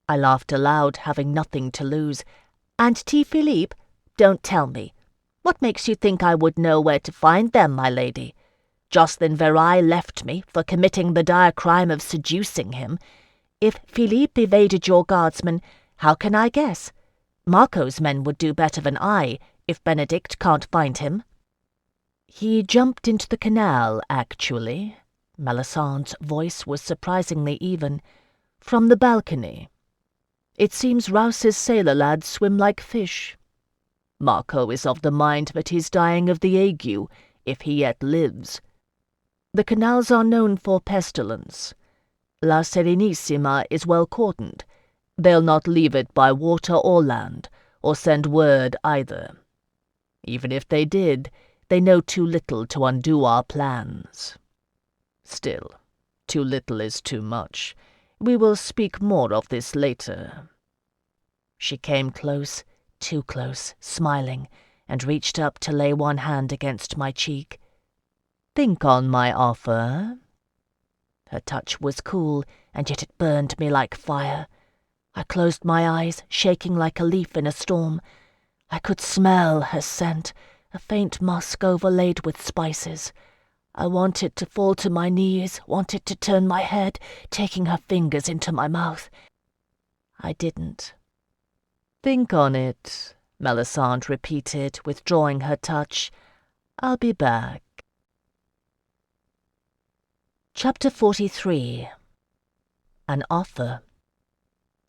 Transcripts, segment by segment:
I laughed aloud, having nothing to lose. "And T. Philippe? Don't tell me. What makes you think I would know where to find them, my lady? Jacqueline Carey left me for committing the dire crime of seducing him. If Philippe evaded your guardsmen, how can I guess? Marco's men would do better than I, if Benedict can't find him." "He jumped into the canal, actually." Melisandre's voice was surprisingly even. "From the balcony. It seems Rouse's sailor lads swim like fish. Marco is of the mind that he's dying of the ague, if he yet lives. The canals are known for pestilence. La Serenissima is well cordoned. They'll not leave it by water or land, or send word either. Even if they did, they know too little to undo our plans. Still, too little is too much. We will speak more of this later." She came close, too close, smiling, and reached up to lay one hand against my cheek. "Think on my offer." Her touch was cool, and yet it burned me like fire. I closed my eyes, shaking like a leaf in a storm. I could smell her scent, a faint musk overlaid with spices. I wanted to fall to my knees, wanted to turn my head, taking her fingers into my mouth. I didn't. "Think on it," Melisandre repeated, withdrawing her touch. "I'll be back." Chapter 43. An offer.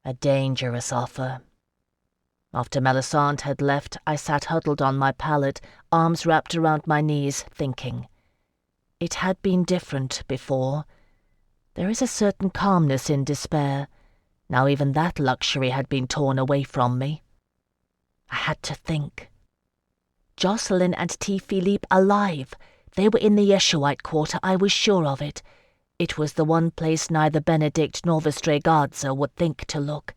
A dangerous offer. After Melisandre had left, I sat huddled on my pallet, arms wrapped around my knees, thinking. It had been different before. There is a certain calmness in despair. Now even that luxury had been torn away from me. I had to think. Jacqueline and T. Philippe alive. They were in the Yeshuite quarter, I was sure of it. It was the one place neither Benedict nor the Stragazza would think to look.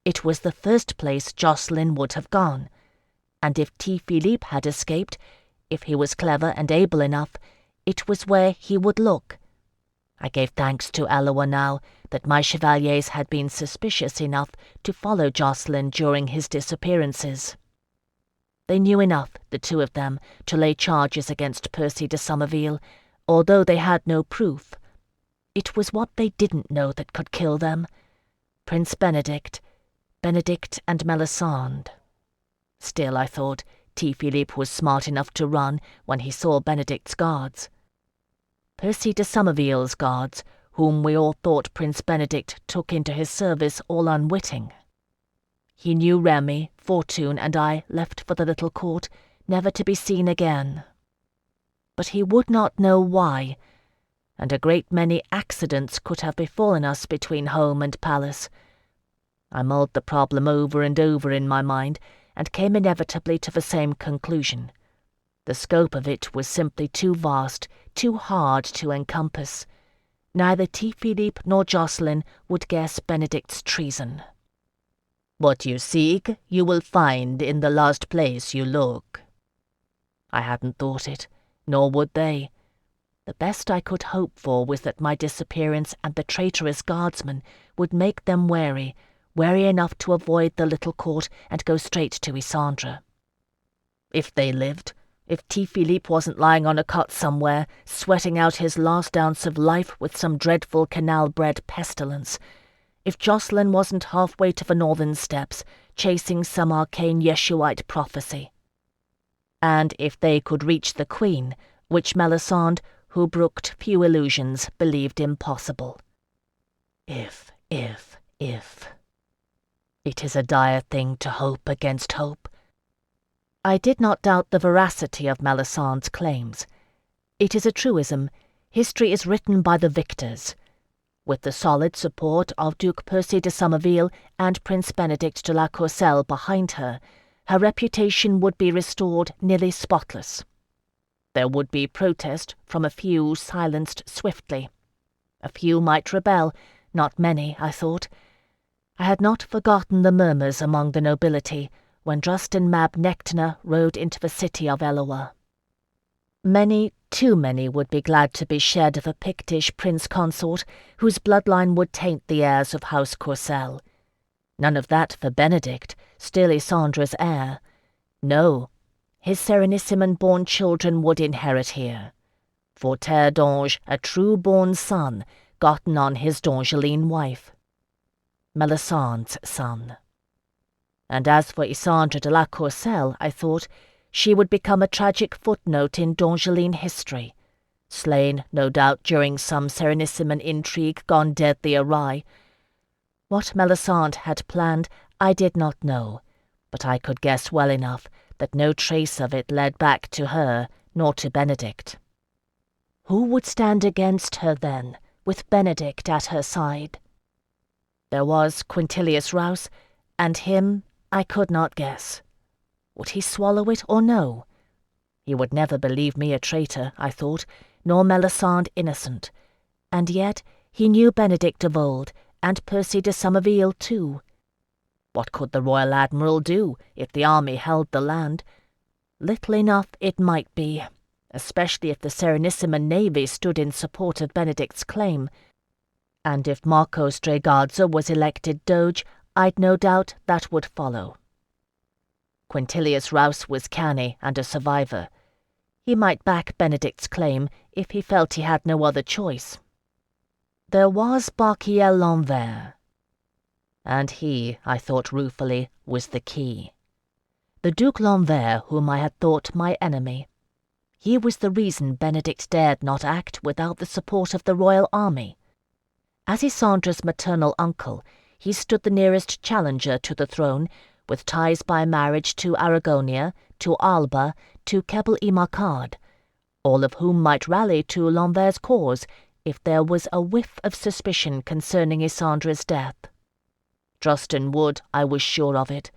It was the first place Jacqueline would have gone. And if T. Philippe had escaped, if he was clever and able enough, it was where he would look. I gave thanks to Eloa now that my chevaliers had been suspicious enough to follow Jacqueline during his disappearances. They knew enough, the two of them, to lay charges against Percy de Somerville, although they had no proof. It was what they didn't know that could kill them. Prince Benedict and Melisandre. Still, I thought, T. Philippe was smart enough to run when he saw Benedict's guards. Percy de Somerville's guards, whom we all thought Prince Benedict took into his service all unwitting. He knew Remy, Fortune, and I left for the little court, never to be seen again. But he would not know why, and a great many accidents could have befallen us between home and palace. I mulled the problem over and over in my mind, and came inevitably to the same conclusion. The scope of it was simply too vast, too hard to encompass. Neither T. Philippe nor Jacqueline would guess Benedict's treason. "What you seek, you will find in the last place you look." I hadn't thought it, nor would they. The best I could hope for was that my disappearance and the traitorous guardsmen would make them wary enough to avoid the little court and go straight to Isandre. If they lived, if T. Philippe wasn't lying on a cot somewhere, sweating out his last ounce of life with some dreadful canal-bred pestilence, if Jacqueline wasn't halfway to the northern steppes, chasing some arcane Yeshuite prophecy. And if they could reach the Queen, which Melisandre, who brooked few illusions, believed impossible. If. It is a dire thing to hope against hope. I did not doubt the veracity of Melisandre's claims. It is a truism. History is written by the victors. With the solid support of Duke Percy de Somerville and Prince Benedict de la Courcelle behind her, her reputation would be restored nearly spotless. There would be protest from a few, silenced swiftly. A few might rebel, not many, I thought. I had not forgotten the murmurs among the nobility when Drustin Mab Nectna rode into the city of Eloa. Many, too many, would be glad to be shed of a Pictish prince consort whose bloodline would taint the heirs of House Courcelle. None of that for Benedict, still Ysandra's heir. No, his Serenissiment-born children would inherit here. For Terre d'Ange, a true-born son, gotten on his d'Angeline wife. Melisandre's son. And as for Ysandre de la Courcelle, I thought, she would become a tragic footnote in d'Angeline history, slain, no doubt, during some Serenissiment intrigue gone deadly awry. What Melisandre had planned I did not know, but I could guess well enough that no trace of it led back to her nor to Benedict. Who would stand against her then, with Benedict at her side? There was Quintilius Rouse, and him I could not guess. Would he swallow it or no? He would never believe me a traitor, I thought, nor Melisandre innocent. And yet he knew Benedict of old, and Percy de Somerville too. What could the Royal Admiral do if the army held the land? Little enough it might be, especially if the Serenissima navy stood in support of Benedict's claim. And if Marco Strega was elected Doge, I'd no doubt that would follow. Quintilius Rouse was canny and a survivor. He might back Benedict's claim if he felt he had no other choice. There was Barquiel l'Anvers. And he, I thought ruefully, was the key. The Duke l'Anvers, whom I had thought my enemy. He was the reason Benedict dared not act without the support of the royal army. As Ysandre's maternal uncle, he stood the nearest challenger to the throne, with ties by marriage to Aragonia, to Alba, to Keppel-y-Marcade, all of whom might rally to l'Anvers' cause if there was a whiff of suspicion concerning Ysandre's death. Druston would, I was sure of it,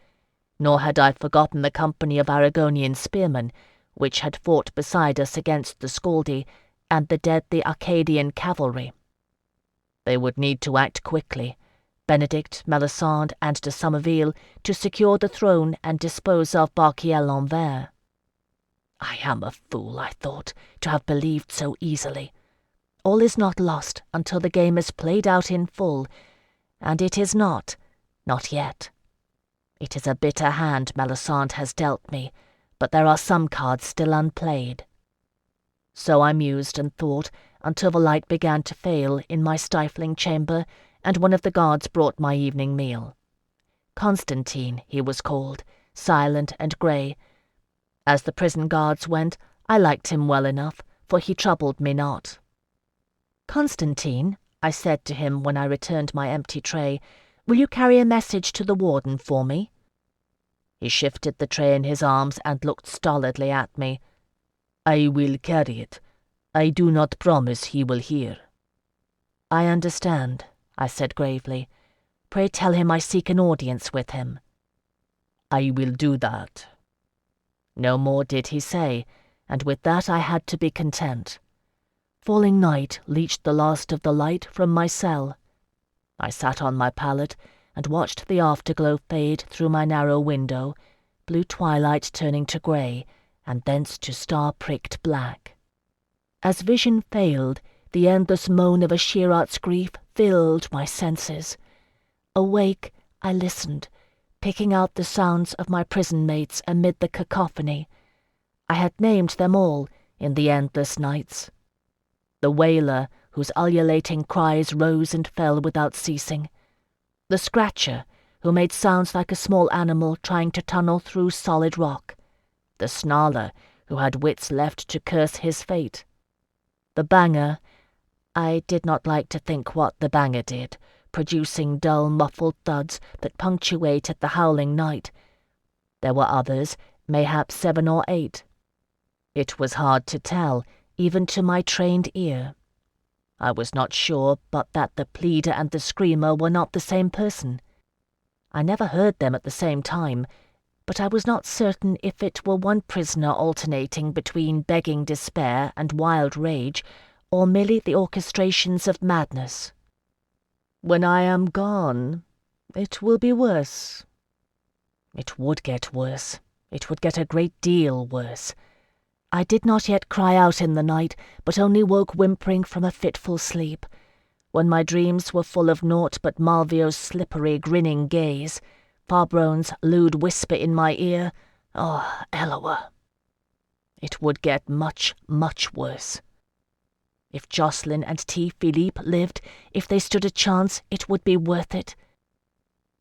nor had I forgotten the company of Aragonian spearmen, which had fought beside us against the Scaldi and the deadly Arcadian cavalry. They would need to act quickly, Benedict, Melisandre, and de Somerville, to secure the throne and dispose of Barquiel l'Anvers. I am a fool, I thought, to have believed so easily. All is not lost until the game is played out in full, and it is not yet. It is a bitter hand Melisandre has dealt me, but there are some cards still unplayed. So I mused and thought until the light began to fail in my stifling chamber, and one of the guards brought my evening meal. Constantine, he was called, silent and grey. As the prison guards went, I liked him well enough, for he troubled me not. "Constantine," I said to him when I returned my empty tray, "will you carry a message to the warden for me?" He shifted the tray in his arms and looked stolidly at me. "I will carry it. I do not promise he will hear." "I understand," I said gravely. "Pray tell him I seek an audience with him." "I will do that." No more did he say, and with that I had to be content. Falling night leached the last of the light from my cell. I sat on my pallet and watched the afterglow fade through my narrow window, blue twilight turning to grey, and thence to star-pricked black. As vision failed, the endless moan of a Shirat's grief filled my senses. Awake, I listened, picking out the sounds of my prison mates amid the cacophony. I had named them all in the endless nights. The wailer, whose ululating cries rose and fell without ceasing. The scratcher, who made sounds like a small animal trying to tunnel through solid rock. The snarler, who had wits left to curse his fate. The banger, I did not like to think what the banger did, producing dull, muffled thuds that punctuated the howling night. There were others, mayhap 7 or 8. It was hard to tell, even to my trained ear. I was not sure but that the pleader and the screamer were not the same person. I never heard them at the same time, but I was not certain if it were one prisoner alternating between begging despair and wild rage, or merely the orchestrations of madness. "When I am gone, it will be worse." It would get worse. It would get a great deal worse. I did not yet cry out in the night, but only woke whimpering from a fitful sleep. when my dreams were full of naught but Malvio's slippery, grinning gaze, Farbron's lewd whisper in my ear, "Oh, Eloa." It would get much, much worse. If Jocelyn and T. Philippe lived, if they stood a chance, it would be worth it.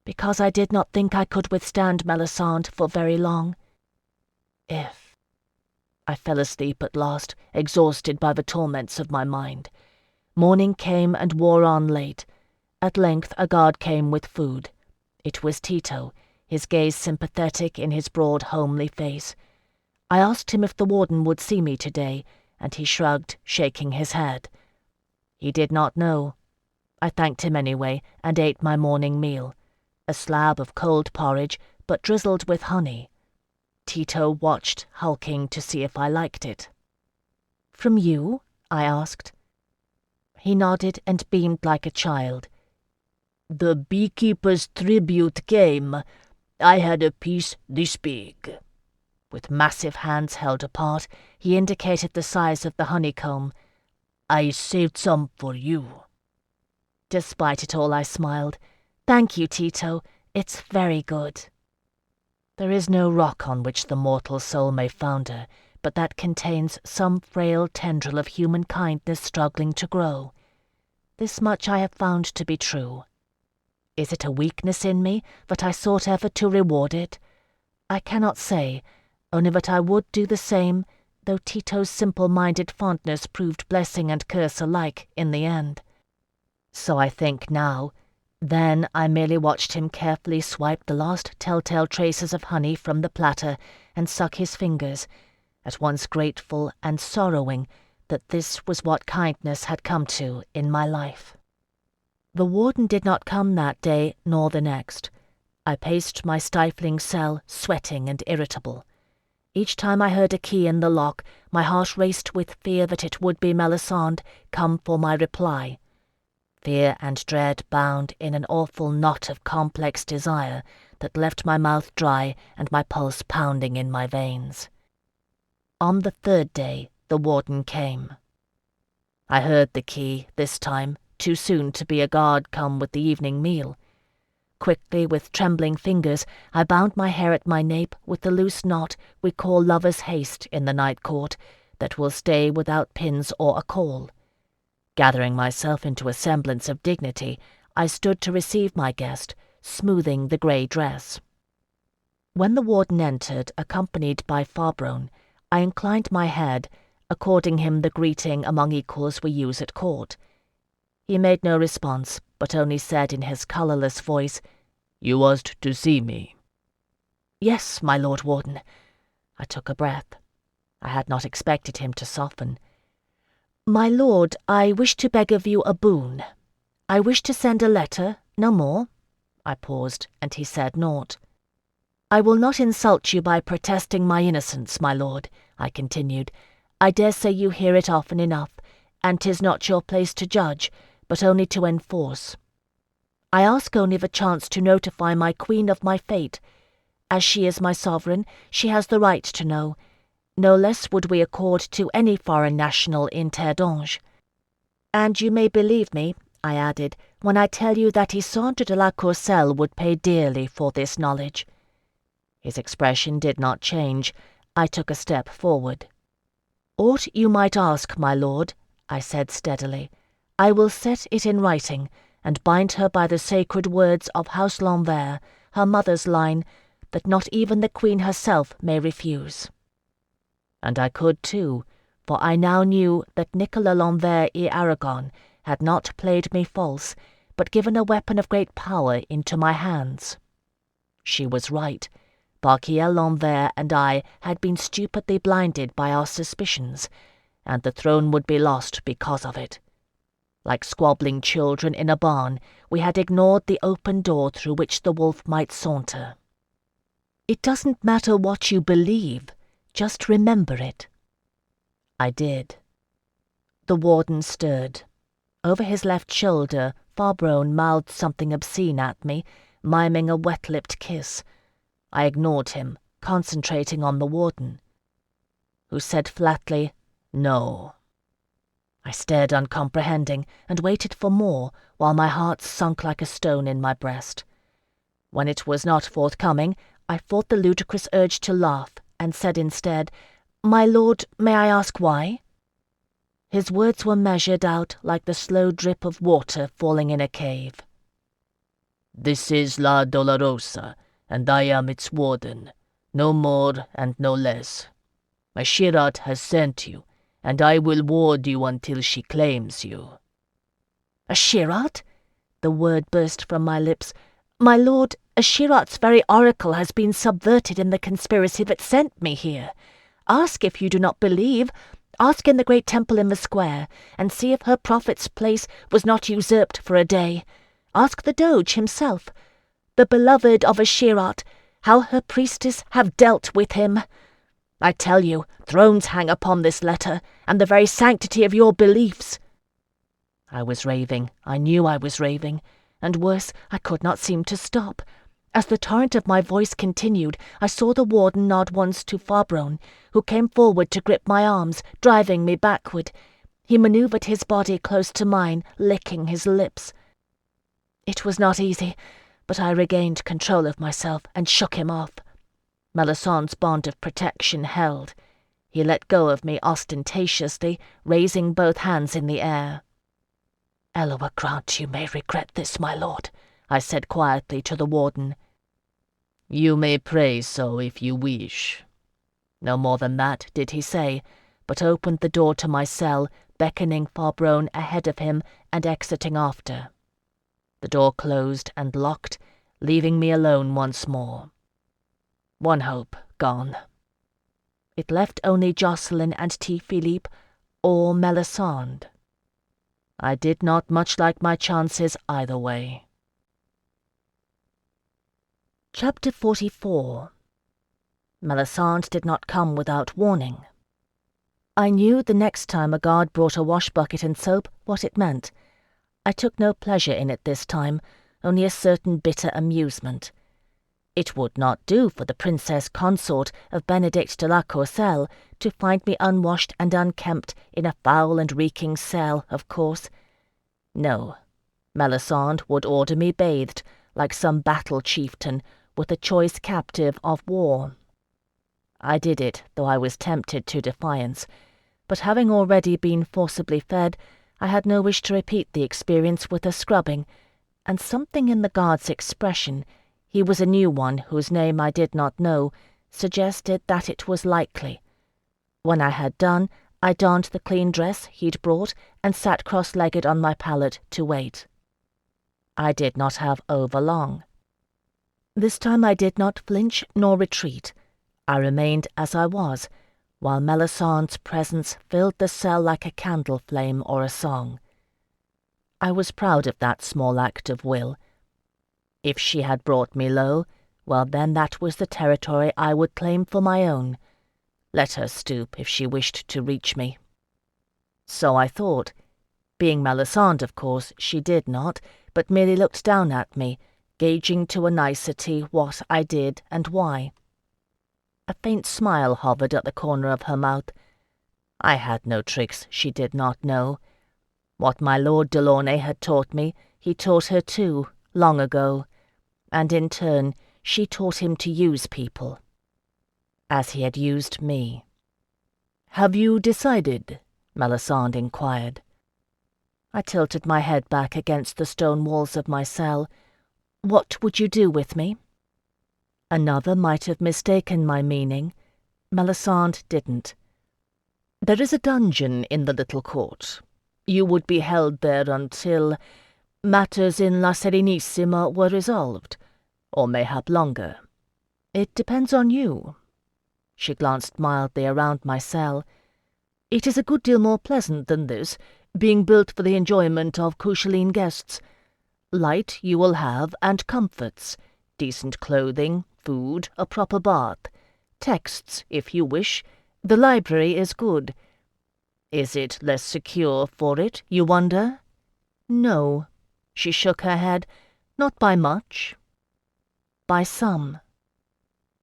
Because I did not think I could withstand Melisande for very long. If... I fell asleep at last, exhausted by the torments of my mind. Morning came and wore on late. At length a guard came with food. It was Tito, his gaze sympathetic in his broad, homely face. I asked him if the warden would see me today, and he shrugged, shaking his head. He did not know. I thanked him anyway, and ate my morning meal. A slab of cold porridge, but drizzled with honey. Tito watched, hulking, to see if I liked it. "From you?" I asked. He nodded and beamed like a child. "The beekeeper's tribute came. I had a piece this big." With massive hands held apart, he indicated the size of the honeycomb. "I saved some for you." Despite it all, I smiled. "Thank you, Tito. It's very good." There is no rock on which the mortal soul may founder, but that contains some frail tendril of human kindness struggling to grow. This much I have found to be true. Is it a weakness in me, that I sought ever to reward it? I cannot say, only that I would do the same, though Tito's simple-minded fondness proved blessing and curse alike in the end. So I think now. Then I merely watched him carefully swipe the last telltale traces of honey from the platter and suck his fingers, at once grateful and sorrowing that this was what kindness had come to in my life. The warden did not come that day nor the next. I paced my stifling cell, sweating and irritable. Each time I heard a key in the lock, my heart raced with fear that it would be Melisande come for my reply. Fear and dread bound in an awful knot of complex desire that left my mouth dry and my pulse pounding in my veins. On the third day, the warden came. I heard the key, this time, too soon to be a guard come with the evening meal. Quickly, with trembling fingers, I bound my hair at my nape with the loose knot we call lovers' haste in the night court, that will stay without pins or a caul. Gathering myself into a semblance of dignity, I stood to receive my guest, smoothing the grey dress. When the warden entered, accompanied by Farbron, I inclined my head, according him the greeting among equals we use at court. He made no response, but only said in his colourless voice, "You asked to see me." "Yes, my Lord Warden." I took a breath. I had not expected him to soften. "My lord, I wish to beg of you a boon. I wish to send a letter, no more." I paused, and he said naught. "I will not insult you by protesting my innocence, my lord," I continued. "I dare say you hear it often enough, and 'tis not your place to judge, but only to enforce. I ask only the chance to notify my queen of my fate. As she is my sovereign, she has the right to know. No less would we accord to any foreign national in Terre d'Ange. And you may believe me," I added, "when I tell you that Isandre de la Courcelle would pay dearly for this knowledge." His expression did not change. I took a step forward. "Aught you might ask, my lord," I said steadily, "I will set it in writing, and bind her by the sacred words of House Lambert, her mother's line, that not even the queen herself may refuse." And I could too, for I now knew that Nicolas Lambert et Aragon had not played me false, but given a weapon of great power into my hands. She was right. Barquiel Lambert and I had been stupidly blinded by our suspicions, and the throne would be lost because of it. Like squabbling children in a barn, we had ignored the open door through which the wolf might saunter. "It doesn't matter what you believe, just remember it." I did. The warden stirred. Over his left shoulder, Farbron mouthed something obscene at me, miming a wet-lipped kiss. I ignored him, concentrating on the warden, who said flatly, "No." I stared uncomprehending and waited for more, while my heart sunk like a stone in my breast. When it was not forthcoming, I fought the ludicrous urge to laugh, and said instead, "My lord, may I ask why?" His words were measured out like the slow drip of water falling in a cave. "This is La Dolorosa, and I am its warden, no more and no less. My Shirat has sent you, and I will ward you until she claims you." "A Shirat?" The word burst from my lips. "My lord, a Shirat's very oracle has been subverted in the conspiracy that sent me here. Ask if you do not believe. Ask in the great temple in the square, and see if her prophet's place was not usurped for a day. Ask the Doge himself, the beloved of a Shirat, how her priestess have dealt with him. I tell you, thrones hang upon this letter, and the very sanctity of your beliefs." I was raving. I knew I was raving. And worse, I could not seem to stop. As the torrent of my voice continued, I saw the warden nod once to Farbron, who came forward to grip my arms, driving me backward. He manoeuvred his body close to mine, licking his lips. It was not easy, but I regained control of myself and shook him off. Melisandre's bond of protection held. He let go of me ostentatiously, raising both hands in the air. "Eloa grant you may regret this, my lord," I said quietly to the warden. "You may pray so if you wish." No more than that did he say, but opened the door to my cell, beckoning Farbron ahead of him and exiting after. The door closed and locked, leaving me alone once more. One hope gone. It left only Jocelyn and T. Philippe, or Melisandre. I did not much like my chances either way. Chapter 44. Melisandre did not come without warning. I knew the next time a guard brought a wash-bucket and soap what it meant. I took no pleasure in it this time, only a certain bitter amusement. It would not do for the princess consort of Benedict de la Courcelle to find me unwashed and unkempt in a foul and reeking cell, of course. No, Melisandre would order me bathed, like some battle chieftain, with a choice captive of war. I did it, though I was tempted to defiance, but having already been forcibly fed, I had no wish to repeat the experience with a scrubbing, and something in the guard's expression, he was a new one whose name I did not know, suggested that it was likely. When I had done, I donned the clean dress he'd brought and sat cross-legged on my pallet to wait. I did not have over long. This time I did not flinch nor retreat. I remained as I was, while Melisandre's presence filled the cell like a candle flame or a song. I was proud of that small act of will. If she had brought me low, well then that was the territory I would claim for my own. Let her stoop if she wished to reach me. So I thought. Being Melisandre, of course, she did not, but merely looked down at me, gauging to a nicety what I did and why. A faint smile hovered at the corner of her mouth. I had no tricks she did not know. What my Lord Delaunay had taught me, he taught her too, long ago, and in turn she taught him to use people, as he had used me. "Have you decided?" Melisandre inquired. I tilted my head back against the stone walls of my cell. "What would you do with me?" Another might have mistaken my meaning. Melisandre didn't. "There is a dungeon in the little court. You would be held there until matters in La Serenissima were resolved, or mayhap longer. It depends on you." She glanced mildly around my cell. "It is a good deal more pleasant than this, being built for the enjoyment of Kushiel guests. Light you will have, and comforts, decent clothing, food, a proper bath, texts, if you wish. The library is good. Is it less secure for it, you wonder?" "No." She shook her head. "Not by much." "By some."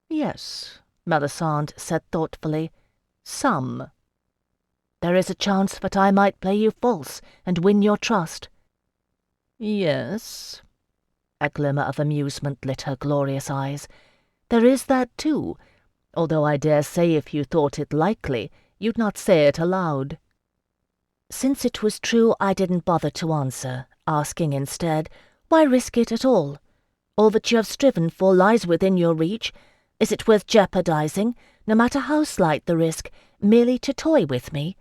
"Yes," Melisandre said thoughtfully. "Some." There is a chance that I might play you false and win your trust." "Yes." A glimmer of amusement lit her glorious eyes. "There is that too, although I dare say if you thought it likely, you'd not say it aloud." Since it was true, I didn't bother to answer, asking instead, "Why risk it at all? All that you have striven for lies within your reach. Is it worth jeopardizing, no matter how slight the risk, merely to toy with me?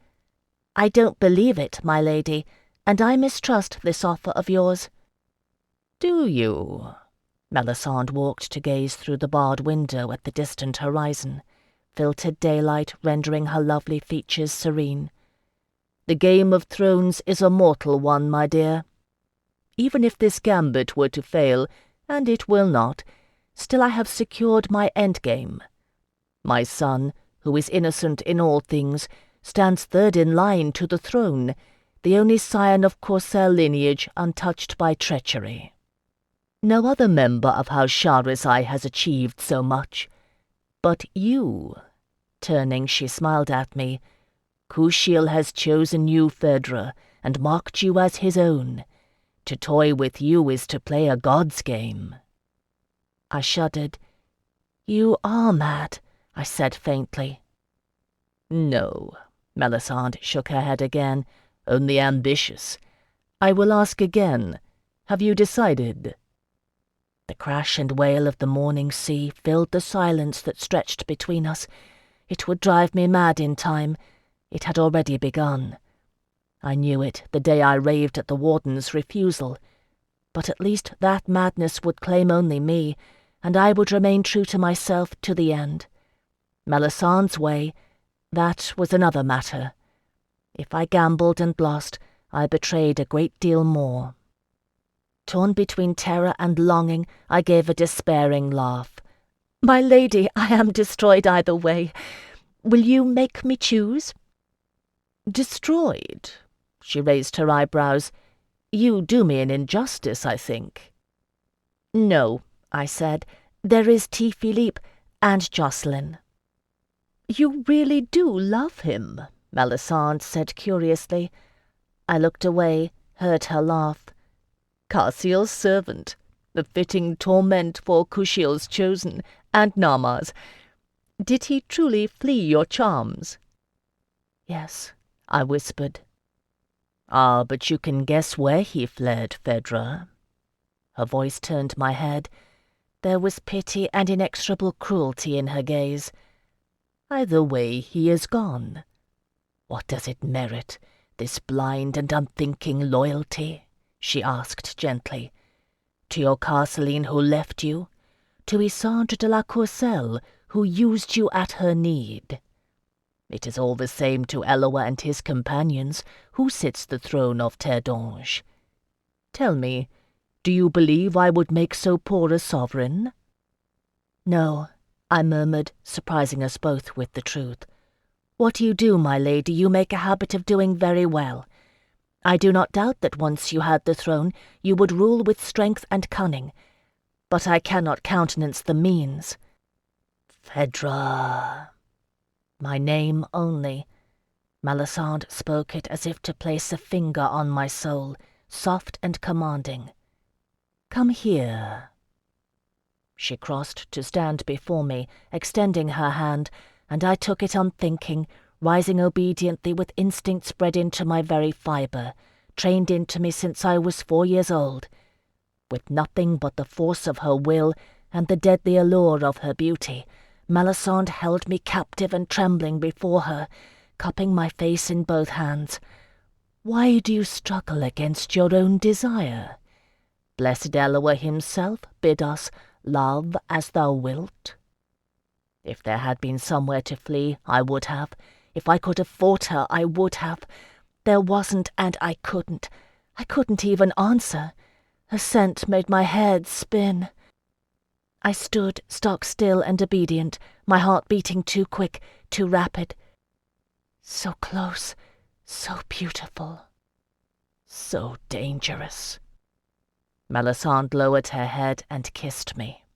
I don't believe it, my lady, and I mistrust this offer of yours." "Do you?" Melisande walked to gaze through the barred window at the distant horizon, filtered daylight rendering her lovely features serene. "The Game of Thrones is a mortal one, my dear. Even if this gambit were to fail, and it will not, still I have secured my endgame. My son, who is innocent in all things, stands third in line to the throne, the only scion of Kushiel lineage untouched by treachery. No other member of House Shahrazai has achieved so much. But you," turning, she smiled at me, "Kushiel has chosen you, Phèdre, and marked you as his own. To toy with you is to play a god's game." I shuddered. "You are mad," I said faintly. "No," Melisande shook her head again, "only ambitious. I will ask again. Have you decided?" The crash and wail of the morning sea filled the silence that stretched between us. It would drive me mad in time. It had already begun. I knew it the day I raved at the warden's refusal. But at least that madness would claim only me, and I would remain true to myself to the end. Melisandre's way, that was another matter. If I gambled and lost, I betrayed a great deal more. Torn between terror and longing, I gave a despairing laugh. "My lady, I am destroyed either way. Will you make me choose?" "Destroyed?" She raised her eyebrows. "You do me an injustice, I think." "No," I said. "There is T. Philippe and Jacqueline." "You really do love him?" Melisande said curiously. I looked away, heard her laugh. "Kushiel's servant, the fitting torment for Kushiel's chosen, and Nama's. Did he truly flee your charms?" "Yes," I whispered. "Ah, but you can guess where he fled, Phèdre." Her voice turned my head. There was pity and inexorable cruelty in her gaze. "Either way, he is gone. What does it merit, this blind and unthinking loyalty?" she asked gently. "To your Castelline who left you? To Isandre de la Courcelle, who used you at her need? It is all the same to Eloa and his companions, who sits the throne of Terre d'Ange. Tell me, do you believe I would make so poor a sovereign?" "No," I murmured, surprising us both with the truth. "What you do, my lady, you make a habit of doing very well. I do not doubt that once you had the throne, you would rule with strength and cunning. But I cannot countenance the means." "Phèdre." My name only. Melisande spoke it as if to place a finger on my soul, soft and commanding. "Come here." She crossed to stand before me, extending her hand, and I took it unthinking, rising obediently with instincts bred into my very fibre, trained into me since I was 4 years old. With nothing but the force of her will and the deadly allure of her beauty, Melisande held me captive and trembling before her, cupping my face in both hands. "Why do you struggle against your own desire? Blessed Eloa himself bid us love as thou wilt. If there had been somewhere to flee, I would have. If I could have fought her, I would have. There wasn't, and I couldn't. I couldn't even answer. Her scent made my head spin. I stood stock still and obedient, my heart beating too quick, too rapid. So close, so beautiful, so dangerous. Melisande lowered her head and kissed me.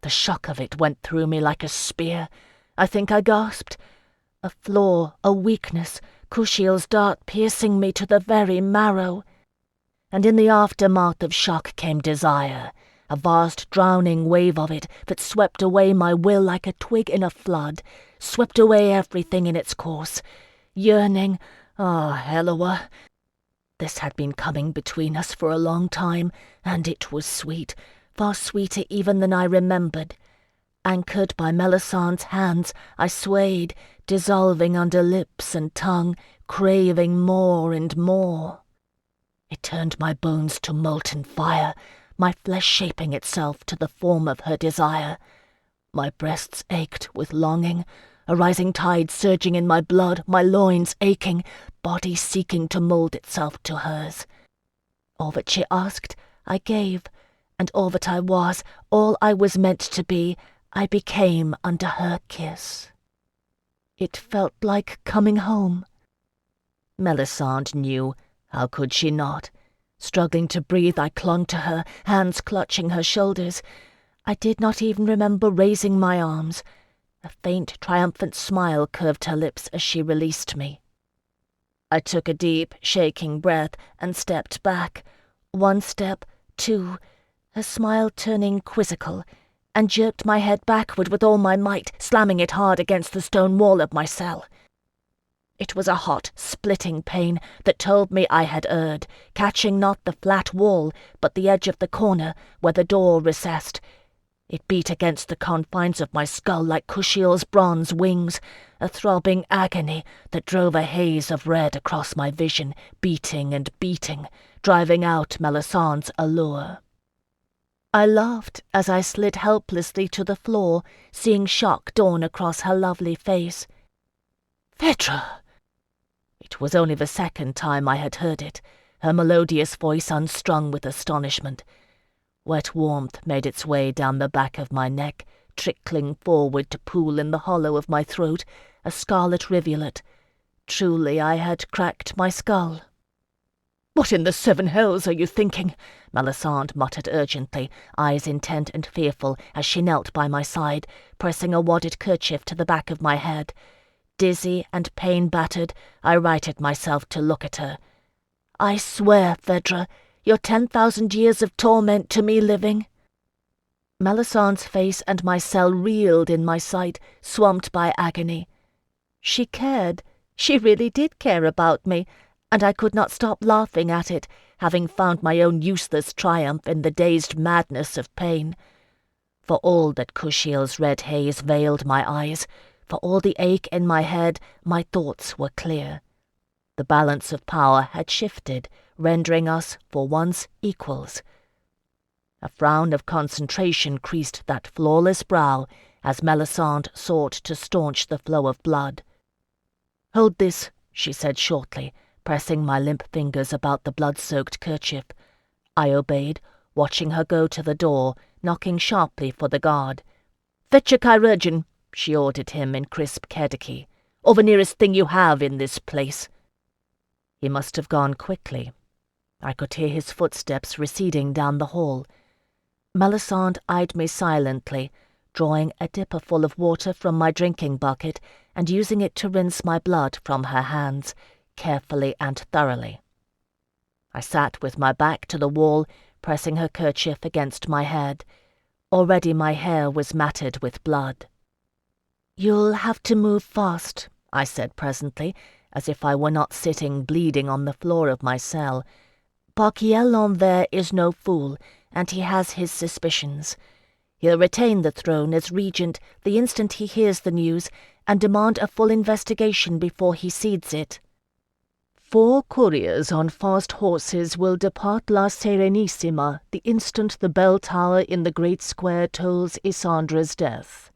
The shock of it went through me like a spear. I think I gasped. A flaw, a weakness, Kushiel's dart piercing me to the very marrow. And in the aftermath of shock came desire, a vast drowning wave of it that swept away my will like a twig in a flood, swept away everything in its course. Yearning, Eloa. This had been coming between us for a long time, and it was sweet, far sweeter even than I remembered. Anchored by Melisandre's hands, I swayed, dissolving under lips and tongue, craving more and more. It turned my bones to molten fire, my flesh shaping itself to the form of her desire. My breasts ached with longing, a rising tide surging in my blood, my loins aching, body seeking to mold itself to hers. All that she asked, I gave, and all that I was, all I was meant to be, I became under her kiss. It felt like coming home. Melisandre knew. How could she not? Struggling to breathe, I clung to her, hands clutching her shoulders. I did not even remember raising my arms. A faint, triumphant smile curved her lips as she released me. I took a deep, shaking breath and stepped back. 1 step, 2, her smile turning quizzical, and jerked my head backward with all my might, slamming it hard against the stone wall of my cell. It was a hot, splitting pain that told me I had erred, catching not the flat wall, but the edge of the corner where the door recessed. It beat against the confines of my skull like Kushiel's bronze wings, a throbbing agony that drove a haze of red across my vision, beating and beating, driving out Melisandre's allure. I laughed as I slid helplessly to the floor, seeing shock dawn across her lovely face. "Phèdre!" It was only the second time I had heard it, her melodious voice unstrung with astonishment. Wet warmth made its way down the back of my neck, trickling forward to pool in the hollow of my throat, a scarlet rivulet. Truly I had cracked my skull. "What in the 7 hells are you thinking?" Melisandre muttered urgently, eyes intent and fearful, as she knelt by my side, pressing a wadded kerchief to the back of my head. Dizzy and pain-battered, I righted myself to look at her. "I swear, Phèdre, your 10,000 years of torment to me living." Melisandre's face and my cell reeled in my sight, swamped by agony. She cared. She really did care about me, and I could not stop laughing at it, having found my own useless triumph in the dazed madness of pain. For all that Kushiel's red haze veiled my eyes, for all the ache in my head, my thoughts were clear. The balance of power had shifted, rendering us, for once, equals. A frown of concentration creased that flawless brow as Melisandre sought to staunch the flow of blood. "Hold this," she said shortly, pressing my limp fingers about the blood-soaked kerchief. I obeyed, watching her go to the door, knocking sharply for the guard. "Fetch a chirurgeon," she ordered him in crisp Kediki, "or the nearest thing you have in this place." He must have gone quickly. I could hear his footsteps receding down the hall. Melisandre eyed me silently, drawing a dipper full of water from my drinking bucket and using it to rinse my blood from her hands, carefully and thoroughly. I sat with my back to the wall, pressing her kerchief against my head. Already my hair was matted with blood. "You'll have to move fast," I said presently, as if I were not sitting bleeding on the floor of my cell. "Bachkiel on there is no fool, and he has his suspicions. He'll retain the throne as regent the instant he hears the news, and demand a full investigation before he cedes it. 4 couriers on fast horses will depart La Serenissima the instant the bell tower in the great square tolls Isandra's death,"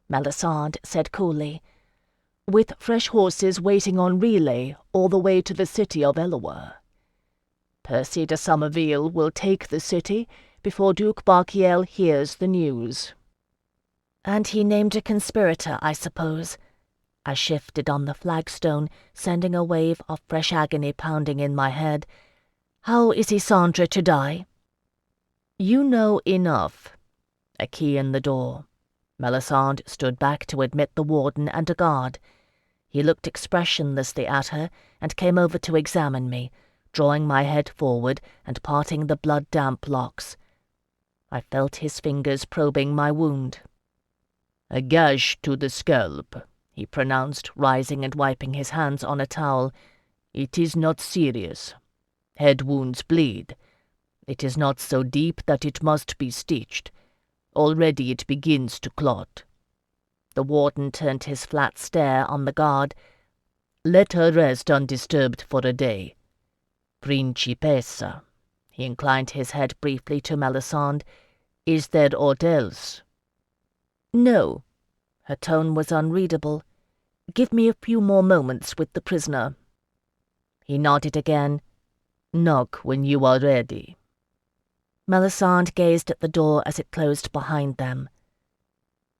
Melisandre said coolly, "with fresh horses waiting on relay all the way to the city of Eloa. Percy de Somerville will take the city before Duke Bachkiel hears the news." "And he named a conspirator, I suppose." I shifted on the flagstone, sending a wave of fresh agony pounding in my head. "How is Isandra to die?" "You know enough." A key in the door. Melisandre stood back to admit the warden and a guard. He looked expressionlessly at her and came over to examine me, drawing my head forward and parting the blood-damp locks. I felt his fingers probing my wound. "A gash to the scalp," he pronounced, rising and wiping his hands on a towel. "It is not serious. Head wounds bleed. It is not so deep that it must be stitched. Already it begins to clot." The warden turned his flat stare on the guard. "Let her rest undisturbed for a day. Principessa," he inclined his head briefly to Melisande, "is there aught else?" "No." Her tone was unreadable. "Give me a few more moments with the prisoner." He nodded again. "Knock when you are ready." Melisande gazed at the door as it closed behind them.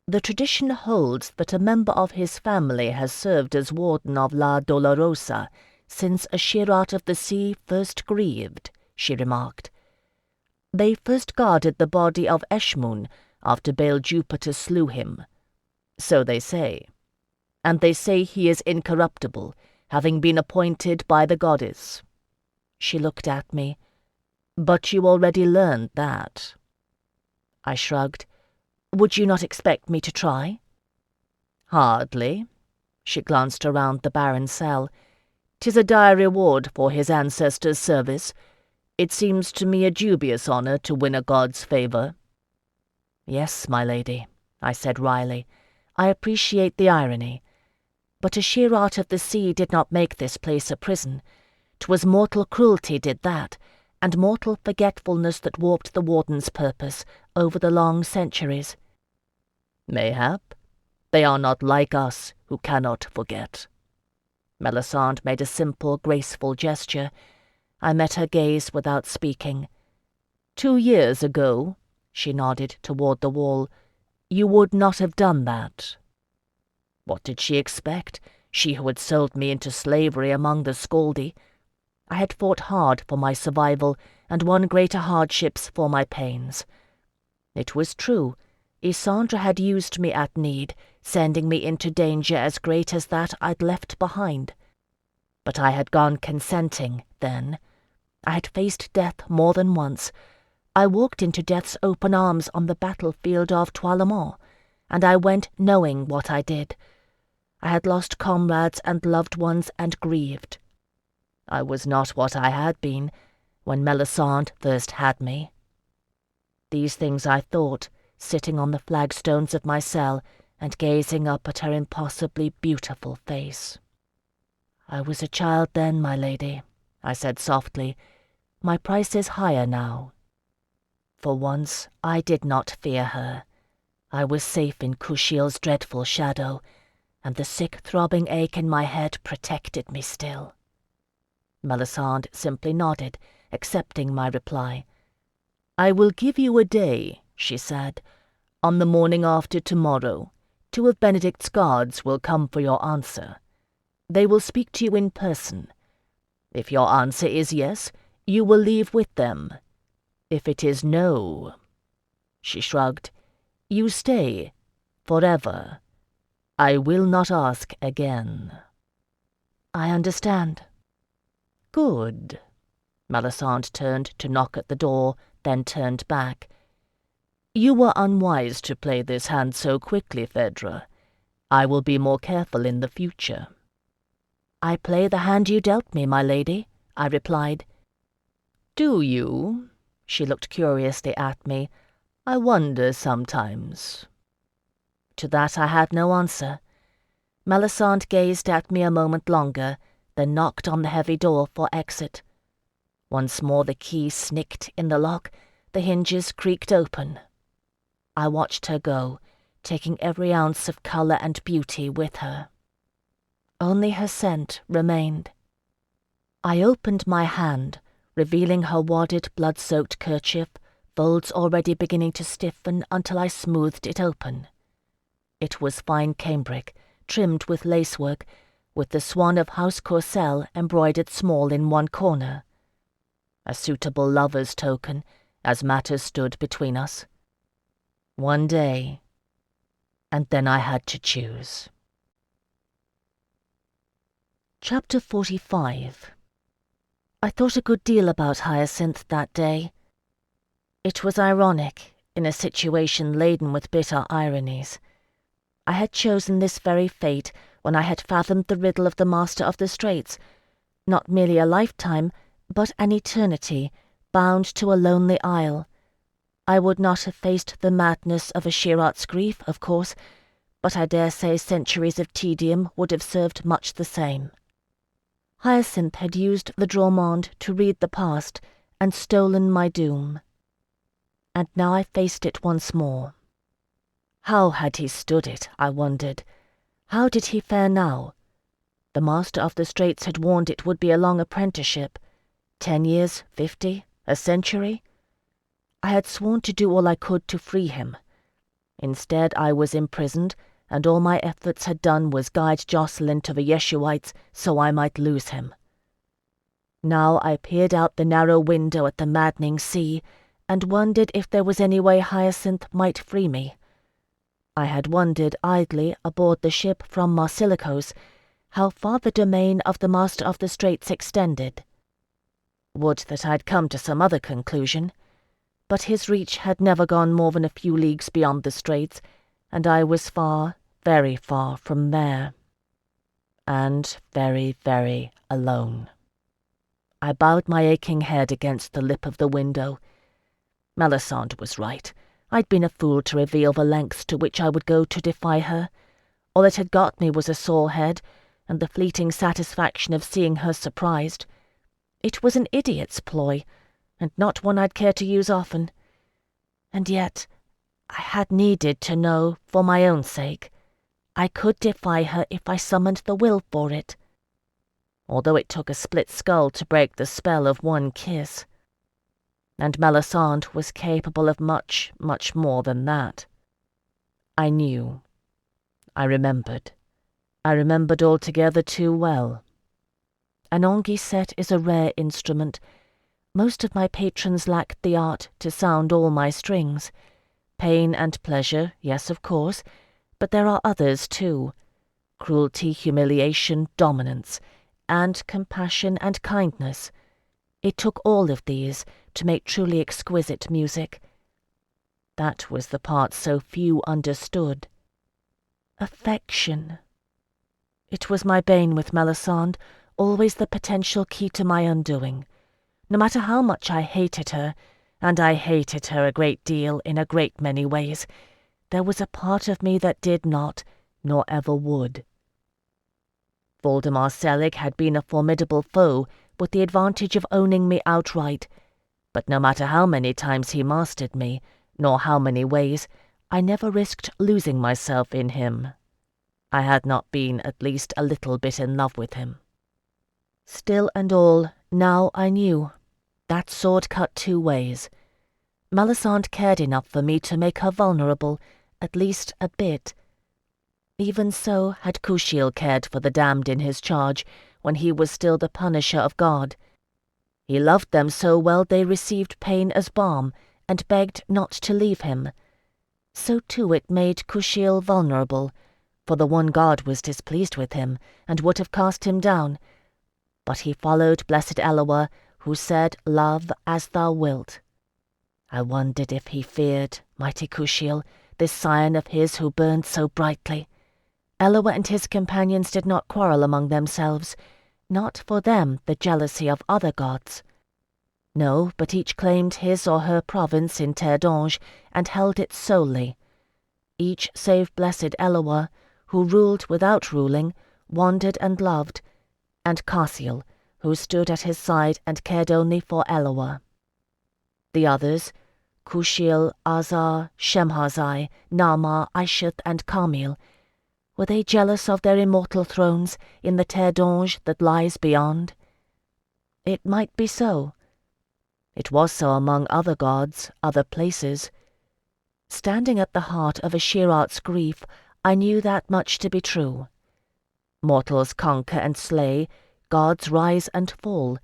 "The tradition holds that a member of his family has served as warden of La Dolorosa since a Shirat of the Sea first grieved," she remarked. "They first guarded the body of Eshmun after Baal Jupiter slew him. So they say. And they say he is incorruptible, having been appointed by the goddess." She looked at me. "But you already learned that." I shrugged. "Would you not expect me to try?" "Hardly." She glanced around the barren cell. "'Tis a dire reward for his ancestors' service. It seems to me a dubious honor to win a god's favor." "Yes, my lady," I said wryly. "I appreciate the irony. But a Shirat of the Sea did not make this place a prison. 'Twas mortal cruelty did that, and mortal forgetfulness that warped the warden's purpose over the long centuries." "Mayhap. They are not like us, who cannot forget." Melisande made a simple, graceful gesture. I met her gaze without speaking. 2 years ago," she nodded toward the wall, "you would not have done that." What did she expect, she who had sold me into slavery among the Scaldi? I had fought hard for my survival and won greater hardships for my pains. It was true, Isandra had used me at need, sending me into danger as great as that I'd left behind. But I had gone consenting, then. I had faced death more than once. I walked into death's open arms on the battlefield of Toilemont, and I went knowing what I did. I had lost comrades and loved ones and grieved. I was not what I had been when Melisande first had me. These things I thought, sitting on the flagstones of my cell and gazing up at her impossibly beautiful face. "I was a child then, my lady," I said softly. "My price is higher now." For once I did not fear her. I was safe in Kushiel's dreadful shadow, and the sick throbbing ache in my head protected me still. Melisande simply nodded, accepting my reply. "I will give you a day," she said. "On the morning after tomorrow, 2 of Benedict's guards will come for your answer. They will speak to you in person. If your answer is yes, you will leave with them. If it is no," she shrugged, "you stay, forever. I will not ask again." "I understand." "Good." Melisande turned to knock at the door, then turned back. "You were unwise to play this hand so quickly, Phèdre. I will be more careful in the future." "I play the hand you dealt me, my lady," I replied. "Do you?" She looked curiously at me. "I wonder sometimes." To that I had no answer. Melisande gazed at me a moment longer, then knocked on the heavy door for exit. Once more the key snicked in the lock, the hinges creaked open. I watched her go, taking every ounce of colour and beauty with her. Only her scent remained. I opened my hand, revealing her wadded, blood-soaked kerchief, folds already beginning to stiffen until I smoothed it open. It was fine cambric, trimmed with lacework, with the swan of House Courcelle embroidered small in one corner. A suitable lover's token, as matters stood between us. One day, and then I had to choose. Chapter 45. I thought a good deal about Hyacinth that day. It was ironic, in a situation laden with bitter ironies. I had chosen this very fate when I had fathomed the riddle of the Master of the Straits, not merely a lifetime, but an eternity, bound to a lonely isle. I would not have faced the madness of a Shirat's grief, of course, but I dare say centuries of tedium would have served much the same. Hyacinth had used the Dromond to read the past and stolen my doom. And now I faced it once more. How had he stood it, I wondered? How did he fare now? The Master of the Straits had warned it would be a long apprenticeship. 10 years, 50, a century? I had sworn to do all I could to free him. Instead, I was imprisoned, and all my efforts had done was guide Jocelyn to the Yeshuites so I might lose him. Now I peered out the narrow window at the maddening sea, and wondered if there was any way Hyacinth might free me. I had wondered idly aboard the ship from Marsilikos how far the domain of the Master of the Straits extended. Would that I'd come to some other conclusion, but his reach had never gone more than a few leagues beyond the straits, and I was far, very far from there. And very, very alone. I bowed my aching head against the lip of the window. Melisande was right. I'd been a fool to reveal the lengths to which I would go to defy her. All that had got me was a sore head, and the fleeting satisfaction of seeing her surprised. It was an idiot's ploy, and not one I'd care to use often. And yet, I had needed to know, for my own sake. I could defy her if I summoned the will for it. Although it took a split skull to break the spell of one kiss. And Melisande was capable of much, much more than that. I knew. I remembered. I remembered altogether too well. An anguissette is a rare instrument. Most of my patrons lacked the art to sound all my strings. Pain and pleasure, yes, of course, but there are others too. Cruelty, humiliation, dominance, and compassion and kindness. It took all of these to make truly exquisite music. That was the part so few understood. Affection. It was my bane with Melisande, always the potential key to my undoing. No matter how much I hated her, and I hated her a great deal in a great many ways, there was a part of me that did not, nor ever would. Voldemar Selig had been a formidable foe, with the advantage of owning me outright, but no matter how many times he mastered me, nor how many ways, I never risked losing myself in him. I had not been at least a little bit in love with him. Still and all, now I knew. That sword cut 2 ways. Melisande cared enough for me to make her vulnerable, at least a bit. Even so had Kushiel cared for the damned in his charge when he was still the punisher of God. He loved them so well they received pain as balm, and begged not to leave him. So too it made Kushiel vulnerable, for the one God was displeased with him, and would have cast him down. But he followed blessed Eloa, who said, "Love as thou wilt." I wondered if he feared, mighty Kushiel, this scion of his who burned so brightly. Eloa and his companions did not quarrel among themselves, not for them the jealousy of other gods. No, but each claimed his or her province in Terre and held it solely. Each save blessed Eloa, who ruled without ruling, wandered and loved, and Kushiel, who stood at his side and cared only for Eloa. The others, Kushiel, Azar, Shemhazai, Nama, Aishith, and Camille, were they jealous of their immortal thrones in the Terre d'Ange that lies beyond? It might be so. It was so among other gods, other places. Standing at the heart of a Shirat's grief, I knew that much to be true. Mortals conquer and slay, gods rise and fall.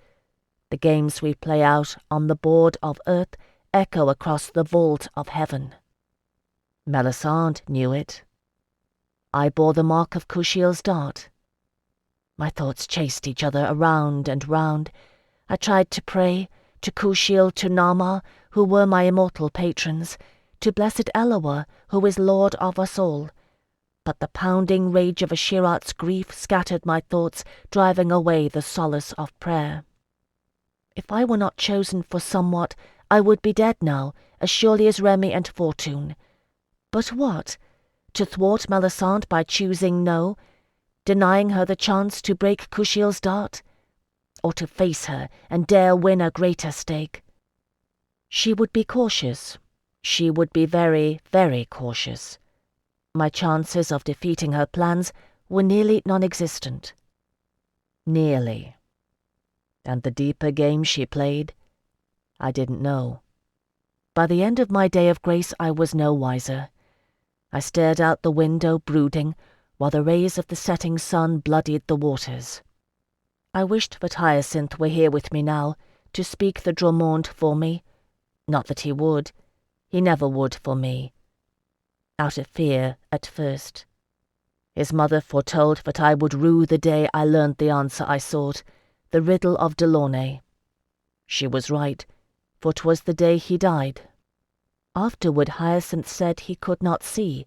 The games we play out on the board of earth echo across the vault of heaven. Melisande knew it. I bore the mark of Kushiel's dart. My thoughts chased each other around and round. I tried to pray, to Kushiel, to Nama, who were my immortal patrons, to blessed Eloa, who is Lord of us all. But the pounding rage of Ashirat's grief scattered my thoughts, driving away the solace of prayer. If I were not chosen for somewhat, I would be dead now, as surely as Remy and Fortune. But what? To thwart Melisande by choosing no, denying her the chance to break Kushiel's dart? Or to face her and dare win a greater stake? She would be cautious. She would be very, very cautious. My chances of defeating her plans were nearly non-existent. Nearly. And the deeper game she played, I didn't know. By the end of my day of grace, I was no wiser. I stared out the window, brooding, while the rays of the setting sun bloodied the waters. I wished that Hyacinth were here with me now, to speak the Dromond for me. Not that he would. He never would for me. Out of fear, at first. His mother foretold that I would rue the day I learned the answer I sought, the riddle of Delaunay. She was right, for 'twas the day he died. Afterward Hyacinth said he could not see,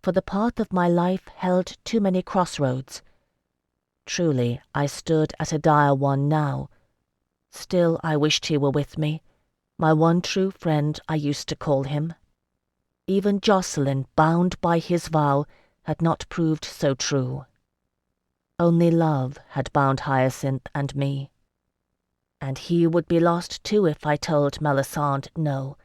for the path of my life held too many crossroads. Truly, I stood at a dire one now. Still I wished he were with me, my one true friend I used to call him. Even Jocelyn, bound by his vow, had not proved so true. Only love had bound Hyacinth and me. And he would be lost too if I told Melisande no.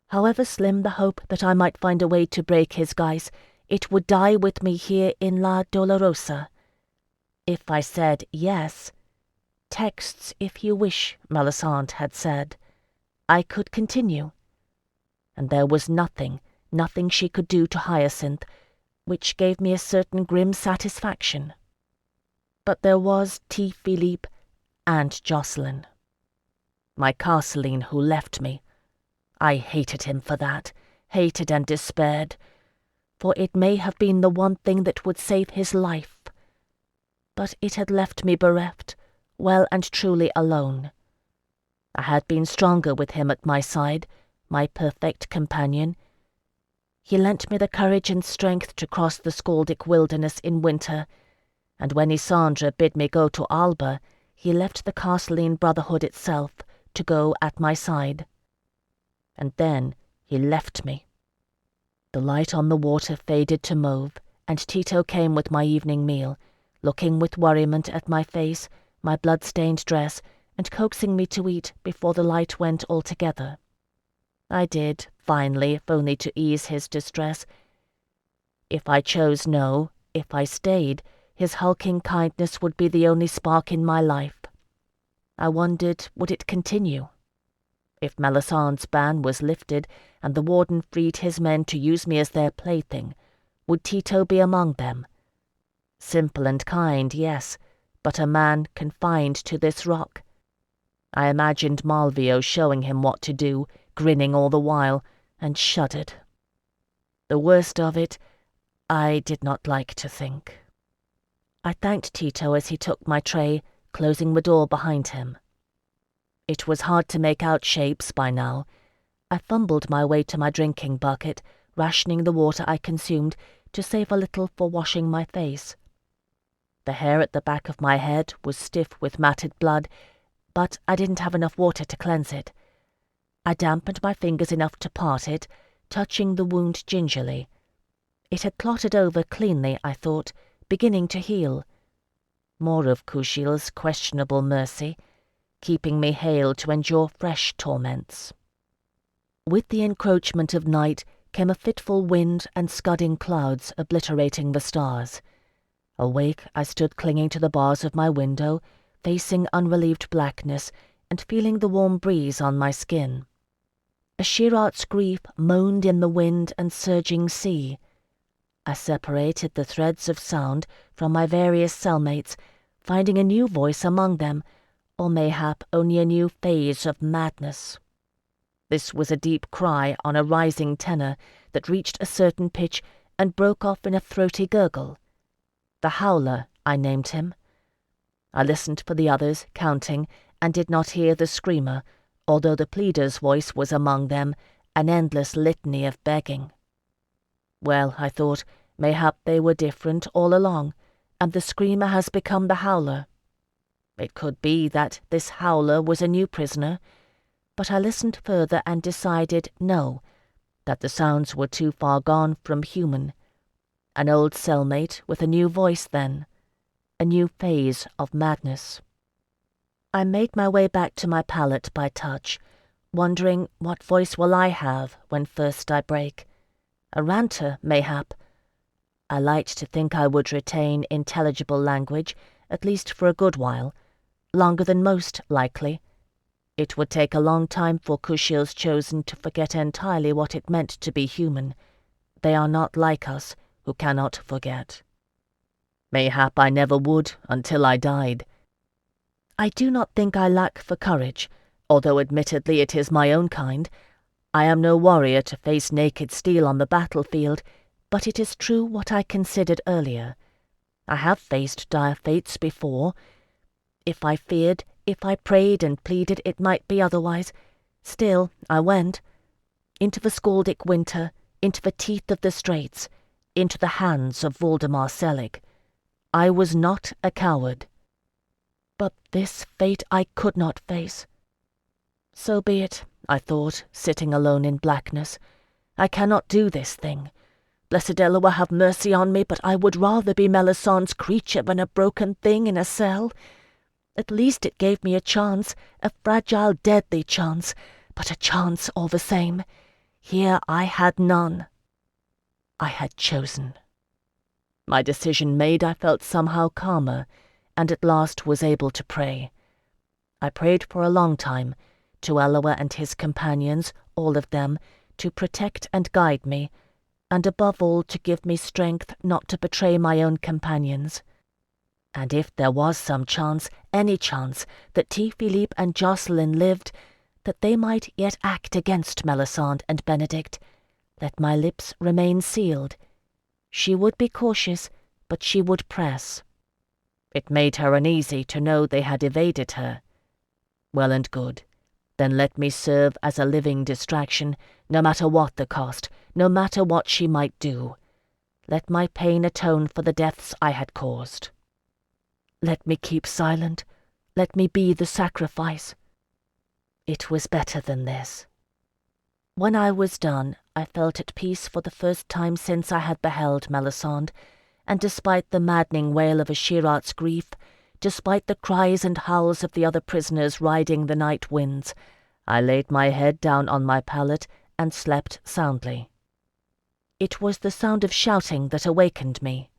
However slim the hope that I might find a way to break his guise, it would die with me here in La Dolorosa. If I said yes, texts if you wish, Melisande had said, I could continue. And there was nothing she could do to Hyacinth, which gave me a certain grim satisfaction. But there was T. Philippe and Jocelyn. My Castelline who left me. I hated him for that, hated and despaired, for it may have been the one thing that would save his life. But it had left me bereft, well and truly alone. I had been stronger with him at my side, my perfect companion. He lent me the courage and strength to cross the Skaldic wilderness in winter, and when Isandra bid me go to Alba, he left the Castelline Brotherhood itself to go at my side. And then he left me. The light on the water faded to mauve, and Tito came with my evening meal, looking with worriment at my face, my blood-stained dress, and coaxing me to eat before the light went altogether. I did, finally, if only to ease his distress. If I chose no, if I stayed, his hulking kindness would be the only spark in my life. I wondered, would it continue? If Melisandre's ban was lifted, and the warden freed his men to use me as their plaything, would Tito be among them? Simple and kind, yes, but a man confined to this rock. I imagined Malvio showing him what to do, grinning all the while, and shuddered. The worst of it, I did not like to think. I thanked Tito as he took my tray, closing the door behind him. It was hard to make out shapes by now. I fumbled my way to my drinking bucket, rationing the water I consumed to save a little for washing my face. The hair at the back of my head was stiff with matted blood, but I didn't have enough water to cleanse it. I dampened my fingers enough to part it, touching the wound gingerly. It had clotted over cleanly, I thought, beginning to heal. More of Kushiel's questionable mercy, keeping me hale to endure fresh torments. With the encroachment of night came a fitful wind and scudding clouds obliterating the stars. Awake, I stood clinging to the bars of my window, facing unrelieved blackness and feeling the warm breeze on my skin. Ashirat's grief moaned in the wind and surging sea. I separated the threads of sound from my various cellmates, finding a new voice among them, or mayhap only a new phase of madness. This was a deep cry on a rising tenor that reached a certain pitch and broke off in a throaty gurgle. The Howler, I named him, I listened for the others, counting, and did not hear the screamer, although the pleader's voice was among them, an endless litany of begging. Well, I thought, mayhap they were different all along, and the screamer has become the howler. It could be that this howler was a new prisoner, but I listened further and decided no, that the sounds were too far gone from human. An old cellmate with a new voice then, a new phase of madness. I made my way back to my pallet by touch, wondering what voice will I have when first I break. A ranter, mayhap. I liked to think I would retain intelligible language, at least for a good while, longer than most, likely. It would take a long time for Kushiel's chosen to forget entirely what it meant to be human. They are not like us, who cannot forget. Mayhap I never would until I died. I do not think I lack for courage, although admittedly it is my own kind. I am no warrior to face naked steel on the battlefield, but it is true what I considered earlier. I have faced dire fates before. If I feared, if I prayed and pleaded, it might be otherwise. Still, I went. Into the scaldic winter, into the teeth of the straits, into the hands of Voldemar Selig. I was not a coward. But this fate I could not face. So be it, I thought, sitting alone in blackness. I cannot do this thing. Blessed Eloah have mercy on me, but I would rather be Melisandre's creature than a broken thing in a cell. At least it gave me a chance, a fragile, deadly chance, but a chance all the same. Here I had none. I had chosen. My decision made, I felt somehow calmer, and at last was able to pray. I prayed for a long time, to Eloah and his companions, all of them, to protect and guide me, and above all to give me strength not to betray my own companions. And if there was some chance, any chance, that T. Philippe and Jocelyn lived, that they might yet act against Melisande and Benedict, let my lips remain sealed. She would be cautious, but she would press. It made her uneasy to know they had evaded her. Well and good. Then let me serve as a living distraction, no matter what the cost, no matter what she might do. Let my pain atone for the deaths I had caused. Let me keep silent. Let me be the sacrifice. It was better than this. When I was done, I felt at peace for the first time since I had beheld Melisande, and despite the maddening wail of Ashirat's grief, despite the cries and howls of the other prisoners riding the night winds, I laid my head down on my pallet and slept soundly. It was the sound of shouting that awakened me.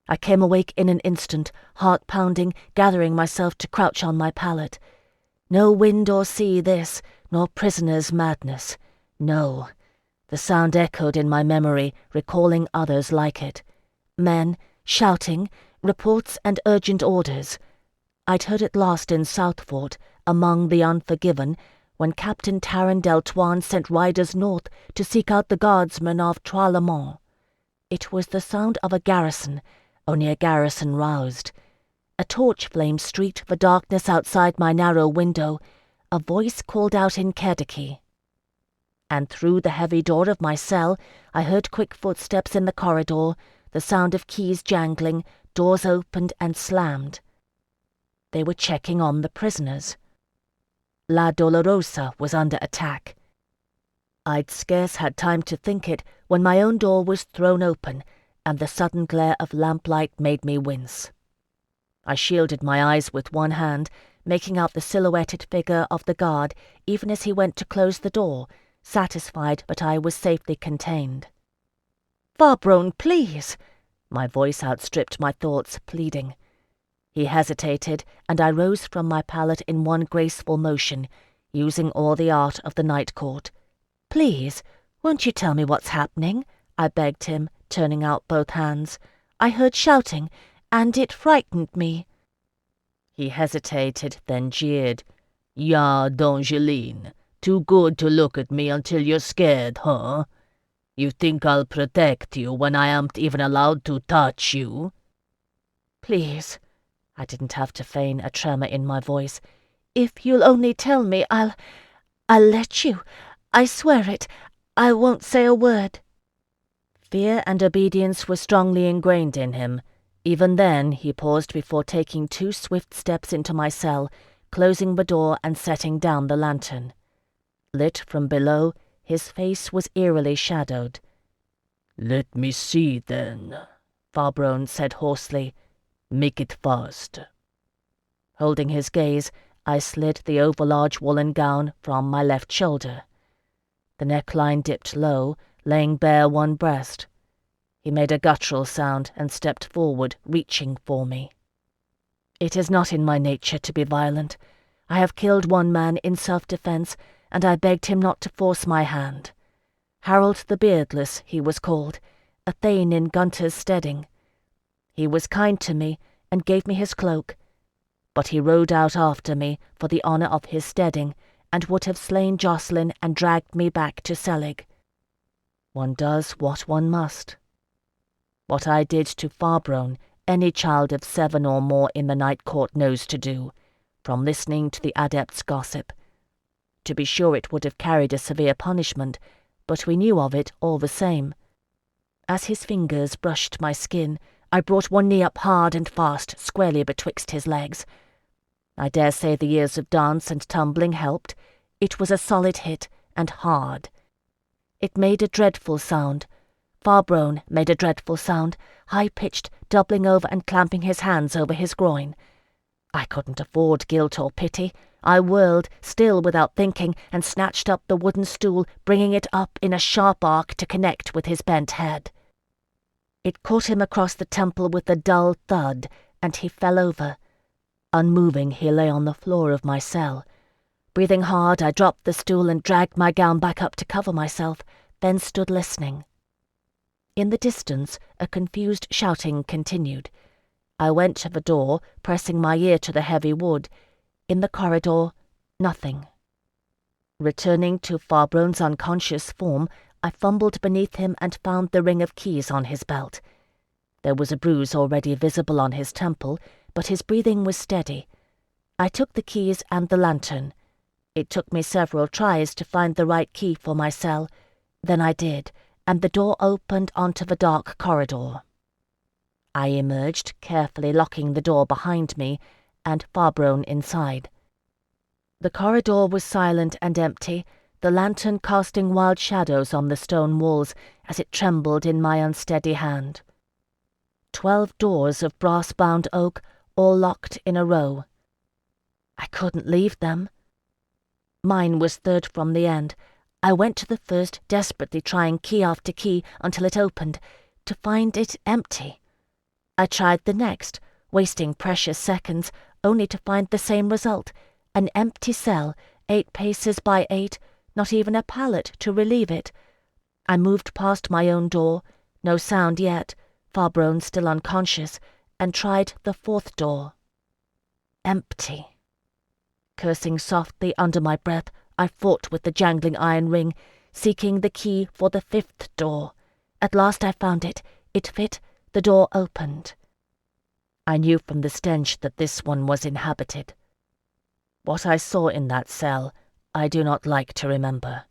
I came awake in an instant, heart pounding, gathering myself to crouch on my pallet. No wind or sea this, nor prisoner's madness. No. The sound echoed in my memory, recalling others like it. Men, shouting, reports and urgent orders. I'd heard it last in Southfort, among the unforgiven, when Captain Taran Deltoine sent riders north to seek out the guardsmen of Trois-le-Mont. It was the sound of a garrison, only a garrison roused. A torch flame streaked the darkness outside my narrow window. A voice called out in Kediki. And through the heavy door of my cell I heard quick footsteps in the corridor, the sound of keys jangling, doors opened and slammed. They were checking on the prisoners. La Dolorosa was under attack. I'd scarce had time to think it when my own door was thrown open, and the sudden glare of lamplight made me wince. I shielded my eyes with one hand, making out the silhouetted figure of the guard even as he went to close the door, satisfied that I was safely contained. "Farbron, please!" My voice outstripped my thoughts, pleading. He hesitated, and I rose from my pallet in one graceful motion, using all the art of the night court. "Please, won't you tell me what's happening?" I begged him, turning out both hands. "I heard shouting, and it frightened me." He hesitated, then jeered. "Ya, D'Angeline, too good to look at me until you're scared, huh? You think I'll protect you when I aren't even allowed to touch you?" "Please, I didn't have to feign a tremor in my voice. "If you'll only tell me, I'll let you. I swear it. I won't say a word." Fear and obedience were strongly ingrained in him. Even then, he paused before taking 2 swift steps into my cell, closing the door and setting down the lantern. Lit from below, his face was eerily shadowed. "Let me see, then," Farbron said hoarsely. "Make it fast." Holding his gaze, I slid the overlarge woolen gown from my left shoulder. The neckline dipped low, laying bare one breast. He made a guttural sound and stepped forward, reaching for me. "It is not in my nature to be violent. I have killed one man in self-defense, and I begged him not to force my hand. Harold the Beardless, he was called, a thane in Gunter's steading. He was kind to me and gave me his cloak, but he rode out after me for the honour of his steading, and would have slain Jacqueline and dragged me back to Selig. One does what one must. What I did to Farbron, any child of 7 or more in the Night Court knows to do, from listening to the adept's gossip. To be sure, it would have carried a severe punishment, but we knew of it all the same. As his fingers brushed my skin, I brought one knee up hard and fast, squarely betwixt his legs. I dare say the years of dance and tumbling helped. It was a solid hit, and hard. It made a dreadful sound. Farbron made a dreadful sound, high-pitched, doubling over and clamping his hands over his groin. I couldn't afford guilt or pity. I whirled, still without thinking, and snatched up the wooden stool, bringing it up in a sharp arc to connect with his bent head. It caught him across the temple with a dull thud, and he fell over. Unmoving, he lay on the floor of my cell. Breathing hard, I dropped the stool and dragged my gown back up to cover myself, then stood listening. In the distance, a confused shouting continued. I went to the door, pressing my ear to the heavy wood. In the corridor, nothing. Returning to Farbron's unconscious form, I fumbled beneath him and found the ring of keys on his belt. There was a bruise already visible on his temple, but his breathing was steady. I took the keys and the lantern. It took me several tries to find the right key for my cell. Then I did, and the door opened onto the dark corridor. I emerged, carefully locking the door behind me, and Farbron inside. The corridor was silent and empty, the lantern casting wild shadows on the stone walls as it trembled in my unsteady hand. 12 doors of brass-bound oak, all locked in a row. I couldn't leave them. Mine was third from the end. I went to the first, desperately trying key after key until it opened, to find it empty. I tried the next, wasting precious seconds, only to find the same result, an empty cell, 8 paces by 8, not even a pallet to relieve it. I moved past my own door, no sound yet, Farbron still unconscious, and tried the 4th door. Empty. Cursing softly under my breath, I fought with the jangling iron ring, seeking the key for the 5th door. At last I found it. It fit. The door opened. I knew from the stench that this one was inhabited. What I saw in that cell, I do not like to remember.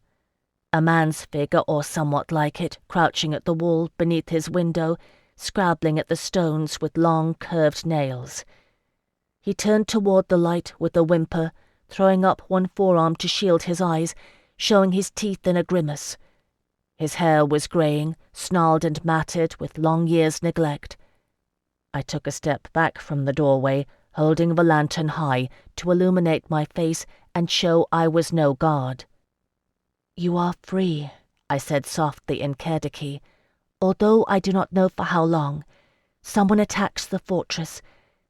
A man's figure, or somewhat like it, crouching at the wall beneath his window, scrabbling at the stones with long, curved nails. He turned toward the light with a whimper, throwing up one forearm to shield his eyes, showing his teeth in a grimace. His hair was greying, snarled and matted with long years' neglect. I took a step back from the doorway, holding the lantern high to illuminate my face and show I was no guard. "You are free," I said softly in Kerdiki, "although I do not know for how long. Someone attacks the fortress.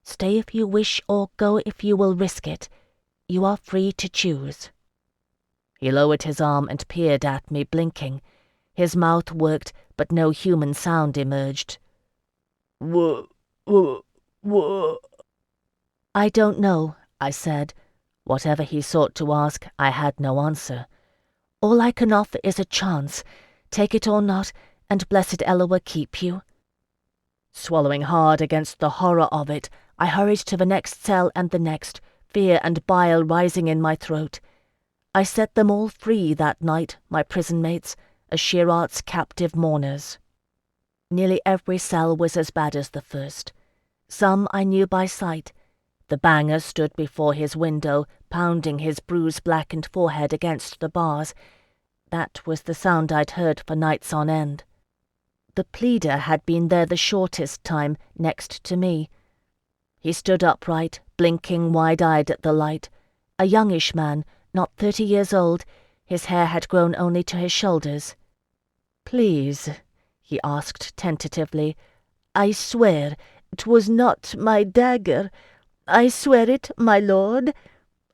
Stay if you wish, or go if you will risk it. You are free to choose." He lowered his arm and peered at me, blinking. His mouth worked, but no human sound emerged. "Wha... "I don't know," I said. Whatever he sought to ask, I had no answer. "All I can offer is a chance. Take it or not, and blessed Eloa keep you." Swallowing hard against the horror of it, I hurried to the next cell and the next, fear and bile rising in my throat. I set them all free that night, my prison mates, as Shirart's captive mourners. Nearly every cell was as bad as the first. Some I knew by sight. The banger stood before his window, pounding his bruise-blackened forehead against the bars. That was the sound I'd heard for nights on end. The pleader had been there the shortest time, next to me. He stood upright, blinking wide-eyed at the light. A youngish man, not 30 years old, his hair had grown only to his shoulders. "Please," he asked tentatively, "I swear 'twas not my dagger. I swear it, my lord.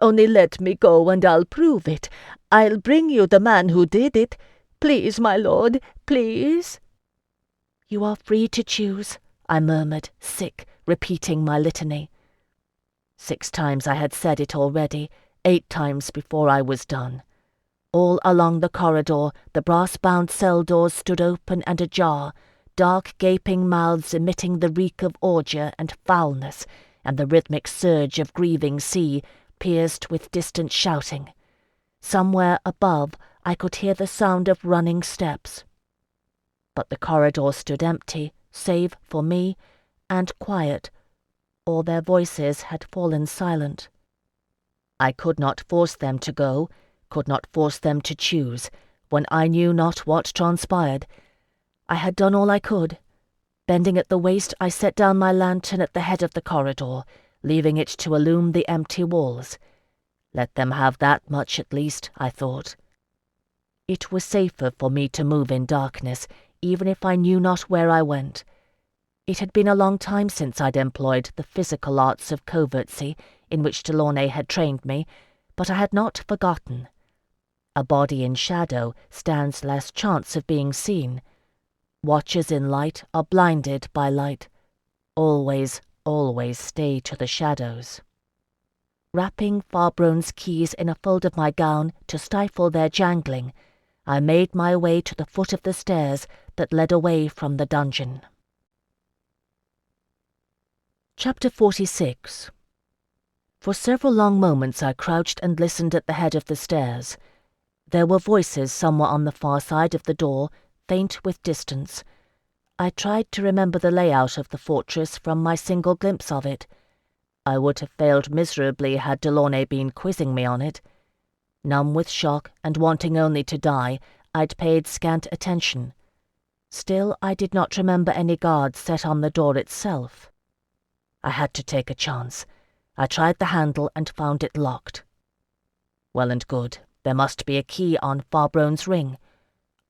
Only let me go and I'll prove it. I'll bring you the man who did it. Please, my lord, please." "You are free to choose," I murmured, sick, repeating my litany. 6 times I had said it already, 8 times before I was done. All along the corridor, the brass-bound cell doors stood open and ajar, dark gaping mouths emitting the reek of ordure and foulness, and the rhythmic surge of grieving sea, pierced with distant shouting. Somewhere above I could hear the sound of running steps. But the corridor stood empty, save for me, and quiet. All their voices had fallen silent. I could not force them to go, could not force them to choose, when I knew not what transpired. I had done all I could. Bending at the waist, I set down my lantern at the head of the corridor, leaving it to illume the empty walls. Let them have that much at least, I thought. It was safer for me to move in darkness, even if I knew not where I went. It had been a long time since I'd employed the physical arts of covertcy in which Delaunay had trained me, but I had not forgotten. A body in shadow stands less chance of being seen. Watchers in light are blinded by light. Always, always stay to the shadows. Wrapping Farbron's keys in a fold of my gown to stifle their jangling, I made my way to the foot of the stairs that led away from the dungeon. Chapter 46. For several long moments I crouched and listened at the head of the stairs. There were voices somewhere on the far side of the door, faint with distance. I tried to remember the layout of the fortress from my single glimpse of it. I would have failed miserably had Delaunay been quizzing me on it. Numb with shock and wanting only to die, I'd paid scant attention. Still, I did not remember any guards set on the door itself. I had to take a chance. I tried the handle and found it locked. Well and good. There must be a key on Farbron's ring.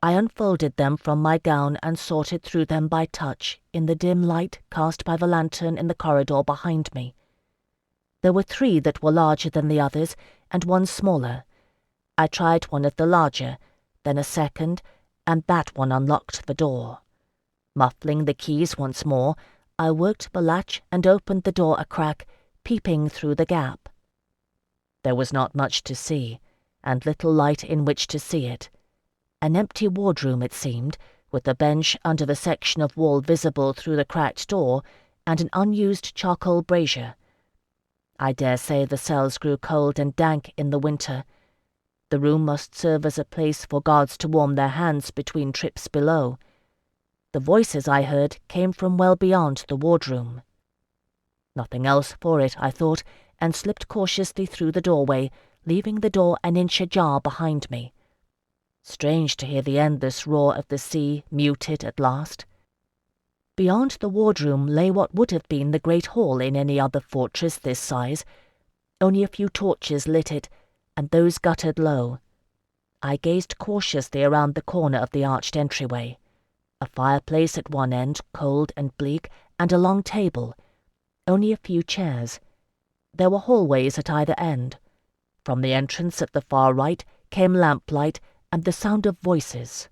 I unfolded them from my gown and sorted through them by touch in the dim light cast by the lantern in the corridor behind me. There were 3 that were larger than the others, and 1 smaller. I tried one of the larger, then a second, and that one unlocked the door. Muffling the keys once more, I worked the latch and opened the door a crack, peeping through the gap. There was not much to see, and little light in which to see it. An empty wardroom, it seemed, with a bench under the section of wall visible through the cracked door, and an unused charcoal brazier. I dare say the cells grew cold and dank in the winter. The room must serve as a place for guards to warm their hands between trips below. The voices I heard came from well beyond the wardroom. Nothing else for it, I thought, and slipped cautiously through the doorway, leaving the door an inch ajar behind me. Strange to hear the endless roar of the sea muted at last. Beyond the wardroom lay what would have been the great hall in any other fortress this size. Only a few torches lit it, and those guttered low. I gazed cautiously around the corner of the arched entryway. A fireplace at one end, cold and bleak, and a long table. Only a few chairs. There were hallways at either end. From the entrance at the far right came lamplight and the sound of voices.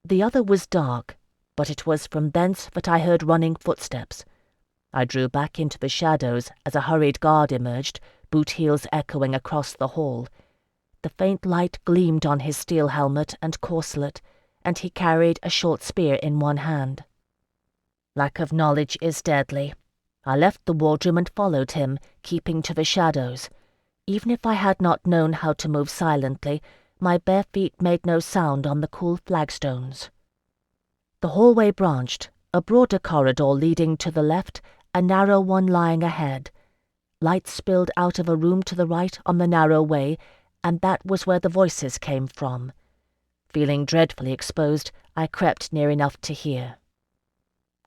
The other was dark, but it was from thence that I heard running footsteps. I drew back into the shadows as a hurried guard emerged, boot heels echoing across the hall. The faint light gleamed on his steel helmet and corselet, and he carried a short spear in one hand. Lack of knowledge is deadly. I left the wardroom and followed him, keeping to the shadows. Even if I had not known how to move silently, my bare feet made no sound on the cool flagstones. The hallway branched, a broader corridor leading to the left, a narrow one lying ahead. Light spilled out of a room to the right on the narrow way, and that was where the voices came from. Feeling dreadfully exposed, I crept near enough to hear.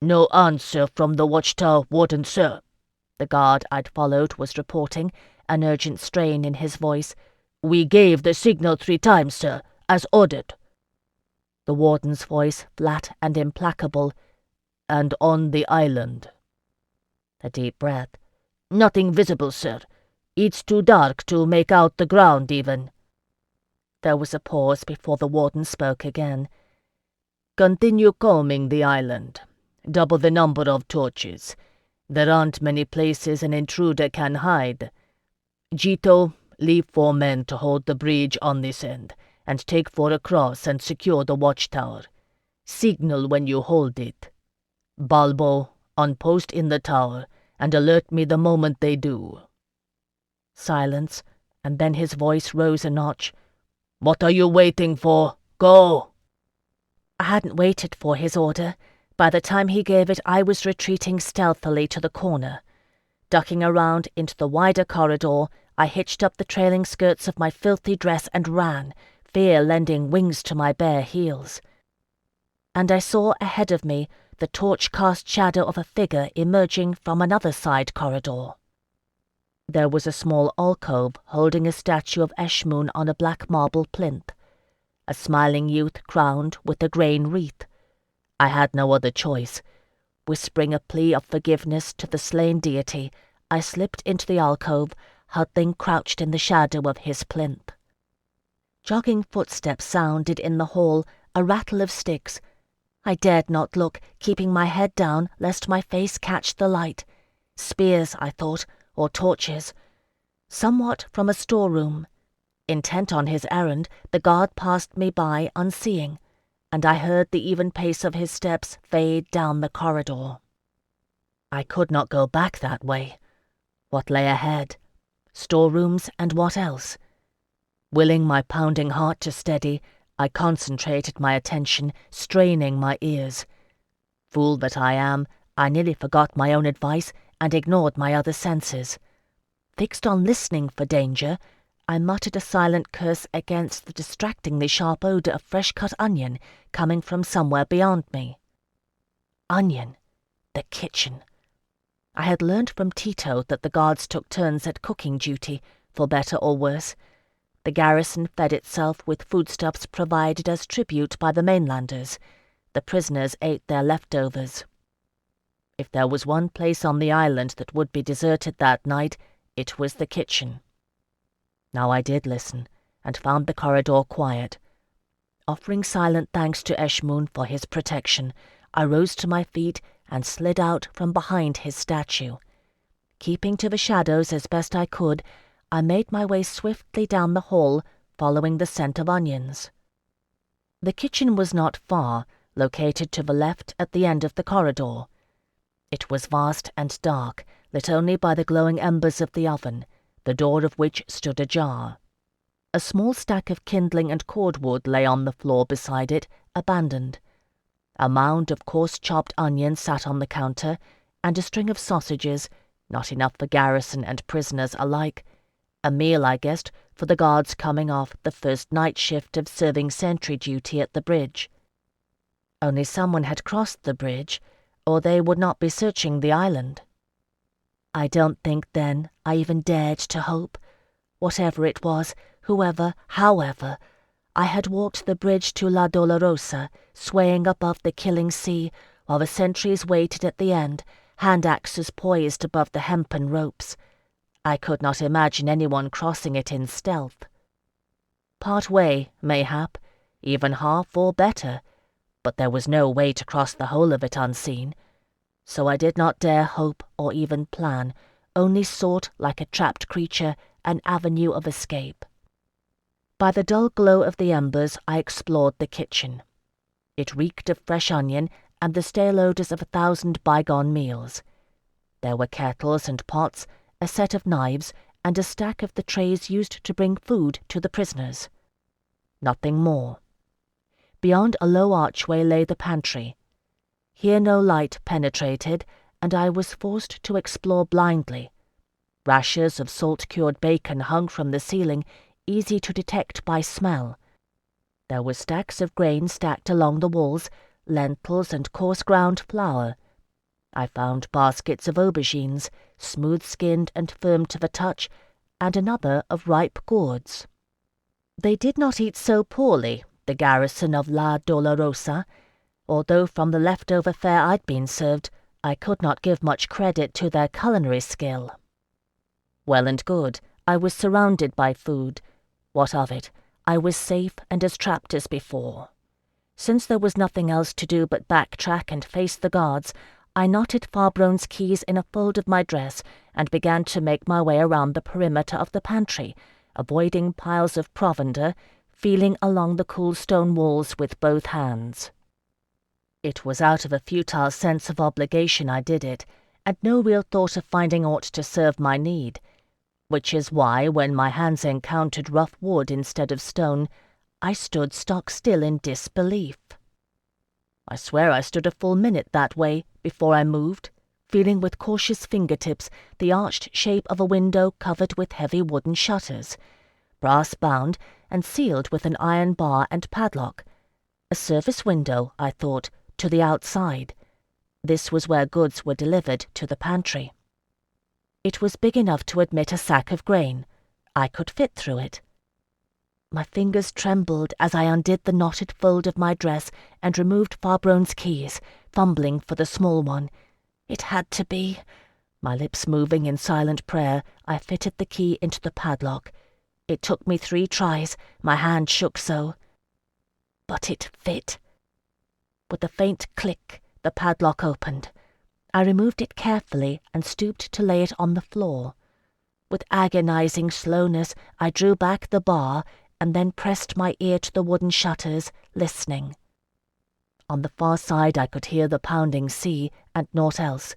"No answer from the watchtower, Warden, sir," the guard I'd followed was reporting, an urgent strain in his voice. "We gave the signal 3 times, sir, as ordered." The warden's voice, flat and implacable. "And on the island?" A deep breath. "Nothing visible, sir. It's too dark to make out the ground, even." There was a pause before the warden spoke again. "Continue combing the island. Double the number of torches. There aren't many places an intruder can hide. Gito, leave 4 men to hold the bridge on this end, and take 4 across and secure the watchtower. Signal when you hold it. Balbo, on post in the tower, and alert me the moment they do." Silence, and then his voice rose a notch. "What are you waiting for? Go!" I hadn't waited for his order. By the time he gave it, I was retreating stealthily to the corner. Ducking around into the wider corridor, I hitched up the trailing skirts of my filthy dress and ran, fear lending wings to my bare heels. And I saw ahead of me the torch-cast shadow of a figure emerging from another side corridor. There was a small alcove holding a statue of Eshmoon on a black marble plinth, a smiling youth crowned with a grain wreath. I had no other choice. Whispering a plea of forgiveness to the slain deity, I slipped into the alcove, huddling crouched in the shadow of his plinth. Jogging footsteps sounded in the hall, a rattle of sticks. I dared not look, keeping my head down lest my face catch the light. Spears, I thought, or torches. Somewhat from a storeroom. Intent on his errand, the guard passed me by unseeing, and I heard the even pace of his steps fade down the corridor. I could not go back that way. What lay ahead? Storerooms, and what else? Willing my pounding heart to steady, I concentrated my attention, straining my ears. Fool that I am, I nearly forgot my own advice and ignored my other senses. Fixed on listening for danger, I muttered a silent curse against the distractingly sharp odour of fresh-cut onion coming from somewhere beyond me. Onion. The kitchen. I had learned from Tito that the guards took turns at cooking duty, for better or worse. The garrison fed itself with foodstuffs provided as tribute by the mainlanders. The prisoners ate their leftovers. If there was one place on the island that would be deserted that night, it was the kitchen. Now I did listen, and found the corridor quiet. Offering silent thanks to Eshmoon for his protection, I rose to my feet and slid out from behind his statue. Keeping to the shadows as best I could, I made my way swiftly down the hall, following the scent of onions. The kitchen was not far, located to the left at the end of the corridor. It was vast and dark, lit only by the glowing embers of the oven, the door of which stood ajar. A small stack of kindling and cordwood lay on the floor beside it, abandoned. A mound of coarse-chopped onions sat on the counter, and a string of sausages, not enough for garrison and prisoners alike. A meal, I guessed, for the guards coming off the first night shift of serving sentry duty at the bridge. Only someone had crossed the bridge, or they would not be searching the island. I don't think then I even dared to hope. Whatever it was, whoever, however, I had walked the bridge to La Dolorosa, swaying above the killing sea, while the sentries waited at the end, hand-axes poised above the hempen ropes. I could not imagine anyone crossing it in stealth. Part way, mayhap, even half or better, but there was no way to cross the whole of it unseen. So I did not dare hope or even plan, only sought, like a trapped creature, an avenue of escape. By the dull glow of the embers I explored the kitchen. It reeked of fresh onion and the stale odours of 1,000 bygone meals. There were kettles and pots, a set of knives, and a stack of the trays used to bring food to the prisoners. Nothing more. Beyond a low archway lay the pantry. Here no light penetrated, and I was forced to explore blindly. Rashers of salt-cured bacon hung from the ceiling, easy to detect by smell. There were stacks of grain stacked along the walls, lentils and coarse ground flour. I found baskets of aubergines, smooth-skinned and firm to the touch, and another of ripe gourds. They did not eat so poorly, the garrison of La Dolorosa, although from the leftover fare I'd been served, I could not give much credit to their culinary skill. Well and good, I was surrounded by food. What of it? I was safe and as trapped as before. Since there was nothing else to do but backtrack and face the guards, I knotted Farbron's keys in a fold of my dress and began to make my way around the perimeter of the pantry, avoiding piles of provender, feeling along the cool stone walls with both hands. It was out of a futile sense of obligation I did it, and no real thought of finding aught to serve my need, which is why, when my hands encountered rough wood instead of stone, I stood stock still in disbelief. I swear I stood a full minute that way before I moved, feeling with cautious fingertips the arched shape of a window covered with heavy wooden shutters, brass-bound and sealed with an iron bar and padlock. A service window, I thought, to the outside. This was where goods were delivered to the pantry. It was big enough to admit a sack of grain. I could fit through it. My fingers trembled as I undid the knotted fold of my dress and removed Farbron's keys, fumbling for the small one. It had to be. My lips moving in silent prayer, I fitted the key into the padlock. It took me 3 tries, my hand shook so. But it fit. With a faint click, the padlock opened. I removed it carefully and stooped to lay it on the floor. With agonizing slowness, I drew back the bar and then pressed my ear to the wooden shutters, listening. On the far side I could hear the pounding sea and naught else.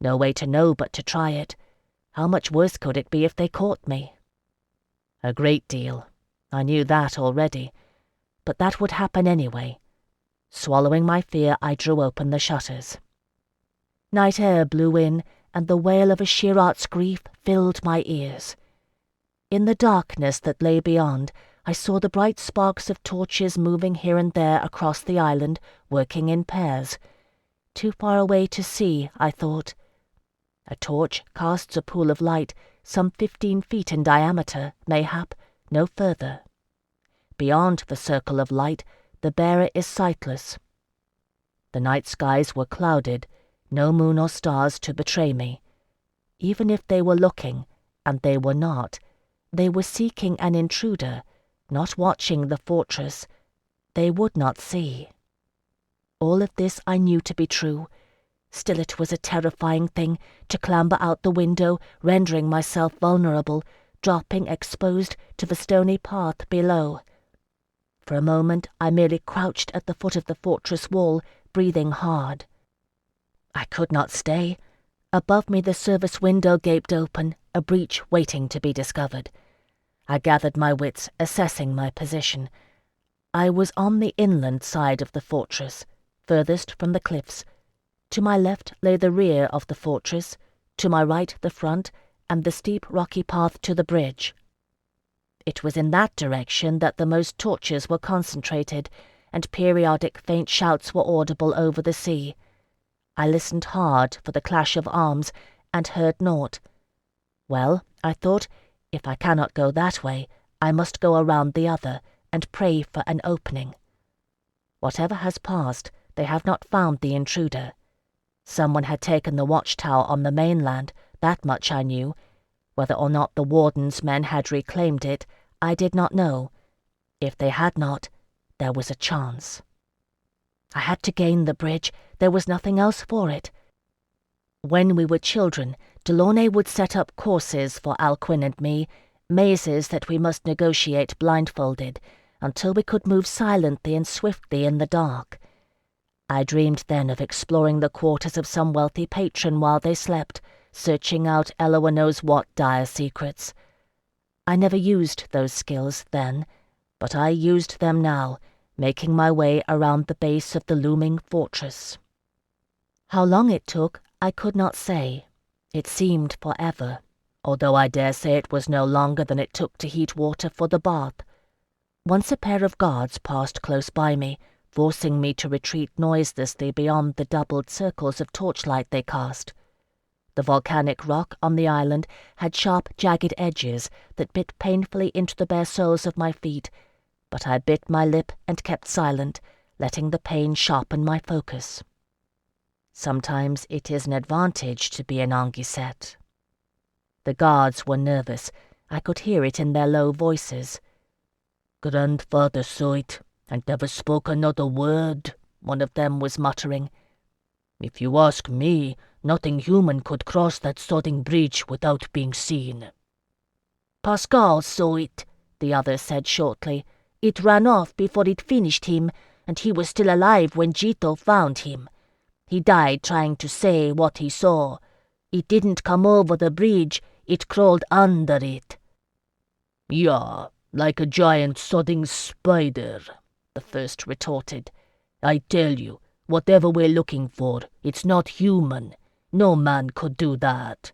No way to know but to try it. How much worse could it be if they caught me? A great deal. I knew that already. But that would happen anyway. Swallowing my fear, I drew open the shutters. Night air blew in, and the wail of a Shirat's grief filled my ears. In the darkness that lay beyond, I saw the bright sparks of torches moving here and there across the island, working in pairs. Too far away to see, I thought. A torch casts a pool of light, some 15 feet in diameter, mayhap, no further. Beyond the circle of light, the bearer is sightless. The night skies were clouded, no moon or stars to betray me. Even if they were looking, and they were not, they were seeking an intruder, not watching the fortress. They would not see. All of this I knew to be true. Still it was a terrifying thing to clamber out the window, rendering myself vulnerable, dropping exposed to the stony path below. For a moment I merely crouched at the foot of the fortress wall, breathing hard. I could not stay. Above me the service window gaped open, a breach waiting to be discovered. I gathered my wits, assessing my position. I was on the inland side of the fortress, furthest from the cliffs. To my left lay the rear of the fortress, to my right the front, and the steep rocky path to the bridge. It was in that direction that the most torches were concentrated, and periodic faint shouts were audible over the sea. I listened hard for the clash of arms, and heard naught. Well, I thought, if I cannot go that way, I must go around the other, and pray for an opening. Whatever has passed, they have not found the intruder. Someone had taken the watchtower on the mainland, that much I knew. Whether or not the warden's men had reclaimed it, I did not know. If they had not, there was a chance. I had to gain the bridge. There was nothing else for it. When we were children, Delaunay would set up courses for Alcuin and me, mazes that we must negotiate blindfolded, until we could move silently and swiftly in the dark. I dreamed then of exploring the quarters of some wealthy patron while they slept, searching out Eloa knows what dire secrets. I never used those skills then, but I used them now, making my way around the base of the looming fortress. How long it took, I could not say. It seemed forever, although I dare say it was no longer than it took to heat water for the bath. Once a pair of guards passed close by me, forcing me to retreat noiselessly beyond the doubled circles of torchlight they cast. The volcanic rock on the island had sharp, jagged edges that bit painfully into the bare soles of my feet, but I bit my lip and kept silent, letting the pain sharpen my focus. Sometimes it is an advantage to be an Anguisette. The guards were nervous. I could hear it in their low voices. "Grandfather saw it, and never spoke another word," one of them was muttering. "If you ask me, nothing human could cross that sodding bridge without being seen." "Pascal saw it," the other said shortly. "It ran off before it finished him, and he was still alive when Gito found him. He died trying to say what he saw. It didn't come over the bridge, it crawled under it." "Yeah, like a giant sodding spider," the first retorted. "I tell you, whatever we're looking for, it's not human. No man could do that."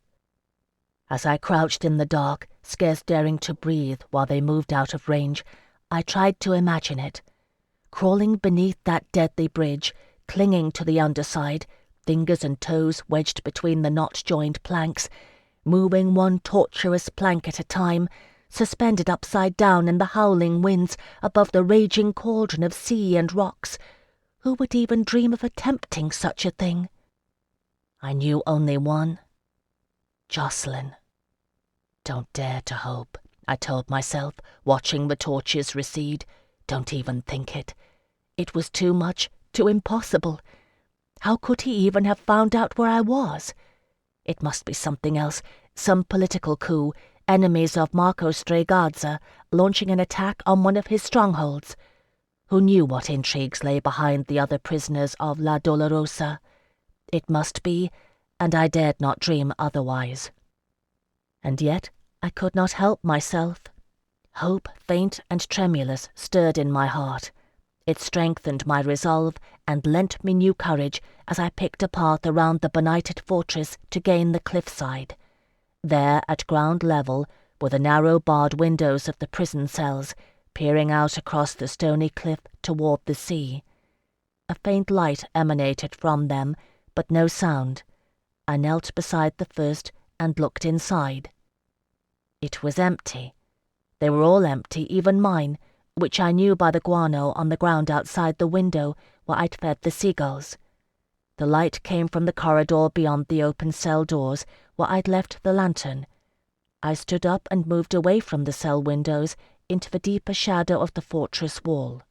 As I crouched in the dark, scarce daring to breathe while they moved out of range, I tried to imagine it. Crawling beneath that deadly bridge, clinging to the underside, fingers and toes wedged between the knot-joined planks, moving one tortuous plank at a time, suspended upside down in the howling winds above the raging cauldron of sea and rocks. Who would even dream of attempting such a thing? I knew only one. Jocelyn. "Don't dare to hope," I told myself, watching the torches recede. "Don't even think it. It was too much, too impossible. How could he even have found out where I was? It must be something else, some political coup, enemies of Marco Strigazza launching an attack on one of his strongholds. Who knew what intrigues lay behind the other prisoners of La Dolorosa? It must be, and I dared not dream otherwise. And yet I could not help myself. Hope, faint and tremulous, stirred in my heart. It strengthened my resolve and lent me new courage as I picked a path around the benighted fortress to gain the cliffside. There, at ground level, were the narrow barred windows of the prison cells, peering out across the stony cliff toward the sea. A faint light emanated from them, but no sound. I knelt beside the first and looked inside. It was empty. They were all empty, even mine, which I knew by the guano on the ground outside the window where I'd fed the seagulls. The light came from the corridor beyond the open cell doors where I'd left the lantern. I stood up and moved away from the cell windows into the deeper shadow of the fortress wall.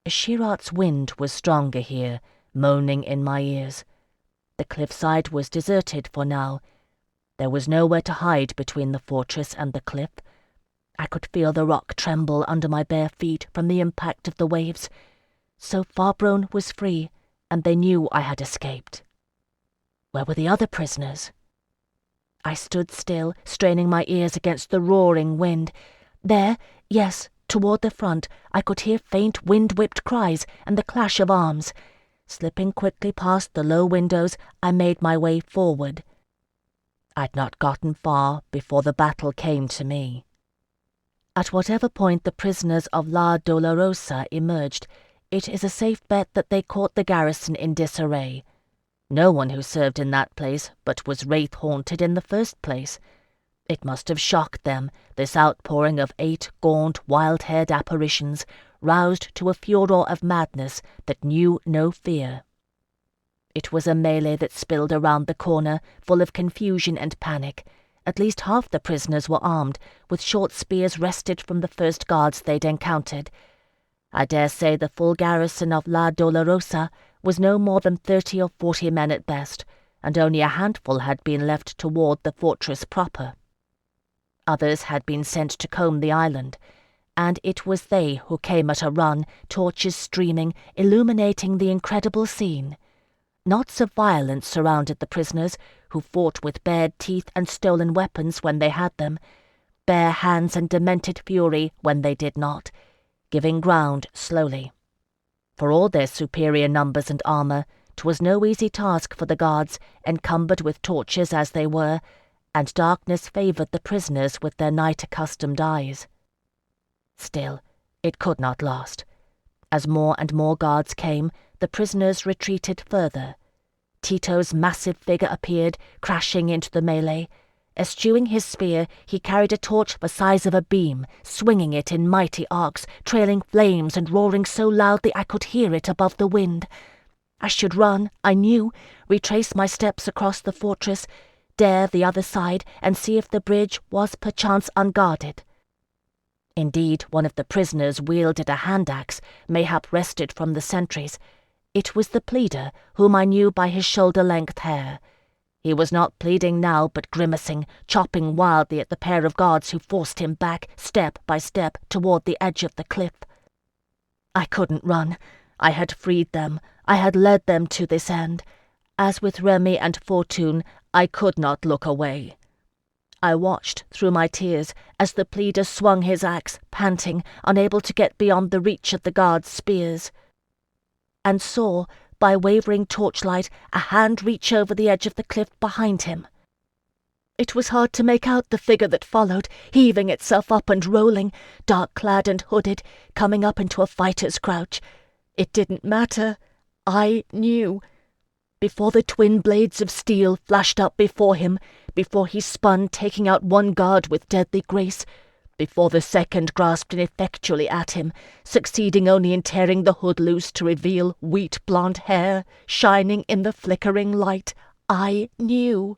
Shirat's wind was stronger here, moaning in my ears. The cliffside was deserted for now. There was nowhere to hide between the fortress and the cliff. I could feel the rock tremble under my bare feet from the impact of the waves. So Farbron was free, and they knew I had escaped. Where were the other prisoners? I stood still, straining my ears against the roaring wind. There, yes, toward the front, I could hear faint wind-whipped cries and the clash of arms. Slipping quickly past the low windows, I made my way forward. I'd not gotten far before the battle came to me. At whatever point the prisoners of La Dolorosa emerged, it is a safe bet that they caught the garrison in disarray. No one who served in that place but was wraith-haunted in the first place. It must have shocked them, this outpouring of 8 gaunt, wild-haired apparitions, roused to a furor of madness that knew no fear. It was a melee that spilled around the corner, full of confusion and panic. At least half the prisoners were armed, with short spears wrested from the first guards they'd encountered. I dare say the full garrison of La Dolorosa was no more than 30 or 40 men at best, and only a handful had been left toward the fortress proper. Others had been sent to comb the island. and it was they who came at a run, torches streaming, illuminating the incredible scene. Knots of violence surrounded the prisoners, who fought with bared teeth and stolen weapons when they had them, bare hands and demented fury when they did not, giving ground slowly. For all their superior numbers and armour, 'twas no easy task for the guards, encumbered with torches as they were, and darkness favoured the prisoners with their night-accustomed eyes. Still, it could not last. As more and more guards came, the prisoners retreated further. Tito's massive figure appeared, crashing into the melee. Eschewing his spear, he carried a torch the size of a beam, swinging it in mighty arcs, trailing flames and roaring so loudly I could hear it above the wind. I should run, I knew, retrace my steps across the fortress, dare the other side, and see if the bridge was perchance unguarded. Indeed, one of the prisoners wielded a hand-axe, mayhap wrested from the sentries. It was the pleader, whom I knew by his shoulder-length hair. He was not pleading now, but grimacing, chopping wildly at the pair of guards who forced him back, step by step, toward the edge of the cliff. I couldn't run. I had freed them. I had led them to this end. As with Remy and Fortune, I could not look away. I watched through my tears as the pleader swung his axe, panting, unable to get beyond the reach of the guards' spears, and saw, by wavering torchlight, a hand reach over the edge of the cliff behind him. It was hard to make out the figure that followed, heaving itself up and rolling, dark-clad and hooded, coming up into a fighter's crouch. It didn't matter. I knew. Before the twin blades of steel flashed up before him, before he spun, taking out one guard with deadly grace, before the second grasped ineffectually at him, succeeding only in tearing the hood loose to reveal wheat-blonde hair shining in the flickering light, I knew.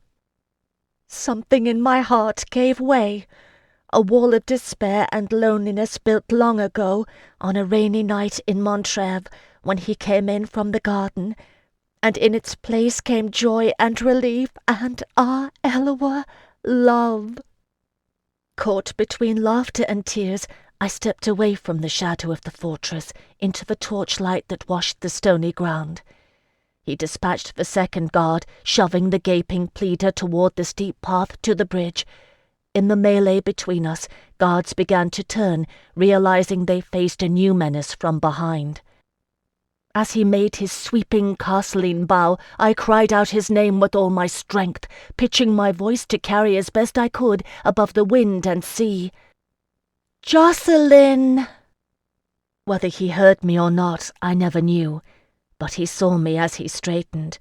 Something in my heart gave way. A wall of despair and loneliness built long ago on a rainy night in Montrève when he came in from the garden, and in its place came joy and relief and, Elua, love. Caught between laughter and tears, I stepped away from the shadow of the fortress into the torchlight that washed the stony ground. He dispatched the second guard, shoving the gaping pleader toward the steep path to the bridge. In the melee between us, guards began to turn, realizing they faced a new menace from behind. As he made his sweeping Castelline bow, I cried out his name with all my strength, pitching my voice to carry as best I could above the wind and sea. "Jocelyn!" Whether he heard me or not, I never knew, but he saw me as he straightened.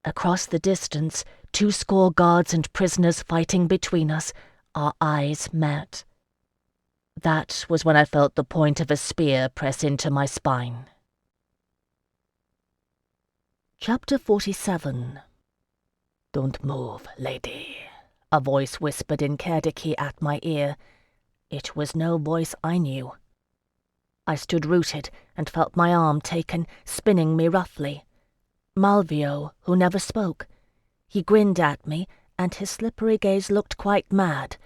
Across the distance, 20 guards and prisoners fighting between us, our eyes met. That was when I felt the point of a spear press into my spine. Chapter 47. "Don't move, lady," a voice whispered in Kerdiki at my ear. It was no voice I knew. I stood rooted and felt my arm taken, spinning me roughly. Malvio, who never spoke. He grinned at me, and his slippery gaze looked quite mad.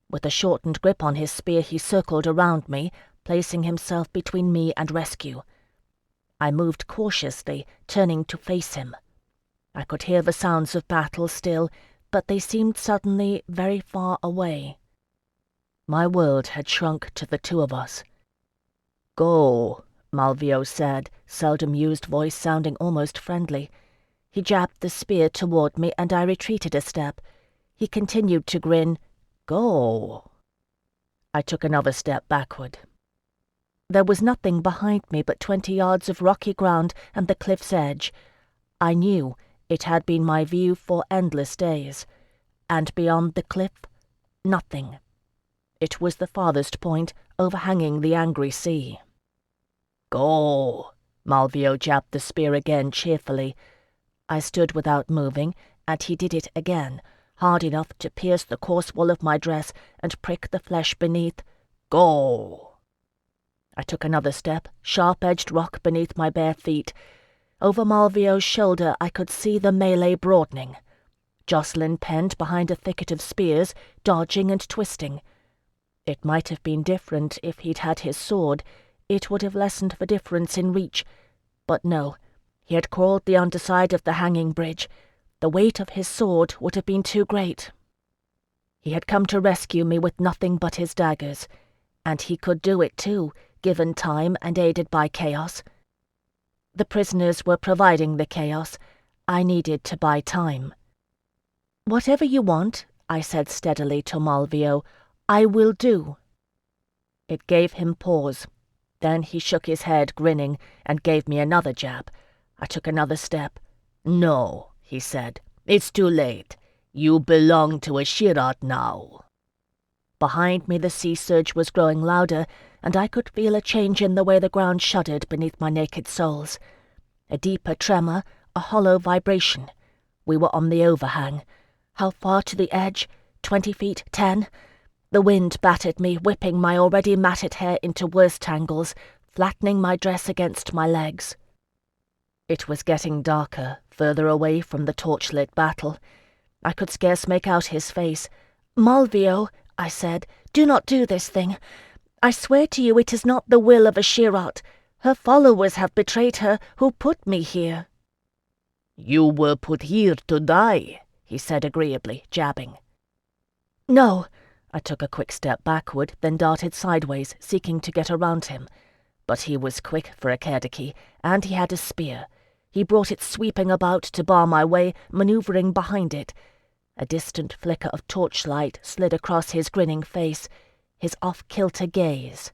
With a shortened grip on his spear he circled around me, placing himself between me and rescue. I moved cautiously, turning to face him. I could hear the sounds of battle still, but they seemed suddenly very far away. My world had shrunk to the two of us. "Go," Malvio said, seldom-used voice sounding almost friendly. He jabbed the spear toward me, and I retreated a step. He continued to grin. "Go." I took another step backward. There was nothing behind me but 20 yards of rocky ground and the cliff's edge. I knew it had been my view for endless days. And beyond the cliff, nothing. It was the farthest point, overhanging the angry sea. "Go!" Malvio jabbed the spear again cheerfully. I stood without moving, and he did it again, hard enough to pierce the coarse wool of my dress and prick the flesh beneath. "Go!" I took another step, sharp-edged rock beneath my bare feet. Over Malvio's shoulder I could see the melee broadening. Jocelyn penned behind a thicket of spears, dodging and twisting. It might have been different if he'd had his sword. It would have lessened the difference in reach. But no, he had crawled the underside of the hanging bridge. The weight of his sword would have been too great. He had come to rescue me with nothing but his daggers, and he could do it too, given time and aided by chaos. The prisoners were providing the chaos. I needed to buy time. "Whatever you want," I said steadily to Malvio, "I will do." It gave him pause. Then he shook his head, grinning, and gave me another jab. I took another step. "No," he said. "It's too late. You belong to a Shirat now." Behind me the sea surge was growing louder, and I could feel a change in the way the ground shuddered beneath my naked soles. A deeper tremor, a hollow vibration. We were on the overhang. How far to the edge? 20 feet? 10? The wind battered me, whipping my already matted hair into worse tangles, flattening my dress against my legs. It was getting darker, further away from the torchlit battle. I could scarce make out his face. "Malvio," I said, "do not do this thing. I swear to you it is not the will of a Shirat. Her followers have betrayed her, who put me here." "You were put here to die," he said agreeably, jabbing. "No." I took a quick step backward, then darted sideways, seeking to get around him. But he was quick for a Kerdiki, and he had a spear. He brought it sweeping about to bar my way, manoeuvring behind it. A distant flicker of torchlight slid across his grinning face, his off-kilter gaze.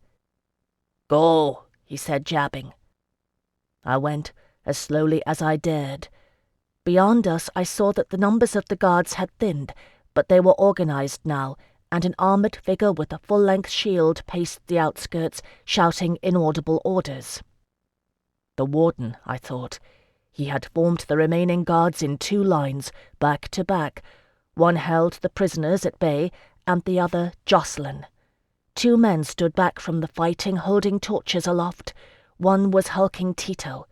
"Go," he said, jabbing. I went, as slowly as I dared. Beyond us I saw that the numbers of the guards had thinned, but they were organized now, and an armored figure with a full-length shield paced the outskirts, shouting inaudible orders. The warden, I thought. He had formed the remaining guards in 2 lines, back to back. One held the prisoners at bay, and the other Jacqueline. 2 men stood back from the fighting, holding torches aloft. One was hulking Tito.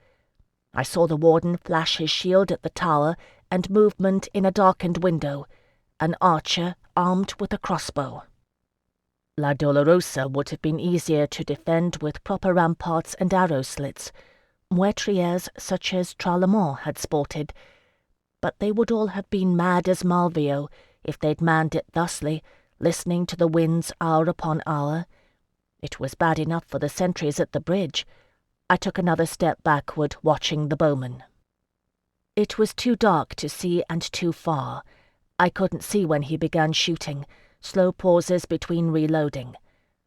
I saw the warden flash his shield at the tower, and movement in a darkened window. An archer armed with a crossbow. La Dolorosa would have been easier to defend with proper ramparts and arrow slits, meurtrières such as Tralemont had sported, but they would all have been mad as Malvio if they'd manned it thusly, listening to the winds hour upon hour. It was bad enough for the sentries at the bridge. I took another step backward, watching the bowman. It was too dark to see and too far. I couldn't see when he began shooting, slow pauses between reloading.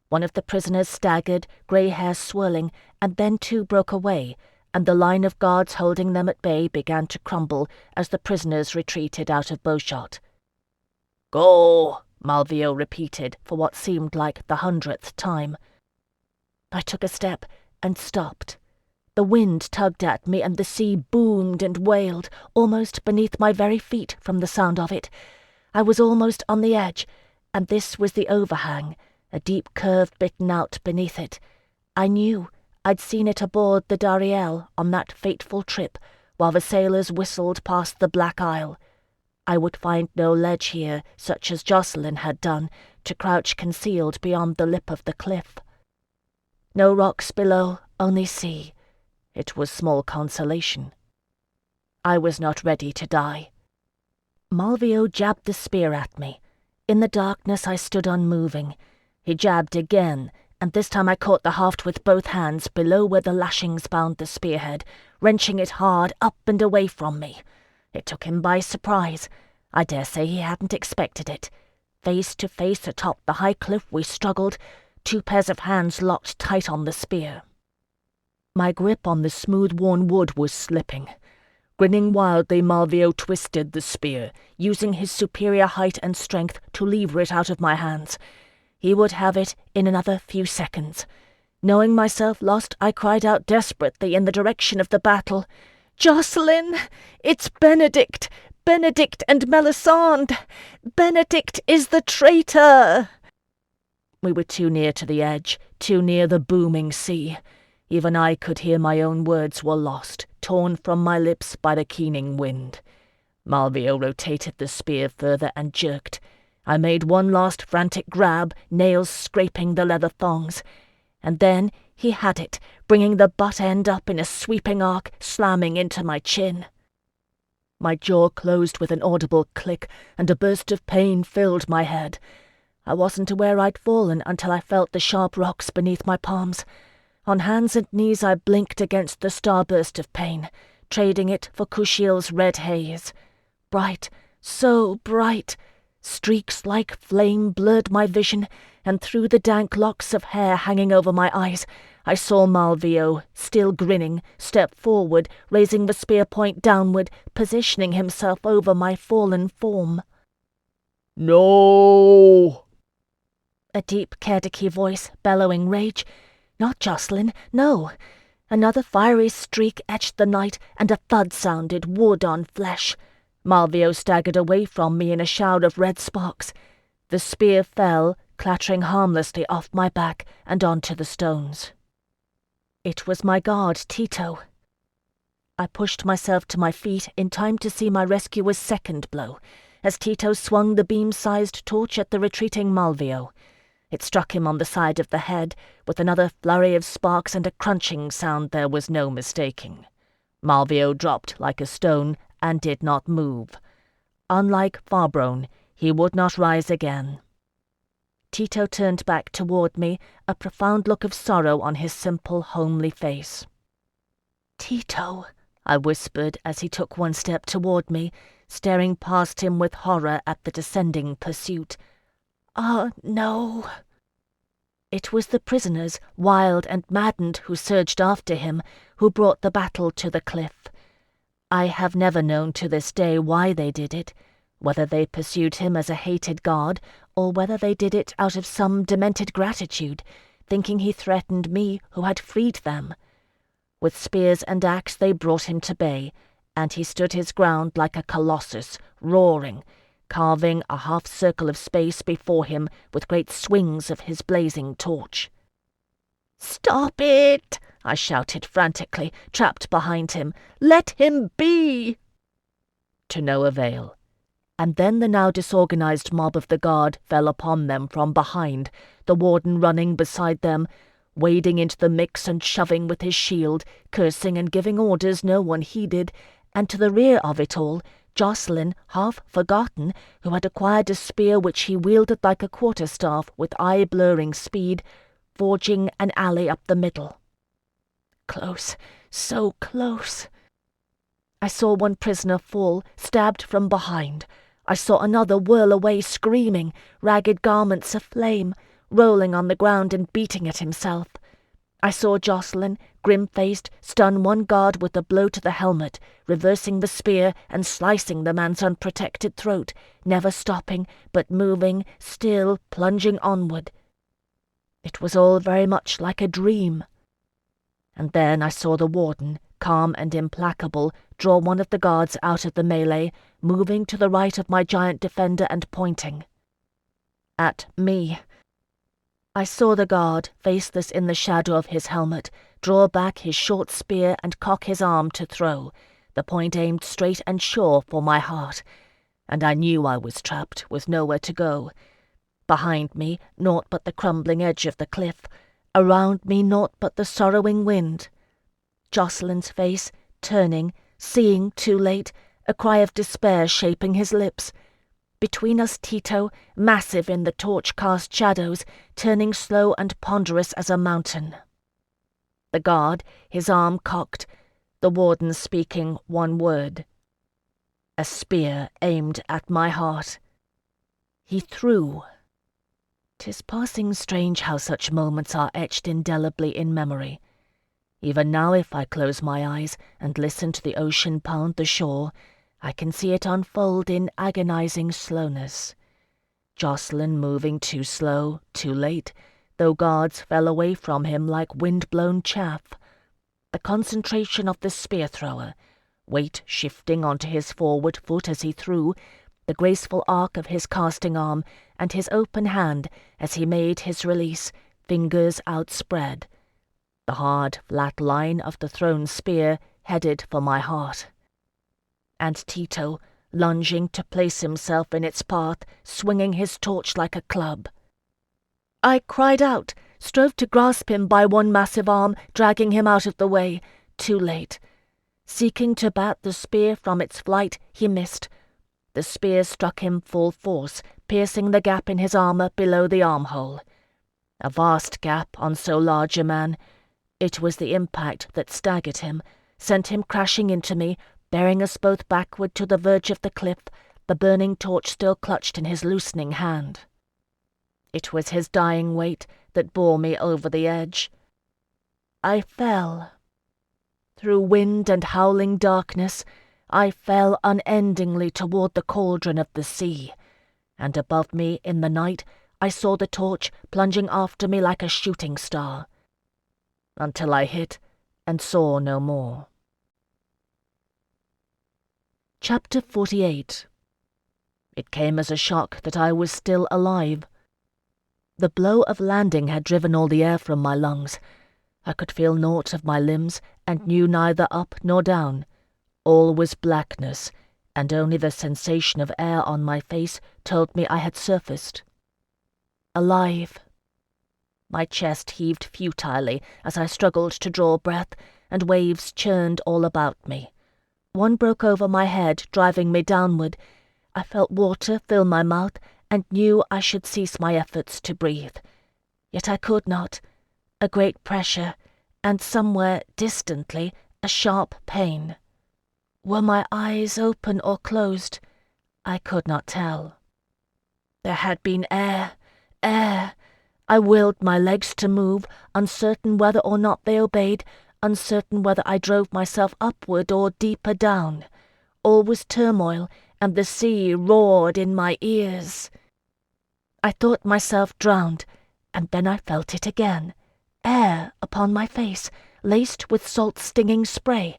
One of the prisoners staggered, grey hair swirling, and then 2 broke away, and the line of guards holding them at bay began to crumble as the prisoners retreated out of bowshot. "Go," Malvio repeated for what seemed like the 100th time. I took a step and stopped. The wind tugged at me and the sea boomed and wailed, almost beneath my very feet from the sound of it. I was almost on the edge, and this was the overhang, a deep curve bitten out beneath it. I knew. I'd seen it aboard the Dariel on that fateful trip, while the sailors whistled past the Black Isle. I would find no ledge here, such as Jacqueline had done, to crouch concealed beyond the lip of the cliff. No rocks below, only sea. It was small consolation. I was not ready to die. Malvio jabbed the spear at me. In the darkness I stood unmoving. He jabbed again, and this time I caught the haft with both hands below where the lashings bound the spearhead, wrenching it hard up and away from me. It took him by surprise. I dare say he hadn't expected it. Face to face atop the high cliff we struggled, 2 pairs of hands locked tight on the spear. My grip on the smooth-worn wood was slipping. Grinning wildly, Malvio twisted the spear, using his superior height and strength to lever it out of my hands. He would have it in another few seconds. Knowing myself lost, I cried out desperately in the direction of the battle. "Jacqueline! It's Benedict! Benedict and Melisande! Benedict is the traitor!" We were too near to the edge, too near the booming sea. Even I could hear my own words were lost, torn from my lips by the keening wind. Malvio rotated the spear further and jerked. I made one last frantic grab, nails scraping the leather thongs. And then he had it, bringing the butt end up in a sweeping arc, slamming into my chin. My jaw closed with an audible click, and a burst of pain filled my head. I wasn't aware I'd fallen until I felt the sharp rocks beneath my palms. On hands and knees I blinked against the starburst of pain, trading it for Kushiel's red haze. Bright, so bright. Streaks like flame blurred my vision, and through the dank locks of hair hanging over my eyes, I saw Malvio, still grinning, step forward, raising the spear point downward, positioning himself over my fallen form. "No!" A deep Kerdiki voice, bellowing rage. Not Jacqueline, no. Another fiery streak etched the night, and a thud sounded, wood on flesh. Malvio staggered away from me in a shower of red sparks. The spear fell, clattering harmlessly off my back and onto the stones. It was my guard, Tito. I pushed myself to my feet in time to see my rescuer's second blow, as Tito swung the beam-sized torch at the retreating Malvio. It struck him on the side of the head, with another flurry of sparks and a crunching sound there was no mistaking. Malvio dropped like a stone and did not move. Unlike Farbron, he would not rise again. Tito turned back toward me, a profound look of sorrow on his simple, homely face. "Tito," I whispered as he took one step toward me, staring past him with horror at the descending pursuit. No." It was the prisoners, wild and maddened, who surged after him, who brought the battle to the cliff. I have never known to this day why they did it, whether they pursued him as a hated god, or whether they did it out of some demented gratitude, thinking he threatened me who had freed them. With spears and axe they brought him to bay, and he stood his ground like a colossus, roaring, carving a half-circle of space before him with great swings of his blazing torch. "Stop it!" I shouted frantically, trapped behind him. "Let him be!" To no avail. And then the now disorganized mob of the guard fell upon them from behind, the warden running beside them, wading into the mix and shoving with his shield, cursing and giving orders no one heeded, and to the rear of it all, Jacqueline, half forgotten, who had acquired a spear which he wielded like a quarterstaff with eye-blurring speed, forging an alley up the middle. Close, so close. I saw one prisoner fall, stabbed from behind. I saw another whirl away screaming, ragged garments aflame, rolling on the ground and beating at himself. I saw Jacqueline, grim-faced, stun one guard with a blow to the helmet, reversing the spear and slicing the man's unprotected throat, never stopping, but moving, still plunging onward. It was all very much like a dream. And then I saw the warden, calm and implacable, draw one of the guards out of the melee, moving to the right of my giant defender and pointing. At me. I saw the guard, faceless in the shadow of his helmet, draw back his short spear and cock his arm to throw, the point aimed straight and sure for my heart, and I knew I was trapped, with nowhere to go. Behind me, naught but the crumbling edge of the cliff, around me naught but the sorrowing wind. Jacqueline's face, turning, seeing too late, a cry of despair shaping his lips. Between us Tito, massive in the torch-cast shadows, turning slow and ponderous as a mountain. The guard, his arm cocked, the warden speaking one word. A spear aimed at my heart. He threw. 'Tis passing strange how such moments are etched indelibly in memory. Even now, if I close my eyes and listen to the ocean pound the shore, I can see it unfold in agonizing slowness. Jacqueline moving too slow, too late, though guards fell away from him like wind-blown chaff. The concentration of the spear-thrower, weight shifting onto his forward foot as he threw, the graceful arc of his casting arm, and his open hand as he made his release, fingers outspread. The hard, flat line of the thrown spear headed for my heart. And Tito, lunging to place himself in its path, swinging his torch like a club. I cried out, strove to grasp him by one massive arm, dragging him out of the way. Too late. Seeking to bat the spear from its flight, he missed. The spear struck him full force, piercing the gap in his armor below the armhole. A vast gap on so large a man. It was the impact that staggered him, sent him crashing into me, bearing us both backward to the verge of the cliff, the burning torch still clutched in his loosening hand. It was his dying weight that bore me over the edge. I fell. Through wind and howling darkness, I fell unendingly toward the cauldron of the sea, and above me in the night I saw the torch plunging after me like a shooting star, until I hit and saw no more. Chapter 48. It came as a shock that I was still alive. The blow of landing had driven all the air from my lungs. I could feel naught of my limbs, and knew neither up nor down. All was blackness, and only the sensation of air on my face told me I had surfaced. Alive. My chest heaved futilely as I struggled to draw breath, and waves churned all about me. One broke over my head, driving me downward. I felt water fill my mouth, and knew I should cease my efforts to breathe. Yet I could not. A great pressure, and somewhere distantly a sharp pain. Were my eyes open or closed? I could not tell. There had been air. I willed my legs to move, uncertain whether or not they obeyed, uncertain whether I drove myself upward or deeper down. All was turmoil, and the sea roared in my ears. I thought myself drowned, and then I felt it again. Air upon my face, laced with salt-stinging spray,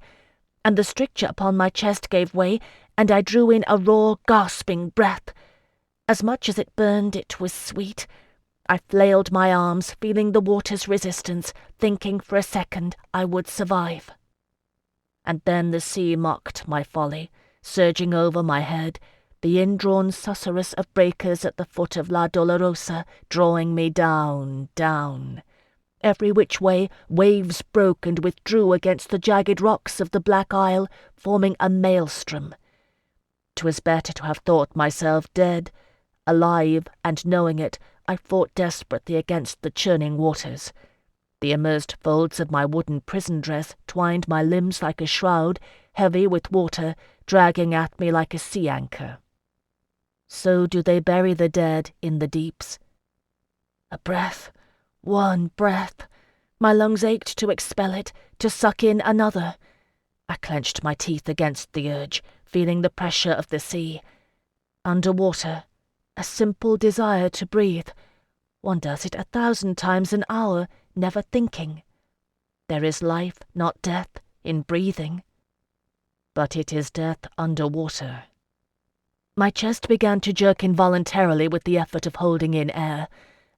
and the stricture upon my chest gave way, and I drew in a raw, gasping breath. As much as it burned, it was sweet. I flailed my arms, feeling the water's resistance, thinking for a second I would survive. And then the sea mocked my folly, surging over my head, the indrawn susurrus of breakers at the foot of La Dolorosa, drawing me down, down. Every which way waves broke and withdrew against the jagged rocks of the Black Isle, forming a maelstrom. 'Twas better to have thought myself dead. Alive, and knowing it, I fought desperately against the churning waters. The immersed folds of my wooden prison dress twined my limbs like a shroud, heavy with water, dragging at me like a sea anchor. So do they bury the dead in the deeps. A breath, one breath. My lungs ached to expel it, to suck in another. I clenched my teeth against the urge, feeling the pressure of the sea. Under water, a simple desire to breathe. One does it 1,000 times an hour, never thinking. There is life, not death, in breathing. But it is death under water. My chest began to jerk involuntarily with the effort of holding in air.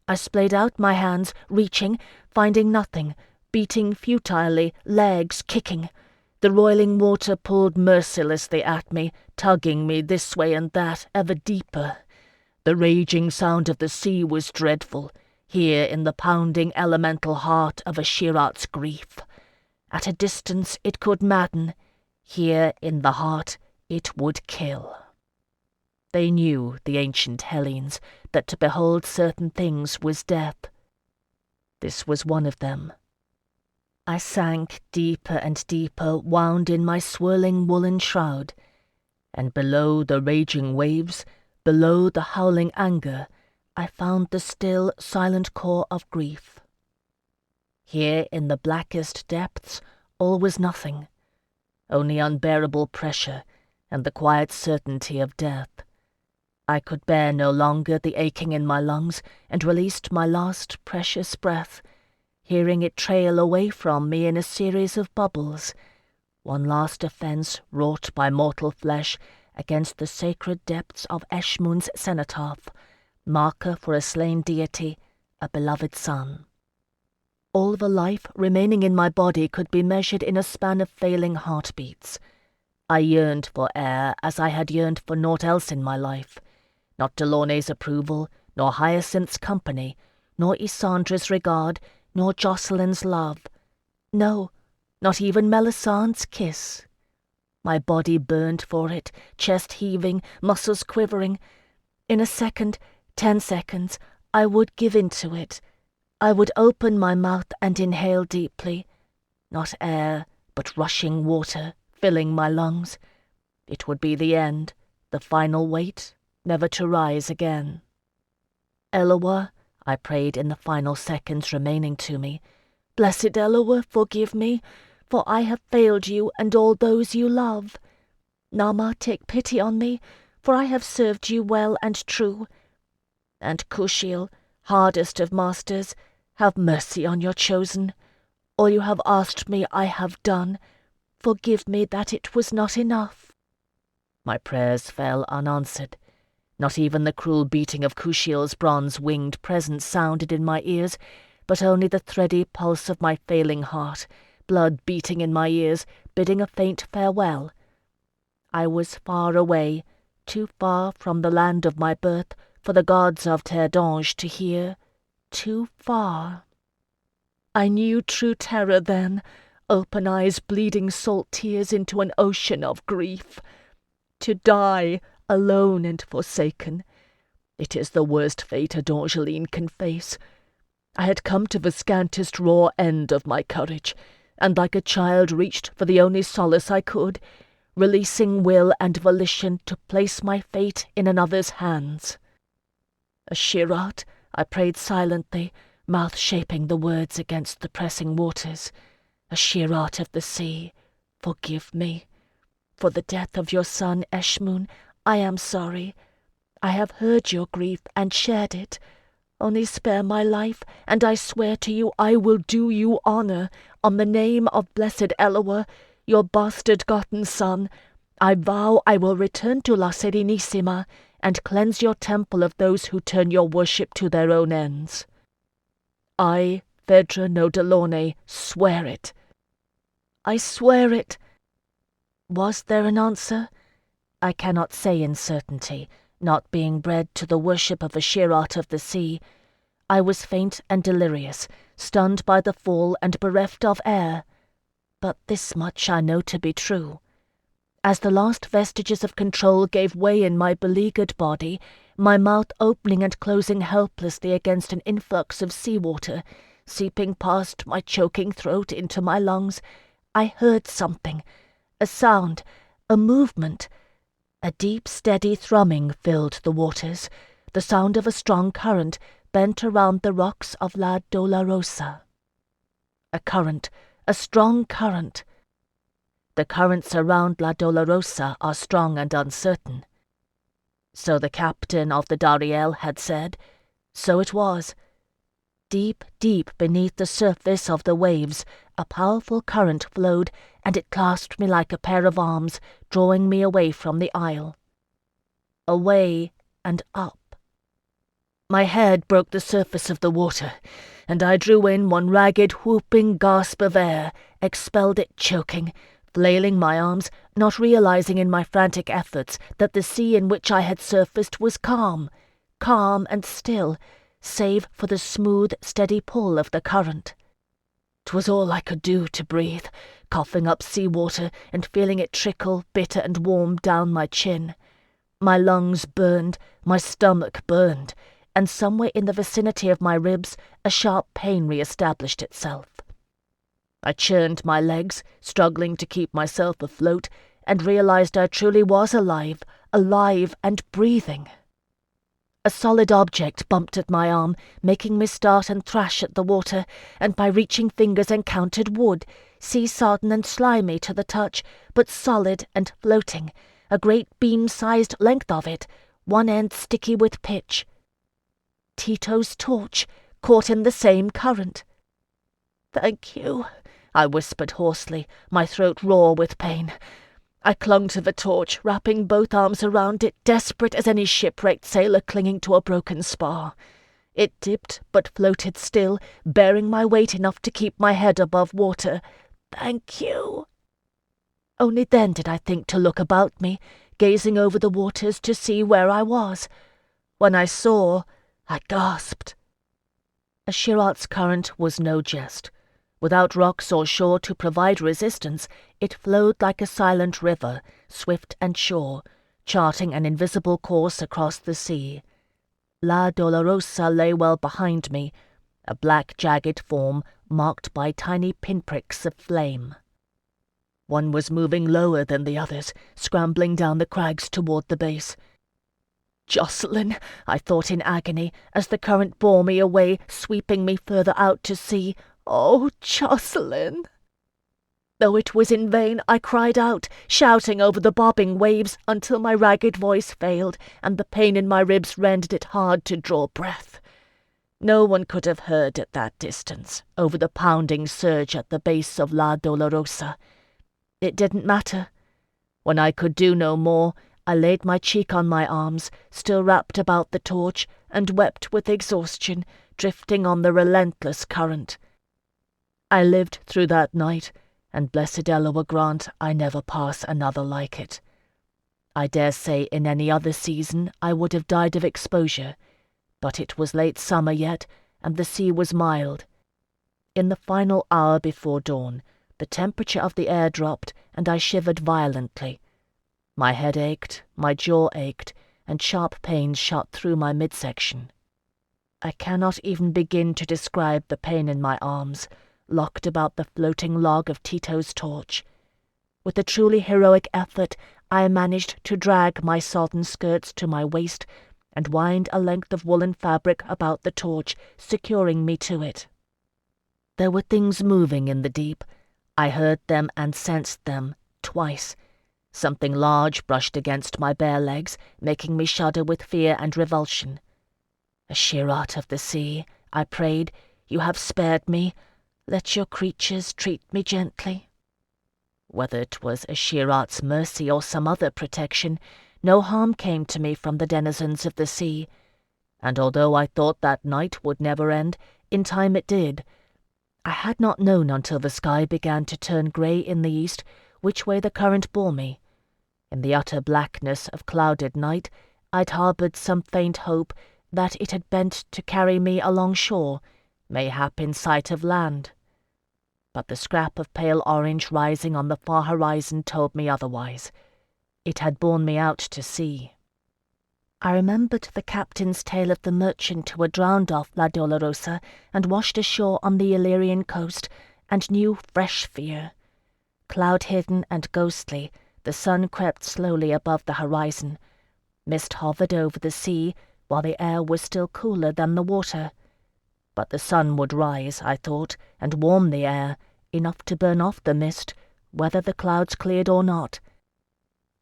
I splayed out my hands, reaching, finding nothing, beating futilely, legs kicking. The roiling water pulled mercilessly at me, tugging me this way and that, ever deeper. The raging sound of the sea was dreadful, here in the pounding elemental heart of a Shirat's grief. At a distance it could madden, here in the heart it would kill. They knew, the ancient Hellenes, that to behold certain things was death. This was one of them. I sank deeper and deeper, wound in my swirling woolen shroud, and below the raging waves, below the howling anger, I found the still, silent core of grief. Here in the blackest depths, all was nothing, only unbearable pressure and the quiet certainty of death. I could bear no longer the aching in my lungs, and released my last precious breath, hearing it trail away from me in a series of bubbles, one last offence wrought by mortal flesh against the sacred depths of Eshmun's cenotaph, marker for a slain deity, a beloved son. All the life remaining in my body could be measured in a span of failing heartbeats. I yearned for air as I had yearned for naught else in my life. Not Delaunay's approval, nor Hyacinth's company, nor Isandra's regard, nor Jocelyn's love. No, not even Melisandre's kiss. My body burned for it, chest heaving, muscles quivering. In a second, 10 seconds, I would give in to it. I would open my mouth and inhale deeply. Not air, but rushing water, filling my lungs. It would be the end, the final weight, never to rise again. Eloa, I prayed in the final seconds remaining to me, blessed Eloa, forgive me, for I have failed you and all those you love. Nama, take pity on me, for I have served you well and true. And Kushiel, hardest of masters, have mercy on your chosen. All you have asked me I have done. Forgive me that it was not enough. My prayers fell unanswered. Not even the cruel beating of Kushiel's bronze-winged presence sounded in my ears, but only the thready pulse of my failing heart, blood beating in my ears, bidding a faint farewell. I was far away, too far from the land of my birth for the gods of Terre to hear, too far. I knew true terror then, open eyes bleeding salt tears into an ocean of grief. To die, alone and forsaken, it is the worst fate a D'Angeline can face. I had come to the scantest raw end of my courage, and like a child reached for the only solace I could, releasing will and volition to place my fate in another's hands. A Shirat, I prayed silently, mouth shaping the words against the pressing waters. A Shirat of the sea, forgive me. For the death of your son Eshmun, I am sorry. I have heard your grief and shared it. Only spare my life, and I swear to you I will do you honor. On the name of blessed Eloa, your bastard-gotten son, I vow I will return to La Serenissima and cleanse your temple of those who turn your worship to their own ends. I, Phèdre no Delaunay, swear it. I swear it. Was there an answer? I cannot say in certainty, not being bred to the worship of a Shirat of the sea. I was faint and delirious, stunned by the fall and bereft of air. But this much I know to be true. As the last vestiges of control gave way in my beleaguered body, my mouth opening and closing helplessly against an influx of seawater, seeping past my choking throat into my lungs, I heard something, a sound, a movement. A deep, steady thrumming filled the waters, the sound of a strong current bent around the rocks of La Dolorosa. A current, a strong current. The currents around La Dolorosa are strong and uncertain. So the captain of the Dariel had said. So it was. Deep, deep beneath the surface of the waves, a powerful current flowed, and it clasped me like a pair of arms, drawing me away from the isle. Away and up. My head broke the surface of the water, and I drew in one ragged, whooping gasp of air, expelled it choking, flailing my arms, not realizing in my frantic efforts that the sea in which I had surfaced was calm and still, save for the smooth, steady pull of the current. 'Twas all I could do to breathe, coughing up sea-water and feeling it trickle, bitter and warm, down my chin. My lungs burned, my stomach burned, and somewhere in the vicinity of my ribs a sharp pain re-established itself. I churned my legs, struggling to keep myself afloat, and realized I truly was alive and breathing. A solid object bumped at my arm, making me start and thrash at the water, and by reaching fingers encountered wood, sea-sodden and slimy to the touch, but solid and floating, a great beam-sized length of it, one end sticky with pitch. Tito's torch, caught in the same current. "Thank you," I whispered hoarsely, my throat raw with pain. I clung to the torch, wrapping both arms around it, desperate as any shipwrecked sailor clinging to a broken spar. It dipped, but floated still, bearing my weight enough to keep my head above water. "Thank you." Only then did I think to look about me, gazing over the waters to see where I was. When I saw, I gasped. A Shirat's current was no jest. Without rocks or shore to provide resistance, it flowed like a silent river, swift and sure, charting an invisible course across the sea. La Dolorosa lay well behind me, a black jagged form marked by tiny pinpricks of flame. One was moving lower than the others, scrambling down the crags toward the base. Jacqueline, I thought in agony, as the current bore me away, sweeping me further out to sea. Oh, Jacqueline! Though it was in vain, I cried out, shouting over the bobbing waves until my ragged voice failed, and the pain in my ribs rendered it hard to draw breath. No one could have heard at that distance, over the pounding surge at the base of La Dolorosa. It didn't matter. When I could do no more, I laid my cheek on my arms, still wrapped about the torch, and wept with exhaustion, drifting on the relentless current. I lived through that night, and blessed Eloa grant I never pass another like it. I dare say in any other season I would have died of exposure, but it was late summer yet, and the sea was mild. In the final hour before dawn, the temperature of the air dropped, and I shivered violently. My head ached, my jaw ached, and sharp pains shot through my midsection. I cannot even begin to describe the pain in my arms, locked about the floating log of Tito's torch. With a truly heroic effort, I managed to drag my sodden skirts to my waist and wind a length of woolen fabric about the torch, securing me to it. There were things moving in the deep. I heard them and sensed them, twice. Something large brushed against my bare legs, making me shudder with fear and revulsion. A Shirat of the sea, I prayed, you have spared me. Let your creatures treat me gently. Whether it was a Shirat's mercy or some other protection, no harm came to me from the denizens of the sea, and although I thought that night would never end, in time it did. I had not known until the sky began to turn grey in the east which way the current bore me. In the utter blackness of clouded night, I'd harboured some faint hope that it had bent to carry me along shore, mayhap in sight of land. But the scrap of pale orange rising on the far horizon told me otherwise. It had borne me out to sea. I remembered the captain's tale of the merchant who had drowned off La Dolorosa and washed ashore on the Illyrian coast, and knew fresh fear. Cloud-hidden and ghostly, the sun crept slowly above the horizon. Mist hovered over the sea, while the air was still cooler than the water. But the sun would rise, I thought, and warm the air, enough to burn off the mist, whether the clouds cleared or not.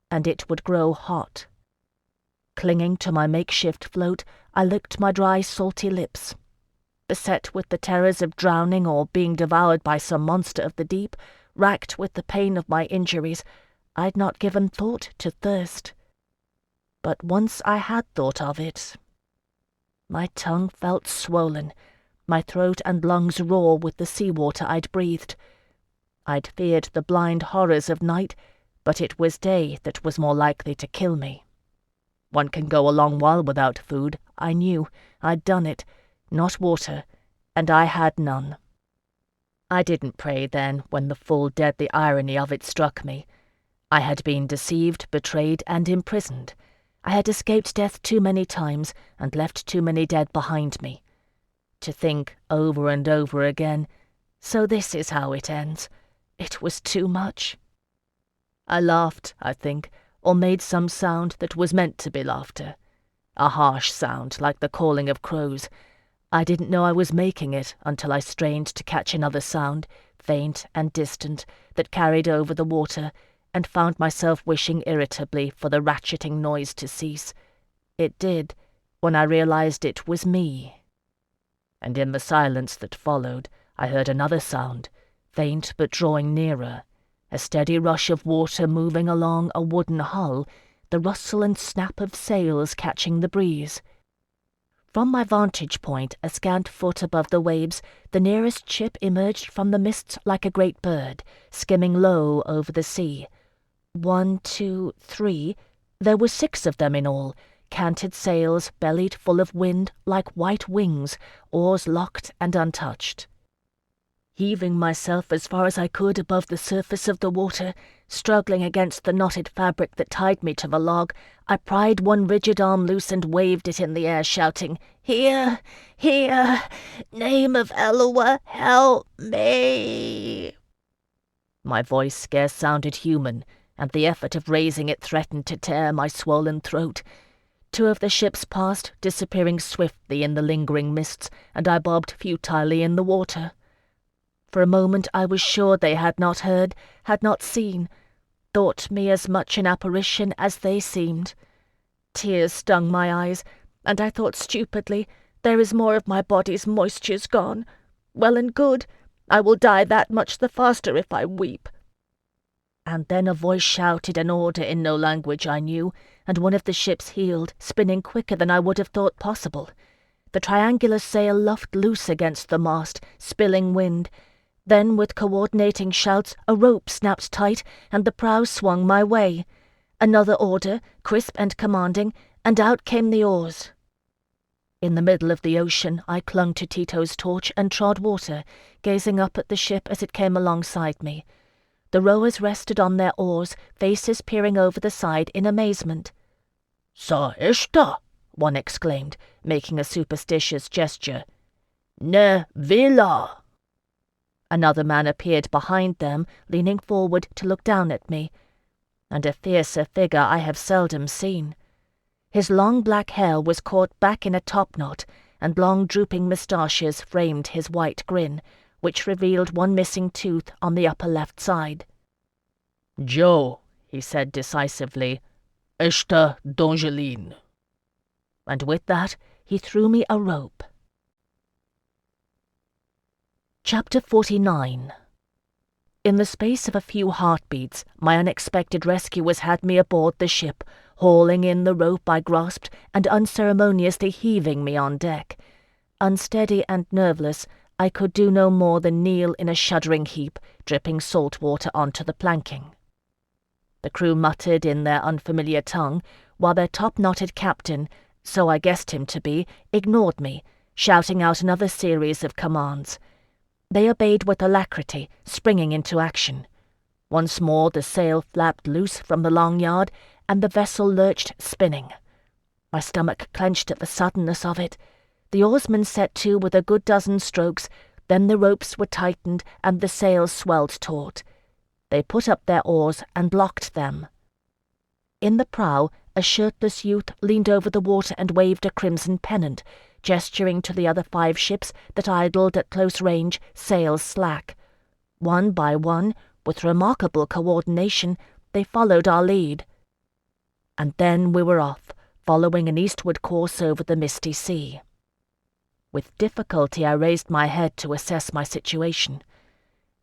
And it would grow hot. Clinging to my makeshift float, I licked my dry, salty lips. Beset with the terrors of drowning or being devoured by some monster of the deep, racked with the pain of my injuries, I'd not given thought to thirst. But once I had thought of it. My tongue felt swollen, my throat and lungs raw with the sea-water I'd breathed. I'd feared the blind horrors of night, but it was day that was more likely to kill me. One can go a long while without food, I knew. I'd done it. Not water, and I had none. I didn't pray then when the full deadly irony of it struck me. I had been deceived, betrayed, and imprisoned. I had escaped death too many times and left too many dead behind me. To think over and over again, so this is how it ends. It was too much. I laughed, I think, or made some sound that was meant to be laughter. A harsh sound, like the calling of crows. I didn't know I was making it until I strained to catch another sound, faint and distant, that carried over the water, and found myself wishing irritably for the ratcheting noise to cease. It did, when I realized it was me. And in the silence that followed, I heard another sound, faint but drawing nearer, a steady rush of water moving along a wooden hull, the rustle and snap of sails catching the breeze. From my vantage point, a scant foot above the waves, the nearest ship emerged from the mists like a great bird, skimming low over the sea, 1, 2, 3. There were 6 of them in all, canted sails, bellied full of wind, like white wings, oars locked and untouched. Heaving myself as far as I could above the surface of the water, struggling against the knotted fabric that tied me to the log, I pried one rigid arm loose and waved it in the air, shouting, "Here! Here! Name of Eloah, help me!" My voice scarce sounded human, and the effort of raising it threatened to tear my swollen throat. 2 of the ships passed, disappearing swiftly in the lingering mists, and I bobbed futilely in the water. For a moment I was sure they had not heard, had not seen, thought me as much an apparition as they seemed. Tears stung my eyes, and I thought stupidly, there is more of my body's moistures gone. Well and good, I will die that much the faster if I weep. And then a voice shouted an order in no language I knew, and one of the ships heeled, spinning quicker than I would have thought possible. The triangular sail luffed loose against the mast, spilling wind. Then, with coordinating shouts, a rope snapped tight, and the prow swung my way. Another order, crisp and commanding, and out came the oars. In the middle of the ocean, I clung to Tito's torch and trod water, gazing up at the ship as it came alongside me. The rowers rested on their oars, faces peering over the side in amazement. "Sa esta!" one exclaimed, making a superstitious gesture. "Ne villa!" Another man appeared behind them, leaning forward to look down at me, and a fiercer figure I have seldom seen. His long black hair was caught back in a topknot, and long drooping moustaches framed his white grin, which revealed one missing tooth on the upper left side. "Joe," he said decisively, "esta Dongeline." And with that he threw me a rope. Chapter 49. In the space of a few heartbeats, my unexpected rescuers had me aboard the ship, hauling in the rope I grasped and unceremoniously heaving me on deck. Unsteady and nerveless, I could do no more than kneel in a shuddering heap, dripping salt water onto the planking. The crew muttered in their unfamiliar tongue, while their top-knotted captain, so I guessed him to be, ignored me, shouting out another series of commands. They obeyed with alacrity, springing into action. Once more the sail flapped loose from the long yard, and the vessel lurched, spinning. My stomach clenched at the suddenness of it. The oarsmen set to with a good dozen strokes, then the ropes were tightened and the sails swelled taut. They put up their oars and locked them. In the prow, a shirtless youth leaned over the water and waved a crimson pennant, gesturing to the other 5 ships that idled at close range, sails slack. One by one, with remarkable coordination, they followed our lead. And then we were off, following an eastward course over the misty sea. With difficulty I raised my head to assess my situation.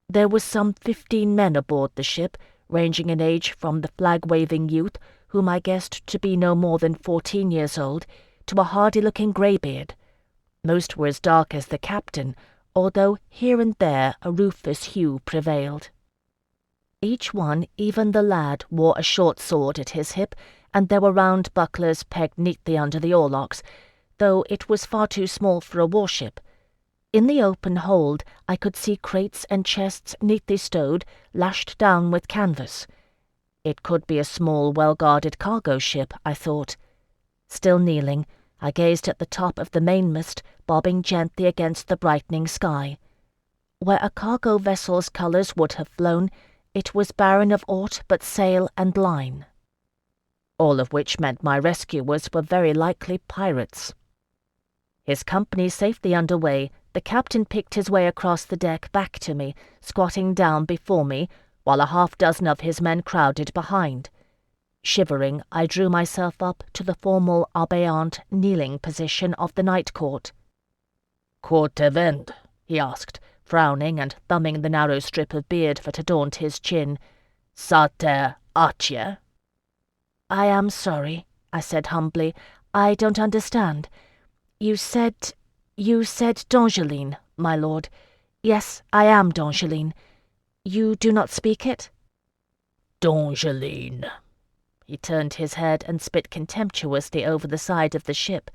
There were some 15 men aboard the ship, ranging in age from the flag-waving youth, whom I guessed to be no more than 14 years old, to a hardy-looking greybeard. Most were as dark as the captain, although here and there a rufous hue prevailed. Each one, even the lad, wore a short sword at his hip, and there were round bucklers pegged neatly under the oarlocks, though it was far too small for a warship. In the open hold I could see crates and chests neatly stowed, lashed down with canvas. It could be a small, well-guarded cargo ship, I thought. Still kneeling, I gazed at the top of the mainmast, bobbing gently against the brightening sky. Where a cargo vessel's colours would have flown, it was barren of aught but sail and line. All of which meant my rescuers were very likely pirates. His company safely under way, the captain picked his way across the deck back to me, squatting down before me, while a half-dozen of his men crowded behind. Shivering, I drew myself up to the formal abeyant kneeling position of the night court. "Court event?" he asked, frowning and thumbing the narrow strip of beard that adorned his chin. "Sa terre atje?" "I am sorry," I said humbly. "I don't understand. You said Dongeline, my lord. Yes, I am Dongeline. You do not speak it?" Jacqueline. He turned his head and spit contemptuously over the side of the ship.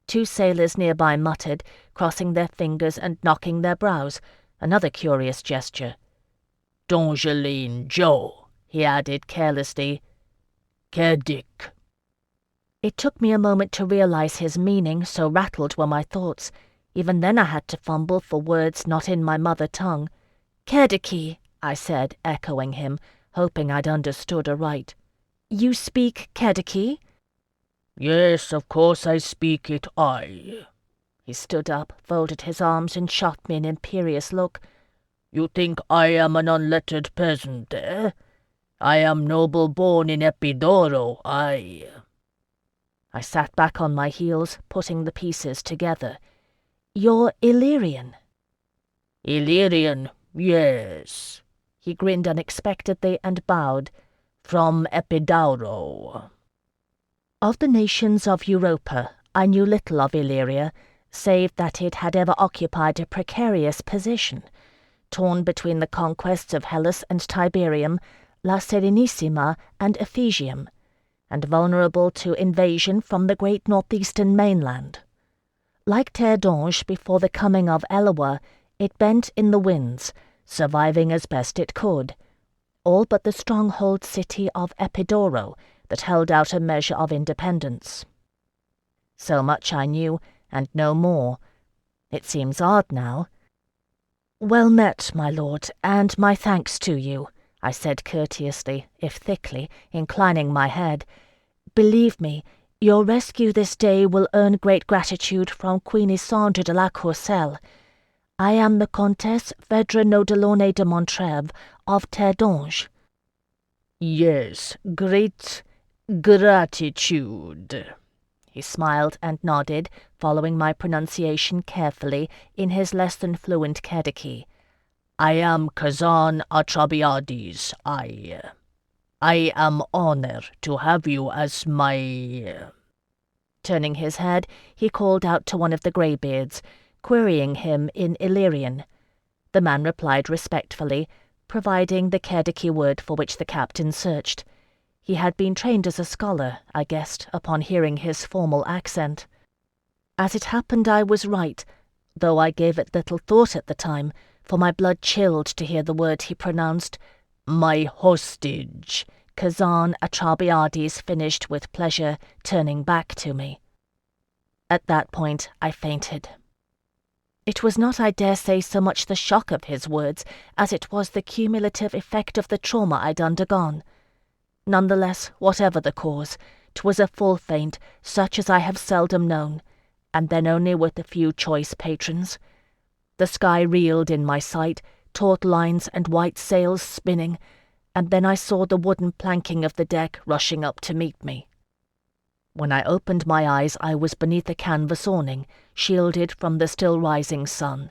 Two sailors nearby muttered, crossing their fingers and knocking their brows, another curious gesture. Jacqueline Joe, he added carelessly. Kedick. It took me a moment to realize his meaning, so rattled were my thoughts. Even then I had to fumble for words not in my mother tongue. Kediki, I said, echoing him, hoping I'd understood aright. You speak Kediki? Yes, of course I speak it, I. He stood up, folded his arms, and shot me an imperious look. You think I am an unlettered peasant, eh? I am noble born in Epidoro, I. I sat back on my heels, putting the pieces together. You're Illyrian? Illyrian, yes. He grinned unexpectedly and bowed. From Epidauro. Of the nations of Europa, I knew little of Illyria, save that it had ever occupied a precarious position, torn between the conquests of Hellas and Tiberium, La Serenissima and Ephesium, and vulnerable to invasion from the great northeastern mainland. Like Terre before the coming of Eloa, it bent in the winds, surviving as best it could, all but the stronghold city of Epidoro that held out a measure of independence. So much I knew, and no more. It seems odd now. Well met, my lord, and my thanks to you, I said courteously, if thickly, inclining my head. Believe me, your rescue this day will earn great gratitude from Queen Isandre de la Courcelle. I am the Comtesse Phèdre no Delaunay de Montrève of Terre. Yes, great gratitude. He smiled and nodded, following my pronunciation carefully in his less than fluent Kediki. I am Kazan Atrabiades, I am honored to have you as my... Turning his head, he called out to one of the greybeards, querying him in Illyrian. The man replied respectfully, providing the Kediki word for which the captain searched. He had been trained as a scholar, I guessed, upon hearing his formal accent. As it happened, I was right, though I gave it little thought at the time, for my blood chilled to hear the word he pronounced. My hostage, Kazan Atrabiades finished with pleasure, turning back to me. At that point, I fainted. It was not, I dare say, so much the shock of his words as it was the cumulative effect of the trauma I'd undergone. Nonetheless, whatever the cause, 'twas a full faint, such as I have seldom known, and then only with a few choice patrons. The sky reeled in my sight, taut lines and white sails spinning, and then I saw the wooden planking of the deck rushing up to meet me. When I opened my eyes, I was beneath a canvas awning, shielded from the still-rising sun.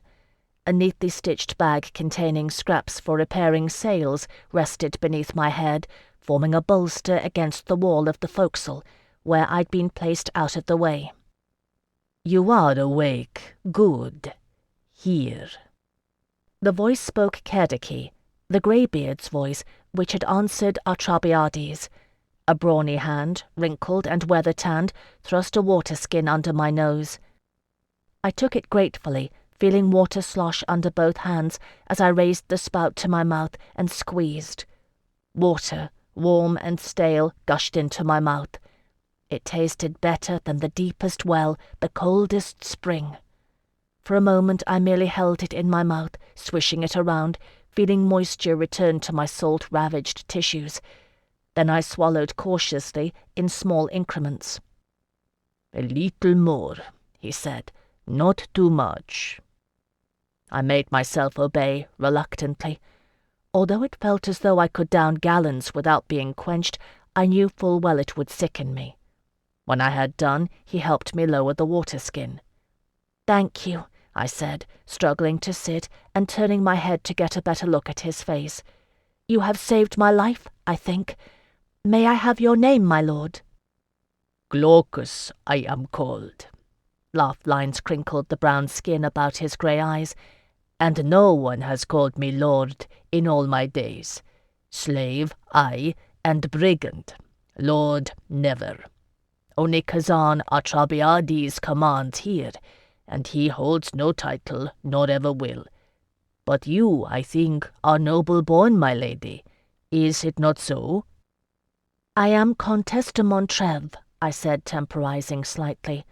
A neatly stitched bag containing scraps for repairing sails rested beneath my head, forming a bolster against the wall of the forecastle, where I'd been placed out of the way. You are awake. Good. Here. The voice spoke Kediki, the greybeard's voice, which had answered Atrabiades. A brawny hand, wrinkled and weather-tanned, thrust a water-skin under my nose. I took it gratefully, feeling water slosh under both hands as I raised the spout to my mouth and squeezed. Water, warm and stale, gushed into my mouth. It tasted better than the deepest well, the coldest spring. For a moment I merely held it in my mouth, swishing it around, feeling moisture return to my salt-ravaged tissues. Then I swallowed cautiously, in small increments. A little more, he said, not too much. I made myself obey, reluctantly. Although it felt as though I could down gallons without being quenched, I knew full well it would sicken me. When I had done, he helped me lower the water-skin. Thank you, I said, struggling to sit and turning my head to get a better look at his face. You have saved my life, I think. May I have your name, my lord? Glaucus, I am called. Laugh lines crinkled the brown skin about his grey eyes. And no one has called me lord in all my days. Slave, aye, and brigand. Lord, never. Only Kazan Atrabiades commands here, and he holds no title, nor ever will. But you, I think, are noble born, my lady. Is it not so?" "I am Comtesse de Montrève," I said, temporizing slightly.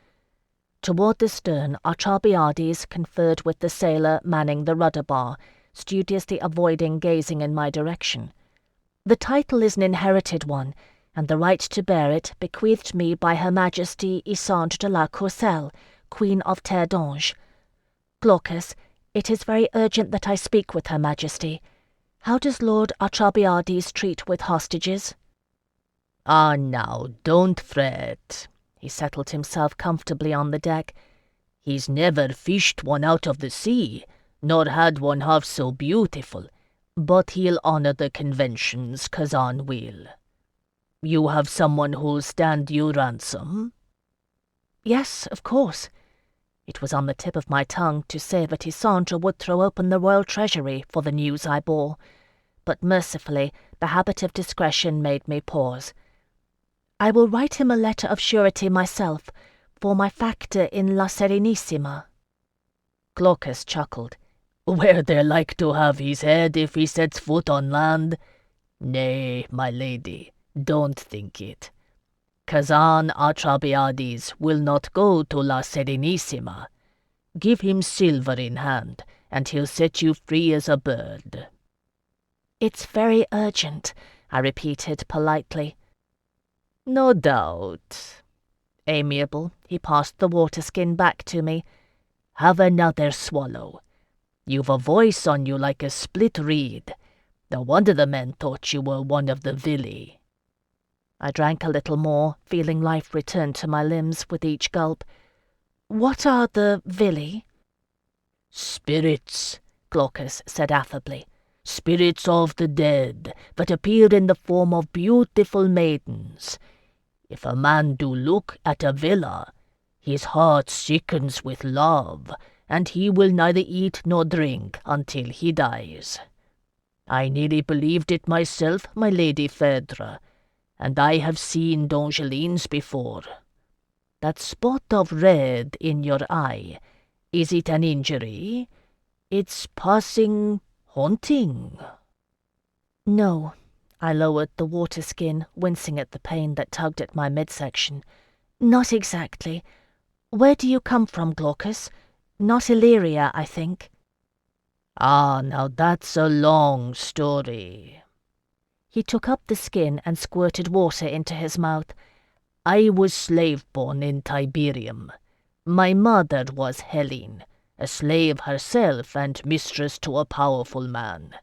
Toward the stern, Atrabiades conferred with the sailor manning the rudder bar, studiously avoiding gazing in my direction. "The title is an inherited one, and the right to bear it bequeathed me by Her Majesty Isandre de la Courcelle, Queen of Terre d'Ange. Glaucus, it is very urgent that I speak with Her Majesty. How does Lord Atrabiades treat with hostages?" "Ah, now, don't fret." He settled himself comfortably on the deck. "He's never fished one out of the sea, nor had one half so beautiful, but he'll honor the conventions, Kazan will. You have someone who'll stand you ransom?" "Yes, of course." It was on the tip of my tongue to say that Isandre would throw open the royal treasury for the news I bore, but mercifully the habit of discretion made me pause. "I will write him a letter of surety myself, for my factor in La Serenissima." Glaucus chuckled. "Where they're like to have his head if he sets foot on land? Nay, my lady, don't think it. Kazan Atrabiades will not go to La Serenissima. Give him silver in hand, and he'll set you free as a bird." "It's very urgent," I repeated politely. "No doubt." Amiable, he passed the water-skin back to me. "Have another swallow. You've a voice on you like a split reed. No wonder the men thought you were one of the villi." I drank a little more, feeling life return to my limbs with each gulp. "What are the villi?" "Spirits," Glaucus said affably. "Spirits of the dead, that appear in the form of beautiful maidens. If a man do look at a villa, his heart sickens with love, and he will neither eat nor drink until he dies. I nearly believed it myself, my lady Phèdre, and I have seen Dongelines before. That spot of red in your eye, is it an injury? It's passing haunting." "No." I lowered the water-skin, wincing at the pain that tugged at my midsection. "Not exactly. Where do you come from, Glaucus? Not Illyria, I think." "Ah, now that's a long story." He took up the skin and squirted water into his mouth. "I was slave-born in Tiberium. My mother was Hellene, a slave herself and mistress to a powerful man.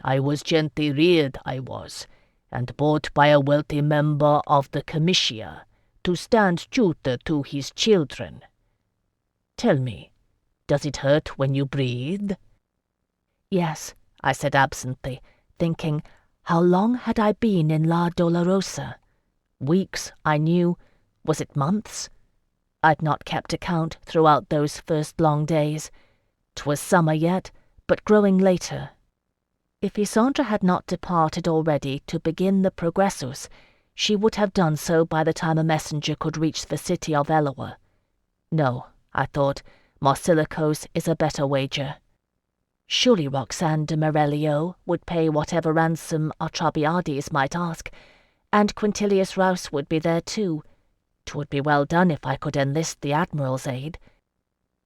I was gently reared, I was, and bought by a wealthy member of the comitia to stand tutor to his children. Tell me, does it hurt when you breathe?" "Yes," I said absently, thinking, how long had I been in La Dolorosa? Weeks, I knew. Was it months? I'd not kept account throughout those first long days. 'Twas summer yet, but growing later. If Isandre had not departed already to begin the progressus, she would have done so by the time a messenger could reach the city of Eloa. No, I thought, Marsilicos is a better wager. Surely Roxane de Morelio would pay whatever ransom Atrabiades might ask, and Quintilius Rous would be there too. 'Twould be well done if I could enlist the Admiral's aid.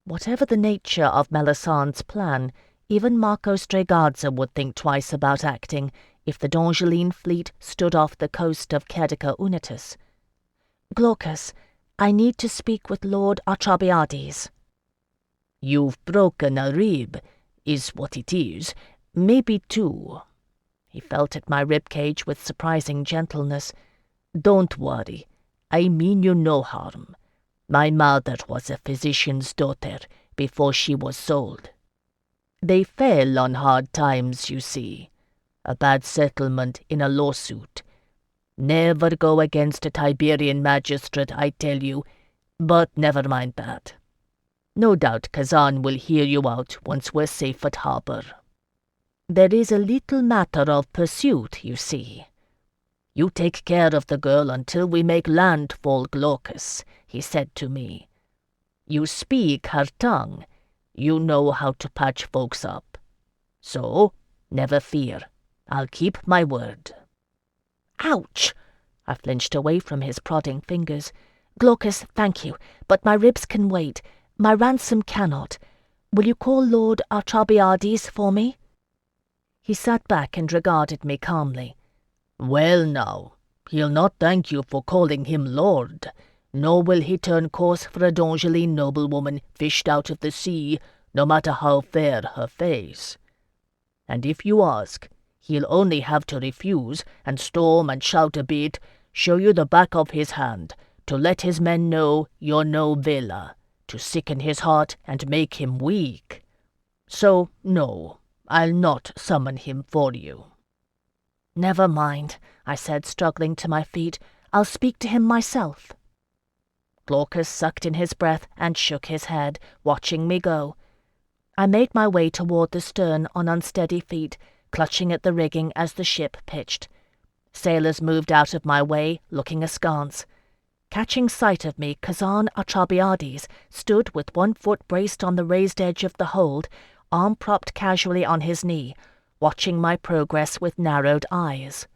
Whatever the nature of Melisandre's plan, even Marco Strigazza would think twice about acting if the Dongeline fleet stood off the coast of Cerdica Unitus. "Glaucus, I need to speak with Lord Atrabiades." "You've broken a rib, is what it is. Maybe two." He felt at my ribcage with surprising gentleness. "Don't worry. I mean you no harm. My mother was a physician's daughter before she was sold. They fell on hard times, you see. A bad settlement in a lawsuit. Never go against a Tiberian magistrate, I tell you, but never mind that. No doubt Kazan will hear you out once we're safe at harbor." There is a little matter of pursuit, you see. You take care of the girl until we make landfall, Glaucus, he said to me. You speak her tongue. You know how to patch folks up. So, never fear. I'll keep my word. Ouch! I flinched away from his prodding fingers. Glaucus, thank you, but my ribs can wait. My ransom cannot. Will you call Lord Artabiades for me? He sat back and regarded me calmly. Well now, he'll not thank you for calling him lord, nor will he turn course for a Dongeline noblewoman fished out of the sea, no matter how fair her face. And if you ask, he'll only have to refuse, and storm and shout a bit, show you the back of his hand, to let his men know you're no villa, to sicken his heart and make him weak. So, no, I'll not summon him for you. Never mind, I said, struggling to my feet. I'll speak to him myself. Glaucus sucked in his breath and shook his head, watching me go. I made my way toward the stern on unsteady feet, clutching at the rigging as the ship pitched. Sailors moved out of my way, looking askance. Catching sight of me, Kazan Artabiades stood with one foot braced on the raised edge of the hold, arm propped casually on his knee, watching my progress with narrowed eyes.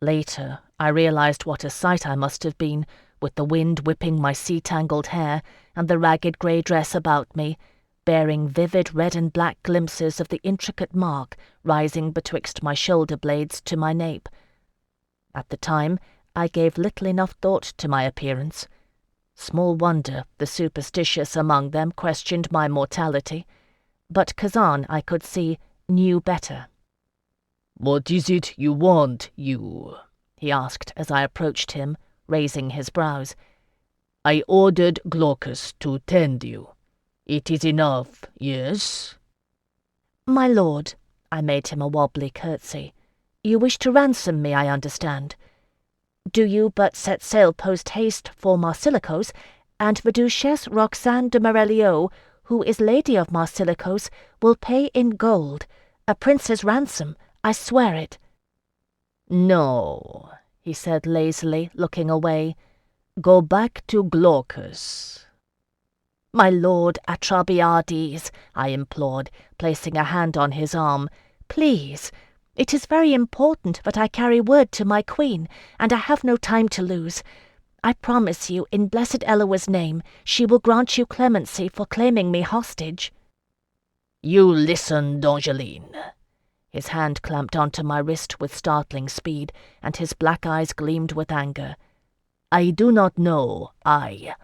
Later, I realized what a sight I must have been, with the wind whipping my sea-tangled hair and the ragged grey dress about me, bearing vivid red and black glimpses of the intricate mark rising betwixt my shoulder blades to my nape. At the time, I gave little enough thought to my appearance. Small wonder the superstitious among them questioned my mortality, but Kazan, I could see, knew better. "What is it you want, you?" he asked as I approached him, raising his brows. "I ordered Glaucus to tend you. It is enough, yes?" "My lord," I made him a wobbly curtsy, "you wish to ransom me, I understand. Do you but set sail post-haste for Marsilicos, and the Duchesse Roxane de Morelliot, who is Lady of Marsilicos, will pay in gold, a prince's ransom, I swear it." "No," he said lazily, looking away. "Go back to Glaucus." "My lord Artabiades," I implored, placing a hand on his arm, "please. It is very important that I carry word to my queen, and I have no time to lose. I promise you, in blessed Eloa's name, she will grant you clemency for claiming me hostage." "You listen, Dongeline." His hand clamped onto my wrist with startling speed, and his black eyes gleamed with anger. "I do not know,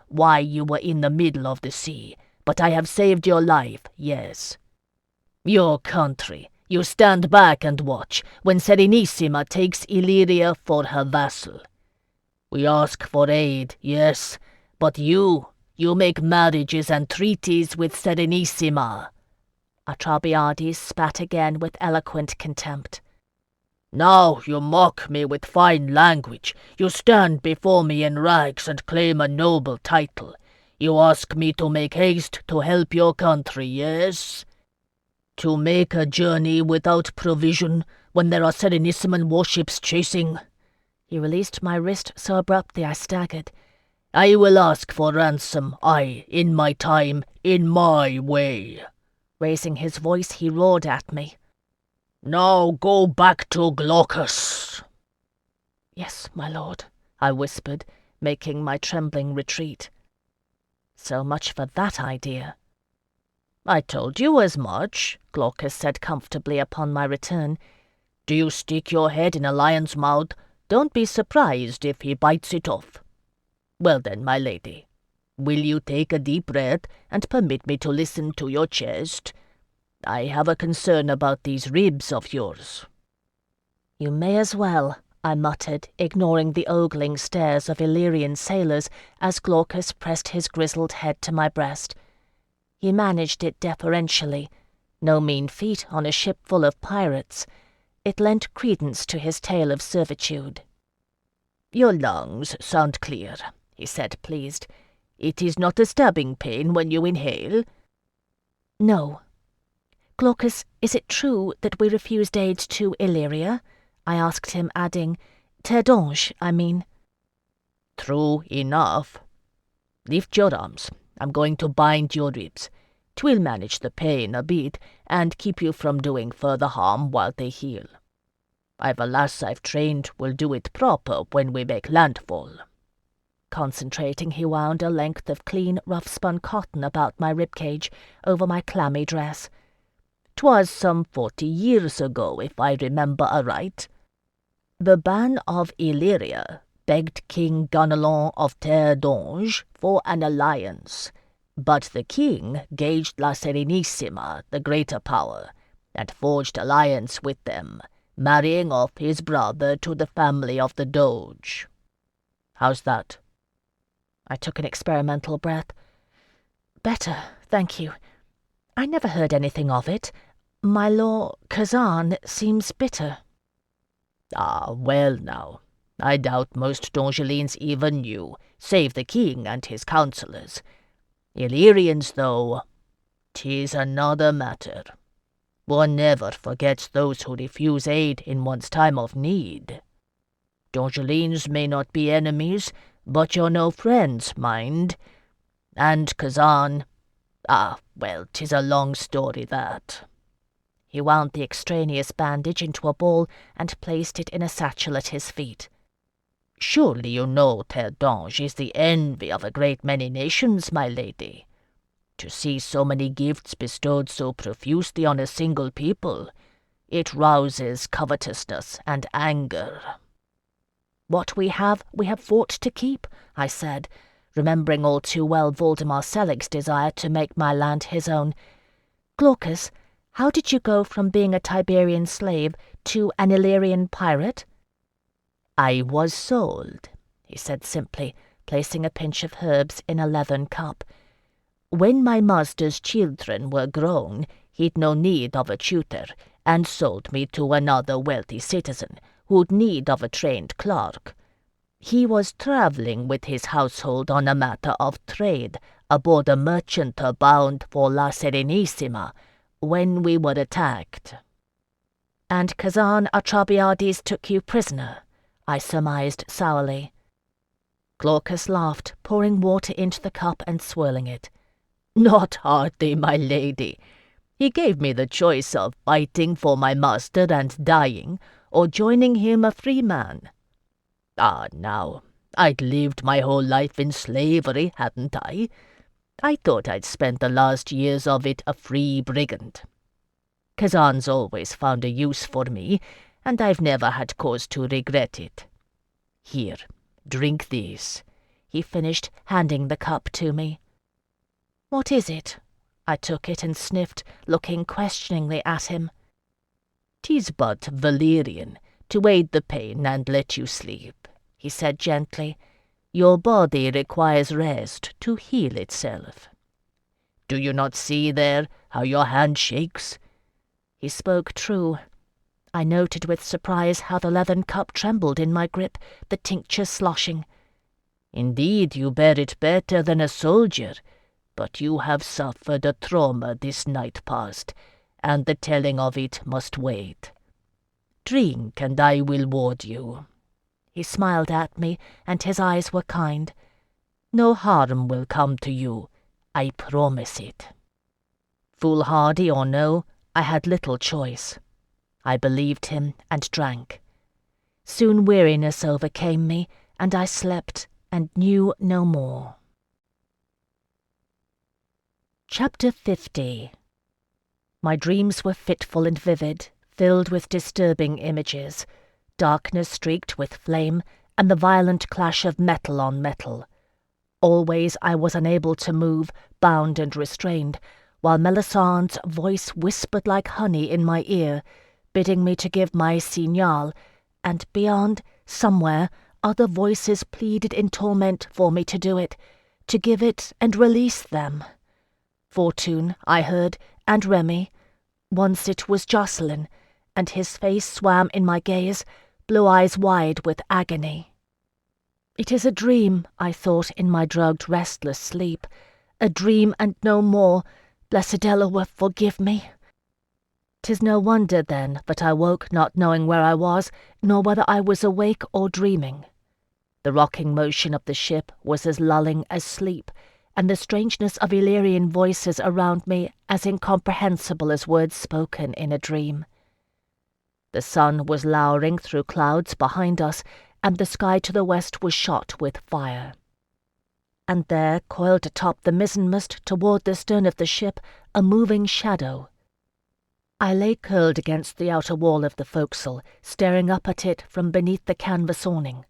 why you were in the middle of the sea, but I have saved your life, yes. Your country, you stand back and watch when Serenissima takes Illyria for her vassal. We ask for aid, yes, but you make marriages and treaties with Serenissima." Artabiades spat again with eloquent contempt. "Now you mock me with fine language. You stand before me in rags and claim a noble title. You ask me to make haste to help your country, yes? To make a journey without provision when there are Serenissiman warships chasing." He released my wrist so abruptly I staggered. "I will ask for ransom, in my time, in my way." Raising his voice, he roared at me. "Now go back to Glaucus." "Yes, my lord," I whispered, making my trembling retreat. So much for that idea. "I told you as much," Glaucus said comfortably upon my return. "Do you stick your head in a lion's mouth? Don't be surprised if he bites it off. Well then, my lady, will you take a deep breath and permit me to listen to your chest? I have a concern about these ribs of yours." "You may as well," I muttered, ignoring the ogling stares of Illyrian sailors as Glaucus pressed his grizzled head to my breast. He managed it deferentially, no mean feat on a ship full of pirates. It lent credence to his tale of servitude. "Your lungs sound clear," he said, pleased. "It is not a stabbing pain when you inhale?" "No." Glaucus, is it true that we refused aid to Illyria? I asked him, adding, Terre d'Ange, I mean. True enough. Lift your arms. I'm going to bind your ribs. 'Twill manage the pain a bit, and keep you from doing further harm while they heal. I've a lass I've trained will do it proper when we make landfall. Concentrating, he wound a length of clean, rough-spun cotton about my ribcage over my clammy dress. 'Twas some 40 years ago, if I remember aright. The ban of Illyria begged King Ganelon of Terre d'Ange for an alliance, but the king gauged La Serenissima, the greater power, and forged alliance with them, marrying off his brother to the family of the Doge. How's that? I took an experimental breath. Better, thank you. I never heard anything of it. My lord Kazan seems bitter. Ah, well now, I doubt most Dongelines even knew, save the king and his counsellors. Illyrians, though, 'tis another matter. One never forgets those who refuse aid in one's time of need. Dongelines may not be enemies, but you're no friends, mind. And Kazan, well, 'tis a long story, that. He wound the extraneous bandage into a ball and placed it in a satchel at his feet. Surely you know Terre d'Ange is the envy of a great many nations, my lady. To see so many gifts bestowed so profusely on a single people, it rouses covetousness and anger. What we have fought to keep, I said, remembering all too well Voldemar Selig's desire to make my land his own. Glaucus, how did you go from being a Tiberian slave to an Illyrian pirate? I was sold, he said simply, placing a pinch of herbs in a leathern cup. When my master's children were grown, he'd no need of a tutor, and sold me to another wealthy citizen, who'd need of a trained clerk. He was travelling with his household on a matter of trade aboard a merchantman bound for La Serenissima, when we were attacked. And Kazan Atrabiades took you prisoner, I surmised sourly. Glaucus laughed, pouring water into the cup and swirling it. Not hardly, my lady. He gave me the choice of fighting for my master and dying, or joining him a free man. Now, I'd lived my whole life in slavery, hadn't I? I thought I'd spent the last years of it a free brigand. Kazan's always found a use for me, and I've never had cause to regret it. Here, drink this, he finished, handing the cup to me. What is it? I took it and sniffed, looking questioningly at him. 'Tis but valerian, to aid the pain and let you sleep, he said gently. Your body requires rest to heal itself. Do you not see there how your hand shakes? He spoke true. I noted with surprise how the leathern cup trembled in my grip, the tincture sloshing. Indeed, you bear it better than a soldier, but you have suffered a trauma this night past, and the telling of it must wait. Drink, and I will ward you. He smiled at me, and his eyes were kind. No harm will come to you, I promise it. Foolhardy or no, I had little choice. I believed him and drank. Soon weariness overcame me, and I slept and knew no more. Chapter 50. My dreams were fitful and vivid, filled with disturbing images, darkness streaked with flame, and the violent clash of metal on metal. Always I was unable to move, bound and restrained, while Melisandre's voice whispered like honey in my ear, bidding me to give my signal, and beyond, somewhere, other voices pleaded in torment for me to do it, to give it and release them. Fortune, I heard, and Remy. Once it was Jocelyn, and his face swam in my gaze, blue eyes wide with agony. It is a dream, I thought in my drugged, restless sleep. A dream and no more. Blessed Elua, forgive me. 'Tis no wonder, then, that I woke not knowing where I was, nor whether I was awake or dreaming. The rocking motion of the ship was as lulling as sleep, and the strangeness of Illyrian voices around me as incomprehensible as words spoken in a dream. The sun was lowering through clouds behind us, and the sky to the west was shot with fire. And there, coiled atop the mizzenmast toward the stern of the ship, a moving shadow. I lay curled against the outer wall of the forecastle, staring up at it from beneath the canvas awning.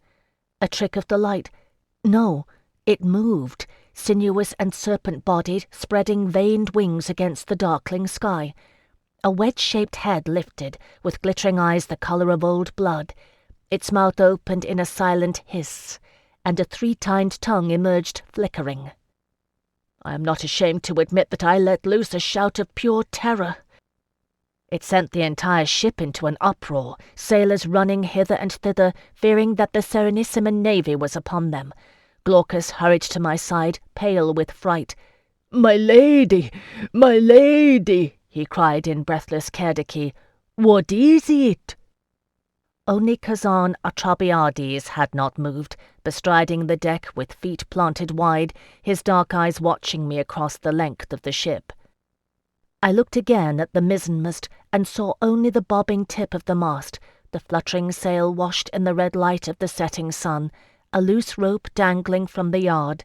A trick of the light? No, it moved, sinuous and serpent-bodied, spreading veined wings against the darkling sky. A wedge-shaped head lifted, with glittering eyes the colour of old blood. Its mouth opened in a silent hiss, and a three-tined tongue emerged flickering. I am not ashamed to admit that I let loose a shout of pure terror. It sent the entire ship into an uproar, sailors running hither and thither, fearing that the Serenissime navy was upon them. Glaucus hurried to my side, pale with fright. "My lady! My lady!" he cried in breathless Cerdickie. "What is it?" Only Kazan Atrabiades had not moved, bestriding the deck with feet planted wide, his dark eyes watching me across the length of the ship. I looked again at the mizzenmast and saw only the bobbing tip of the mast, the fluttering sail washed in the red light of the setting sun, a loose rope dangling from the yard.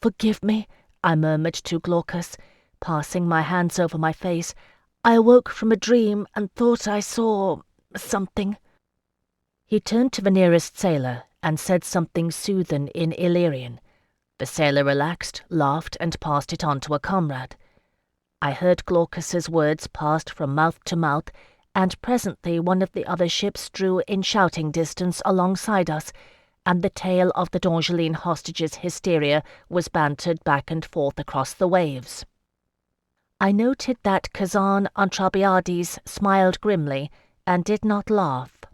"Forgive me," I murmured to Glaucus, passing my hands over my face. "I awoke from a dream and thought I saw something." He turned to the nearest sailor and said something soothing in Illyrian. The sailor relaxed, laughed, and passed it on to a comrade. I heard Glaucus's words passed from mouth to mouth, and presently one of the other ships drew in shouting distance alongside us, and the tale of the D'Angeline hostages' hysteria was bantered back and forth across the waves. I noted that Kazan Antrabiades smiled grimly and did not laugh.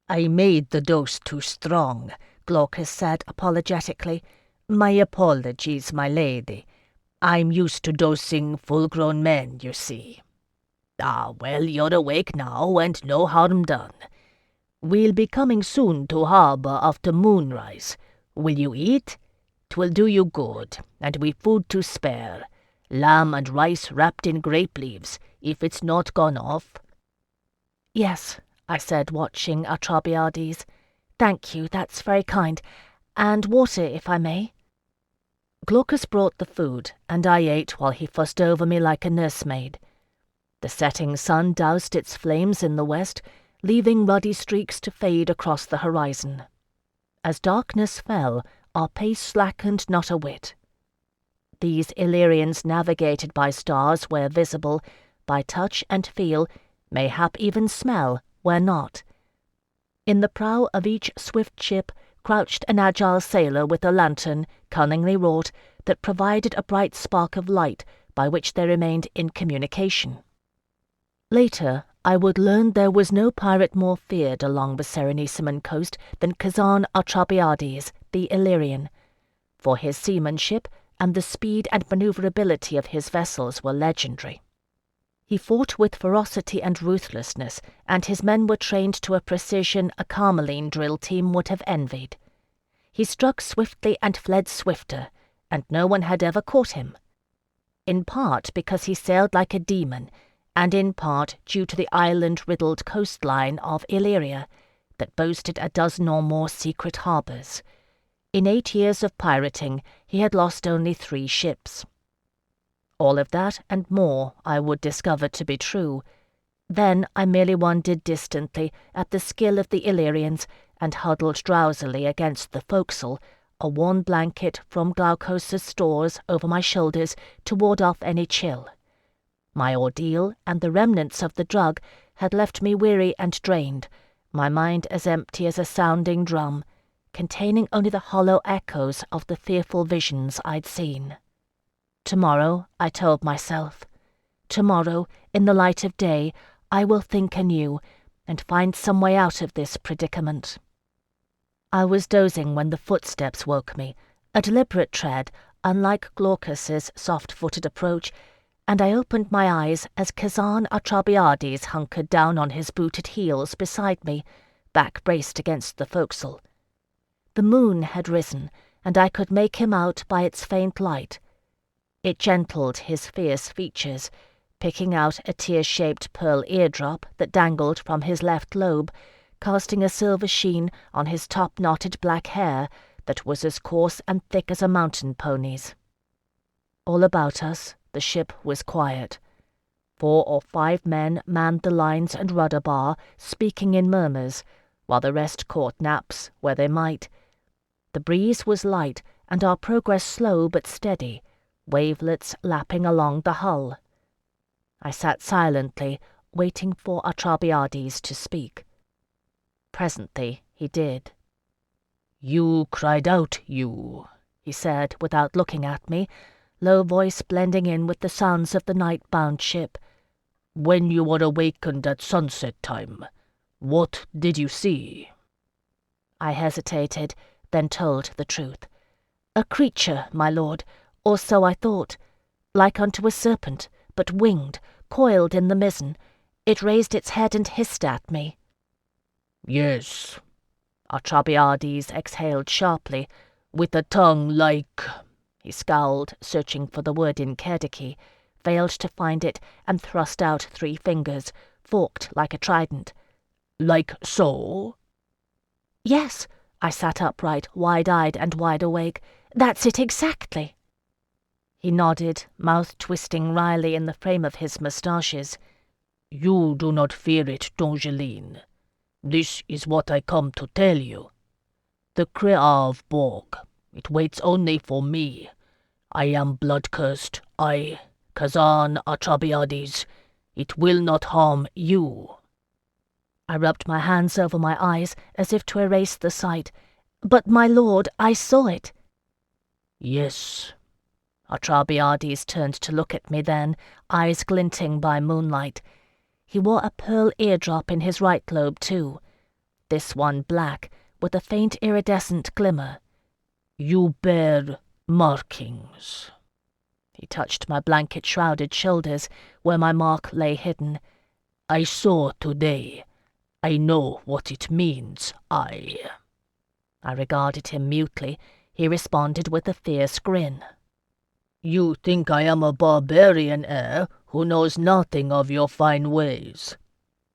"I made the dose too strong," Glaucus said apologetically. "My apologies, my lady. I'm used to dosing full-grown men, you see." "Ah, well, you're awake now, and no harm done. We'll be coming soon to harbour after moonrise. Will you eat? 'Twill do you good, and we've food to spare. Lamb and rice wrapped in grape leaves, if it's not gone off." "Yes," I said, watching Atrabiades. "Thank you, that's very kind. And water, if I may." Glaucus brought the food, and I ate while he fussed over me like a nursemaid. The setting sun doused its flames in the west, leaving ruddy streaks to fade across the horizon. As darkness fell, our pace slackened not a whit. These Illyrians navigated by stars where visible, by touch and feel, mayhap even smell where not. In the prow of each swift ship crouched an agile sailor with a lantern, cunningly wrought, that provided a bright spark of light by which they remained in communication. Later, I would learn there was no pirate more feared along the Serenissime coast than Kazan Atrabiades, the Illyrian, for his seamanship and the speed and manoeuvrability of his vessels were legendary. He fought with ferocity and ruthlessness, and his men were trained to a precision a Carmeline drill team would have envied. He struck swiftly and fled swifter, and no one had ever caught him. In part because he sailed like a demon, and in part due to the island-riddled coastline of Illyria, that boasted a dozen or more secret harbours. In 8 years of pirating, he had lost only 3 ships. All of that and more I would discover to be true. Then I merely wondered distantly at the skill of the Illyrians, and huddled drowsily against the forecastle, a worn blanket from Glaucus's stores over my shoulders to ward off any chill. My ordeal and the remnants of the drug had left me weary and drained, my mind as empty as a sounding drum, containing only the hollow echoes of the fearful visions I'd seen. Tomorrow, I told myself. Tomorrow, in the light of day, I will think anew, and find some way out of this predicament. I was dozing when the footsteps woke me, a deliberate tread, unlike Glaucus's soft-footed approach, and I opened my eyes as Kazan Atrabiades hunkered down on his booted heels beside me, back braced against the forecastle. The moon had risen, and I could make him out by its faint light. It gentled his fierce features, picking out a tear-shaped pearl eardrop that dangled from his left lobe, casting a silver sheen on his top-knotted black hair that was as coarse and thick as a mountain pony's. All about us, the ship was quiet. 4 or 5 men manned the lines and rudder bar, speaking in murmurs, while the rest caught naps where they might. The breeze was light, and our progress slow but steady, wavelets lapping along the hull. I sat silently, waiting for Atrabiades to speak. Presently he did. "You cried out, you," he said, without looking at me, low voice blending in with the sounds of the night-bound ship. "When you were awakened at sunset time, what did you see?" I hesitated, then told the truth. A creature, my lord, or so I thought, like unto a serpent, but winged, coiled in the mizzen. It raised its head and hissed at me. "Yes," Atrabiades exhaled sharply, "with a tongue like—" He scowled, searching for the word in Kerdiki, failed to find it, and thrust out 3 fingers, forked like a trident. "Like so?" "Yes," I sat upright, wide-eyed and wide awake. "That's it exactly." He nodded, mouth twisting wryly in the frame of his moustaches. "You do not fear it, Dongeline. This is what I come to tell you. The Creav Borg, it waits only for me. I am blood-cursed, I, Kazan Atrabiades. It will not harm you." I rubbed my hands over my eyes as if to erase the sight. "But, my lord, I saw it." "Yes." Atrabiades turned to look at me then, eyes glinting by moonlight. He wore a pearl eardrop in his right lobe too, this one black, with a faint iridescent glimmer. "You bear markings." He touched my blanket-shrouded shoulders, where my mark lay hidden. "I saw today. I know what it means, I." I regarded him mutely. He responded with a fierce grin. "You think I am a barbarian, who knows nothing of your fine ways?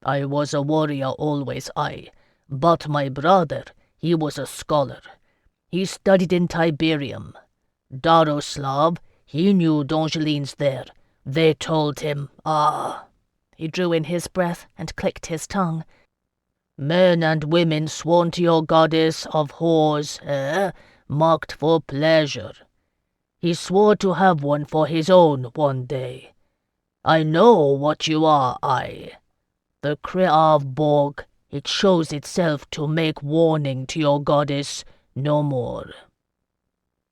I was a warrior always, I, but my brother, he was a scholar. He studied in Tiberium. Daroslav, he knew Dongelines there. They told him, He drew in his breath and clicked his tongue. Men and women sworn to your goddess of whores, marked for pleasure. He swore to have one for his own one day. I know what you are, I. The Creav Borg, it shows itself to make warning to your goddess no more."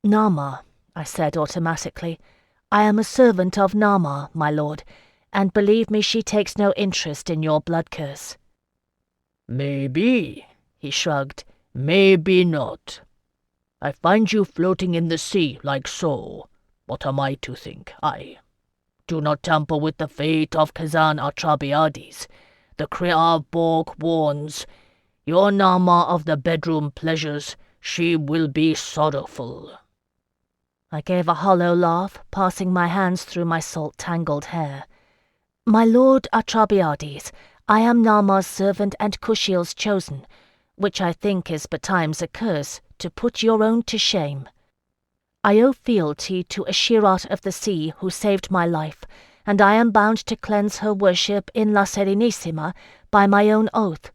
"Nama," I said automatically. "I am a servant of Nama, my lord, and believe me, she takes no interest in your blood curse." "Maybe," he shrugged, "maybe not. I find you floating in the sea like so. What am I to think, I? Do not tamper with the fate of Kazan Atrabiades. The Creav Borg warns. Your Nama of the bedroom pleasures, she will be sorrowful." I gave a hollow laugh, passing my hands through my salt-tangled hair. "My lord Atrabiades, I am Nama's servant and Kushiel's chosen, which I think is betimes a curse, to put your own to shame. I owe fealty to a Shirat of the sea who saved my life, and I am bound to cleanse her worship in La Serenissima by my own oath.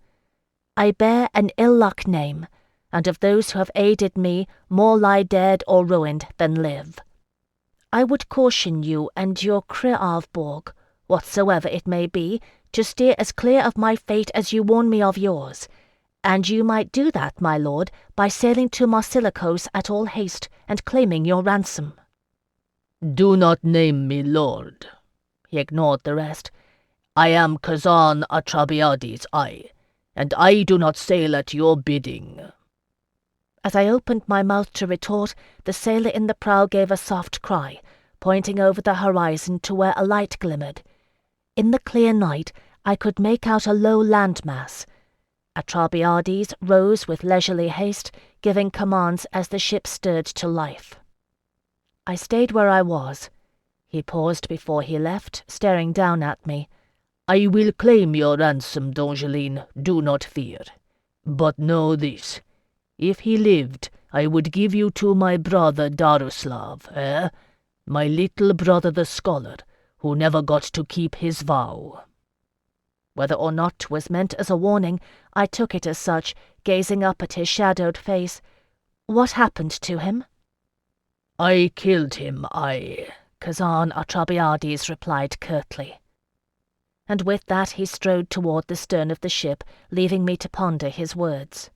I bear an ill-luck name, and of those who have aided me, more lie dead or ruined than live. I would caution you and your Creav Borg, whatsoever it may be, to steer as clear of my fate as you warn me of yours, and you might do that, my lord, by sailing to Marsilikos at all haste and claiming your ransom." "Do not name me lord." He ignored the rest. "I am Kazan Atrabiades, I, and I do not sail at your bidding." As I opened my mouth to retort, the sailor in the prow gave a soft cry, pointing over the horizon to where a light glimmered. In the clear night, I could make out a low landmass. Atrabiades rose with leisurely haste, giving commands as the ship stirred to life. I stayed where I was. He paused before he left, staring down at me. "I will claim your ransom, Dongeline, do not fear. But know this, if he lived, I would give you to my brother Daroslav, my little brother the scholar, who never got to keep his vow." Whether or not 'twas meant as a warning, I took it as such, gazing up at his shadowed face. "What happened to him?" "I killed him, Kazan Atrabiades replied curtly. And with that he strode toward the stern of the ship, leaving me to ponder his words.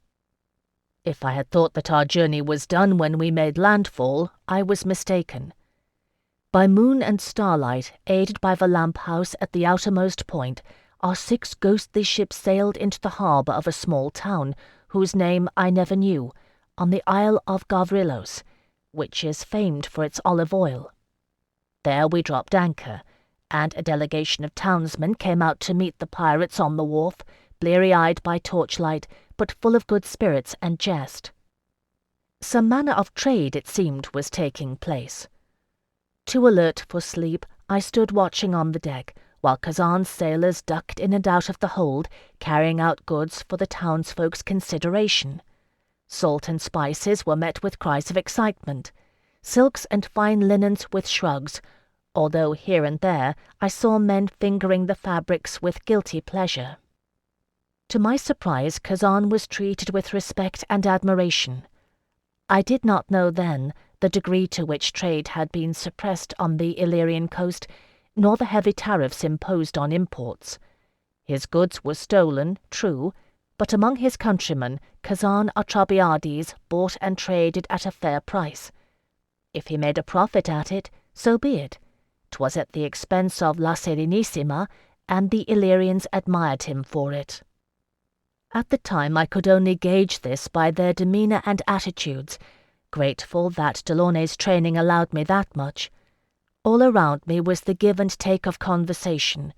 If I had thought that our journey was done when we made landfall, I was mistaken. By moon and starlight, aided by the lamp house at the outermost point, our 6 ghostly ships sailed into the harbour of a small town, whose name I never knew, on the Isle of Gavrilos, which is famed for its olive oil. There we dropped anchor, and a delegation of townsmen came out to meet the pirates on the wharf, bleary-eyed by torchlight, but full of good spirits and jest. Some manner of trade, it seemed, was taking place. Too alert for sleep, I stood watching on the deck, while Kazan's sailors ducked in and out of the hold, carrying out goods for the townsfolk's consideration. Salt and spices were met with cries of excitement, silks and fine linens with shrugs, although here and there I saw men fingering the fabrics with guilty pleasure. To my surprise, Kazan was treated with respect and admiration. I did not know then the degree to which trade had been suppressed on the Illyrian coast, nor the heavy tariffs imposed on imports. His goods were stolen, true, but among his countrymen Kazan Atrabiades bought and traded at a fair price. If he made a profit at it, so be it. 'Twas at the expense of La Serenissima, and the Illyrians admired him for it. At the time I could only gauge this by their demeanour and attitudes, grateful that Delaunay's training allowed me that much. All around me was the give and take of conversation,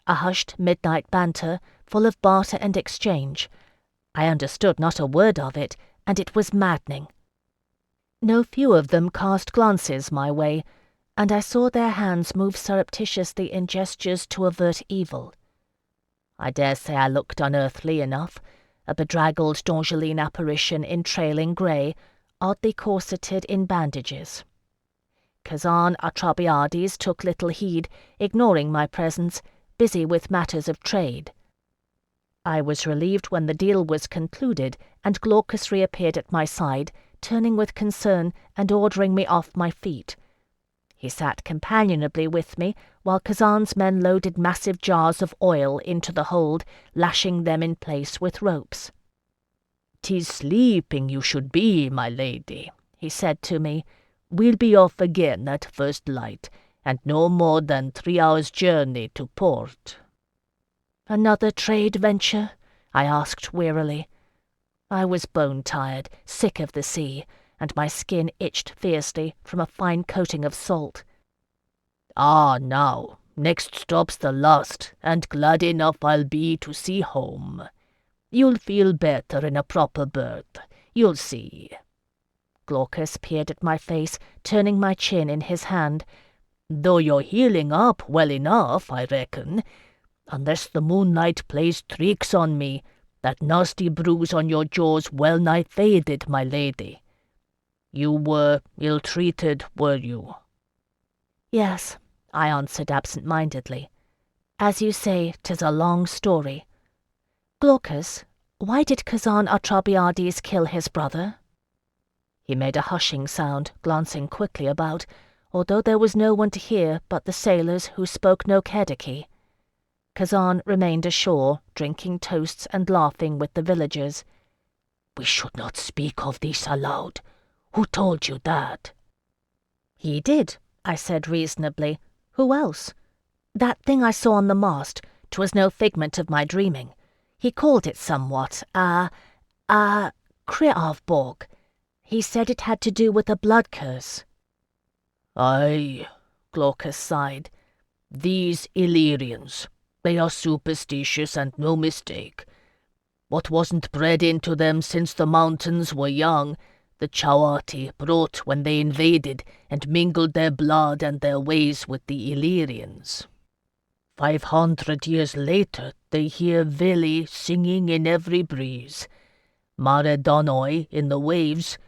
a hushed midnight banter, full of barter and exchange. I understood not a word of it, and it was maddening. No few of them cast glances my way, and I saw their hands move surreptitiously in gestures to avert evil. I dare say I looked unearthly enough, a bedraggled Dongeline apparition in trailing grey, oddly corseted in bandages. Kazan Atrabiades took little heed, ignoring my presence, busy with matters of trade. I was relieved when the deal was concluded, and Glaucus reappeared at my side, turning with concern and ordering me off my feet. He sat companionably with me, while Kazan's men loaded massive jars of oil into the hold, lashing them in place with ropes. "'Tis sleeping you should be, my lady," he said to me. "We'll be off again at first light, and no more than 3 hours' journey to port." "Another trade venture?" I asked wearily. I was bone-tired, sick of the sea, and my skin itched fiercely from a fine coating of salt. "Ah, now, next stop's the last, and glad enough I'll be to see home. You'll feel better in a proper berth, you'll see." Glaucus peered at my face, turning my chin in his hand. "Though you're healing up well enough, I reckon. Unless the moonlight plays tricks on me, that nasty bruise on your jaw's well-nigh faded, my lady. You were ill-treated, were you?" "Yes," I answered absent-mindedly. "As you say, 'tis a long story. Glaucus, why did Kazan Atrabiades kill his brother?" He made a hushing sound, glancing quickly about, although there was no one to hear but the sailors who spoke no Kediki. Kazan remained ashore, drinking toasts and laughing with the villagers. "We should not speak of this aloud. Who told you that?" "He did," I said reasonably. "Who else? That thing I saw on the mast, 'twas no figment of my dreaming. He called it somewhat, Kriavborg. He said it had to do with a blood curse." "Aye, Glaucus sighed. "These Illyrians, they are superstitious and no mistake. What wasn't bred into them since the mountains were young, the Chawati brought when they invaded and mingled their blood and their ways with the Illyrians. 500 years later, they hear Vili singing in every breeze, Mare Delaunay in the waves.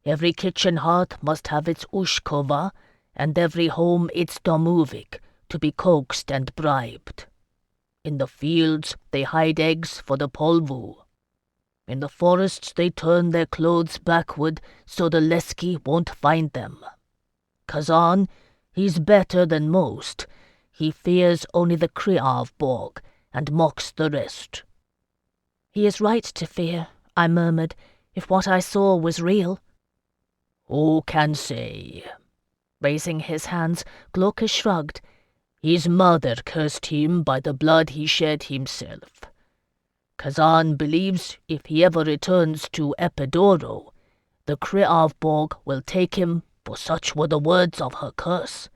Every kitchen hearth must have its ushkova, and every home its domuvik, to be coaxed and bribed. In the fields they hide eggs for the polvu. In the forests they turn their clothes backward so the Leski won't find them. Kazan, he's better than most. He fears only the Kriavborg and mocks the rest." "He is right to fear," I murmured, "if what I saw was real." "Who can say?" Raising his hands, Glaucus shrugged. "His mother cursed him by the blood he shed himself. Kazan believes if he ever returns to Epidoro, the Kriavborg will take him, for such were the words of her curse.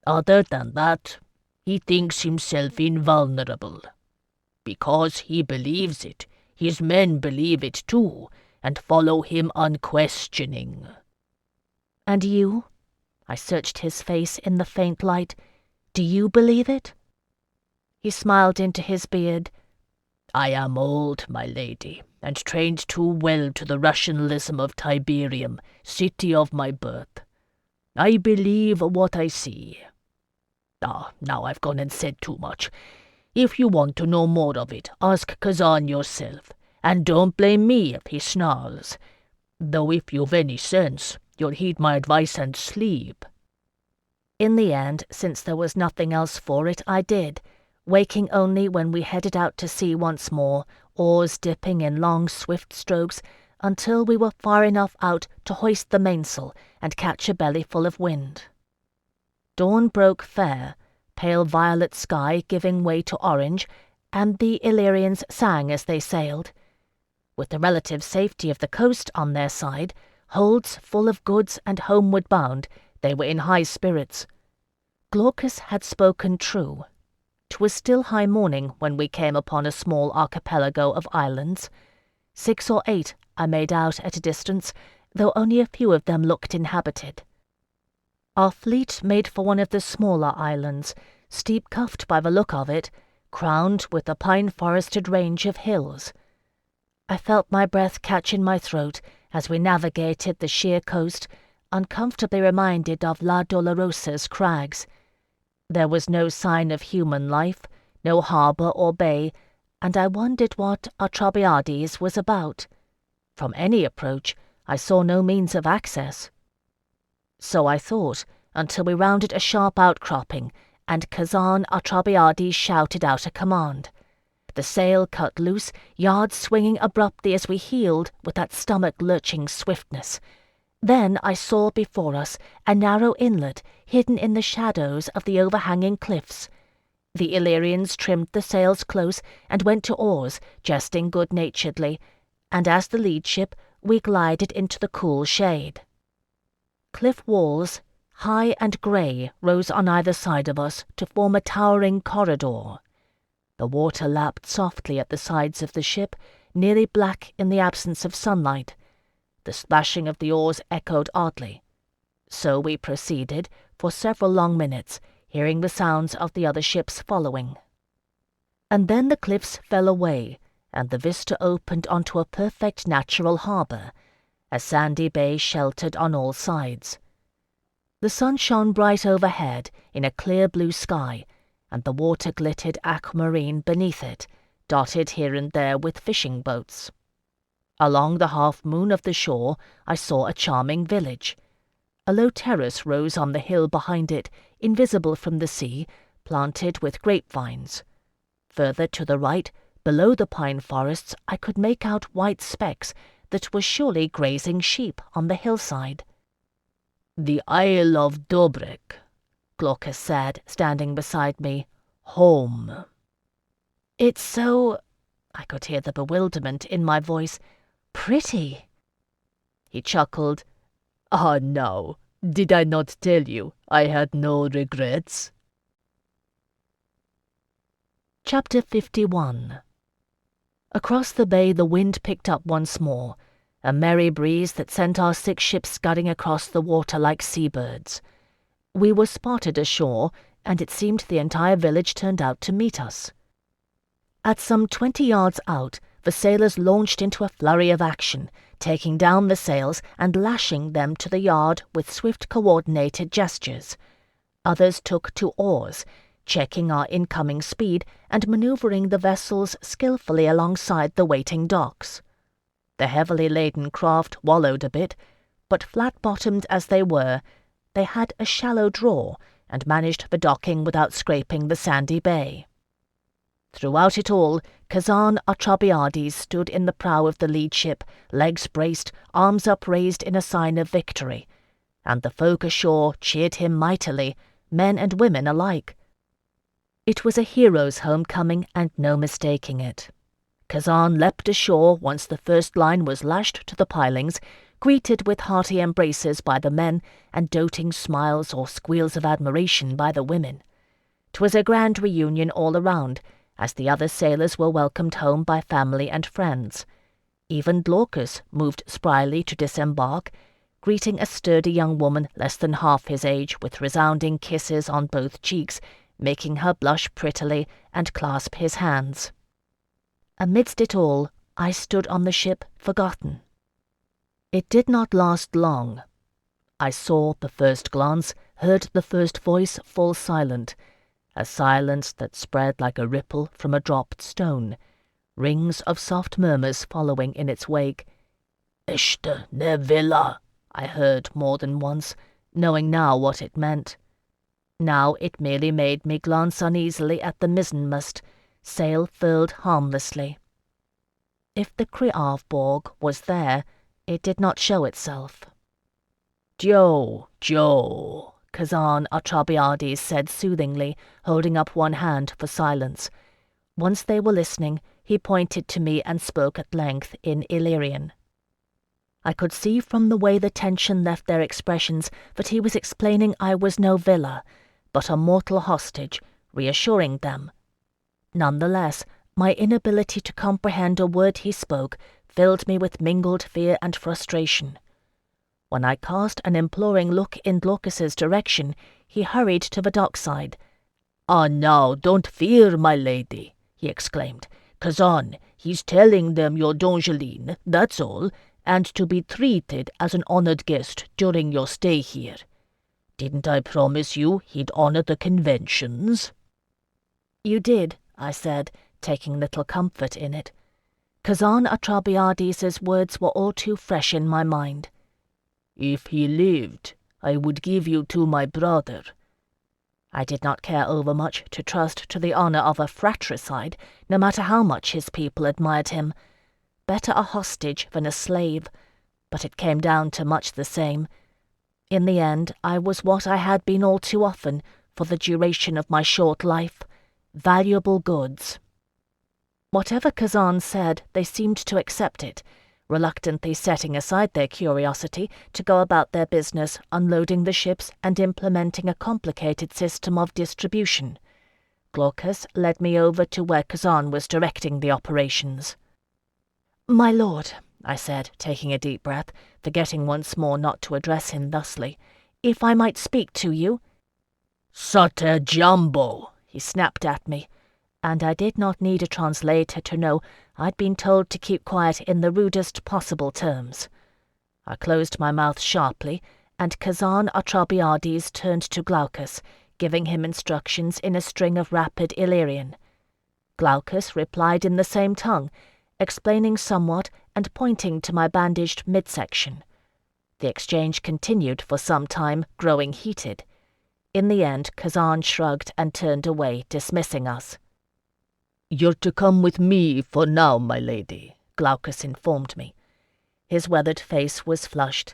Other than that, he thinks himself invulnerable. Because he believes it, his men believe it too, and follow him unquestioning." "And you?" I searched his face in the faint light. "Do you believe it?" He smiled into his beard. "I am old, my lady, and trained too well to the rationalism of Tiberium, city of my birth. I believe what I see. Now I've gone and said too much. If you want to know more of it, ask Kazan yourself, and don't blame me if he snarls. Though if you've any sense, you'll heed my advice and sleep." In the end, since there was nothing else for it, I did, waking only when we headed out to sea once more, oars dipping in long, swift strokes, until we were far enough out to hoist the mainsail and catch a bellyful of wind. Dawn broke fair, pale violet sky giving way to orange, and the Illyrians sang as they sailed. With the relative safety of the coast on their side, holds full of goods and homeward bound, they were in high spirits. Glaucus had spoken true. 'Twas still high morning when we came upon a small archipelago of islands. 6 or 8 I made out at a distance, though only a few of them looked inhabited. Our fleet made for one of the smaller islands, steep-cuffed by the look of it, crowned with a pine-forested range of hills. I felt my breath catch in my throat as we navigated the sheer coast, uncomfortably reminded of La Dolorosa's crags. There was no sign of human life, no harbour or bay, and I wondered what Atrabiades was about. From any approach, I saw no means of access. So I thought, until we rounded a sharp outcropping, and Kazan Atrabiades shouted out a command. The sail cut loose, yards swinging abruptly as we heeled with that stomach-lurching swiftness. Then I saw before us a narrow inlet hidden in the shadows of the overhanging cliffs. The Illyrians trimmed the sails close and went to oars, jesting good-naturedly, and as the lead ship we glided into the cool shade. Cliff walls, high and grey, rose on either side of us to form a towering corridor. The water lapped softly at the sides of the ship, nearly black in the absence of sunlight. The splashing of the oars echoed oddly. So we proceeded for several long minutes, hearing the sounds of the other ships following. And then the cliffs fell away, and the vista opened onto a perfect natural harbour, a sandy bay sheltered on all sides. The sun shone bright overhead in a clear blue sky, and the water glittered aquamarine beneath it, dotted here and there with fishing boats. Along the half-moon of the shore I saw a charming village. A low terrace rose on the hill behind it, invisible from the sea, planted with grapevines. Further to the right, below the pine forests, I could make out white specks that were surely grazing sheep on the hillside. "The Isle of Dobrek," Glaucus said, standing beside me. "Home." "It's so—" I could hear the bewilderment in my voice. "Pretty." He chuckled. "Ah, no, Did I not tell you I had no regrets? Chapter 51. Across the bay the wind picked up once more, a merry breeze that sent our 6 ships scudding across the water like seabirds. We were spotted ashore, and it seemed the entire village turned out to meet us. At some 20 yards out, the sailors launched into a flurry of action, taking down the sails and lashing them to the yard with swift coordinated gestures. Others took to oars, checking our incoming speed and maneuvering the vessels skillfully alongside the waiting docks. The heavily laden craft wallowed a bit, but flat-bottomed as they were, they had a shallow draw and managed the docking without scraping the sandy bay. Throughout it all, Kazan Atrabiades stood in the prow of the lead ship, legs braced, arms upraised in a sign of victory, and the folk ashore cheered him mightily, men and women alike. It was a hero's homecoming, and no mistaking it. Kazan leapt ashore once the first line was lashed to the pilings, greeted with hearty embraces by the men and doting smiles or squeals of admiration by the women. 'Twas a grand reunion all around, as the other sailors were welcomed home by family and friends. Even Glaucus moved spryly to disembark, greeting a sturdy young woman less than half his age with resounding kisses on both cheeks, making her blush prettily and clasp his hands. Amidst it all, I stood on the ship forgotten. It did not last long. I saw the first glance, heard the first voice fall silent, a silence that spread like a ripple from a dropped stone, rings of soft murmurs following in its wake. "Ishte ne villa," I heard more than once, knowing now what it meant. Now it merely made me glance uneasily at the mizzenmast, sail furled harmlessly. If the Kriavborg was there, it did not show itself. "Joe, Joe," Kazan Atrabiades said soothingly, holding up one hand for silence. Once they were listening, he pointed to me and spoke at length in Illyrian. I could see from the way the tension left their expressions that he was explaining I was no villa, but a mortal hostage, reassuring them. Nonetheless, my inability to comprehend a word he spoke filled me with mingled fear and frustration. When I cast an imploring look in Glaucus's direction, he hurried to the dockside. "Ah, now, don't fear, my lady," he exclaimed. "Kazan, he's telling them you're Dongeline, that's all, and to be treated as an honored guest during your stay here. Didn't I promise you he'd honor the conventions?" "You did," I said, taking little comfort in it. Kazan Atrabiades' words were all too fresh in my mind. "If he lived, I would give you to my brother." I did not care overmuch to trust to the honor of a fratricide, no matter how much his people admired him. Better a hostage than a slave, but it came down to much the same. In the end, I was what I had been all too often for the duration of my short life, valuable goods. Whatever Kazan said, they seemed to accept it, reluctantly setting aside their curiosity to go about their business, unloading the ships and implementing a complicated system of distribution. Glaucus led me over to where Kazan was directing the operations. "My lord," I said, taking a deep breath, forgetting once more not to address him thusly, "if I might speak to you—" "Sate Jumbo," he snapped at me, and I did not need a translator to know I'd been told to keep quiet in the rudest possible terms. I closed my mouth sharply, and Kazan Atrabiades turned to Glaucus, giving him instructions in a string of rapid Illyrian. Glaucus replied in the same tongue, explaining somewhat and pointing to my bandaged midsection. The exchange continued for some time, growing heated. In the end, Kazan shrugged and turned away, dismissing us. "You're to come with me for now, my lady," Glaucus informed me. His weathered face was flushed.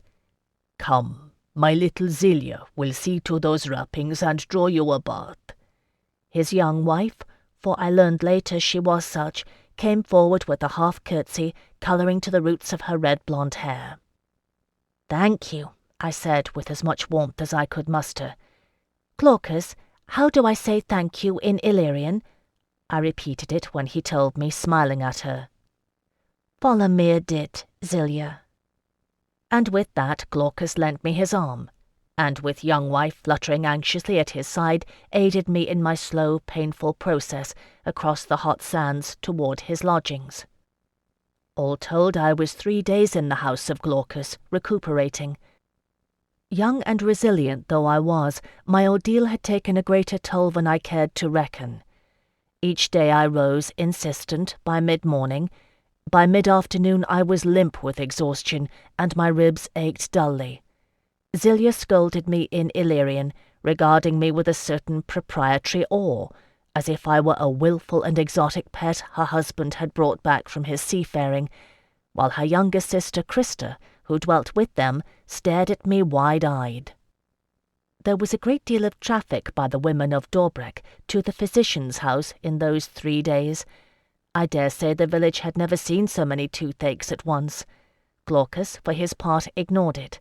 "Come, my little Zelia will see to those wrappings and draw you a bath." His young wife, for I learned later she was such, came forward with a half-curtsy, colouring to the roots of her red blonde hair. "Thank you," I said with as much warmth as I could muster. "Glaucus, how do I say thank you in Illyrian?" I repeated it when he told me, smiling at her. "Folomir dit, Zilia." And with that Glaucus lent me his arm, and with young wife fluttering anxiously at his side, aided me in my slow, painful process across the hot sands toward his lodgings. All told, I was 3 days in the house of Glaucus, recuperating. Young and resilient though I was, my ordeal had taken a greater toll than I cared to reckon. Each day I rose, insistent, by mid-morning. By mid-afternoon I was limp with exhaustion, and my ribs ached dully. Zilia scolded me in Illyrian, regarding me with a certain proprietary awe, as if I were a wilful and exotic pet her husband had brought back from his seafaring, while her younger sister Christa, who dwelt with them, stared at me wide-eyed. There was a great deal of traffic by the women of Dorbrek to the physician's house in those 3 days. I dare say the village had never seen so many toothaches at once. Glaucus, for his part, ignored it.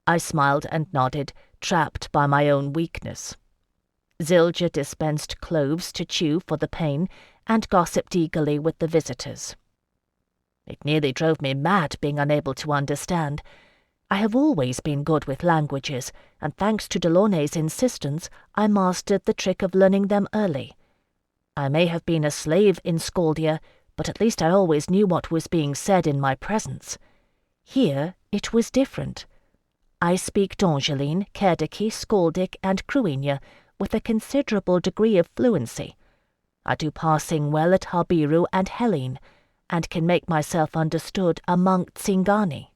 I smiled and nodded, trapped by my own weakness. Zilja dispensed cloves to chew for the pain, and gossiped eagerly with the visitors. It nearly drove me mad being unable to understand. I have always been good with languages, and thanks to Delaunay's insistence, I mastered the trick of learning them early. I may have been a slave in Skaldia, but at least I always knew what was being said in my presence. Here it was different. I speak Dongeline, Kerdiki, Skaldic, and Cruinia with a considerable degree of fluency. I do passing well at Habiru and Hellene, and can make myself understood among Tsingani.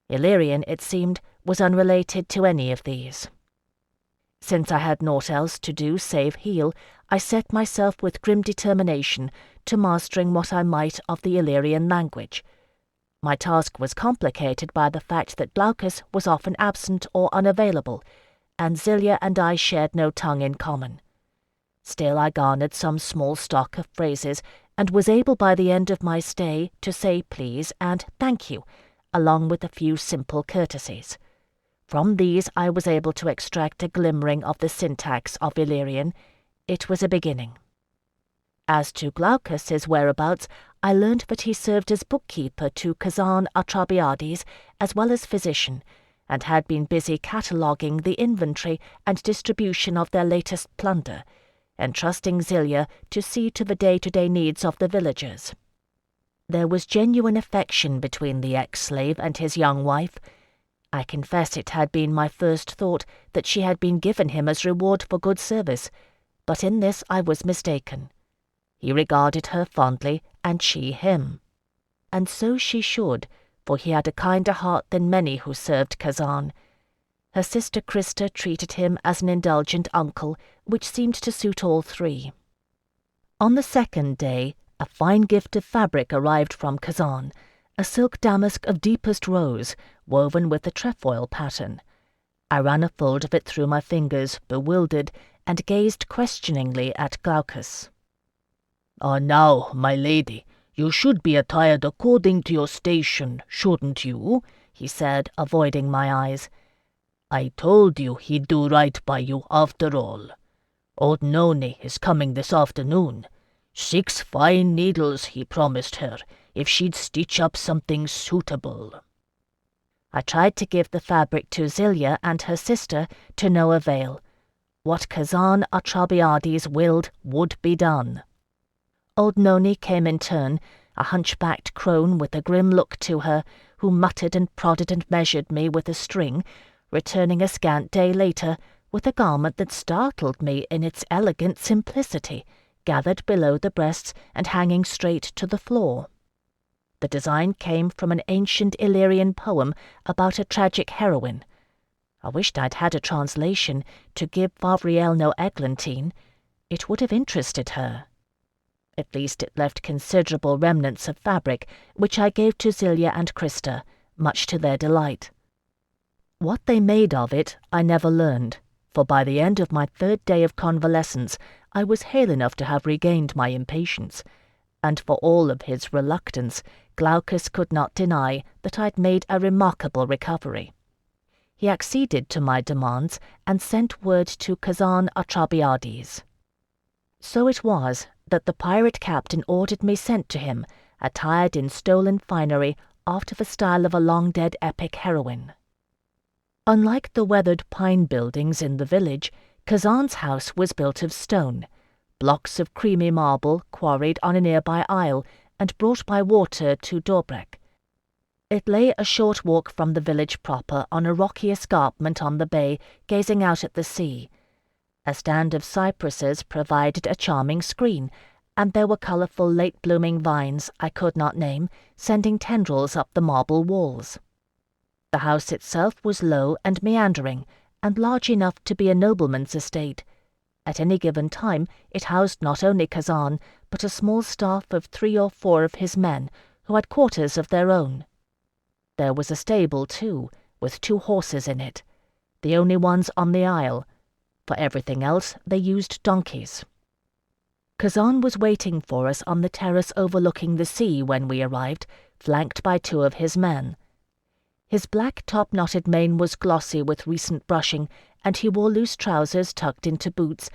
Illyrian, it seemed, was unrelated to any of these. Since I had naught else to do save heal, I set myself with grim determination to mastering what I might of the Illyrian language. My task was complicated by the fact that Glaucus was often absent or unavailable, and Zilia and I shared no tongue in common. Still I garnered some small stock of phrases, and was able by the end of my stay to say please and thank you, along with a few simple courtesies. From these I was able to extract a glimmering of the syntax of Illyrian. It was a beginning. As to Glaucus's whereabouts, I learned that he served as bookkeeper to Kazan Atrabiades as well as physician, and had been busy cataloguing the inventory and distribution of their latest plunder, entrusting Zilia to see to the day-to-day needs of the villagers. There was genuine affection between the ex-slave and his young wife. I confess it had been my first thought that she had been given him as reward for good service, but in this I was mistaken. He regarded her fondly, and she him. And so she should, for he had a kinder heart than many who served Kazan. Her sister Christa treated him as an indulgent uncle, which seemed to suit all three. On the second day, a fine gift of fabric arrived from Kazan, a silk damask of deepest rose, woven with a trefoil pattern. I ran a fold of it through my fingers, bewildered, and gazed questioningly at Glaucus. "Ah, now, my lady, you should be attired according to your station, shouldn't you?" he said, avoiding my eyes. "I told you he'd do right by you after all. Old Noni is coming this afternoon. 6 fine needles he promised her, if she'd stitch up something suitable." I tried to give the fabric to Zilia and her sister, to no avail. What Kazan Atrabiades willed would be done. Old Noni came in turn, a hunchbacked crone with a grim look to her, who muttered and prodded and measured me with a string, returning a scant day later with a garment that startled me in its elegant simplicity, gathered below the breasts and hanging straight to the floor. The design came from an ancient Illyrian poem about a tragic heroine. I wished I'd had a translation to give Favriel no eglantine. It would have interested her. At least it left considerable remnants of fabric, which I gave to Zilia and Christa, much to their delight. What they made of it I never learned, for by the end of my 3rd day of convalescence I was hale enough to have regained my impatience, and for all of his reluctance, Glaucus could not deny that I'd made a remarkable recovery. He acceded to my demands and sent word to Kazan Atrabiades. So it was that the pirate captain ordered me sent to him, attired in stolen finery after the style of a long-dead epic heroine. Unlike the weathered pine buildings in the village, Kazan's house was built of stone, blocks of creamy marble quarried on a nearby isle and brought by water to Dobrek. It lay a short walk from the village proper on a rocky escarpment on the bay, gazing out at the sea. A stand of cypresses provided a charming screen, and there were colourful late-blooming vines I could not name, sending tendrils up the marble walls. The house itself was low and meandering, and large enough to be a nobleman's estate. At any given time it housed not only Kazan, but a small staff of 3 or 4 of his men, who had quarters of their own. There was a stable, too, with 2 horses in it, the only ones on the isle. For everything else they used donkeys. Kazan was waiting for us on the terrace overlooking the sea when we arrived, flanked by 2 of his men. His black top-knotted mane was glossy with recent brushing, and he wore loose trousers tucked into boots,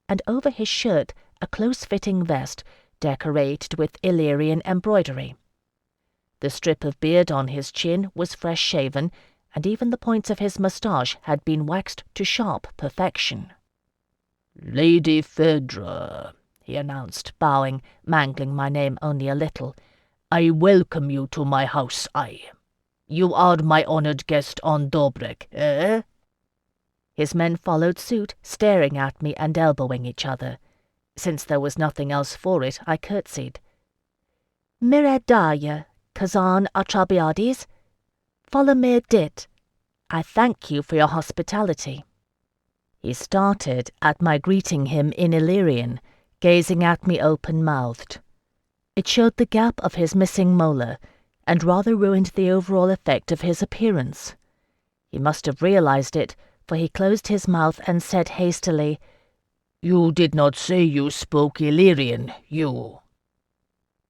and over his shirt a close-fitting vest decorated with Illyrian embroidery. The strip of beard on his chin was fresh-shaven, and even the points of his moustache had been waxed to sharp perfection. "Lady Phèdre," he announced, bowing, mangling my name only a little, "I welcome you to my house, You are my honoured guest on Dobrek, eh?" His men followed suit, staring at me and elbowing each other. Since there was nothing else for it, I curtsied. "Miradaya, Kazan Atrabiades, Folomir dit. I thank you for your hospitality." He started at my greeting him in Illyrian, gazing at me open-mouthed. It showed the gap of his missing molar, and rather ruined the overall effect of his appearance. He must have realized it, for he closed his mouth and said hastily, "You did not say you spoke Illyrian, you."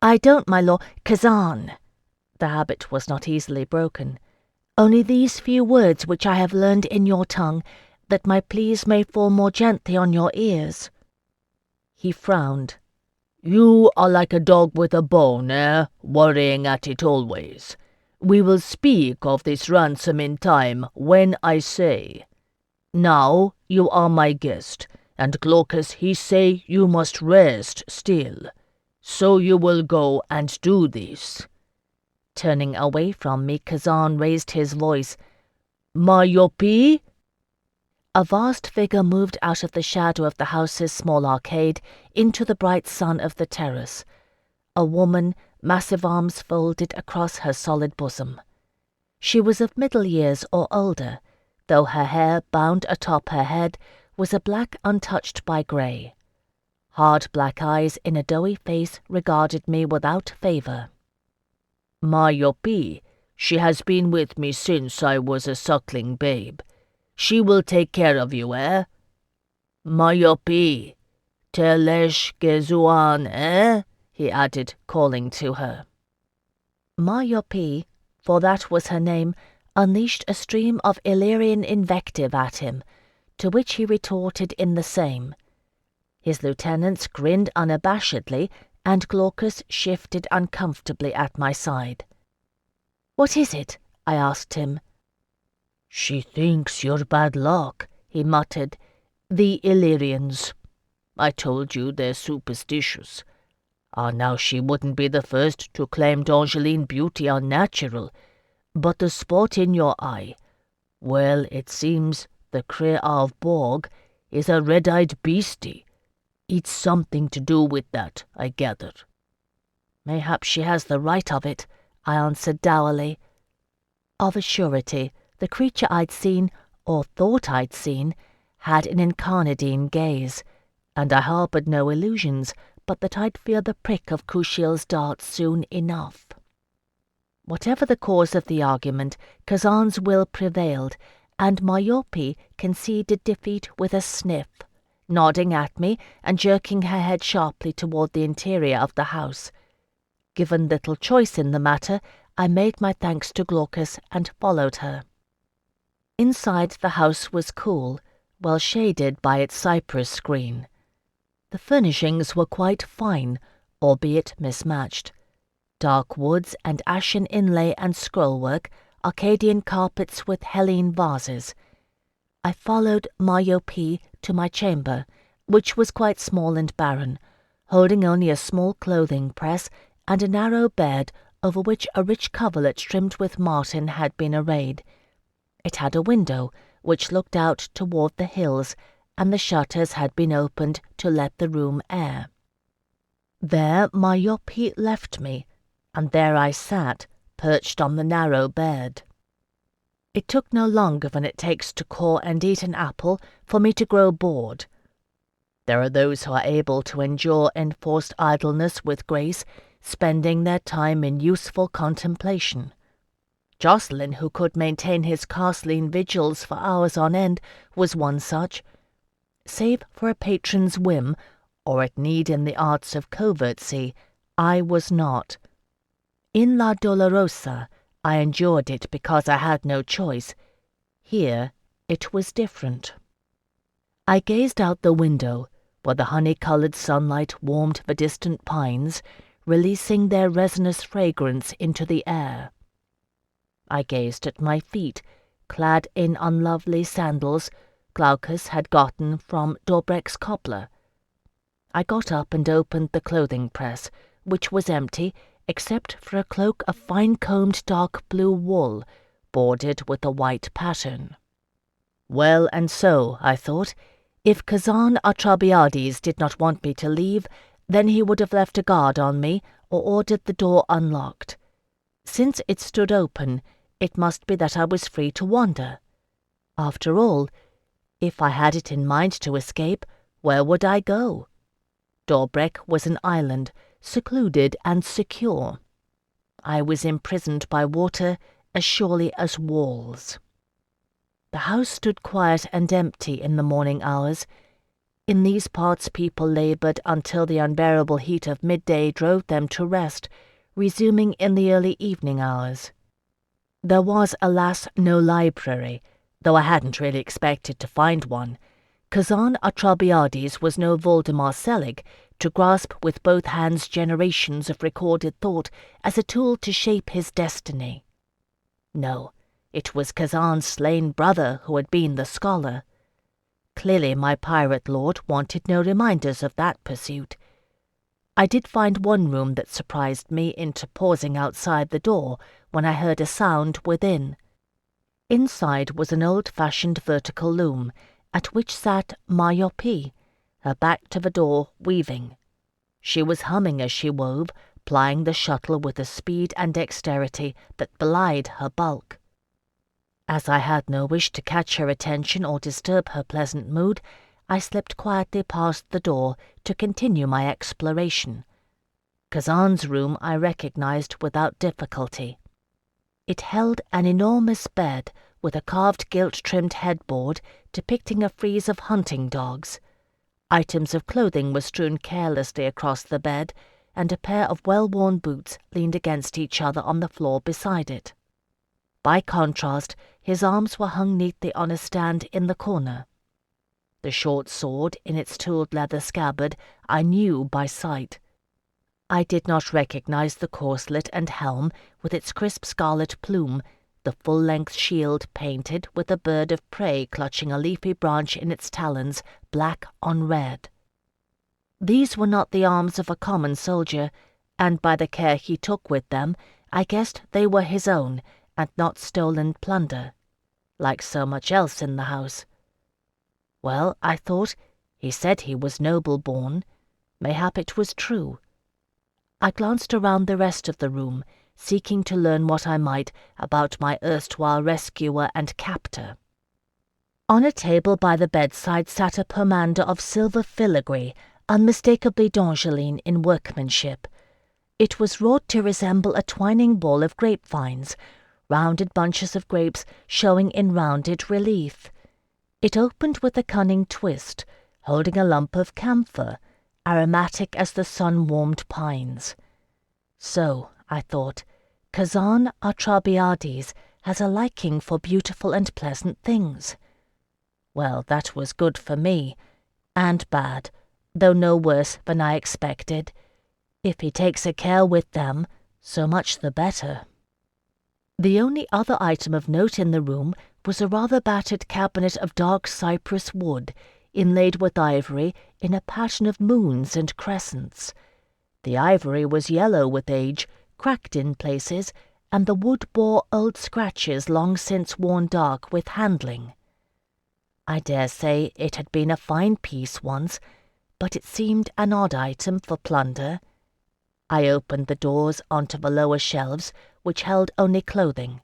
"I don't, my lord, Kazan." The habit was not easily broken. "Only these few words which I have learned in your tongue, that my pleas may fall more gently on your ears." He frowned. "You are like a dog with a bone, worrying at it always. We will speak of this ransom in time when I say. Now you are my guest, and Glaucus he say you must rest still. So you will go and do this." Turning away from me, Kazan raised his voice. "Myopie?" A vast figure moved out of the shadow of the house's small arcade into the bright sun of the terrace. A woman, massive arms folded across her solid bosom. She was of middle years or older, though her hair, bound atop her head, was a black untouched by grey. Hard black eyes in a doughy face regarded me without favour. "Myopie, she has been with me since I was a suckling babe. She will take care of you, eh? Myopie, Telesh Gezuan, eh?" he added, calling to her. Myopie, for that was her name, unleashed a stream of Illyrian invective at him, to which he retorted in the same. His lieutenants grinned unabashedly, and Glaucus shifted uncomfortably at my side. "What is it?" I asked him. "She thinks you're bad luck," he muttered. "The Illyrians. I told you they're superstitious. Now she wouldn't be the first to claim Angeline beauty unnatural, but the spot in your eye, well, it seems the Crea of Borg is a red-eyed beastie. It's something to do with that, I gather." "Mayhap she has the right of it," I answered dourly. Of a surety, the creature I'd seen, or thought I'd seen, had an incarnadine gaze, and I harboured no illusions but that I'd feel the prick of Kushiel's dart soon enough. Whatever the cause of the argument, Kazan's will prevailed, and Myopie conceded defeat with a sniff, nodding at me and jerking her head sharply toward the interior of the house. Given little choice in the matter, I made my thanks to Glaucus and followed her. Inside the house was cool, well shaded by its cypress screen. The furnishings were quite fine, albeit mismatched. Dark woods and ashen inlay and scrollwork, Arcadian carpets with Hellene vases. I followed Myopie to my chamber, which was quite small and barren, holding only a small clothing press and a narrow bed over which a rich coverlet trimmed with marten had been arrayed. It had a window which looked out toward the hills, and the shutters had been opened to let the room air. There Myopie left me, and there I sat, perched on the narrow bed. It took no longer than it takes to core and eat an apple for me to grow bored. There are those who are able to endure enforced idleness with grace, spending their time in useful contemplation. Jocelyn, who could maintain his Carsline vigils for hours on end, was one such. Save for a patron's whim, or at need in the arts of covertcy, I was not. In La Dolorosa, I endured it because I had no choice. Here, it was different. I gazed out the window, where the honey-coloured sunlight warmed the distant pines, releasing their resinous fragrance into the air. I gazed at my feet, clad in unlovely sandals Glaucus had gotten from Dobrecht's cobbler. I got up and opened the clothing press, which was empty except for a cloak of fine-combed dark blue wool, bordered with a white pattern. Well, and so, I thought, if Kazan Atrabiades did not want me to leave, then he would have left a guard on me or ordered the door unlocked. Since it stood open, it must be that I was free to wander. After all, if I had it in mind to escape, where would I go? Dobrecht was an island, secluded and secure. I was imprisoned by water as surely as walls. The house stood quiet and empty in the morning hours. In these parts people laboured until the unbearable heat of midday drove them to rest, resuming in the early evening hours. There was, alas, no library, though I hadn't really expected to find one. Kazan Atrabiades was no Voldemar Selig, to grasp with both hands generations of recorded thought as a tool to shape his destiny. No, it was Kazan's slain brother who had been the scholar. Clearly my pirate lord wanted no reminders of that pursuit. I did find one room that surprised me into pausing outside the door when I heard a sound within. Inside was an old-fashioned vertical loom, at which sat Myopie, her back to the door, weaving. She was humming as she wove, plying the shuttle with a speed and dexterity that belied her bulk. As I had no wish to catch her attention or disturb her pleasant mood, I slipped quietly past the door to continue my exploration. Kazan's room I recognized without difficulty. It held an enormous bed with a carved gilt-trimmed headboard depicting a frieze of hunting dogs. Items of clothing were strewn carelessly across the bed, and a pair of well-worn boots leaned against each other on the floor beside it. By contrast, his arms were hung neatly on a stand in the corner. The short sword, in its tooled leather scabbard, I knew by sight. I did not recognize the corselet and helm with its crisp scarlet plume, the full-length shield painted with a bird of prey clutching a leafy branch in its talons, black on red. These were not the arms of a common soldier, and by the care he took with them, I guessed they were his own, and not stolen plunder, like so much else in the house. Well, I thought, he said he was noble-born. Mayhap it was true. I glanced around the rest of the room, seeking to learn what I might about my erstwhile rescuer and captor. On a table by the bedside sat a pomander of silver filigree, unmistakably d'Angeline in workmanship. It was wrought to resemble a twining ball of grapevines, rounded bunches of grapes showing in rounded relief. It opened with a cunning twist, holding a lump of camphor, aromatic as the sun-warmed pines. So, I thought, Kazan Atrabiades has a liking for beautiful and pleasant things. Well, that was good for me, and bad, though no worse than I expected. If he takes a care with them, so much the better. The only other item of note in the room was a rather battered cabinet of dark cypress wood, inlaid with ivory in a pattern of moons and crescents. The ivory was yellow with age, cracked in places, and the wood bore old scratches long since worn dark with handling. I dare say it had been a fine piece once, but it seemed an odd item for plunder. I opened the doors onto the lower shelves, which held only clothing.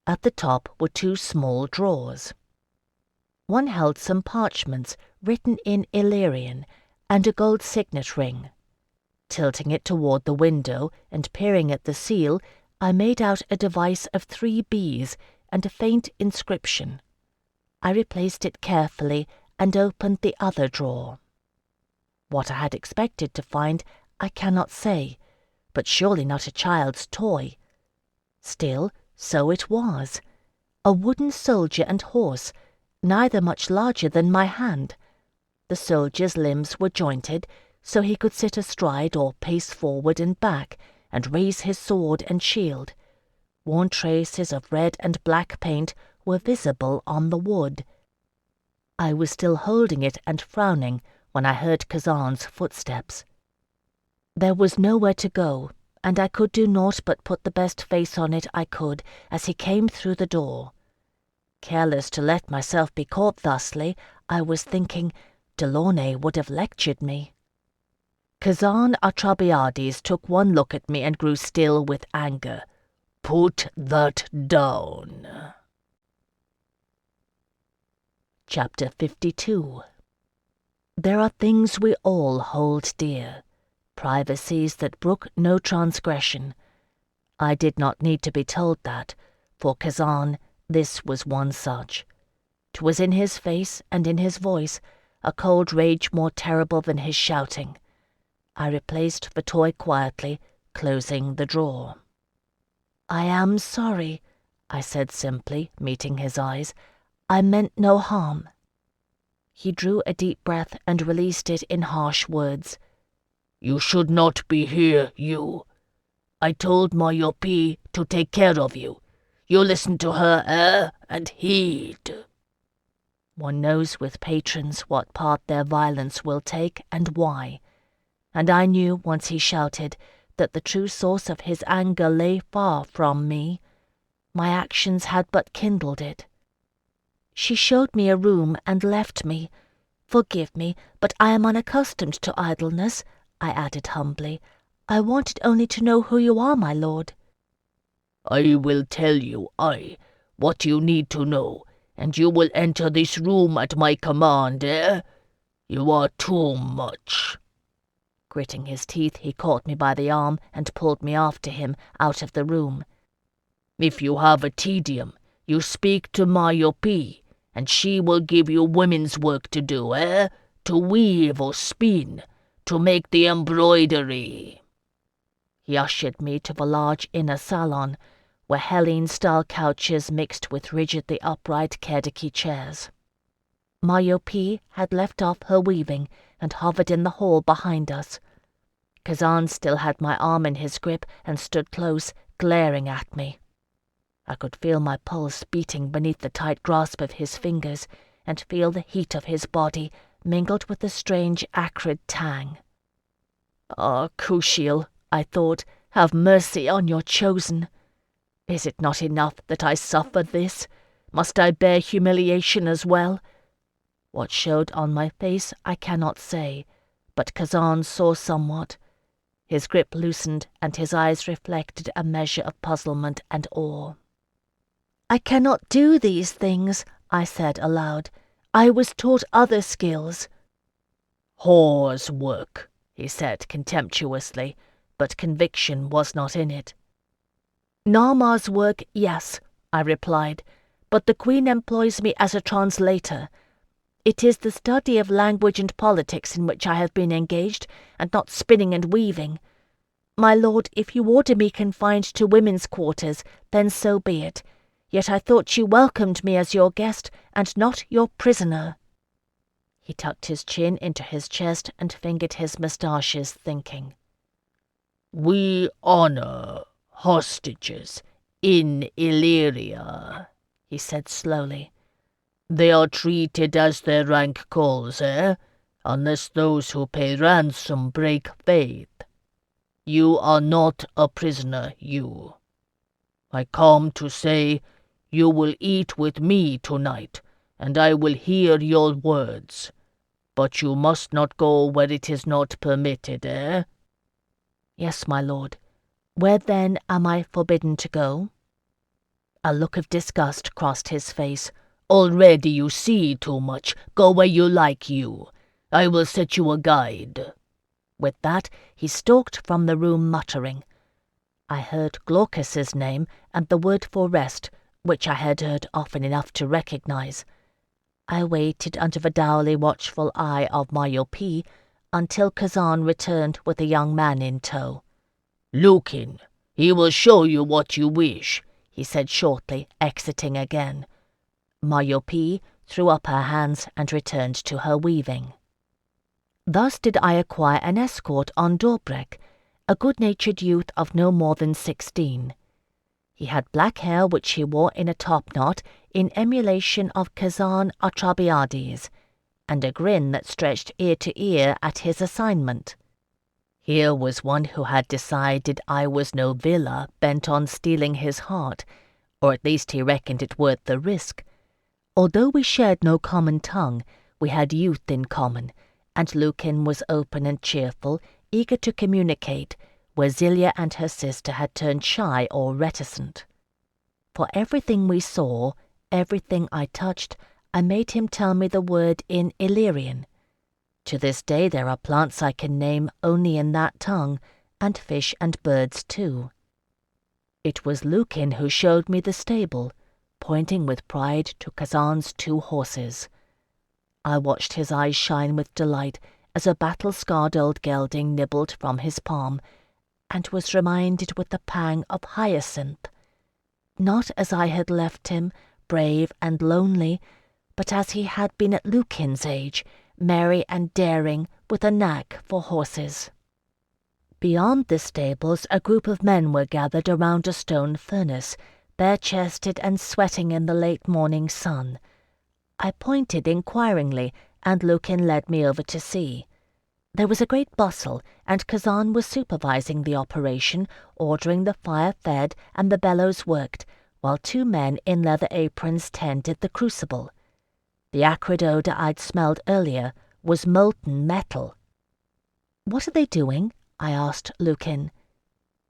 At the top were 2 small drawers. One held some parchments written in Illyrian and a gold signet ring. Tilting it toward the window and peering at the seal, I made out a device of 3 bees and a faint inscription. I replaced it carefully and opened the other drawer. What I had expected to find I cannot say, but surely not a child's toy. Still, so it was. A wooden soldier and horse, neither much larger than my hand. The soldier's limbs were jointed, so he could sit astride or pace forward and back, and raise his sword and shield. Worn traces of red and black paint were visible on the wood. I was still holding it and frowning when I heard Kazan's footsteps. There was nowhere to go, and I could do naught but put the best face on it I could as he came through the door. Careless to let myself be caught thusly, I was thinking Delaunay would have lectured me. Kazan Atrabiades took one look at me and grew still with anger. "Put that down." Chapter 52. There are things we all hold dear, privacies that brook no transgression. I did not need to be told that. For Kazan, this was one such. 'Twas in his face and in his voice, a cold rage more terrible than his shouting. I replaced the toy quietly, closing the drawer. "I am sorry," I said simply, meeting his eyes. "I meant no harm." He drew a deep breath and released it in harsh words. "You should not be here, you. I told Myope to take care of you. You listen to her, and heed." One knows with patrons what part their violence will take and why, and I knew once he shouted that the true source of his anger lay far from me. My actions had but kindled it. She showed me a room and left me. Forgive me, but I am unaccustomed to idleness, I added humbly. I wanted only to know who you are, my lord. "I will tell you, what you need to know, and you will enter this room at my command, You are too much." Gritting his teeth, he caught me by the arm and pulled me after him out of the room. "If you have a tedium, you speak to Myope, and she will give you women's work to do, To weave or spin, to make the embroidery." He ushered me to the large inner salon, where Hellene-style couches mixed with rigidly upright Kerdiki chairs. Myope had left off her weaving and hovered in the hall behind us. Kazan still had my arm in his grip and stood close, glaring at me. I could feel my pulse beating beneath the tight grasp of his fingers, and feel the heat of his body mingled with the strange acrid tang. "Ah, Kushiel," I thought, "have mercy on your chosen. Is it not enough that I suffer this? Must I bear humiliation as well?" What showed on my face I cannot say, but Kazan saw somewhat. His grip loosened, and his eyes reflected a measure of puzzlement and awe. "I cannot do these things," I said aloud. "I was taught other skills." "Whore's work," he said contemptuously, but conviction was not in it. "Narmar's work, yes," I replied, "but the Queen employs me as a translator. It is the study of language and politics in which I have been engaged, and not spinning and weaving. My lord, if you order me confined to women's quarters, then so be it. Yet I thought you welcomed me as your guest and not your prisoner." He tucked his chin into his chest and fingered his moustaches, thinking. "We honor hostages in Illyria," he said slowly. "They are treated as their rank calls, unless those who pay ransom break faith. You are not a prisoner, you. I come to say you will eat with me tonight, and I will hear your words. But you must not go where it is not permitted, "Yes, my lord. Where then am I forbidden to go?" A look of disgust crossed his face. "Already you see too much. Go where you like, you. I will set you a guide." With that, he stalked from the room muttering. I heard Glaucus's name and the word for rest, which I had heard often enough to recognize. I waited under the dourly watchful eye of Myopie until Kazan returned with a young man in tow. "Lucan, he will show you what you wish," he said shortly, exiting again. Myopie threw up her hands and returned to her weaving. Thus did I acquire an escort on Dorbrek, a good-natured youth of no more than 16. He had black hair which he wore in a top-knot in emulation of Kazan Atrabiades, and a grin that stretched ear to ear at his assignment. Here was one who had decided I was no villa bent on stealing his heart, or at least he reckoned it worth the risk. Although we shared no common tongue, we had youth in common, and Lucan was open and cheerful, eager to communicate, where Zelia and her sister had turned shy or reticent. For everything we saw, everything I touched, I made him tell me the word in Illyrian. To this day there are plants I can name only in that tongue, and fish and birds too. It was Lucan who showed me the stable, pointing with pride to Kazan's 2 horses. I watched his eyes shine with delight as a battle-scarred old gelding nibbled from his palm, and was reminded with a pang of Hyacinth. Not as I had left him, brave and lonely, but as he had been at Lucan's age, merry and daring, with a knack for horses. Beyond the stables a group of men were gathered around a stone furnace, bare-chested and sweating in the late morning sun. I pointed inquiringly, and Lucan led me over to see. There was a great bustle, and Kazan was supervising the operation, ordering the fire fed and the bellows worked, while 2 men in leather aprons tended the crucible. The acrid odour I'd smelled earlier was molten metal. "What are they doing?" I asked Lucan.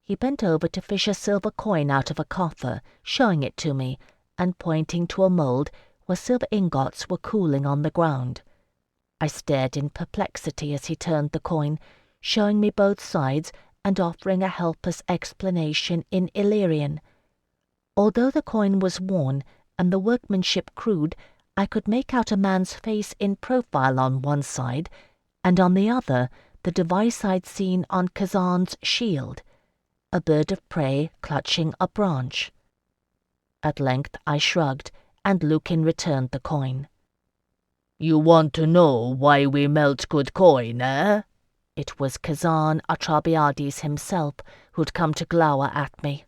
He bent over to fish a silver coin out of a coffer, showing it to me, and pointing to a mould where silver ingots were cooling on the ground. I stared in perplexity as he turned the coin, showing me both sides and offering a helpless explanation in Illyrian. Although the coin was worn and the workmanship crude, I could make out a man's face in profile on one side, and on the other the device I'd seen on Kazan's shield, a bird of prey clutching a branch. At length I shrugged, and Lucan returned the coin. "You want to know why we melt good coin, eh?" It was Kazan Atrabiades himself who'd come to glower at me.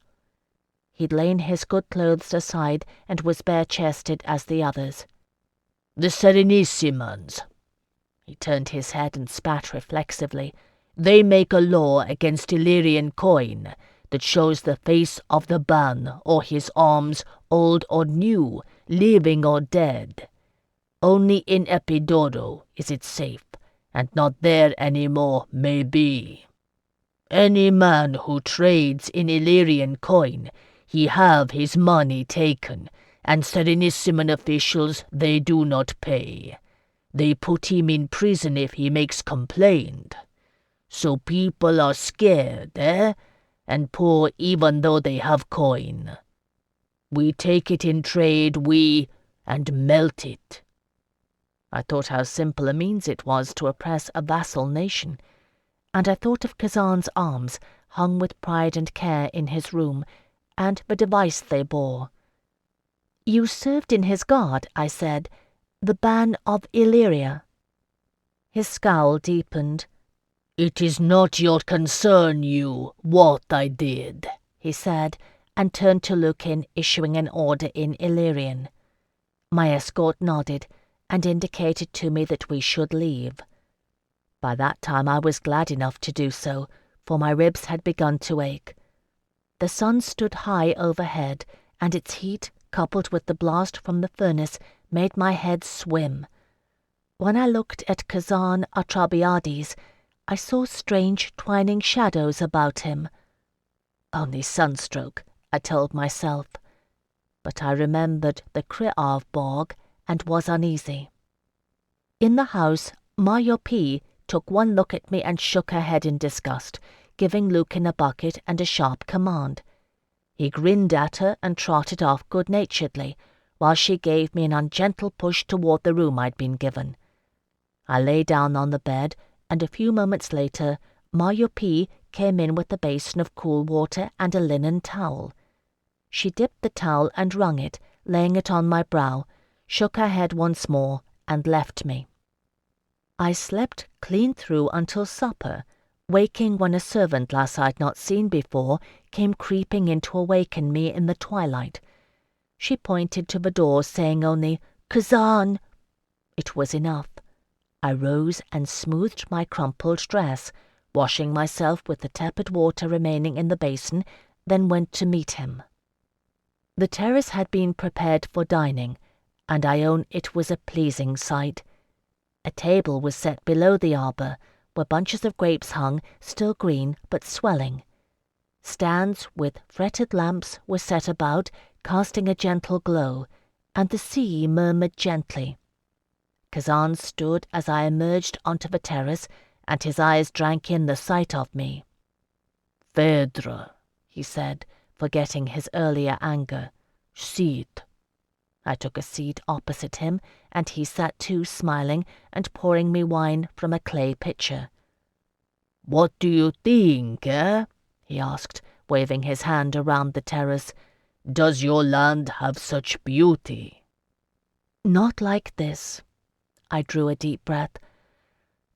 He'd lain his good clothes aside and was bare-chested as the others. "The Serenissimans." He turned his head and spat reflexively. "They make a law against Illyrian coin that shows the face of the Ban or his arms, old or new, living or dead. Only in Epidoro is it safe, and not there any more, maybe. Any man who trades in Illyrian coin, he have his money taken, and Serenissiman officials they do not pay. They put him in prison if he makes complaint. So people are scared, and poor even though they have coin. We take it in trade, and melt it." I thought how simple a means it was to oppress a vassal nation, and I thought of Kazan's arms, hung with pride and care in his room, and the device they bore. You served in his guard, I said, the ban of Illyria. His scowl deepened. It is not your concern, you, what I did, he said, and turned to Lucan, issuing an order in Illyrian. My escort nodded, and indicated to me that we should leave. By that time I was glad enough to do so, for my ribs had begun to ache. The sun stood high overhead, and its heat, coupled with the blast from the furnace, made my head swim. When I looked at Kazan Atrabiades, I saw strange twining shadows about him. Only sunstroke, I told myself. But I remembered the Kriarv bog and was uneasy. In the house, Marjorie took one look at me and shook her head in disgust, giving Lucan a bucket and a sharp command. He grinned at her and trotted off good-naturedly, while she gave me an ungentle push toward the room I'd been given. I lay down on the bed, and a few moments later Marjorie came in with a basin of cool water and a linen towel. She dipped the towel and wrung it, laying it on my brow, shook her head once more, and left me. I slept clean through until supper, waking when a servant lass I'd not seen before came creeping in to awaken me in the twilight. She pointed to the door, saying only, "Kazan!" It was enough. I rose and smoothed my crumpled dress, washing myself with the tepid water remaining in the basin, then went to meet him. The terrace had been prepared for dining, and I own it was a pleasing sight. A table was set below the arbour, where bunches of grapes hung, still green but swelling. Stands with fretted lamps were set about, casting a gentle glow, and the sea murmured gently. Kazan stood as I emerged onto the terrace, and his eyes drank in the sight of me. "Phèdre," he said, forgetting his earlier anger. "Sit." I took a seat opposite him, and he sat too, smiling and pouring me wine from a clay pitcher. "What do you think, eh?" he asked, waving his hand around the terrace. "Does your land have such beauty?" "Not like this." I drew a deep breath.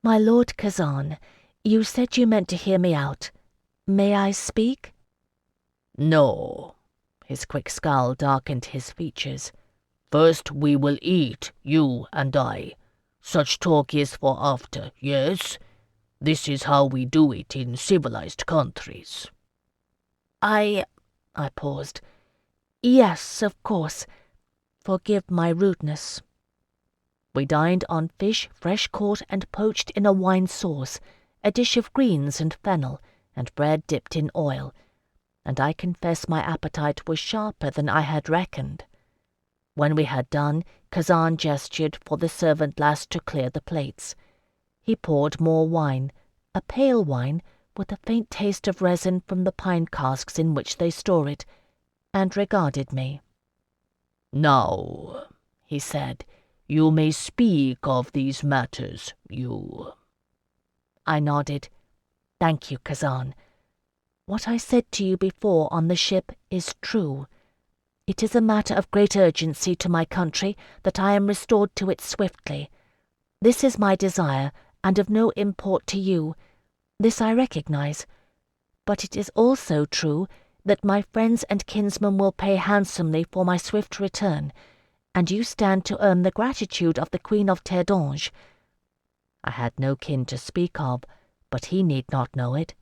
"My lord Kazan, you said you meant to hear me out. May I speak?" "No." His quick scowl darkened his features. "First we will eat, you and I. Such talk is for after, yes? This is how we do it in civilized countries." I paused. "Yes, of course. Forgive my rudeness." We dined on fish fresh caught and poached in a wine sauce, a dish of greens and fennel, and bread dipped in oil, and I confess my appetite was sharper than I had reckoned. When we had done, Kazan gestured for the servant lass to clear the plates. He poured more wine, a pale wine with a faint taste of resin from the pine casks in which they store it, and regarded me. "Now," he said, "you may speak of these matters, you." I nodded. "Thank you, Kazan. What I said to you before on the ship is true. It is a matter of great urgency to my country that I am restored to it swiftly. This is my desire, and of no import to you. This I recognize. But it is also true that my friends and kinsmen will pay handsomely for my swift return, and you stand to earn the gratitude of the Queen of Terre. I had no kin to speak of, but he need not know it.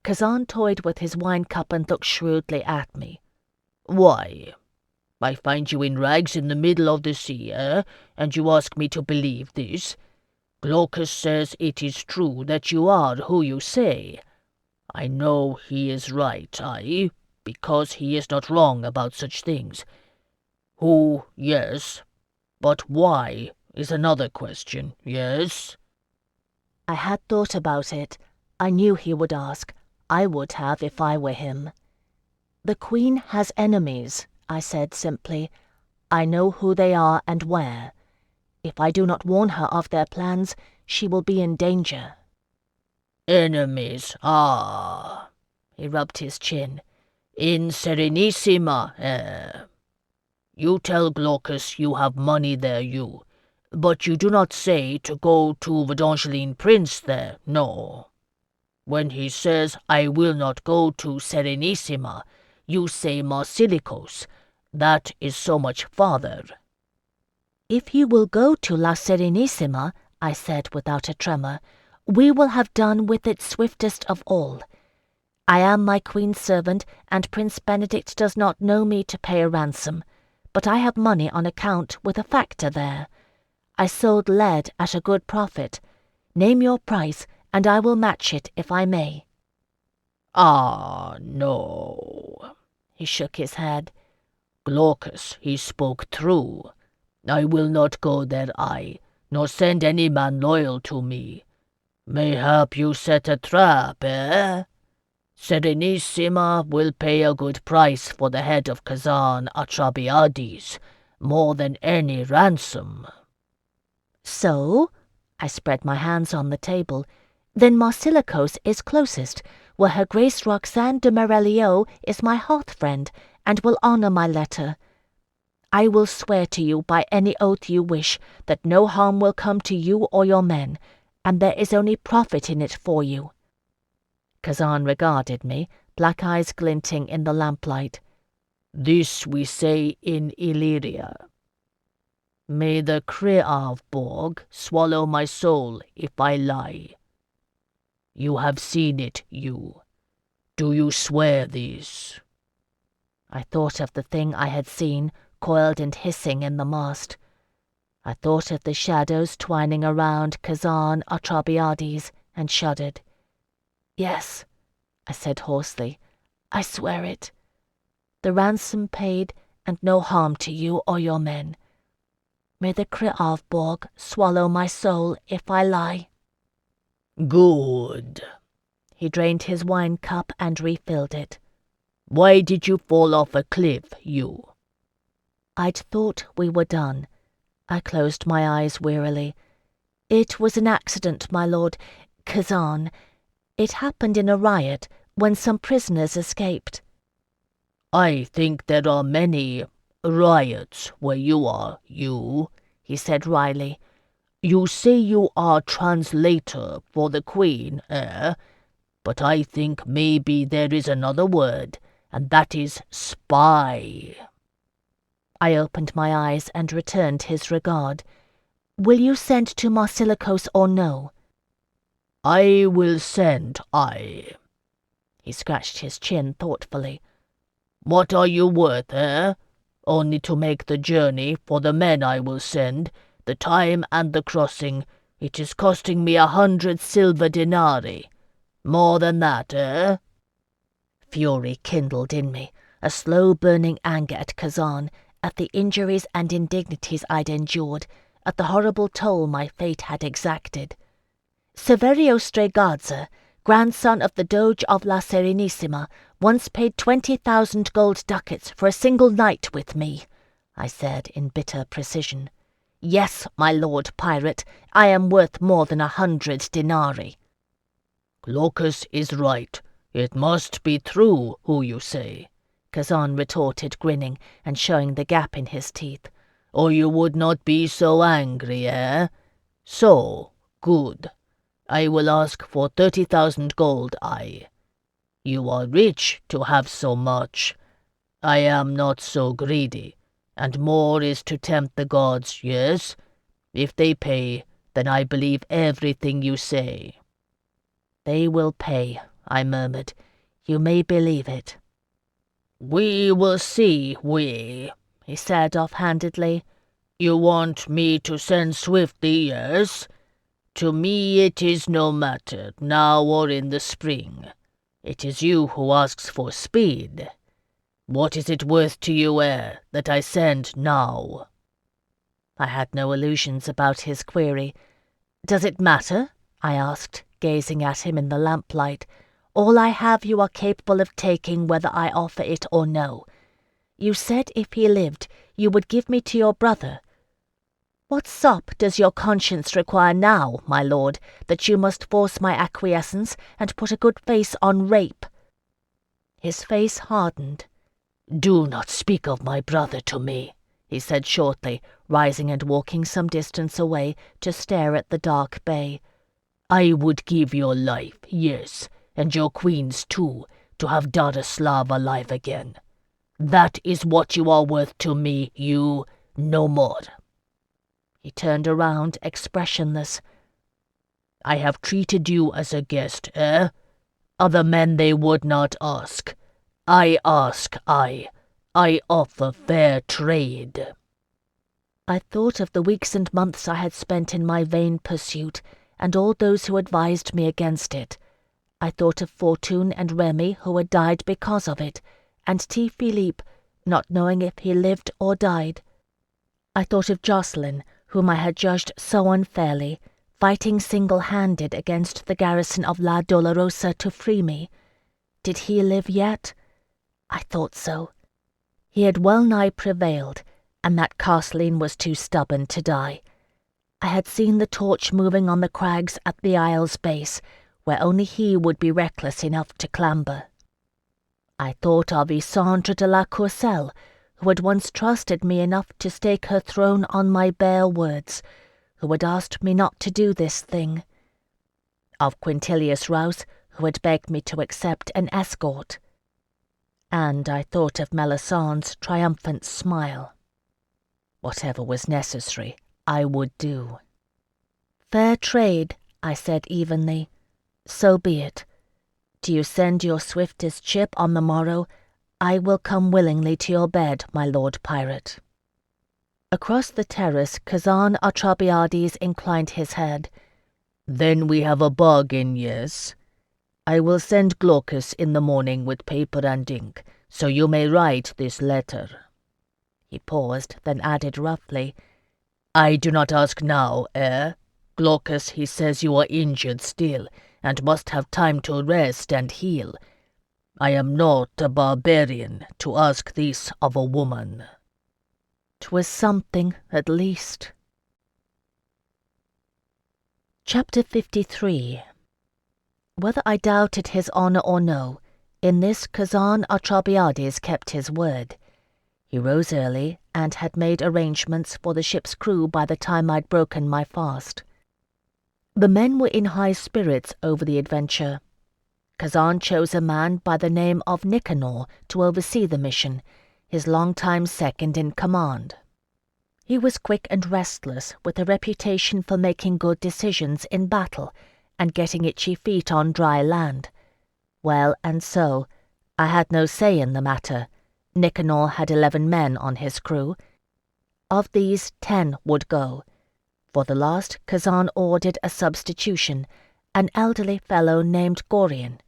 Kazan toyed with his wine-cup and looked shrewdly at me. "Why? I find you in rags in the middle of the sea, eh? And you ask me to believe this? Glaucus says it is true that you are who you say. I know he is right, aye, because he is not wrong about such things. Who, yes, but why is another question, yes?" I had thought about it. I knew he would ask. I would have if I were him. "The Queen has enemies," I said simply. "I know who they are and where. If I do not warn her of their plans, she will be in danger." "Enemies, ah!" He rubbed his chin. "In Serenissima, eh?" You tell Glaucus you have money there, but you do not say to go to the Angeline prince there, no. When he says, I will not go to Serenissima, you say Marsilicos. That is so much farther. If you will go to La Serenissima, I said without a tremor, we will have done with it swiftest of all. I am my queen's servant, and Prince Benedict does not know me to pay a ransom, but I have money on account with a factor there. I sold lead at a good profit. Name your price, and I will match it if I may. Ah, no. He shook his head. Glaucus, he spoke true. I will not go there, nor send any man loyal to me. Mayhap you set a trap, eh? Serenissima will pay a good price for the head of Kazan Atrabiades, more than any ransom. So? I spread my hands on the table. Then Marsilicos is closest, where her Grace Roxane de Merelio is my hearth-friend, and will honour my letter. I will swear to you by any oath you wish that no harm will come to you or your men, and there is only profit in it for you. Kazan regarded me, black eyes glinting in the lamplight. This we say in Illyria. May the Creavborg swallow my soul if I lie. You have seen it, you. Do you swear this? I thought of the thing I had seen, coiled and hissing in the mast. I thought of the shadows twining around Kazan Atrabiades, and shuddered. Yes, I said hoarsely, I swear it. The ransom paid, and no harm to you or your men. May the Creavborg swallow my soul if I lie. Good. He drained his wine cup and refilled it. Why did you fall off a cliff, you? I'd thought we were done. I closed my eyes wearily. It was an accident, my lord. Kazan. It happened in a riot, when some prisoners escaped. I think there are many riots where you are, he said wryly. You say you are translator for the queen, eh? But I think maybe there is another word, and that is spy. I opened my eyes and returned his regard. Will you send to Marsilicos or no? I will send, He scratched his chin thoughtfully. What are you worth, eh? Only to make the journey for the men I will send, the time and the crossing, it is costing me 100 silver denarii. More than that, eh? Fury kindled in me, a slow-burning anger at Kazan, at the injuries and indignities I'd endured, at the horrible toll my fate had exacted. Severio Strega, grandson of the Doge of La Serenissima, once paid 20,000 gold ducats for a single night with me, I said in bitter precision. Yes, my lord pirate, I am worth more than 100 denarii. Glaucus is right. It must be true who you say, Kazan retorted, grinning and showing the gap in his teeth. Or you would not be so angry, eh? So, good. I will ask for 30,000 gold, You are rich to have so much. I am not so greedy, and more is to tempt the gods, yes? If they pay, then I believe everything you say. They will pay, I murmured. You may believe it. We will see, he said offhandedly. You want me to send swiftly, yes? To me it is no matter, now or in the spring. It is you who asks for speed. What is it worth to you, that I send now? I had no illusions about his query. Does it matter? I asked, gazing at him in the lamplight. All I have you are capable of taking whether I offer it or no. You said if he lived, you would give me to your brother. What sop does your conscience require now, my lord, that you must force my acquiescence and put a good face on rape? His face hardened. Do not speak of my brother to me, he said shortly, rising and walking some distance away to stare at the dark bay. "I would give your life, yes, and your queen's too, to have Darislav alive again. That is what you are worth to me, you, no more." He turned around, expressionless. "I have treated you as a guest, eh? Other men they would not ask. I ask, I offer fair trade." I thought of the weeks and months I had spent in my vain pursuit, and all those who advised me against it. I thought of Fortune and Remy, who had died because of it, and T. Philippe, not knowing if he lived or died. I thought of Jacqueline, whom I had judged so unfairly, fighting single-handed against the garrison of La Dolorosa to free me. Did he live yet? I thought so. He had well-nigh prevailed, and that Castelline was too stubborn to die. I had seen the torch moving on the crags at the isle's base, where only he would be reckless enough to clamber. I thought of Isandre de la Courcelle, who had once trusted me enough to stake her throne on my bare words, who had asked me not to do this thing. Of Quintilius Rouse, who had begged me to accept an escort. And I thought of Melisandre's triumphant smile. Whatever was necessary, I would do. "Fair trade," I said evenly. "So be it. Do you send your swiftest ship on the morrow? I will come willingly to your bed, my lord pirate." Across the terrace, Kazan Atrabiades inclined his head. "Then we have a bargain, yes? I will send Glaucus in the morning with paper and ink, so you may write this letter." He paused, then added roughly, "I do not ask now, eh? Glaucus, he says you are injured still, and must have time to rest and heal. I am not a barbarian to ask this of a woman." 'Twas something, at least. Chapter 53. Whether I doubted his honour or no, in this Kazan Atrabiades kept his word. He rose early, and had made arrangements for the ship's crew by the time I'd broken my fast. The men were in high spirits over the adventure. Kazan chose a man by the name of Nicanor to oversee the mission, his long-time second in command. He was quick and restless, with a reputation for making good decisions in battle and getting itchy feet on dry land. Well, and so, I had no say in the matter. Nicanor had 11 men on his crew. Of these, 10 would go. For the last, Kazan ordered a substitution, an elderly fellow named Gorion.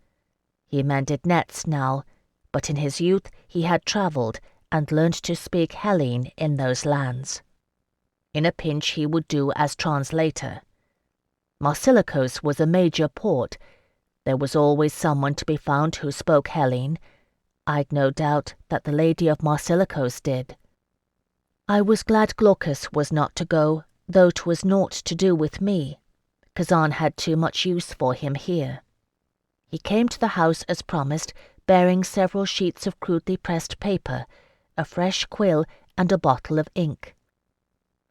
He mended nets now, but in his youth he had travelled and learned to speak Hellene in those lands. In a pinch he would do as translator. Marsilikos was a major port. There was always someone to be found who spoke Hellene. I'd no doubt that the lady of Marsilikos did. I was glad Glaucus was not to go, though 'twas naught to do with me. Kazan had too much use for him here. He came to the house as promised, bearing several sheets of crudely pressed paper, a fresh quill, and a bottle of ink.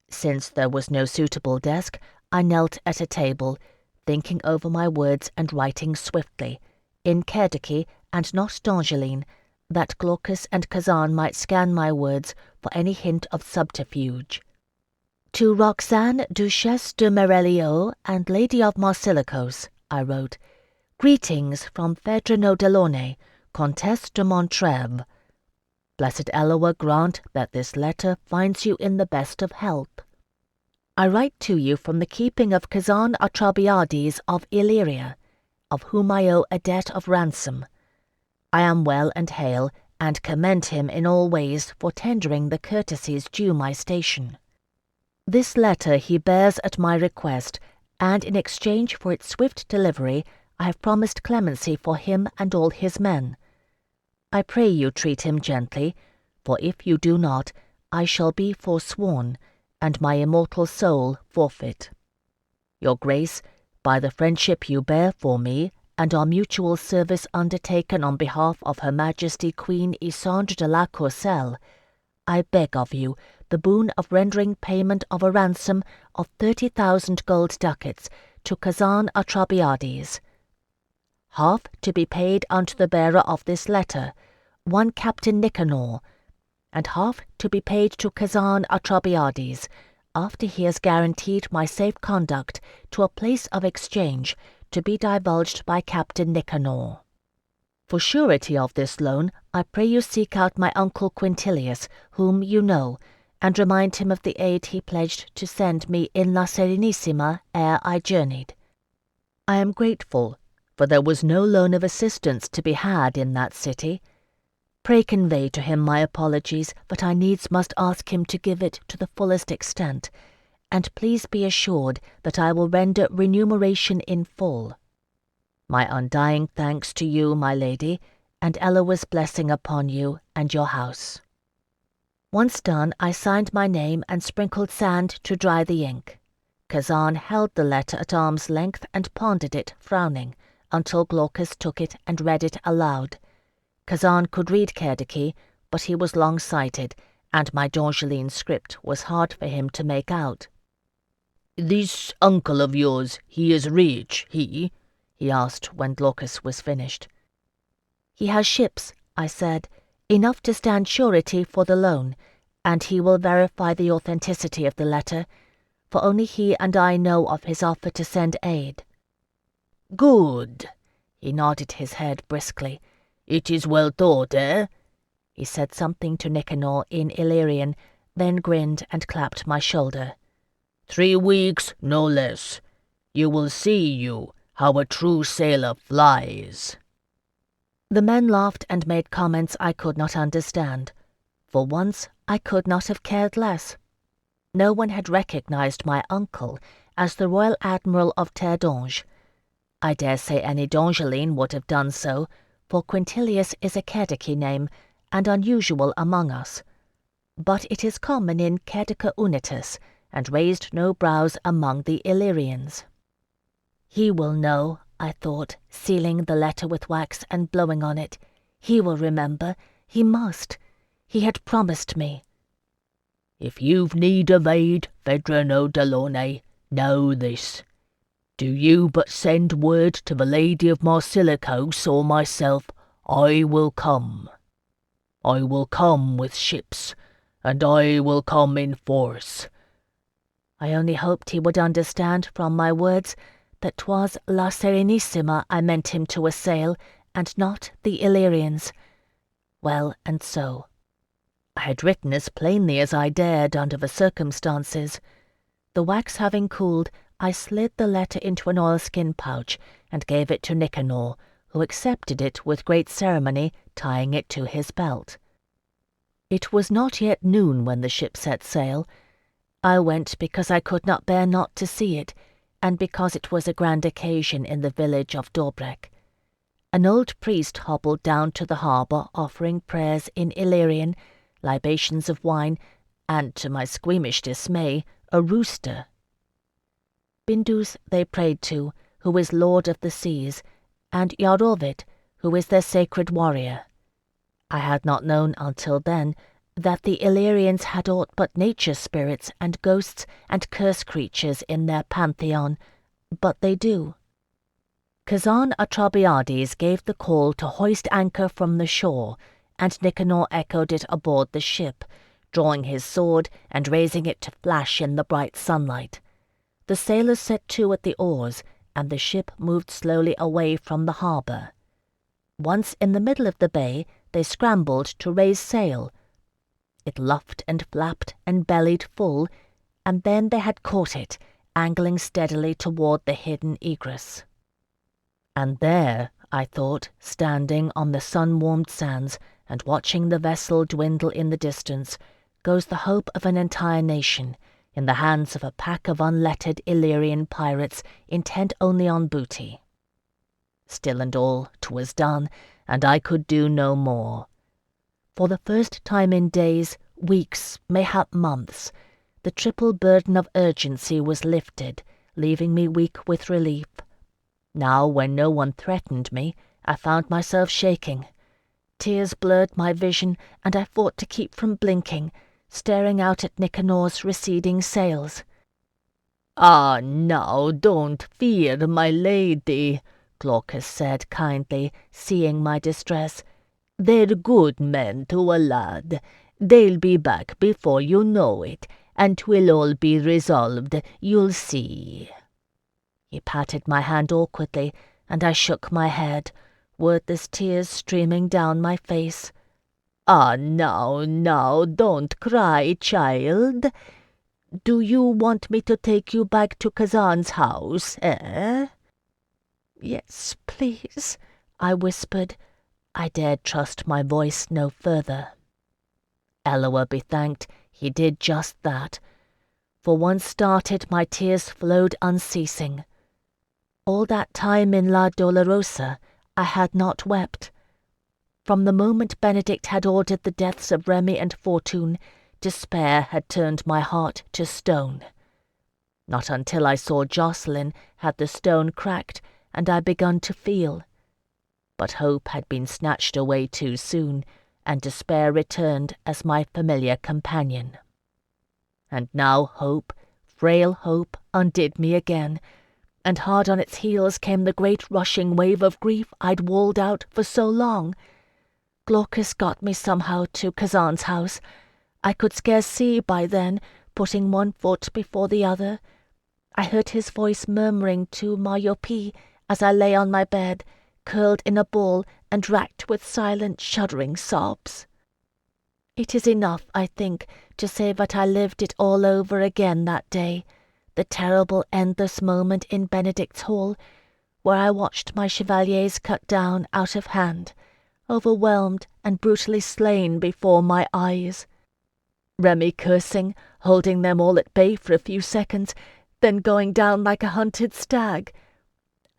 Since there was no suitable desk, I knelt at a table, thinking over my words and writing swiftly, in Kerdici and not d'Angeline, that Glaucus and Kazan might scan my words for any hint of subterfuge. "To Roxane, Duchesse de Merelio and Lady of Marsilikos," I wrote, "greetings from Phèdre no Delaunay, Comtesse de Montrève. Blessed Eloa grant that this letter finds you in the best of health. I write to you from the keeping of Kazan Atrabiades of Illyria, of whom I owe a debt of ransom. I am well and hale, and commend him in all ways for tendering the courtesies due my station. This letter he bears at my request, and in exchange for its swift delivery I have promised clemency for him and all his men. I pray you treat him gently, for if you do not, I shall be forsworn, and my immortal soul forfeit. Your Grace, by the friendship you bear for me, and our mutual service undertaken on behalf of Her Majesty Queen Isandre de la Courcelle, I beg of you, the boon of rendering payment of a ransom of 30,000 gold ducats to Kazan Atrabiades, half to be paid unto the bearer of this letter, one Captain Nicanor, and half to be paid to Kazan Atrabiades, after he has guaranteed my safe conduct to a place of exchange to be divulged by Captain Nicanor. For surety of this loan, I pray you seek out my uncle Quintilius, whom you know, and remind him of the aid he pledged to send me in La Serenissima ere I journeyed. I am grateful, for there was no loan of assistance to be had in that city. Pray convey to him my apologies, but I needs must ask him to give it to the fullest extent, and please be assured that I will render remuneration in full. My undying thanks to you, my lady, and Eloa's blessing upon you and your house. Once done, I signed my name and sprinkled sand to dry the ink. Kazan held the letter at arm's length and pondered it, frowning, until Glaucus took it and read it aloud. Kazan could read Kerdiki, but he was long-sighted, and my D'Angeline script was hard for him to make out. "This uncle of yours, he is rich, he asked when Glaucus was finished. He has ships, I said, enough to stand surety for the loan, and he will verify the authenticity of the letter, for only he and I know of his offer to send aid. Good. He nodded his head briskly. It is well thought, eh? He said something to Nicanor in Illyrian, then grinned and clapped my shoulder. 3 weeks, no less. You will see you how a true sailor flies. The men laughed and made comments I could not understand. For once, I could not have cared less. No one had recognized my uncle as the Royal Admiral of Terre d'Ange. I dare say any D'Angeline would have done so, for Quintilius is a Kerdiki name, and unusual among us. But it is common in Kerdica Unitus, and raised no brows among the Illyrians. He will know, I thought, sealing the letter with wax and blowing on it. He will remember. He must. He had promised me. If you've need of aid, Phèdre no Delaunay, know this. Do you but send word to the Lady of Marsilicos or myself, I will come. I will come with ships, and I will come in force. I only hoped he would understand from my words that 'twas La Serenissima I meant him to assail, and not the Illyrians. Well, and so. I had written as plainly as I dared under the circumstances. The wax having cooled, I slid the letter into an oilskin pouch and gave it to Nicanor, who accepted it with great ceremony, tying it to his belt. It was not yet noon when the ship set sail. I went because I could not bear not to see it, and because it was a grand occasion in the village of Dobrek. An old priest hobbled down to the harbour offering prayers in Illyrian, libations of wine, and, to my squeamish dismay, a rooster. Bindus they prayed to, who is lord of the seas, and Yarovit, who is their sacred warrior. I had not known until then that the Illyrians had aught but nature spirits and ghosts and curse creatures in their pantheon, but they do. Kazan Atrabiades gave the call to hoist anchor from the shore, and Nicanor echoed it aboard the ship, drawing his sword and raising it to flash in the bright sunlight. The sailors set to at the oars, and the ship moved slowly away from the harbour. Once in the middle of the bay, they scrambled to raise sail. It luffed and flapped and bellied full, and then they had caught it, angling steadily toward the hidden egress. And there, I thought, standing on the sun-warmed sands and watching the vessel dwindle in the distance, goes the hope of an entire nation, in the hands of a pack of unlettered Illyrian pirates intent only on booty. Still and all, 'twas done, and I could do no more. For the first time in days, weeks, mayhap months, the triple burden of urgency was lifted, leaving me weak with relief. Now, when no one threatened me, I found myself shaking. Tears blurred my vision, and I fought to keep from blinking, staring out at Nicanor's receding sails. "Ah, now, don't fear, my lady," Glaucus said kindly, seeing my distress. "They're good men to a lad. They'll be back before you know it, and 'twill all be resolved, you'll see." He patted my hand awkwardly, and I shook my head, wordless tears streaming down my face. "Ah, now, don't cry, child. Do you want me to take you back to Kazan's house, eh?" "Yes, please," I whispered. I dared trust my voice no further. Eloa be thanked, he did just that. For once started, my tears flowed unceasing. All that time in La Dolorosa, I had not wept. From the moment Benedict had ordered the deaths of Remy and Fortune, despair had turned my heart to stone. Not until I saw Jacqueline had the stone cracked, and I begun to feel. But hope had been snatched away too soon, and despair returned as my familiar companion. And now hope, frail hope, undid me again, and hard on its heels came the great rushing wave of grief I'd walled out for so long. Glaucus got me somehow to Kazan's house. I could scarce see by then, putting one foot before the other. I heard his voice murmuring to Mariopi as I lay on my bed, curled in a ball and racked with silent, shuddering sobs. It is enough, I think, to say that I lived it all over again that day, the terrible, endless moment in Benedict's hall, where I watched my chevaliers cut down out of hand, overwhelmed and brutally slain before my eyes. Remy cursing, holding them all at bay for a few seconds, then going down like a hunted stag.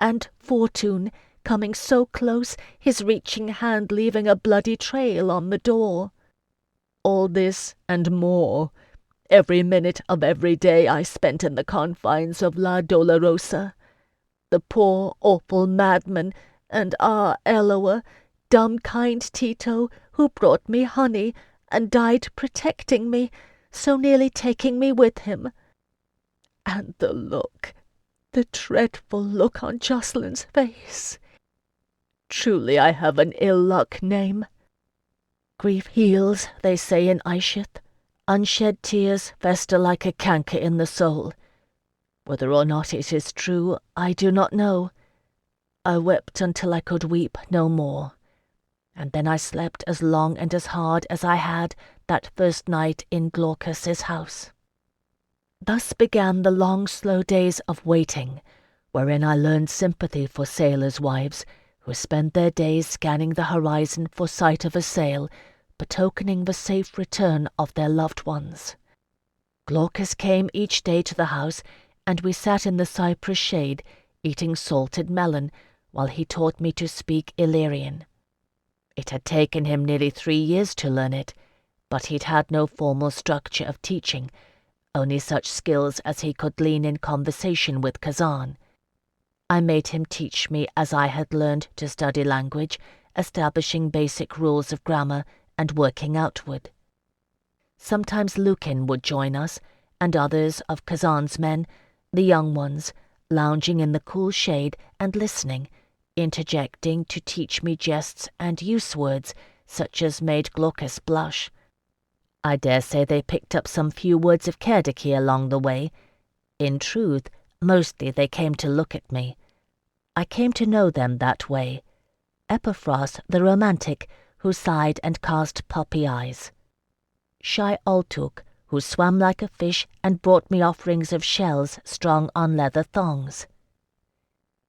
And Fortune, coming so close, his reaching hand leaving a bloody trail on the door. All this and more, every minute of every day I spent in the confines of La Dolorosa. The poor, awful madman, and Eloa, dumb kind Tito, who brought me honey, and died protecting me, so nearly taking me with him. And the look, the dreadful look on Joceline's face. Truly I have an ill-luck name. Grief heals, they say in Aishith. Unshed tears fester like a canker in the soul. Whether or not it is true, I do not know. I wept until I could weep no more, and then I slept as long and as hard as I had that first night in Glaucus's house. Thus began the long, slow days of waiting, wherein I learned sympathy for sailors' wives, who spend their days scanning the horizon for sight of a sail, betokening the safe return of their loved ones. Glaucus came each day to the house, and we sat in the cypress shade, eating salted melon, while he taught me to speak Illyrian. It had taken him nearly 3 years to learn it, but he'd had no formal structure of teaching, only such skills as he could glean in conversation with Kazan. I made him teach me as I had learned to study language, establishing basic rules of grammar and working outward. Sometimes Lukin would join us, and others of Kazan's men, the young ones, lounging in the cool shade and listening, interjecting to teach me jests and use words such as made Glaucus blush. I dare say they picked up some few words of Kerdiki along the way. In truth, mostly they came to look at me. I came to know them that way. Epiphras the romantic, who sighed and cast puppy eyes. Shy Altuk, who swam like a fish and brought me offerings of shells strung on leather thongs.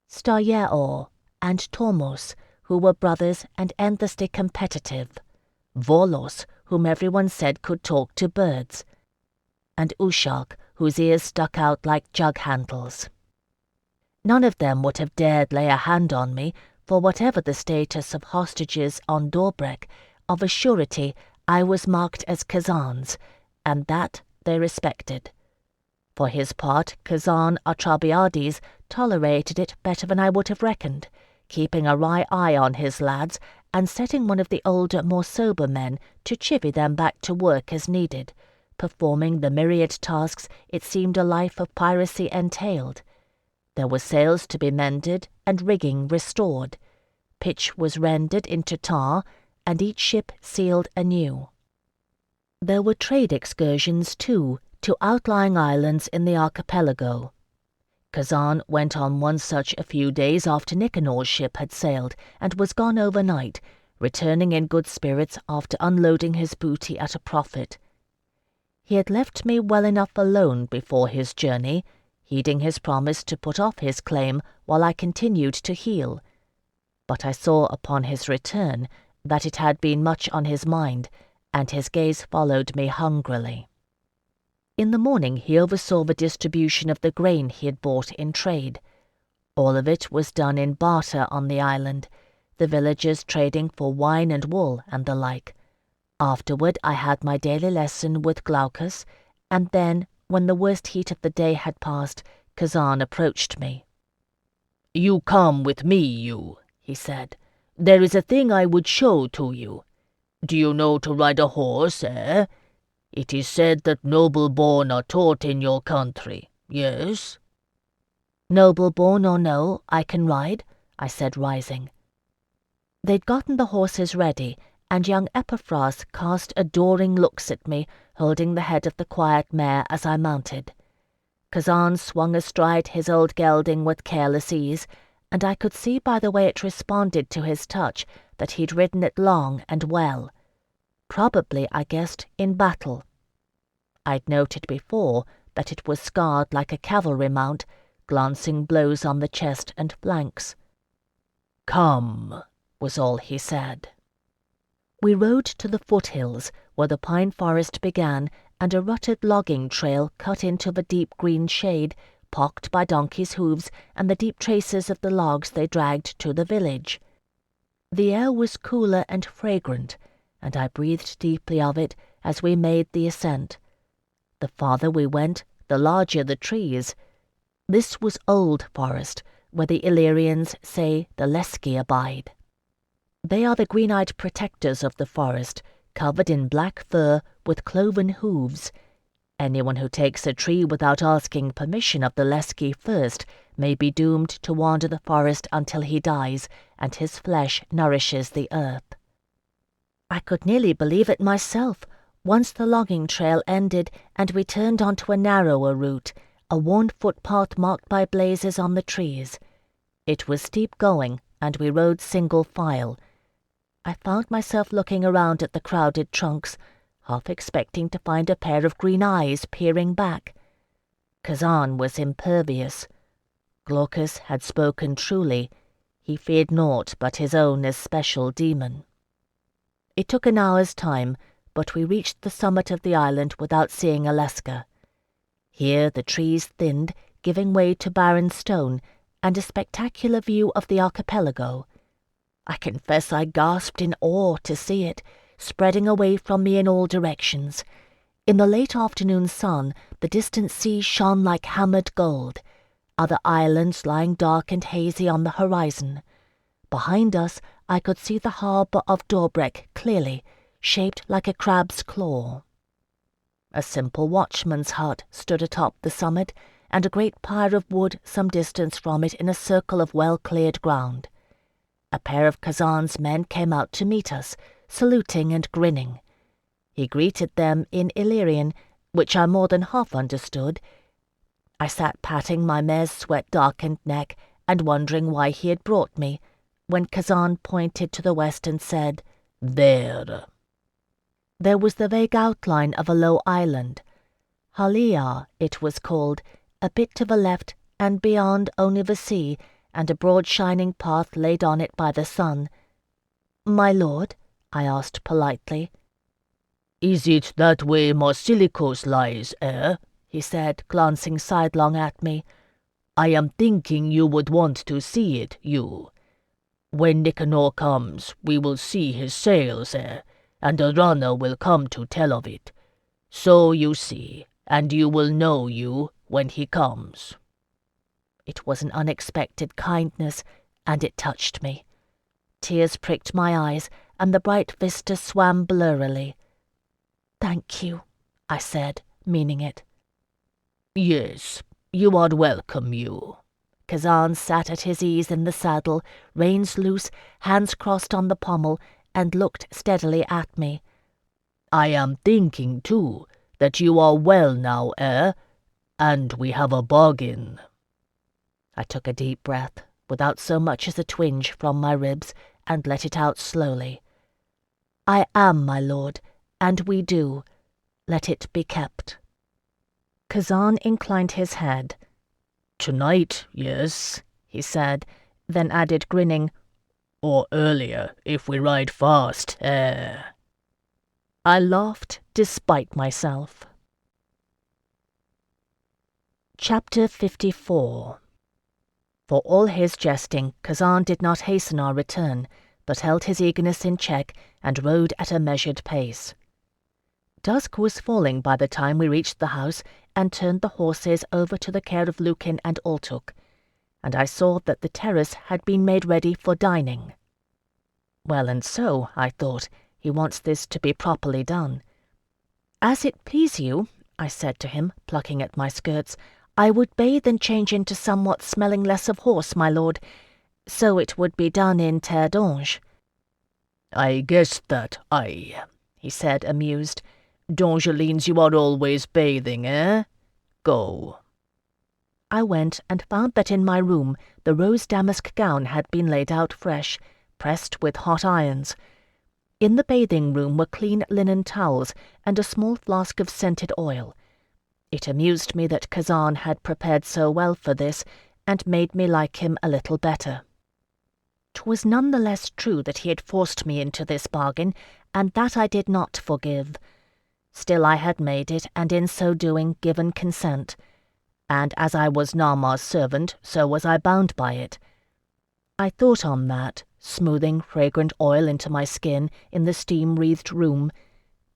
Staryeor and Tormos, who were brothers and endlessly competitive. Volos, whom everyone said could talk to birds. And Ushak, whose ears stuck out like jug handles. None of them would have dared lay a hand on me, for whatever the status of hostages on Dorbrek, of a surety I was marked as Kazan's, and that they respected. For his part, Kazan Atrabiades tolerated it better than I would have reckoned, keeping a wry eye on his lads, and setting one of the older, more sober men to chivvy them back to work as needed, performing the myriad tasks it seemed a life of piracy entailed. There were sails to be mended and rigging restored. Pitch was rendered into tar, and each ship sealed anew. There were trade excursions, too, to outlying islands in the archipelago. Kazan went on one such a few days after Nicanor's ship had sailed and was gone overnight, returning in good spirits after unloading his booty at a profit. He had left me well enough alone before his journey, heeding his promise to put off his claim while I continued to heal. But I saw upon his return that it had been much on his mind, and his gaze followed me hungrily. In the morning he oversaw the distribution of the grain he had bought in trade. All of it was done in barter on the island, the villagers trading for wine and wool and the like. Afterward I had my daily lesson with Glaucus, and then, when the worst heat of the day had passed, Kazan approached me. "You come with me, you," he said. "There is a thing I would show to you. Do you know to ride a horse, eh? It is said that noble-born are taught in your country, yes?" "Noble-born or no, I can ride," I said, rising. They'd gotten the horses ready, and young Epiphras cast adoring looks at me, holding the head of the quiet mare as I mounted. Kazan swung astride his old gelding with careless ease, and I could see by the way it responded to his touch that he'd ridden it long and well. Probably, I guessed, in battle. I'd noted before that it was scarred like a cavalry mount, glancing blows on the chest and flanks. "Come," was all he said. We rode to the foothills, where the pine forest began, and a rutted logging trail cut into the deep green shade, pocked by donkeys' hooves and the deep traces of the logs they dragged to the village. The air was cooler and fragrant, and I breathed deeply of it as we made the ascent. The farther we went, the larger the trees. This was old forest, where the Illyrians say the Leschi abide. They are the green-eyed protectors of the forest, covered in black fur with cloven hooves. Anyone who takes a tree without asking permission of the Leschi first may be doomed to wander the forest until he dies, and his flesh nourishes the earth. I could nearly believe it myself, once the logging trail ended and we turned onto a narrower route, a worn footpath marked by blazes on the trees. It was steep going, and we rode single file. I found myself looking around at the crowded trunks, half expecting to find a pair of green eyes peering back. Kazan was impervious. Glaucus had spoken truly. He feared naught but his own especial demon. It took an hour's time, but we reached the summit of the island without seeing Alaska. Here the trees thinned, giving way to barren stone, and a spectacular view of the archipelago. I confess I gasped in awe to see it, spreading away from me in all directions. In the late afternoon sun, the distant sea shone like hammered gold, other islands lying dark and hazy on the horizon. Behind us, I could see the harbour of Dobrek clearly, shaped like a crab's claw. A simple watchman's hut stood atop the summit, and a great pyre of wood some distance from it in a circle of well-cleared ground. A pair of Kazan's men came out to meet us, saluting and grinning. He greeted them in Illyrian, which I more than half understood. I sat patting my mare's sweat-darkened neck and wondering why he had brought me, when Kazan pointed to the west and said, "There." There was the vague outline of a low island. Halia, it was called, a bit to the left, and beyond only the sea, and a broad shining path laid on it by the sun. "My lord?" I asked politely. "Is it that way Marsilicos lies, eh?" he said, glancing sidelong at me. "I am thinking you would want to see it, you. When Nicanor comes, we will see his sails, eh? And a runner will come to tell of it. So you see, and you will know you when he comes." It was an unexpected kindness, and it touched me. Tears pricked my eyes, and the bright vista swam blurrily. "Thank you," I said, meaning it. Yes, you are welcome, you. Kazan sat at his ease in the saddle, reins loose, hands crossed on the pommel, and looked steadily at me. I am thinking, too, that you are well now, and we have a bargain. I took a deep breath, without so much as a twinge from my ribs, and let it out slowly. I am, my lord, and we do. Let it be kept. Kazan inclined his head. Tonight, yes, he said, then added, grinning, or earlier, if we ride fast, I laughed despite myself. Chapter 54. For all his jesting, Kazan did not hasten our return, but held his eagerness in check and rode at a measured pace. Dusk was falling by the time we reached the house and turned the horses over to the care of Lukin and Altuk, and I saw that the terrace had been made ready for dining. Well, and so, I thought, he wants this to be properly done. As it please you, I said to him, plucking at my skirts, I would bathe and change into somewhat smelling less of horse, my lord. So it would be done in Terre d'Ange. I guessed that, he said, amused. D'Angelines, you are always bathing, Go. I went and found that in my room the rose damask gown had been laid out fresh, pressed with hot irons. In the bathing room were clean linen towels and a small flask of scented oil. It amused me that Kazan had prepared so well for this, and made me like him a little better. 'Twas none the less true that he had forced me into this bargain, and that I did not forgive. Still I had made it, and in so doing given consent, and as I was Nama's servant, so was I bound by it. I thought on that, smoothing fragrant oil into my skin in the steam-wreathed room.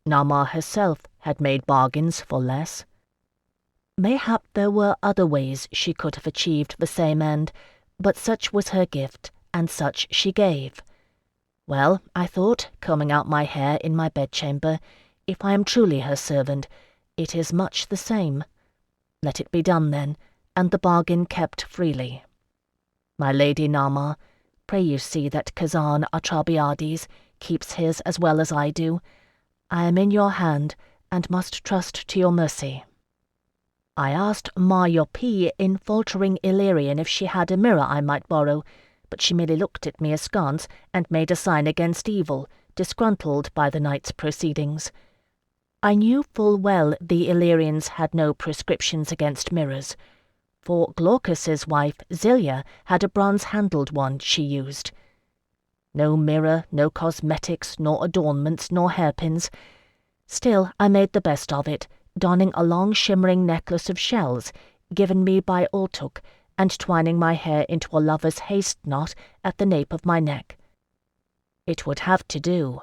Nama herself had made bargains for less. Mayhap there were other ways she could have achieved the same end, but such was her gift, and such she gave. Well, I thought, combing out my hair in my bedchamber, if I am truly her servant, it is much the same. Let it be done then, and the bargain kept freely. My lady Nama, pray you see that Kazan Atrabiades keeps his as well as I do. I am in your hand, and must trust to your mercy. I asked Mariope in faltering Illyrian if she had a mirror I might borrow, but she merely looked at me askance and made a sign against evil, disgruntled by the night's proceedings. I knew full well the Illyrians had no prescriptions against mirrors, for Glaucus's wife, Zilia, had a bronze-handled one she used. No mirror, no cosmetics, nor adornments, nor hairpins. Still, I made the best of it, donning a long shimmering necklace of shells, given me by Altuk, and twining my hair into a lover's haste knot at the nape of my neck. It would have to do.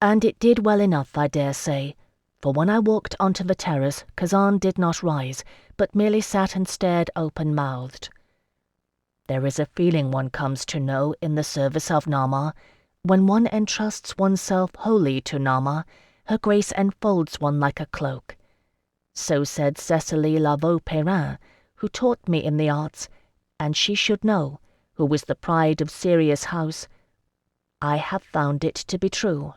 And it did well enough, I dare say, for when I walked onto the terrace, Kazan did not rise, but merely sat and stared open-mouthed. There is a feeling one comes to know in the service of Nama. When one entrusts oneself wholly to Nama, her grace enfolds one like a cloak. So said Cecily Lavaux-Perrin, who taught me in the arts, and she should know, who was the pride of Sirius' house. I have found it to be true.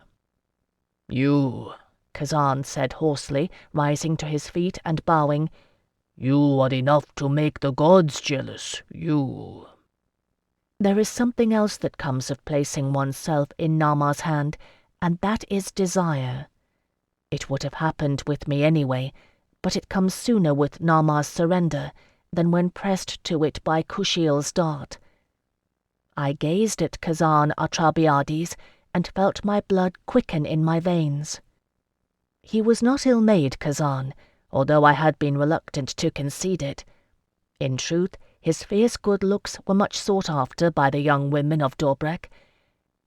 You, Kazan said hoarsely, rising to his feet and bowing, you are enough to make the gods jealous, you. There is something else that comes of placing oneself in Nama's hand, and that is desire. It would have happened with me anyway, but it comes sooner with Nama's surrender than when pressed to it by Kushiel's dart. I gazed at Kazan Atrabiades and felt my blood quicken in my veins. He was not ill-made, Kazan, although I had been reluctant to concede it. In truth, his fierce good looks were much sought after by the young women of Dorbrek,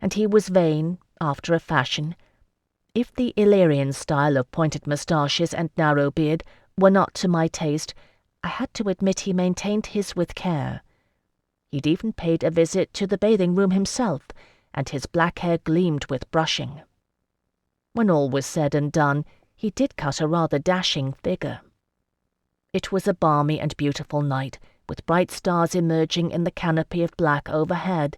and he was vain, after a fashion. If the Illyrian style of pointed moustaches and narrow beard were not to my taste, I had to admit he maintained his with care. He'd even paid a visit to the bathing-room himself, and his black hair gleamed with brushing. When all was said and done, He did cut a rather dashing figure. It was a balmy and beautiful night, with bright stars emerging in the canopy of black overhead.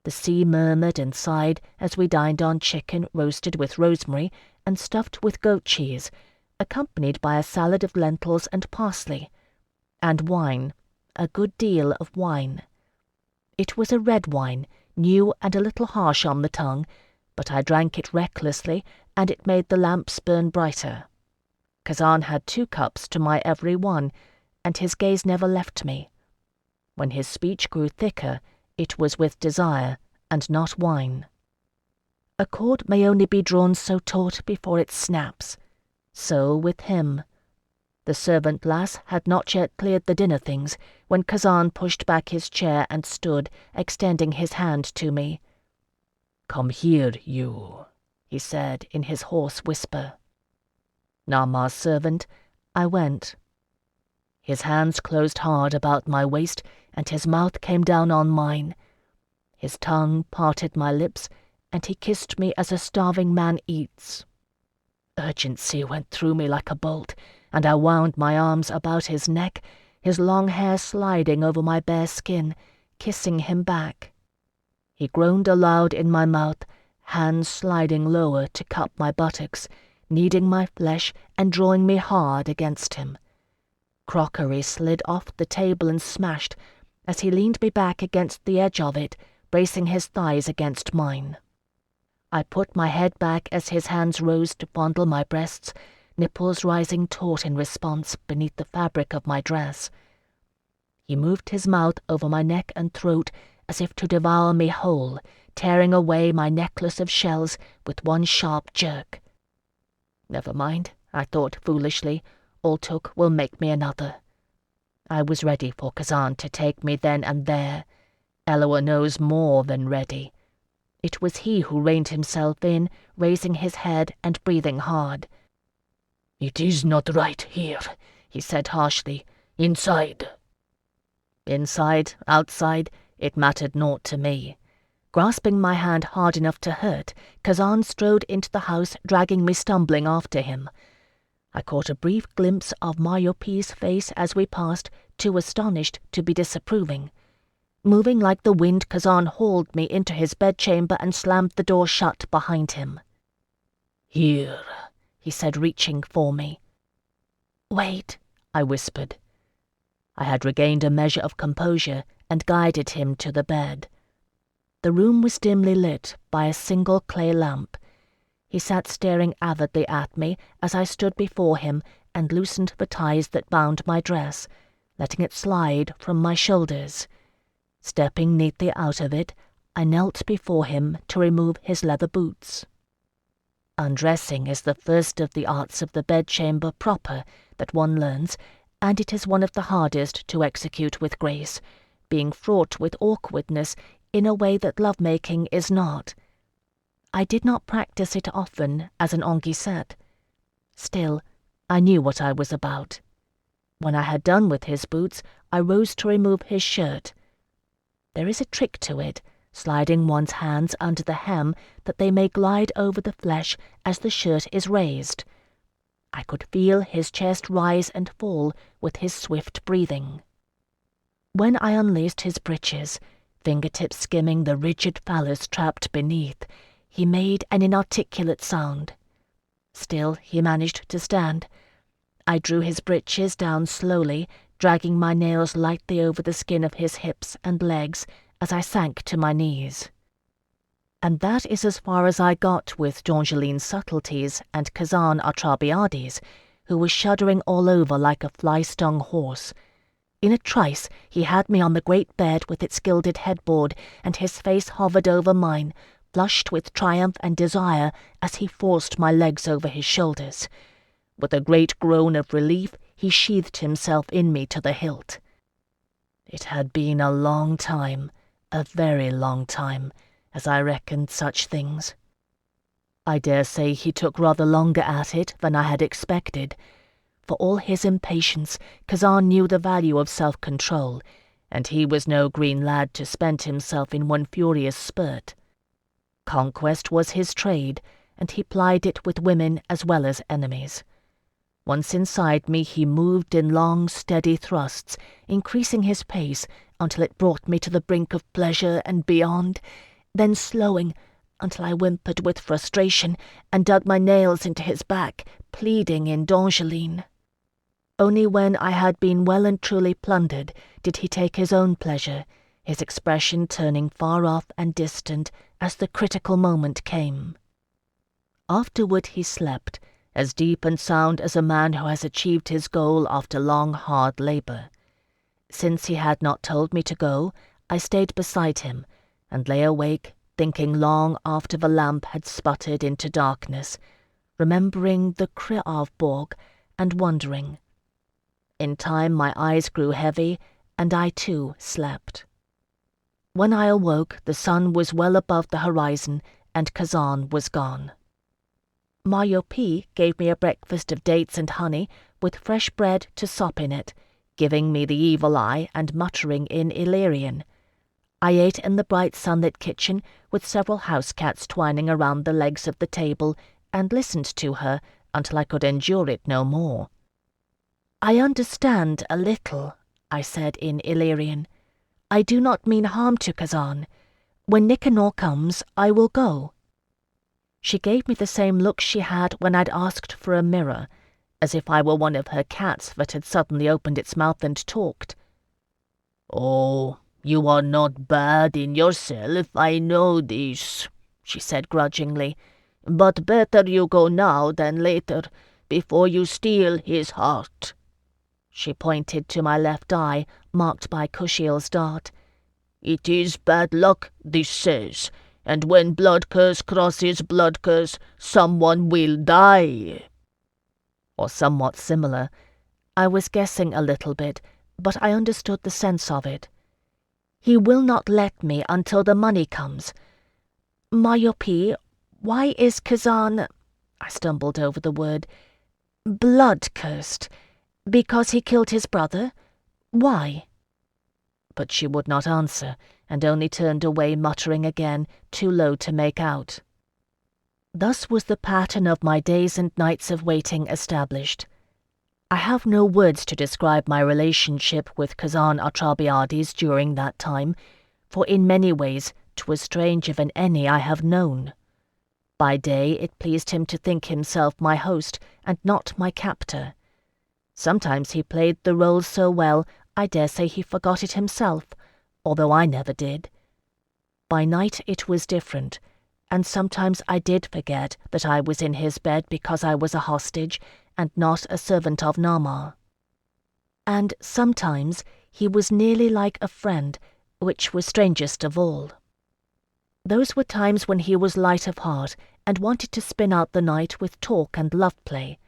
The sea murmured and sighed as we dined on chicken roasted with rosemary and stuffed with goat cheese, accompanied by a salad of lentils and parsley, and wine, a good deal of wine. It was a red wine, new and a little harsh on the tongue, but I drank it recklessly, and it made the lamps burn brighter. Kazan had 2 cups to my every one, and his gaze never left me. When his speech grew thicker, it was with desire, and not wine. A cord may only be drawn so taut before it snaps. So with him. The servant lass had not yet cleared the dinner things when Kazan pushed back his chair and stood, extending his hand to me. "Come here, you," he said in his hoarse whisper. Nama's servant, I went. His hands closed hard about my waist, and his mouth came down on mine. His tongue parted my lips, and he kissed me as a starving man eats. Urgency went through me like a bolt, and I wound my arms about his neck, his long hair sliding over my bare skin, kissing him back. He groaned aloud in my mouth, hands sliding lower to cup my buttocks, kneading my flesh and drawing me hard against him. Crockery slid off the table and smashed as he leaned me back against the edge of it, bracing his thighs against mine. I put my head back as his hands rose to fondle my breasts, nipples rising taut in response beneath the fabric of my dress. He moved his mouth over my neck and throat as if to devour me whole, tearing away my necklace of shells with one sharp jerk. Never mind, I thought foolishly. All took will make me another. I was ready for Kazan to take me then and there. Eloa knows more than ready. It was he who reined himself in, raising his head and breathing hard. "It is not right here," he said harshly. "Inside." Inside, outside, it mattered naught to me. Grasping my hand hard enough to hurt, Kazan strode into the house, dragging me stumbling after him. I caught a brief glimpse of Mariopi's face as we passed, too astonished to be disapproving. Moving like the wind, Kazan hauled me into his bedchamber and slammed the door shut behind him. "Here," he said, reaching for me. "Wait," I whispered. I had regained a measure of composure and guided him to the bed. The room was dimly lit by a single clay lamp. He sat staring avidly at me as I stood before him and loosened the ties that bound my dress, letting it slide from my shoulders. Stepping neatly out of it, I knelt before him to remove his leather boots. Undressing is the first of the arts of the bedchamber proper that one learns, and it is one of the hardest to execute with grace, being fraught with awkwardness in a way that love-making is not. I did not practice it often as an enguisette. Still, I knew what I was about. When I had done with his boots, I rose to remove his shirt. There is a trick to it, sliding one's hands under the hem that they may glide over the flesh as the shirt is raised. I could feel his chest rise and fall with his swift breathing. When I unlaced his breeches, fingertips skimming the rigid phallus trapped beneath, he made an inarticulate sound. Still, he managed to stand. I drew his breeches down slowly, dragging my nails lightly over the skin of his hips and legs as I sank to my knees. And that is as far as I got with D'Angeline's subtleties and Kazan Atrabiades, who was shuddering all over like a fly-stung horse. In a trice he had me on the great bed with its gilded headboard, and his face hovered over mine, flushed with triumph and desire as he forced my legs over his shoulders. With a great groan of relief, he sheathed himself in me to the hilt. It had been a long time, a very long time, as I reckoned such things. I dare say he took rather longer at it than I had expected. For all his impatience, Kazan knew the value of self-control, and he was no green lad to spend himself in one furious spurt. Conquest was his trade, and he plied it with women as well as enemies. Once inside me, he moved in long, steady thrusts, increasing his pace until it brought me to the brink of pleasure and beyond, then slowing until I whimpered with frustration and dug my nails into his back, pleading in D'Angeline. Only when I had been well and truly plundered did he take his own pleasure, his expression turning far off and distant as the critical moment came. Afterward he slept, as deep and sound as a man who has achieved his goal after long, hard labour. Since he had not told me to go, I stayed beside him, and lay awake, thinking long after the lamp had sputtered into darkness, remembering the Kriavborg, and wondering. In time my eyes grew heavy, and I too slept. When I awoke, the sun was well above the horizon, and Kazan was gone. Mayopi gave me a breakfast of dates and honey, with fresh bread to sop in it, giving me the evil eye and muttering in Illyrian. I ate in the bright sunlit kitchen, with several house cats twining around the legs of the table, and listened to her until I could endure it no more. "I understand a little," I said in Illyrian. "I do not mean harm to Kazan. When Nicanor comes, I will go." She gave me the same look she had when I'd asked for a mirror, as if I were one of her cats that had suddenly opened its mouth and talked. "Oh, you are not bad in yourself, I know this," she said grudgingly. "But better you go now than later, before you steal his heart." She pointed to my left eye, marked by Kushiel's dart. "It is bad luck, this says, and when blood curse crosses blood curse, someone will die." Or somewhat similar. I was guessing a little bit, but I understood the sense of it. "He will not let me until the money comes. Mayopi, why is Kazan—" I stumbled over the word. "Blood-cursed? Because he killed his brother? Why?" But she would not answer, and only turned away muttering again, too low to make out. Thus was the pattern of my days and nights of waiting established. I have no words to describe my relationship with Kazan Atrabiades during that time, for in many ways 'twas stranger than any I have known. By day it pleased him to think himself my host and not my captor. Sometimes he played the role so well I dare say he forgot it himself, although I never did. By night it was different, and sometimes I did forget that I was in his bed because I was a hostage and not a servant of Nama. And sometimes he was nearly like a friend, which was strangest of all. Those were times when he was light of heart and wanted to spin out the night with talk and love play.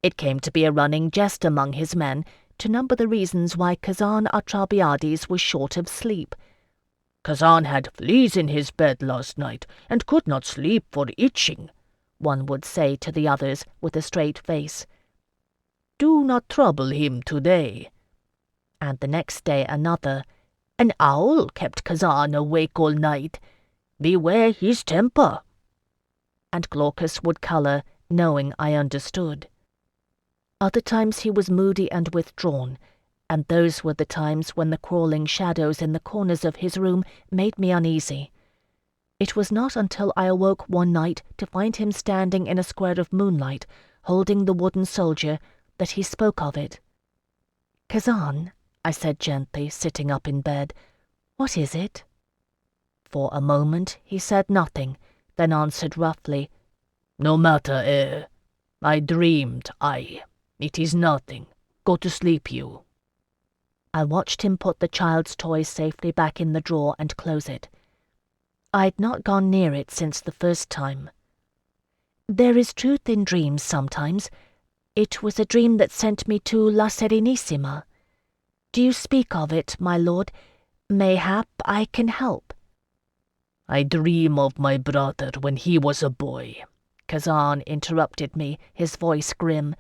It came to be a running jest among his men to number the reasons why Kazan Atrabiades was short of sleep. "Kazan had fleas in his bed last night, and could not sleep for itching," one would say to the others with a straight face. "Do not trouble him today." And the next day another, "An owl kept Kazan awake all night. Beware his temper." And Glaucus would colour, knowing I understood. Other times he was moody and withdrawn, and those were the times when the crawling shadows in the corners of his room made me uneasy. It was not until I awoke one night to find him standing in a square of moonlight, holding the wooden soldier, that he spoke of it. "Kazan," I said gently, sitting up in bed, "what is it?" For a moment he said nothing, then answered roughly, "No matter, I dreamed, It is nothing. Go to sleep, you." I watched him put the child's toy safely back in the drawer and close it. I had not gone near it since the first time. "There is truth in dreams sometimes. It was a dream that sent me to La Serenissima. Do you speak of it, my lord? Mayhap I can help." "I dream of my brother when he was a boy," Kazan interrupted me, his voice grim.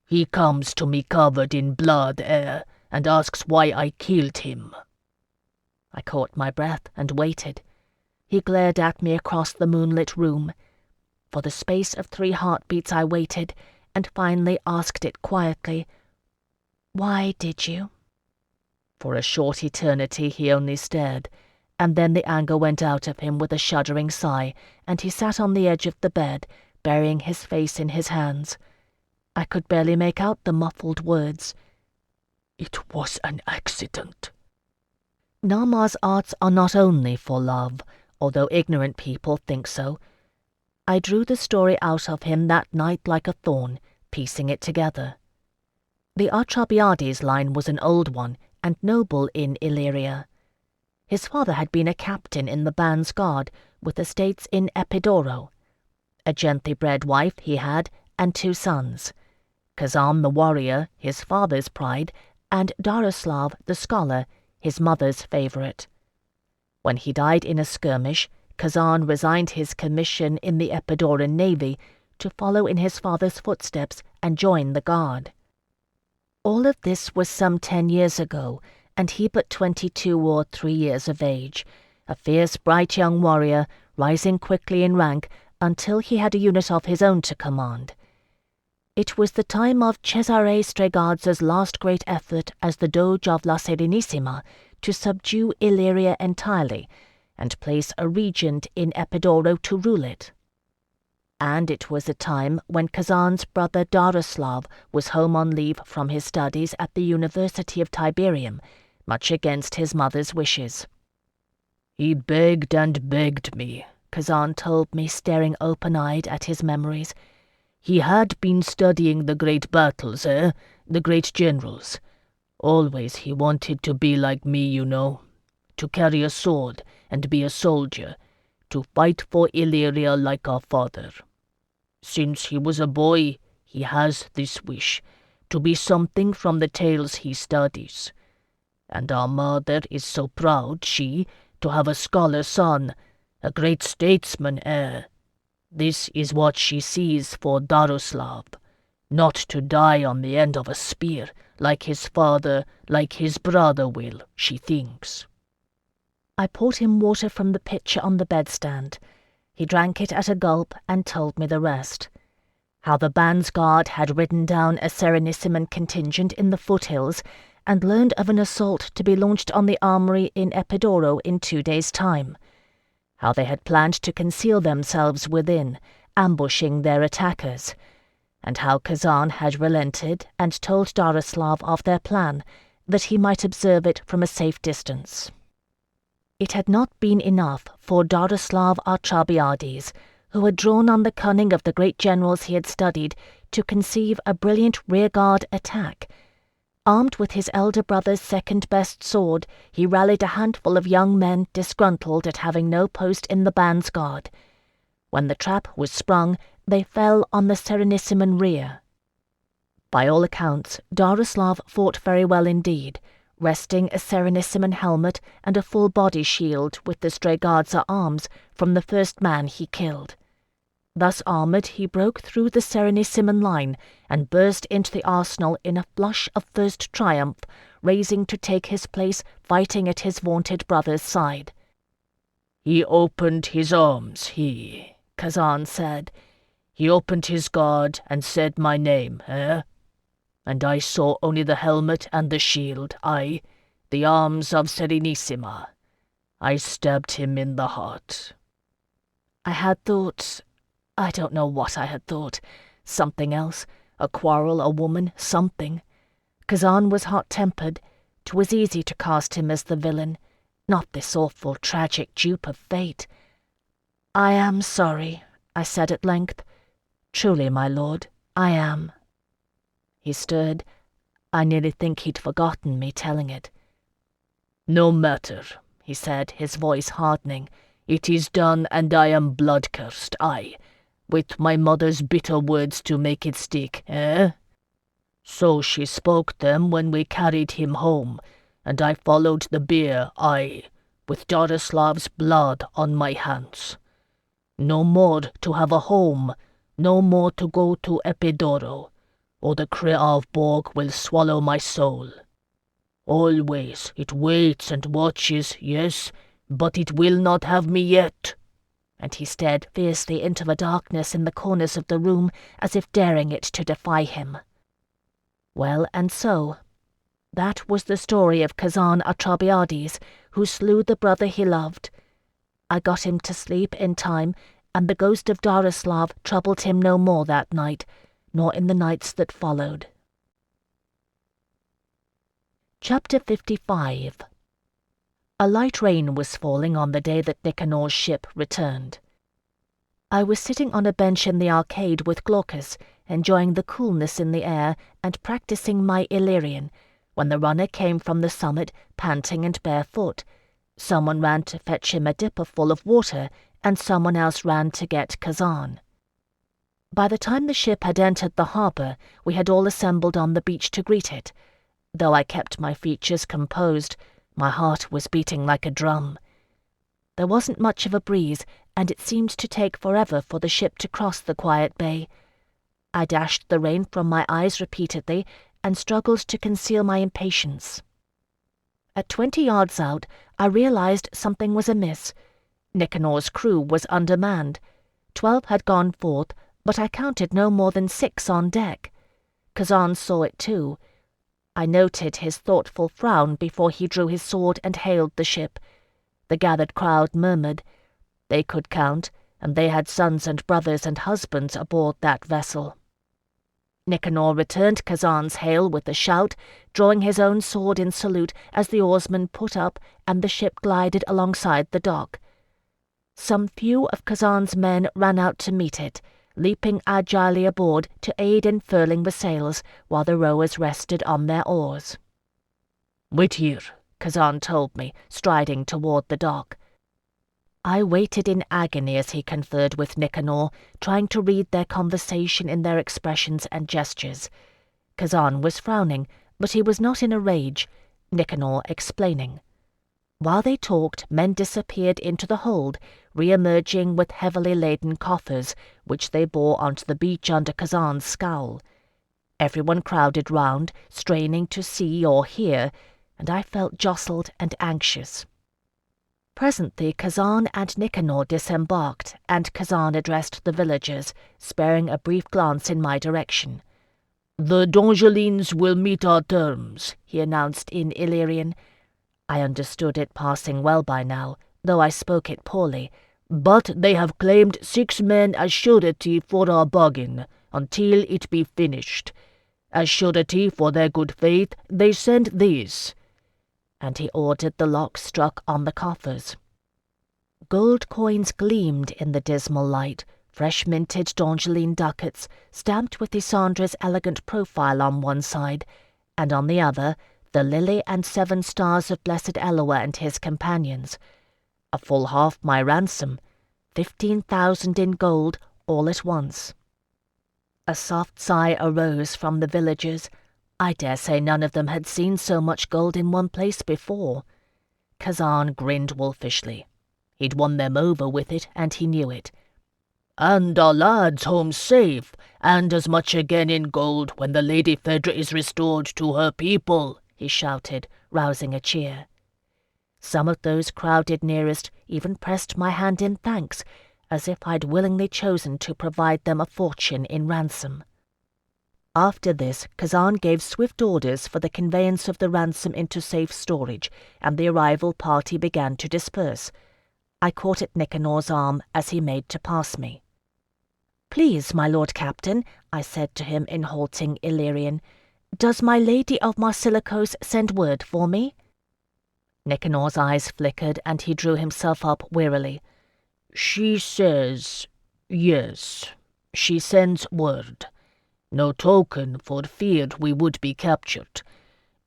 "He comes to me covered in blood, and asks why I killed him." I caught my breath and waited. He glared at me across the moonlit room. For the space of 3 heartbeats I waited, and finally asked it quietly, "Why did you?" For a short eternity he only stared, and then the anger went out of him with a shuddering sigh, and he sat on the edge of the bed, burying his face in his hands. I could barely make out the muffled words. "It was an accident." Nama's arts are not only for love, although ignorant people think so. I drew the story out of him that night like a thorn, piecing it together. The Archabiades line was an old one, and noble in Illyria. His father had been a captain in the band's guard, with estates in Epidoro. A gently bred wife he had, and 2 sons. Kazan the warrior, his father's pride, and Daroslav the scholar, his mother's favourite. When he died in a skirmish, Kazan resigned his commission in the Epidaurian navy to follow in his father's footsteps and join the guard. All of this was some 10 years ago, and he but 22 or 3 years of age, a fierce, bright young warrior, rising quickly in rank until he had a unit of his own to command. It was the time of Cesare Stregazza's last great effort as the Doge of La Serenissima to subdue Illyria entirely and place a regent in Epidoro to rule it. And it was a time when Kazan's brother Daroslav was home on leave from his studies at the University of Tiberium, much against his mother's wishes. "He begged and begged me," Kazan told me, staring open-eyed at his memories. "He had been studying the great battles, the great generals. Always he wanted to be like me, you know. To carry a sword and be a soldier. To fight for Illyria like our father. Since he was a boy, he has this wish, to be something from the tales he studies. And our mother is so proud, she, to have a scholar son, a great statesman heir. This is what she sees for Daroslav, not to die on the end of a spear, like his father, like his brother will, she thinks." I poured him water from the pitcher on the bedstand. He drank it at a gulp and told me the rest. How the band's guard had ridden down a Serenissiman contingent in the foothills and learned of an assault to be launched on the armory in Epidoro in 2 days' time. How they had planned to conceal themselves within, ambushing their attackers, and how Kazan had relented and told Daroslav of their plan, that he might observe it from a safe distance. It had not been enough for Daroslav Archabiades, who had drawn on the cunning of the great generals he had studied, to conceive a brilliant rearguard attack. Armed with his elder brother's second-best sword, he rallied a handful of young men disgruntled at having no post in the band's guard. When the trap was sprung, they fell on the Serenissiman rear. By all accounts, Daroslav fought very well indeed, wresting a Serenissiman helmet and a full body shield with the Stregazza arms from the first man he killed. Thus armoured, he broke through the Serenissiman line and burst into the arsenal in a flush of first triumph, raising to take his place fighting at his vaunted brother's side. "He opened his arms, Kazan said. "He opened his guard and said my name, And I saw only the helmet and the shield, the arms of Serenissima. I stabbed him in the heart." I had thought... I don't know what I had thought. Something else. A quarrel, a woman, something. Kazan was hot-tempered. 'Twas easy to cast him as the villain, not this awful, tragic dupe of fate. "I am sorry," I said at length. "Truly, my lord, I am." He stirred. I nearly think he'd forgotten me telling it. "No matter," he said, his voice hardening. "It is done, and I am blood-cursed, with my mother's bitter words to make it stick, So she spoke them when we carried him home, and I followed the bier, with Daroslav's blood on my hands. No more to have a home, no more to go to Epidoro, or the Kreav Borg will swallow my soul. Always it waits and watches, yes, but it will not have me yet. and he stared fiercely into the darkness in the corners of the room as if daring it to defy him. Well, and so, that was the story of Kazan Atrabiades, who slew the brother he loved. I got him to sleep in time, and the ghost of Darislav troubled him no more that night, nor in the nights that followed. Chapter 55. A light rain was falling on the day that Nicanor's ship returned. I was sitting on a bench in the arcade with Glaucus, enjoying the coolness in the air and practicing my Illyrian, when the runner came from the summit, panting and barefoot. Someone ran to fetch him a dipper full of water, and someone else ran to get Kazan. By the time the ship had entered the harbour, we had all assembled on the beach to greet it. Though I kept my features composed, my heart was beating like a drum. There wasn't much of a breeze, and it seemed to take forever for the ship to cross the quiet bay. I dashed the rain from my eyes repeatedly, and struggled to conceal my impatience. At 20 yards out, I realized something was amiss. Nicanor's crew was undermanned. 12 had gone forth, but I counted no more than 6 on deck. Kazan saw it too. I noted his thoughtful frown before he drew his sword and hailed the ship. The gathered crowd murmured. They could count, and they had sons and brothers and husbands aboard that vessel. Nicanor returned Kazan's hail with a shout, drawing his own sword in salute as the oarsmen put up and the ship glided alongside the dock. Some few of Kazan's men ran out to meet it, leaping agilely aboard to aid in furling the sails while the rowers rested on their oars. "Wait here," Kazan told me, striding toward the dock. I waited in agony as he conferred with Nicanor, trying to read their conversation in their expressions and gestures. Kazan was frowning, but he was not in a rage, Nicanor explaining. While they talked, men disappeared into the hold, re-emerging with heavily laden coffers, which they bore onto the beach under Kazan's scowl. Everyone crowded round, straining to see or hear, and I felt jostled and anxious. Presently Kazan and Nicanor disembarked, and Kazan addressed the villagers, sparing a brief glance in my direction. "The Dongelines will meet our terms," he announced in Illyrian. I understood it passing well by now, though I spoke it poorly. "But they have claimed 6 men as surety for our bargain, until it be finished. As surety for their good faith, they send these." And he ordered the lock struck on the coffers. Gold coins gleamed in the dismal light, fresh-minted Dongeline ducats, stamped with Lysandra's elegant profile on one side, and on the other, the lily and 7 stars of blessed Eloa and his companions. A full half my ransom, 15,000 in gold, all at once. A soft sigh arose from the villagers. I dare say none of them had seen so much gold in one place before. Kazan grinned wolfishly. He'd won them over with it, and he knew it. "And our lads home safe, and as much again in gold when the Lady Phèdre is restored to her people," he shouted, rousing a cheer. Some of those crowded nearest even pressed my hand in thanks, as if I'd willingly chosen to provide them a fortune in ransom. After this, Kazan gave swift orders for the conveyance of the ransom into safe storage, and the arrival party began to disperse. I caught at Nicanor's arm as he made to pass me. "Please, my lord captain," I said to him in halting Illyrian, "does my lady of Marsilikos send word for me?" Nicanor's eyes flickered, and he drew himself up wearily. "She says, yes, she sends word. No token for fear we would be captured.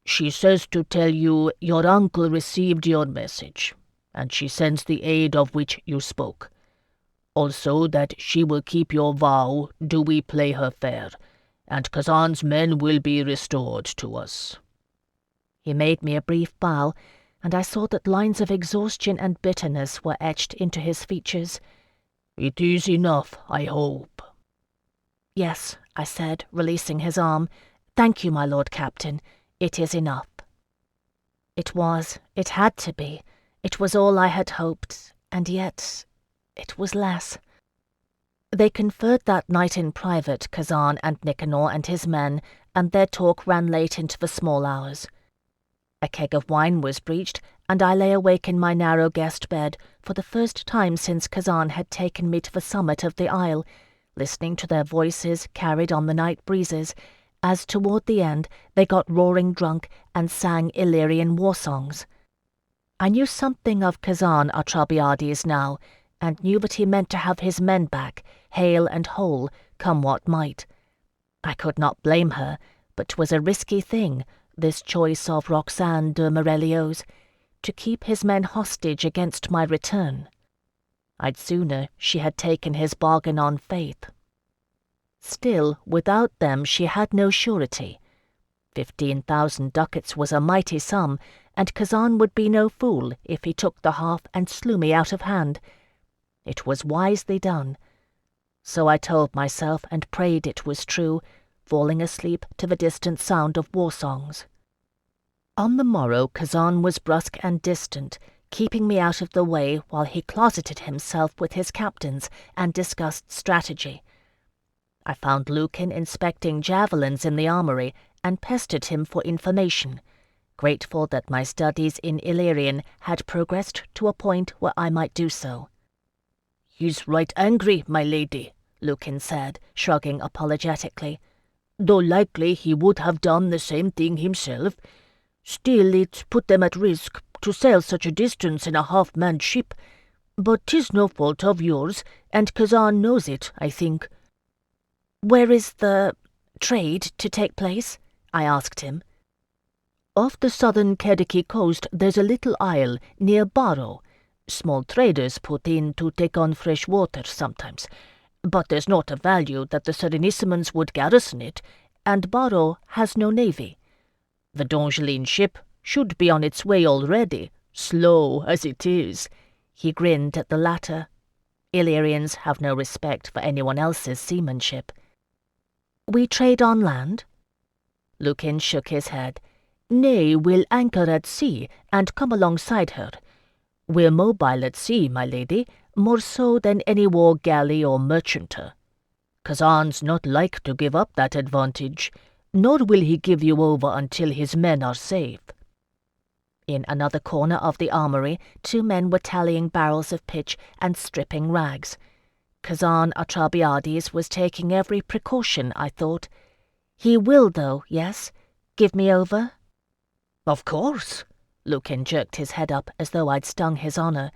She says to tell you your uncle received your message, and she sends the aid of which you spoke. Also that she will keep your vow, do we play her fair, and Kazan's men will be restored to us." He made me a brief bow, and I saw that lines of exhaustion and bitterness were etched into his features. "It is enough, I hope." "Yes," I said, releasing his arm. "Thank you, my lord captain. It is enough." It was. It had to be. It was all I had hoped, and yet it was less. They conferred that night in private, Kazan and Nicanor and his men, and their talk ran late into the small hours. A keg of wine was breached, and I lay awake in my narrow guest bed for the first time since Kazan had taken me to the summit of the isle, listening to their voices carried on the night breezes, as toward the end they got roaring drunk and sang Illyrian war songs. I knew something of Kazan Atrabiades now, and knew that he meant to have his men back, hale and whole, come what might. I could not blame her, but 'twas a risky thing, this choice of Roxane de Morelio's, to keep his men hostage against my return. I'd sooner she had taken his bargain on faith. Still, without them she had no surety. 15,000 ducats was a mighty sum, and Kazan would be no fool if he took the half and slew me out of hand. It was wisely done. So I told myself and prayed it was true, falling asleep to the distant sound of war songs. On the morrow Kazan was brusque and distant, keeping me out of the way while he closeted himself with his captains and discussed strategy. I found Lucan inspecting javelins in the armory and pestered him for information, grateful that my studies in Illyrian had progressed to a point where I might do so. "He's right angry, my lady," Lucan said, shrugging apologetically. "Though likely he would have done the same thing himself. Still, it put them at risk to sail such a distance in a half-manned ship. But 'tis no fault of yours, and Kazan knows it, I think." "Where is the trade to take place?" I asked him. "Off the southern Kediki coast there's a little isle near Barrow. Small traders put in to take on fresh water sometimes. But there's not a value that the Serenissimans would garrison it, and Barrow has no navy. The Dongelin ship should be on its way already, slow as it is." He grinned at the latter. Illyrians have no respect for anyone else's seamanship. "We trade on land?" Lucan shook his head. "Nay, we'll anchor at sea and come alongside her. We're mobile at sea, my lady, more so than any war galley or merchanter. Kazan's not like to give up that advantage, nor will he give you over until his men are safe." In another corner of the armory, 2 men were tallying barrels of pitch and stripping rags. Kazan Atrabiades was taking every precaution, I thought. He will, though, yes? Give me over? "Of course." Lucan jerked his head up as though I'd stung his honor.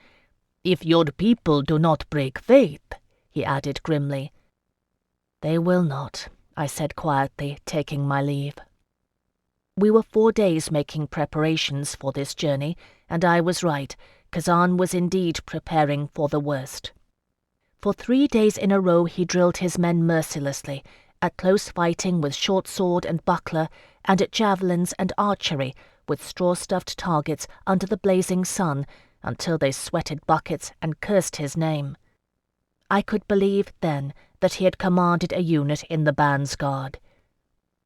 "If your people do not break faith," he added grimly. "They will not," I said quietly, taking my leave. We were 4 days making preparations for this journey, and I was right. Kazan was indeed preparing for the worst. For 3 days in a row he drilled his men mercilessly, at close fighting with short sword and buckler, and at javelins and archery, with straw-stuffed targets under the blazing sun, until they sweated buckets and cursed his name. I could believe, then, that he had commanded a unit in the band's guard.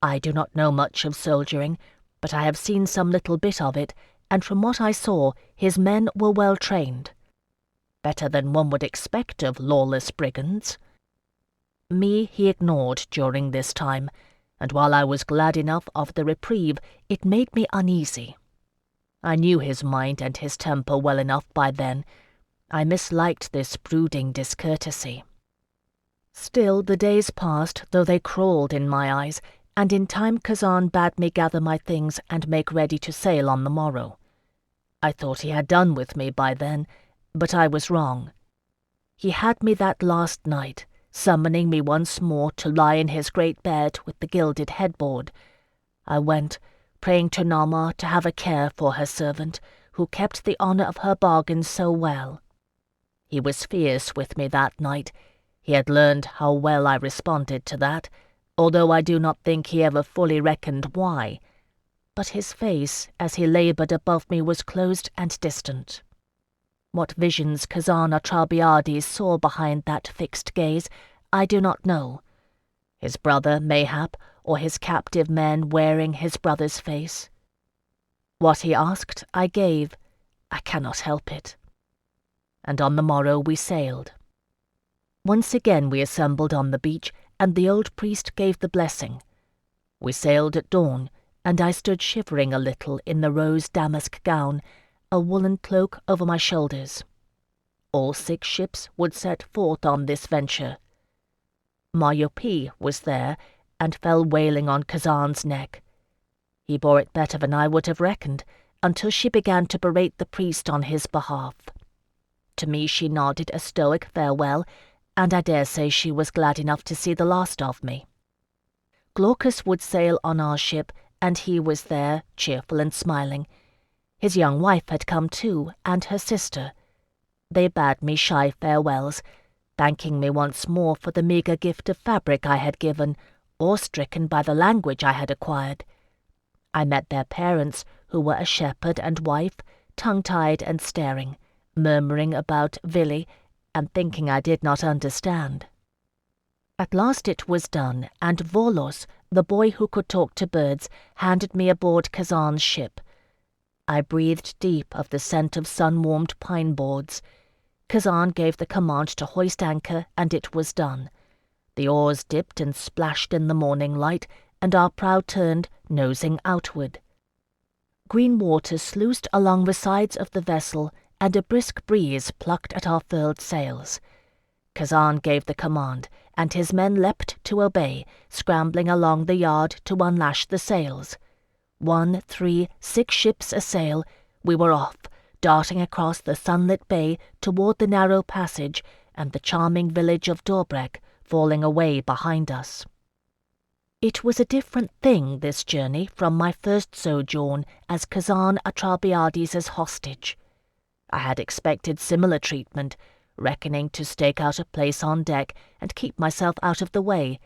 I do not know much of soldiering, but I have seen some little bit of it, and from what I saw, his men were well trained. Better than one would expect of lawless brigands. Me he ignored during this time, and while I was glad enough of the reprieve, it made me uneasy. I knew his mind and his temper well enough by then. I misliked this brooding discourtesy. Still, the days passed, though they crawled in my eyes, and in time Kazan bade me gather my things and make ready to sail on the morrow. I thought he had done with me by then, but I was wrong. He had me that last night, summoning me once more to lie in his great bed with the gilded headboard. I went, praying to Nama to have a care for her servant, who kept the honour of her bargain so well. He was fierce with me that night. He had learned how well I responded to that, although I do not think he ever fully reckoned why. But his face, as he laboured above me, was closed and distant. What visions Kazan Atrabiades saw behind that fixed gaze, I do not know. His brother, mayhap, or his captive men wearing his brother's face. What he asked, I gave. I cannot help it. And on the morrow we sailed. Once again we assembled on the beach, and the old priest gave the blessing. We sailed at dawn, and I stood shivering a little in the rose damask gown, a woolen cloak over my shoulders. All 6 ships would set forth on this venture. Mariopi was there, and fell wailing on Kazan's neck. He bore it better than I would have reckoned, until she began to berate the priest on his behalf. To me she nodded a stoic farewell, and I dare say she was glad enough to see the last of me. Glaucus would sail on our ship, and he was there, cheerful and smiling. His young wife had come too, and her sister. They bade me shy farewells, thanking me once more for the meagre gift of fabric I had given, awe-stricken by the language I had acquired. I met their parents, who were a shepherd and wife, tongue-tied and staring, murmuring about Vili, and thinking I did not understand. At last it was done, and Volos, the boy who could talk to birds, handed me aboard Kazan's ship. I breathed deep of the scent of sun-warmed pine boards. Kazan gave the command to hoist anchor, and it was done. The oars dipped and splashed in the morning light, and our prow turned, nosing outward. Green water sluiced along the sides of the vessel, and a brisk breeze plucked at our furled sails. Kazan gave the command, and his men leapt to obey, scrambling along the yard to unlash the sails. 1, 3, 6 ships a sail, we were off, darting across the sunlit bay toward the narrow passage and the charming village of Dorbrek, falling away behind us. It was a different thing, this journey, from my first sojourn as Kazan Atrabiades' hostage. I had expected similar treatment, reckoning to stake out a place on deck and keep myself out of the way,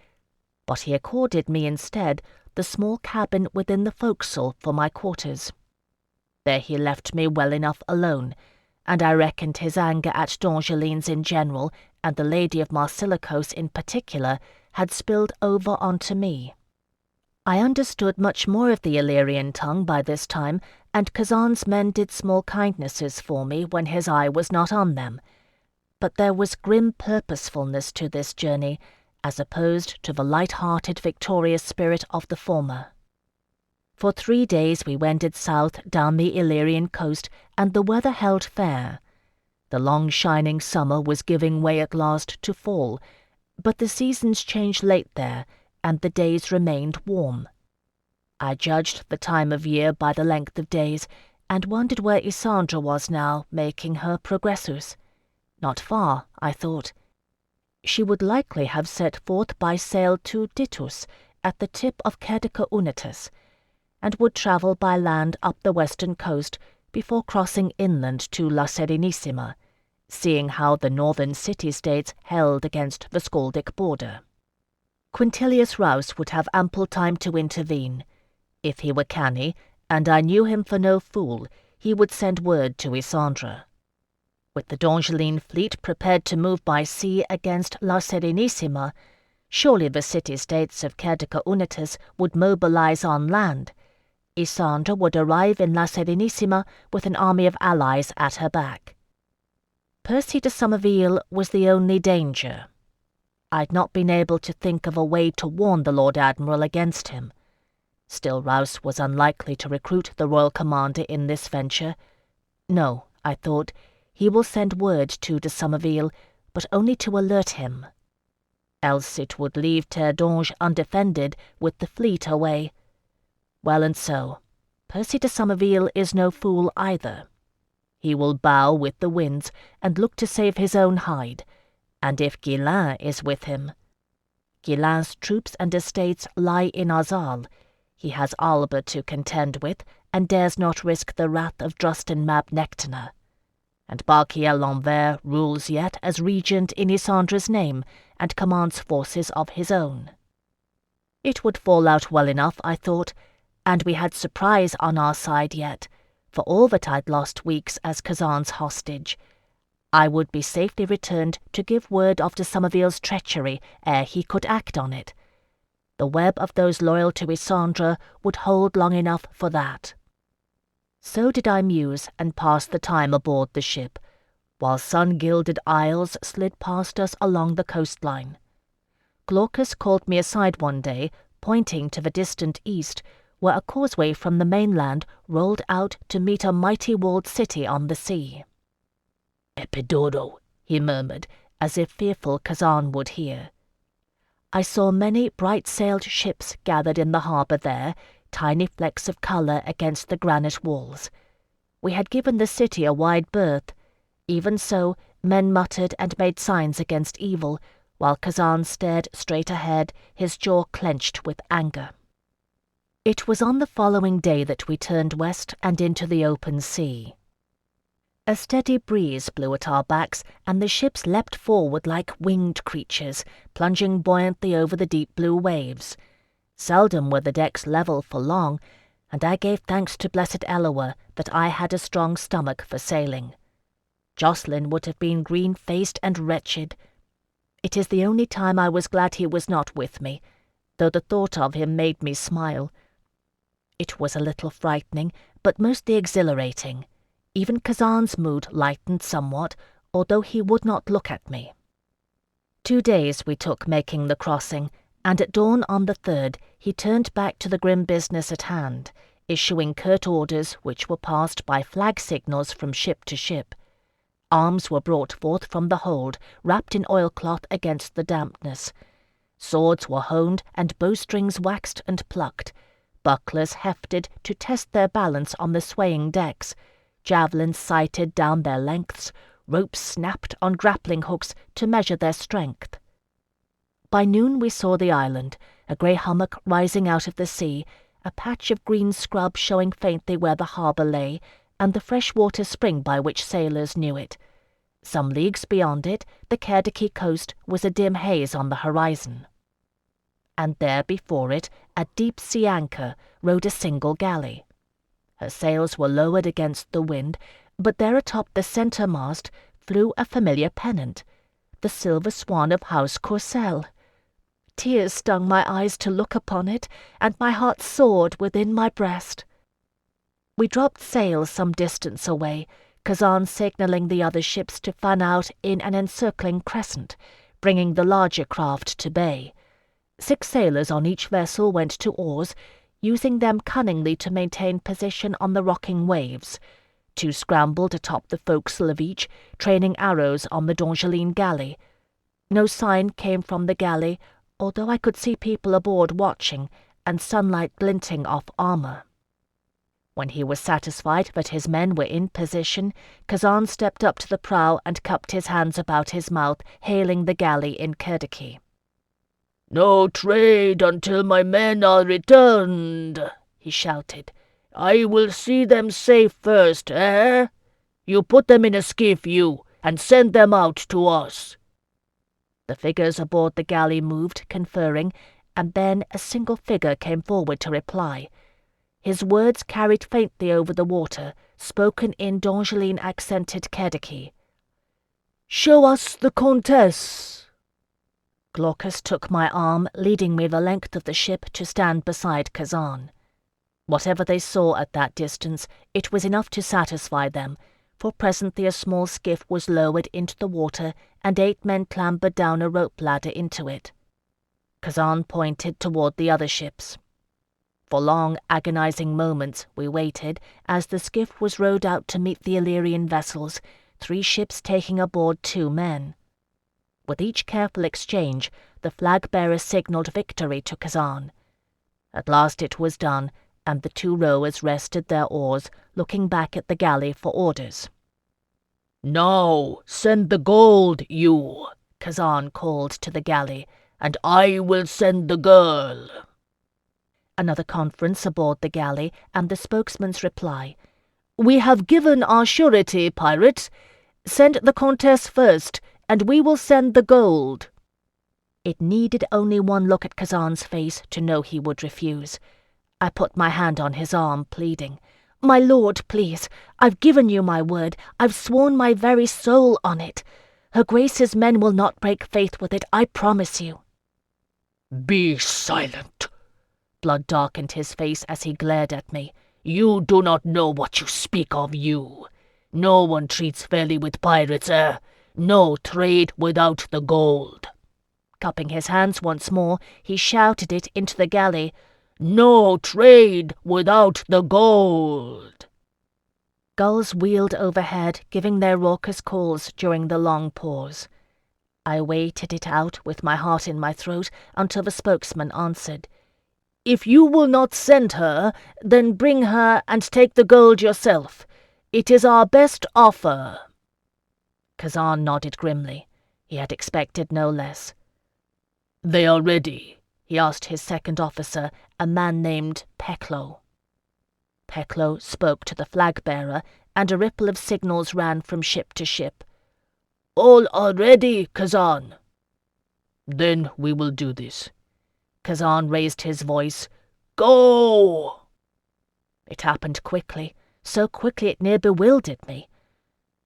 but he accorded me instead the small cabin within the forecastle for my quarters. There he left me well enough alone, and I reckoned his anger at Dongelines in general, and the Lady of Marsilicos in particular, had spilled over onto me. I understood much more of the Illyrian tongue by this time, and Kazan's men did small kindnesses for me when his eye was not on them. But there was grim purposefulness to this journey, as opposed to the light-hearted victorious spirit of the former. For 3 days we wended south down the Illyrian coast, and the weather held fair. The long shining summer was giving way at last to fall, but the seasons changed late there, and the days remained warm. I judged the time of year by the length of days, and wondered where Isandra was now, making her progressus. Not far, I thought. She would likely have set forth by sail to Ditus, at the tip of Cerdica Unitus, and would travel by land up the western coast before crossing inland to La Serenissima, seeing how the northern city-states held against the Skaldic border. Quintilius Rus would have ample time to intervene. If he were canny, and I knew him for no fool, he would send word to Isandra. With the Dongeline fleet prepared to move by sea against La Serenissima, surely the city-states of Cerdica Unitus would mobilize on land. Isandra would arrive in La Serenissima with an army of allies at her back. Percy de Somerville was the only danger. I'd not been able to think of a way to warn the Lord Admiral against him. Still Rus was unlikely to recruit the royal commander in this venture. No, I thought, he will send word to de Somerville, but only to alert him. Else it would leave Terre d'Ange undefended with the fleet away. Well and so, Percy de Somerville is no fool either. He will bow with the winds and look to save his own hide, and if Guilain is with him. Guilain's troops and estates lie in Arzal. He has Alba to contend with, and dares not risk the wrath of Drustin Mab Nectana. And Barkiel L'Envers rules yet as regent in Isandra's name, and commands forces of his own. It would fall out well enough, I thought, and we had surprise on our side yet, for all that I'd lost weeks as Kazan's hostage. I would be safely returned to give word of de Somerville's treachery ere he could act on it. The web of those loyal to Isandra would hold long enough for that. So did I muse and pass the time aboard the ship, while sun-gilded isles slid past us along the coastline. Glaucus called me aside one day, pointing to the distant east, where a causeway from the mainland rolled out to meet a mighty walled city on the sea. "Epidoro," he murmured, as if fearful Kazan would hear. I saw many bright-sailed ships gathered in the harbour there, tiny flecks of colour against the granite walls. We had given the city a wide berth. Even so, men muttered and made signs against evil, while Kazan stared straight ahead, his jaw clenched with anger. It was on the following day that we turned west and into the open sea. A steady breeze blew at our backs, and the ships leapt forward like winged creatures, plunging buoyantly over the deep blue waves. Seldom were the decks level for long, and I gave thanks to blessed Eloa that I had a strong stomach for sailing. Jocelyn would have been green-faced and wretched. It is the only time I was glad he was not with me, though the thought of him made me smile. It was a little frightening, but mostly exhilarating. Even Kazan's mood lightened somewhat, although he would not look at me. 2 days we took making the crossing, and at dawn on the 3rd he turned back to the grim business at hand, issuing curt orders which were passed by flag signals from ship to ship. Arms were brought forth from the hold, wrapped in oilcloth against the dampness. Swords were honed and bowstrings waxed and plucked, bucklers hefted to test their balance on the swaying decks, javelins sighted down their lengths, ropes snapped on grappling hooks to measure their strength. By noon we saw the island, a grey hummock rising out of the sea, a patch of green scrub showing faintly where the harbour lay, and the fresh-water spring by which sailors knew it. Some leagues beyond it, the Kerdiki coast was a dim haze on the horizon. And there before it, at deep sea anchor, rode a single galley. Her sails were lowered against the wind, but there atop the centre mast flew a familiar pennant, the silver swan of House Courcelle. Tears stung my eyes to look upon it, and my heart soared within my breast. We dropped sail some distance away, Kazan signalling the other ships to fan out in an encircling crescent, bringing the larger craft to bay. 6 sailors on each vessel went to oars, using them cunningly to maintain position on the rocking waves. 2 scrambled atop the forecastle of each, training arrows on the Dongeline galley. No sign came from the galley, although I could see people aboard watching, and sunlight glinting off armour. When he was satisfied that his men were in position, Kazan stepped up to the prow and cupped his hands about his mouth, hailing the galley in Kerdiki. "No trade until my men are returned," he shouted. "I will see them safe first, eh? You put them in a skiff, you, and send them out to us." The figures aboard the galley moved, conferring, and then a single figure came forward to reply. His words carried faintly over the water, spoken in Dongeline-accented Kerdiki. "Show us the Comtesse." Glaucus took my arm, leading me the length of the ship to stand beside Kazan. Whatever they saw at that distance, it was enough to satisfy them, for presently a small skiff was lowered into the water, and 8 men clambered down a rope ladder into it. Kazan pointed toward the other ships. For long, agonizing moments we waited as the skiff was rowed out to meet the Illyrian vessels, 3 ships taking aboard 2 men. With each careful exchange, the flag-bearer signalled victory to Kazan. At last it was done, and the 2 rowers rested their oars, looking back at the galley for orders. "Now send the gold, you," Kazan called to the galley, "and I will send the girl." Another conference aboard the galley, and the spokesman's reply. "We have given our surety, pirate. Send the Comtesse first, and we will send the gold." It needed only one look at Kazan's face to know he would refuse. I put my hand on his arm, pleading. "My lord, please, I've given you my word. I've sworn my very soul on it. Her Grace's men will not break faith with it, I promise you." "Be silent." Blood darkened his face as he glared at me. "You do not know what you speak of, you. No one treats fairly with pirates, No trade without the gold. Cupping his hands once more, he shouted it into the galley. No trade without the gold. Gulls wheeled overhead, giving their raucous calls during the long pause. I waited it out with my heart in my throat until the spokesman answered. If you will not send her, then bring her and take the gold yourself. It is our best offer. Kazan nodded grimly. He had expected no less. They are ready, he asked his second officer, a man named Peclo. Peclo spoke to the flag-bearer, and a ripple of signals ran from ship to ship. All are ready, Kazan. Then we will do this. Kazan raised his voice. Go! It happened quickly, so quickly it near bewildered me.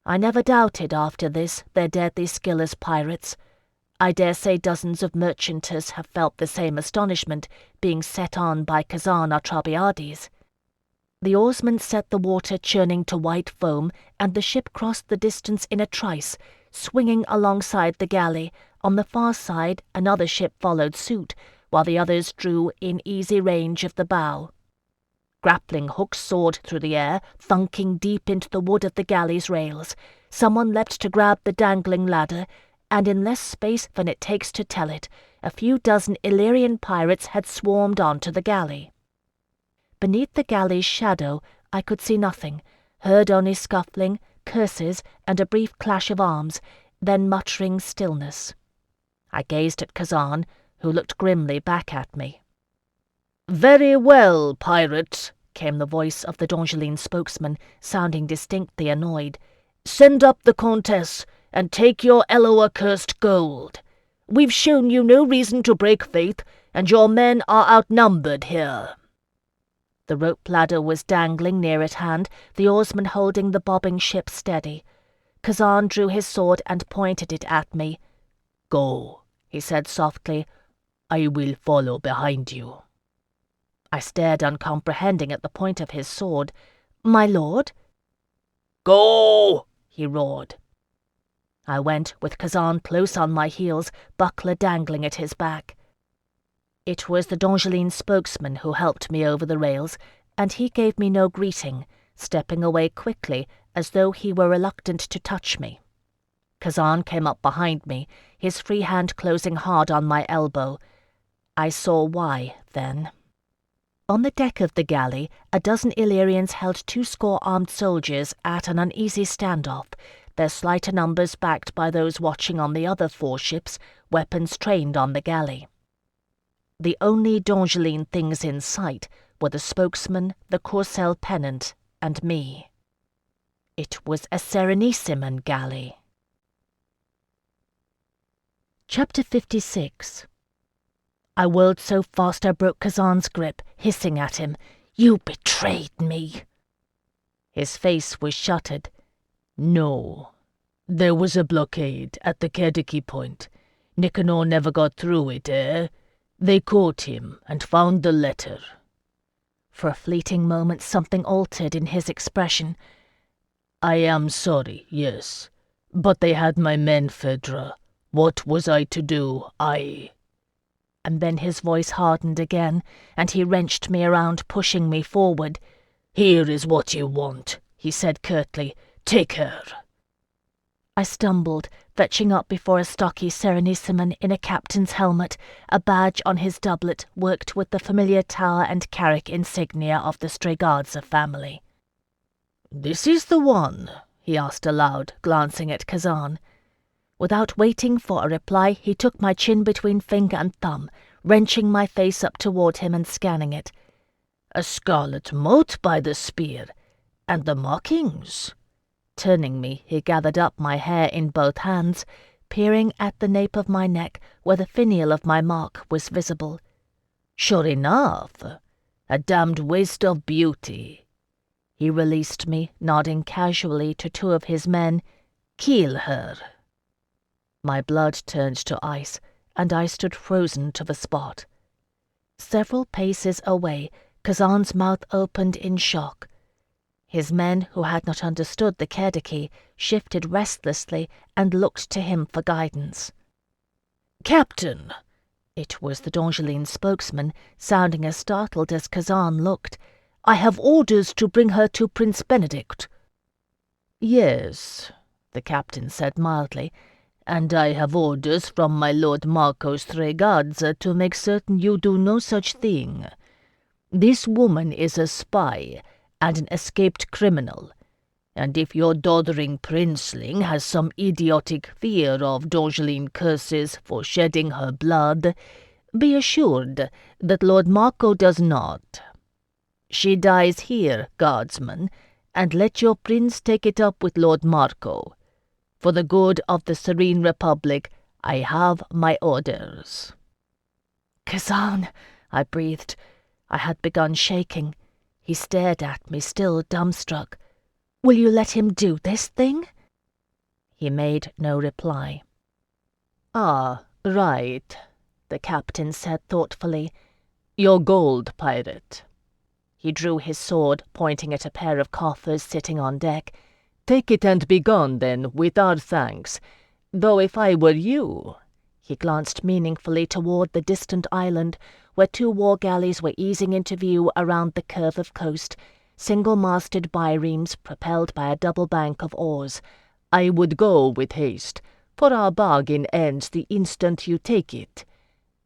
I never doubted after this their deadly skill as pirates. I dare say dozens of merchanters have felt the same astonishment, being set on by Kazan Atrabiades. The oarsmen set the water churning to white foam, and the ship crossed the distance in a trice, swinging alongside the galley. On the far side, another ship followed suit, while the others drew in easy range of the bow. Grappling hooks soared through the air, thunking deep into the wood of the galley's rails. Someone leapt to grab the dangling ladder, and in less space than it takes to tell it, a few dozen Illyrian pirates had swarmed onto the galley. Beneath the galley's shadow I could see nothing, heard only scuffling, curses, and a brief clash of arms, then muttering stillness. I gazed at Kazan, who looked grimly back at me. Very well, pirate, came the voice of the Dongeline spokesman, sounding distinctly annoyed. Send up the Countess, and take your Elo-accursed gold. We've shown you no reason to break faith, and your men are outnumbered here. The rope ladder was dangling near at hand, the oarsman holding the bobbing ship steady. Kazan drew his sword and pointed it at me. Go, he said softly. I will follow behind you. I stared uncomprehending at the point of his sword. My lord? Go, he roared. I went, with Kazan close on my heels, buckler dangling at his back. It was the Dongeline spokesman who helped me over the rails, and he gave me no greeting, stepping away quickly as though he were reluctant to touch me. Kazan came up behind me, his free hand closing hard on my elbow. I saw why, then. On the deck of the galley, a dozen Illyrians held 20 armed soldiers at an uneasy standoff, their slighter numbers backed by those watching on the other 4 ships, weapons trained on the galley. The only Dongeline things in sight were the spokesman, the Kushiel pennant, and me. It was a Serenissime galley. Chapter 56. I whirled so fast I broke Kazan's grip, hissing at him, "You betrayed me!" His face was shuttered. No. There was a blockade at the Kediki point. Nicanor never got through it, They caught him and found the letter. For a fleeting moment something altered in his expression. I am sorry, yes. But they had my men, Phèdre. What was I to do? And then his voice hardened again, and he wrenched me around, pushing me forward. Here is what you want, he said curtly. Take her. I stumbled, fetching up before a stocky Serenissime in a captain's helmet, a badge on his doublet worked with the familiar tower and carrack insignia of the Strigardza family. "This is the one?" he asked aloud, glancing at Kazan. Without waiting for a reply, he took my chin between finger and thumb, wrenching my face up toward him and scanning it. "A scarlet mote by the spear, and the markings." Turning me, he gathered up my hair in both hands, peering at the nape of my neck where the finial of my mark was visible. "Sure enough. A damned waste of beauty." He released me, nodding casually to 2 of his men. "Kill her." My blood turned to ice, and I stood frozen to the spot. Several paces away, Kazan's mouth opened in shock. His men, who had not understood the Kerdiki, shifted restlessly and looked to him for guidance. "Captain!" It was the Dongeline spokesman, sounding as startled as Kazan looked. "I have orders to bring her to Prince Benedict." "Yes," the captain said mildly, "and I have orders from my Lord Marco Stregazza to make certain you do no such thing. This woman is a spy and an escaped criminal, and if your doddering princeling has some idiotic fear of Dongeline curses for shedding her blood, be assured that Lord Marco does not. She dies here, guardsman, and let your prince take it up with Lord Marco. For the good of the Serene Republic, I have my orders." "Kazan," I breathed. I had begun shaking. He stared at me, still dumbstruck. "Will you let him do this thing?" He made no reply. "Ah, right," the captain said thoughtfully. "Your gold, pirate." He drew his sword, pointing at a pair of coffers sitting on deck. "Take it and be gone, then, with our thanks. Though if I were you—" He glanced meaningfully toward the distant island, where 2 war galleys were easing into view around the curve of coast, single-masted biremes propelled by a double bank of oars. "I would go with haste, for our bargain ends the instant you take it.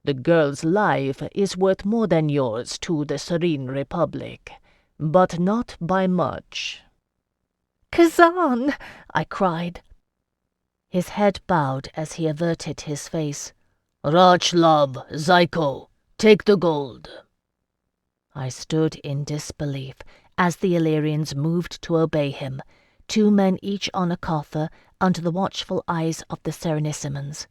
The girl's life is worth more than yours to the Serene Republic, but not by much." "Kazan!" I cried. His head bowed as he averted his face. "Rachlav, Zyko, take the gold." I stood in disbelief as the Illyrians moved to obey him, 2 men each on a coffer, under the watchful eyes of the Serenissimons.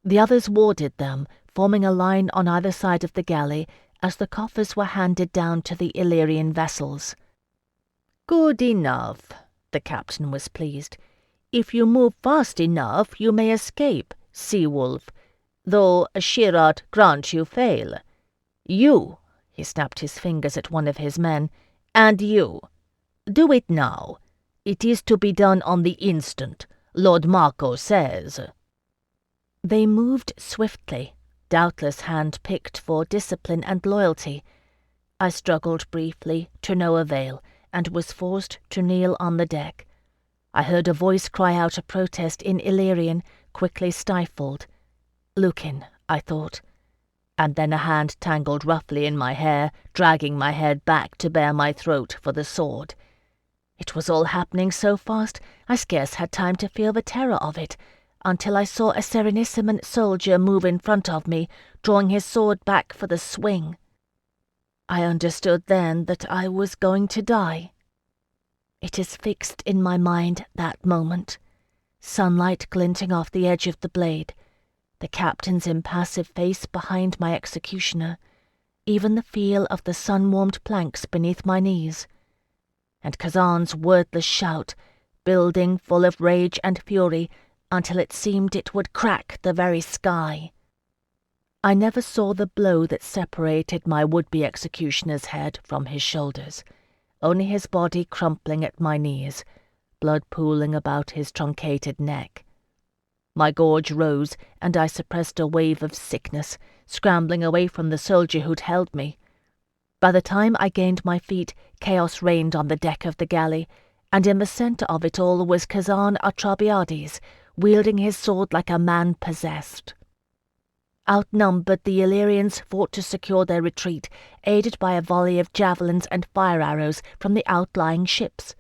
The others warded them, forming a line on either side of the galley as the coffers were handed down to the Illyrian vessels. "Good enough," the captain was pleased. "If you move fast enough, you may escape, Sea-Wolf, though Shirat grant you fail. You," he snapped his fingers at one of his men, "and you. Do it now. It is to be done on the instant, Lord Marco says." They moved swiftly, doubtless hand-picked for discipline and loyalty. I struggled briefly, to no avail, and was forced to kneel on the deck. I heard a voice cry out a protest in Illyrian, quickly stifled. Lucan, I thought. And then a hand tangled roughly in my hair, dragging my head back to bare my throat for the sword. It was all happening so fast, I scarce had time to feel the terror of it, until I saw a Serenissimon soldier move in front of me, drawing his sword back for the swing. I understood then that I was going to die. It is fixed in my mind that moment. Sunlight glinting off the edge of the blade, the captain's impassive face behind my executioner, even the feel of the sun-warmed planks beneath my knees, and Kazan's wordless shout, building full of rage and fury until it seemed it would crack the very sky. I never saw the blow that separated my would-be executioner's head from his shoulders, only his body crumpling at my knees, blood pooling about his truncated neck. My gorge rose, and I suppressed a wave of sickness, scrambling away from the soldier who'd held me. By the time I gained my feet, chaos reigned on the deck of the galley, and in the centre of it all was Kazan Atrabiades, wielding his sword like a man possessed. Outnumbered, the Illyrians fought to secure their retreat, aided by a volley of javelins and fire arrows from the outlying ships.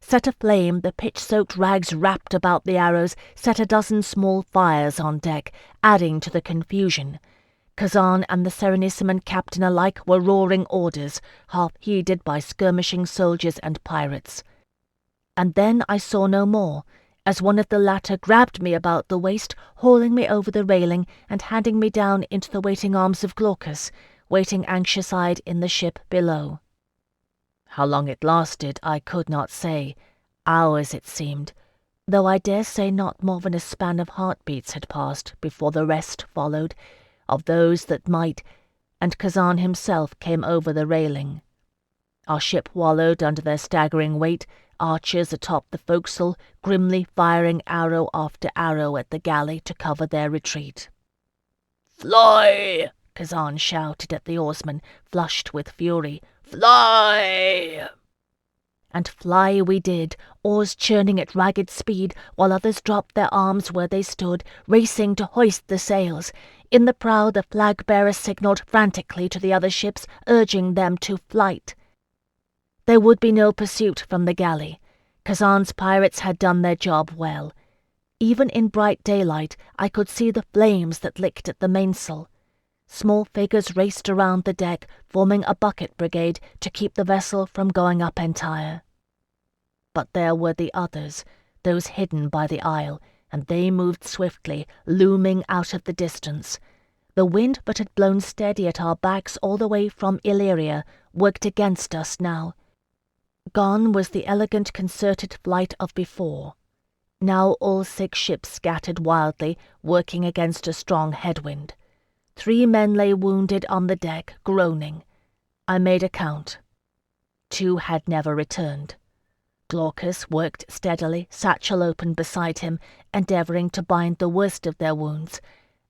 Set aflame, the pitch-soaked rags wrapped about the arrows set a dozen small fires on deck, adding to the confusion. Kazan and the Serenissimon captain alike were roaring orders, half-heeded by skirmishing soldiers and pirates. And then I saw no more, as one of the latter grabbed me about the waist, hauling me over the railing and handing me down into the waiting arms of Glaucus, waiting anxious-eyed in the ship below. How long it lasted I could not say. Hours it seemed, though I dare say not more than a span of heartbeats had passed before the rest followed, of those that might, and Kazan himself came over the railing. Our ship wallowed under their staggering weight, archers atop the forecastle grimly firing arrow after arrow at the galley to cover their retreat. "Fly!" Kazan shouted at the oarsmen, flushed with fury. "Fly!" And fly we did, oars churning at ragged speed, while others dropped their arms where they stood, racing to hoist the sails. In the prow the flag-bearer signalled frantically to the other ships, urging them to flight. There would be no pursuit from the galley. Kazan's pirates had done their job well. Even in bright daylight I could see the flames that licked at the mainsail. Small figures raced around the deck, forming a bucket brigade to keep the vessel from going up entire. But there were the others, those hidden by the isle, and they moved swiftly, looming out of the distance. The wind that had blown steady at our backs all the way from Illyria worked against us now. Gone was the elegant concerted flight of before. Now all 6 ships scattered wildly, working against a strong headwind. 3 men lay wounded on the deck, groaning. I made a count. 2 had never returned. Glaucus worked steadily, satchel open beside him, endeavouring to bind the worst of their wounds.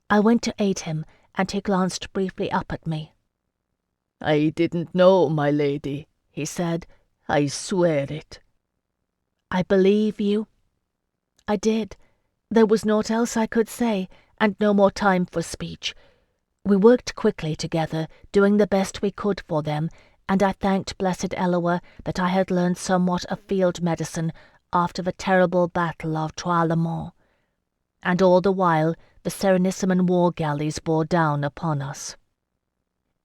I went to aid him, and he glanced briefly up at me. "I didn't know, my lady," he said. "I swear it." "I believe you." I did. There was naught else I could say, and no more time for speech. We worked quickly together, doing the best we could for them, and I thanked blessed Eloa that I had learned somewhat of field medicine after the terrible battle of Trois-le-Mont. And all the while the Serenissime war galleys bore down upon us.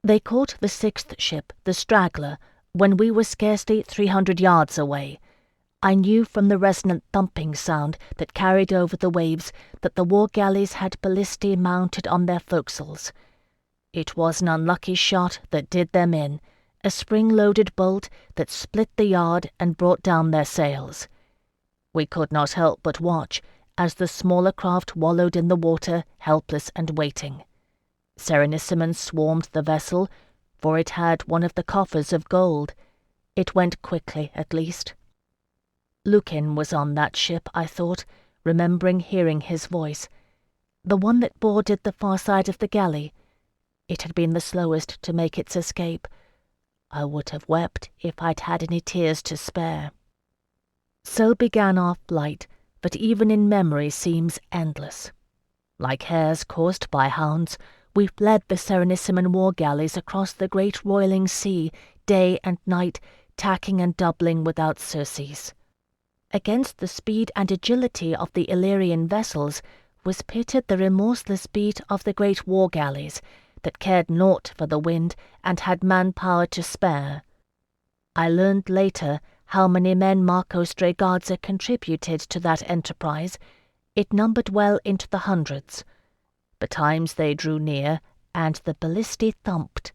They caught the 6th ship, the Straggler, when we were scarcely 300 yards away. I knew from the resonant thumping sound that carried over the waves that the war galleys had ballistae mounted on their forecastles. It was an unlucky shot that did them in, a spring-loaded bolt that split the yard and brought down their sails. We could not help but watch as the smaller craft wallowed in the water, helpless and waiting. Serenissime swarmed the vessel, for it had one of the coffers of gold. It went quickly, at least. Lucan was on that ship, I thought, remembering hearing his voice. The one that boarded the far side of the galley. It had been the slowest to make its escape. I would have wept if I'd had any tears to spare. So began our flight, that even in memory seems endless. Like hares coursed by hounds, we fled the Serenissime war galleys across the great roiling sea, day and night, tacking and doubling without surcease. Against the speed and agility of the Illyrian vessels was pitted the remorseless beat of the great war galleys, that cared naught for the wind and had manpower to spare. I learned later how many men Marco Strigazza contributed to that enterprise. It numbered well into the hundreds. Betimes they drew near, and the ballistae thumped.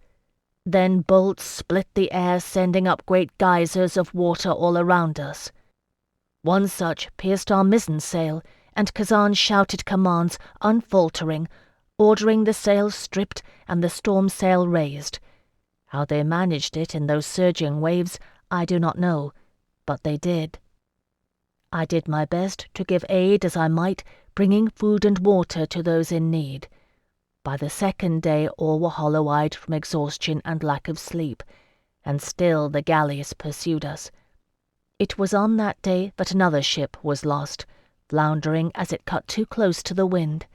Then bolts split the air, sending up great geysers of water all around us. One such pierced our mizzen sail, and Kazan shouted commands, unfaltering, ordering the sails stripped and the storm sail raised. How they managed it in those surging waves, I do not know, but they did. I did my best to give aid as I might, bringing food and water to those in need. By the 2nd day all were hollow-eyed from exhaustion and lack of sleep, and still the galleys pursued us. It was on that day that another ship was lost, floundering as it cut too close to the wind.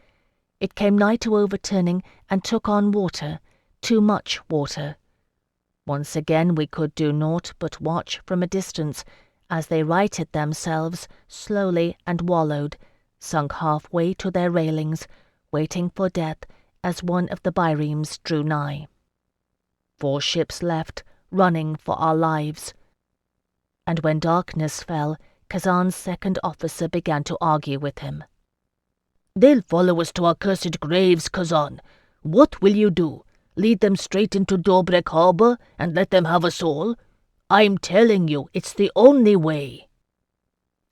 It came nigh to overturning and took on water, too much water. Once again we could do naught but watch from a distance as they righted themselves slowly and wallowed, sunk halfway to their railings, waiting for death as one of the biremes drew nigh. 4 ships left, running for our lives. And when darkness fell, Kazan's 2nd officer began to argue with him. "They'll follow us to our cursed graves, Kazan. What will you do? Lead them straight into Dobrek Harbour and let them have us all? I'm telling you, it's the only way."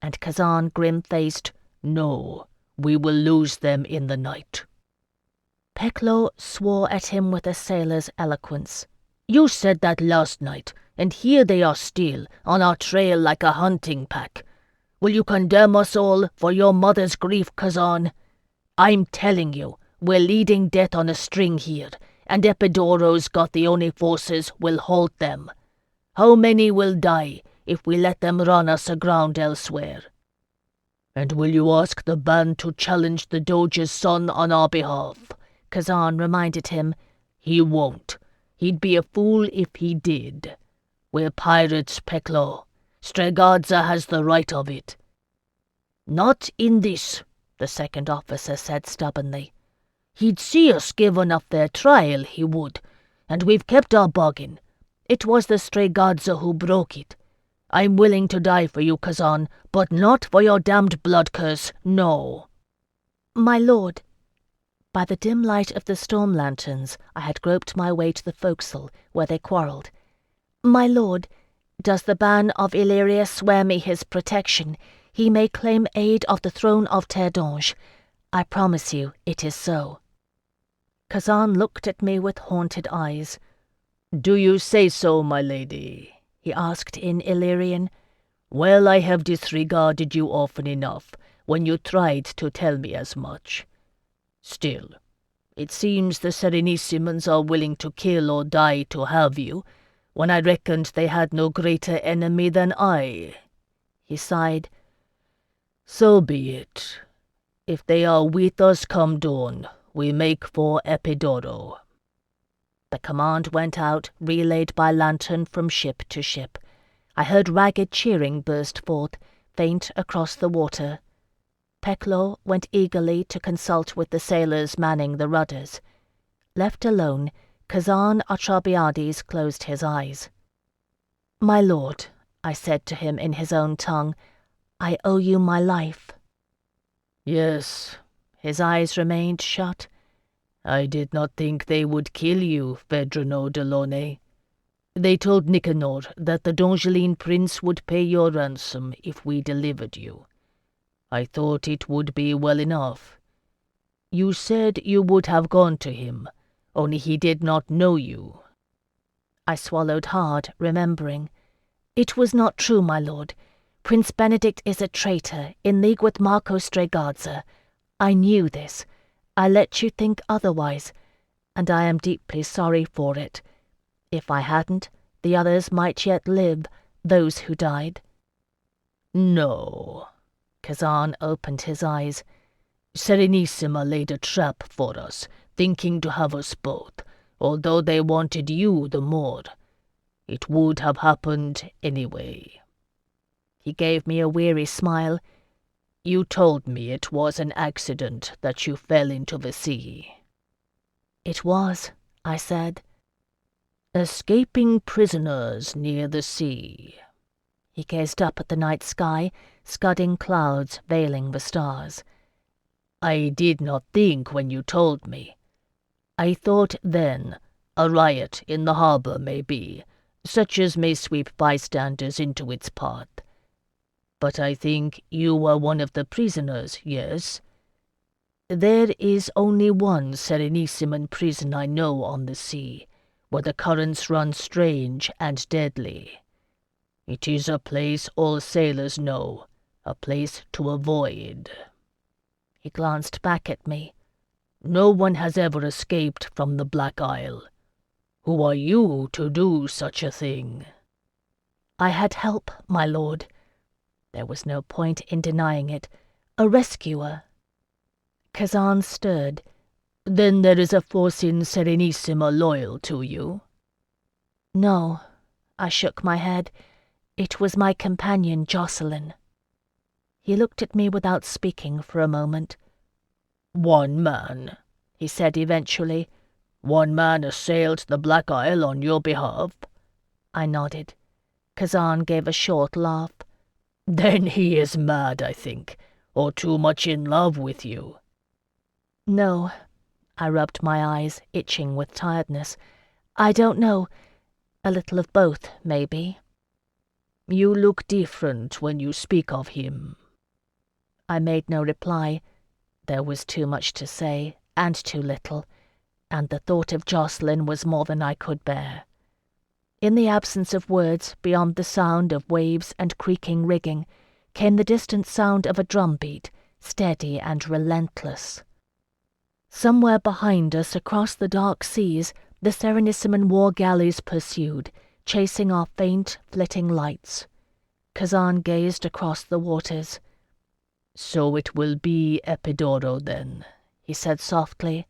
And Kazan grim-faced, "No, we will lose them in the night." Peclo swore at him with a sailor's eloquence. "You said that last night. and here they are still, on our trail like a hunting pack. Will you condemn us all for your mother's grief, Kazan? I'm telling you, we're leading death on a string here, and Epidoro's got the only forces will halt them. How many will die if we let them run us aground elsewhere? And will you ask the band to challenge the Doge's son on our behalf? Kazan reminded him. He won't. He'd be a fool if he did. We're pirates, Peklo. Stregadza has the right of it. Not in this, the second officer said stubbornly. He'd see us given up their trial, he would, and we've kept our bargain. It was the Stregadza who broke it. I'm willing to die for you, Kazan, but not for your damned blood curse, no. My lord. By the dim light of the storm lanterns, I had groped my way to the forecastle, where they quarrelled. My lord, does the ban of Illyria swear me his protection? He may claim aid of the throne of Terre. I promise you it is so. Kazan looked at me with haunted eyes. Do you say so, my lady? He asked in Illyrian. Well, I have disregarded you often enough when you tried to tell me as much. Still, it seems the Serenissimans are willing to kill or die to have you, when I reckoned they had no greater enemy than I. He sighed. So be it. If they are with us come dawn, we make for Epidoro. The command went out, relayed by lantern from ship to ship. I heard ragged cheering burst forth, faint across the water. Peklo went eagerly to consult with the sailors manning the rudders. Left alone, Kazan Atrabiades closed his eyes. My lord, I said to him in his own tongue, I owe you my life. Yes, his eyes remained shut. I did not think they would kill you, Phèdre Delaunay. They told Nicanor that the Dongeline prince would pay your ransom if we delivered you. I thought it would be well enough. You said you would have gone to him, only he did not know you. I swallowed hard, remembering. It was not true, my lord. Prince Benedict is a traitor, in league with Marco Stregadza. I knew this. I let you think otherwise, and I am deeply sorry for it. If I hadn't, the others might yet live, those who died. No. Kazan opened his eyes. Serenissima laid a trap for us, thinking to have us both, although they wanted you the more. It would have happened anyway. He gave me a weary smile. You told me it was an accident that you fell into the sea. It was, I said. Escaping prisoners near the sea. He gazed up at the night sky, scudding clouds veiling the stars. I did not think when you told me. I thought then a riot in the harbour may be, such as may sweep bystanders into its path. But I think you were one of the prisoners, yes? There is only one Serenissiman prison I know on the sea, where the currents run strange and deadly. It is a place all sailors know, a place to avoid. He glanced back at me. No one has ever escaped from the Black Isle. Who are you to do such a thing? I had help, my lord. There was no point in denying it. A rescuer. Kazan stirred. Then there is a force in Serenissima loyal to you? No. I shook my head. It was my companion, Jacqueline. He looked at me without speaking for a moment. One man, he said eventually. One man assailed the Black Isle on your behalf? I nodded. Kazan gave a short laugh. Then he is mad, I think, or too much in love with you. No. I rubbed my eyes, itching with tiredness. I don't know. A little of both, maybe. You look different when you speak of him. I made no reply. There was too much to say, and too little, and the thought of Jacqueline was more than I could bear. In the absence of words, beyond the sound of waves and creaking rigging, came the distant sound of a drumbeat, steady and relentless. Somewhere behind us, across the dark seas, the Serenissime war galleys pursued, chasing our faint, flitting lights. Kazan gazed across the waters. "So it will be Epidoro, then," he said softly.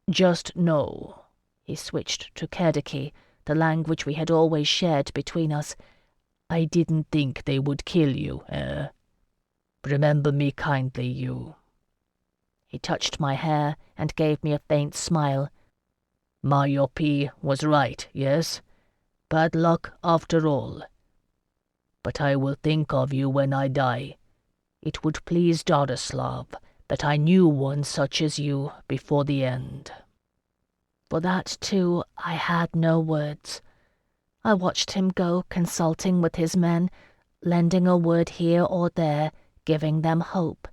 "Just know," he switched to Kerdiki, the language we had always shared between us, "I didn't think they would kill you, eh? Remember me kindly, you." He touched my hair and gave me a faint smile. "Myopie was right, yes? Bad luck after all. But I will think of you when I die. It would please Jaroslav that I knew one such as you before the end." For that, too, I had no words. I watched him go, consulting with his men, lending a word here or there, giving them hope.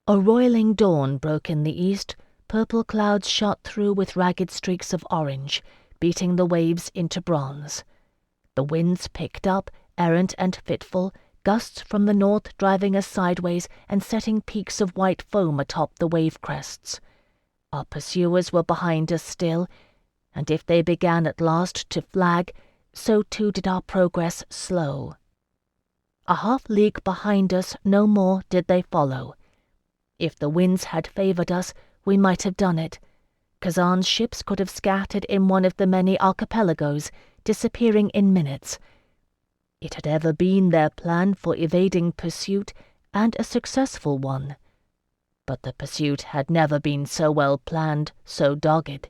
A roiling dawn broke in the east, purple clouds shot through with ragged streaks of orange, beating the waves into bronze. The winds picked up, errant and fitful, gusts from the north driving us sideways and setting peaks of white foam atop the wave crests. Our pursuers were behind us still, and if they began at last to flag, so too did our progress slow. A half-league behind us, no more did they follow. If the winds had favoured us, we might have done it. Kazan's ships could have scattered in one of the many archipelagos, disappearing in minutes. It had ever been their plan for evading pursuit, and a successful one. But the pursuit had never been so well planned, so dogged.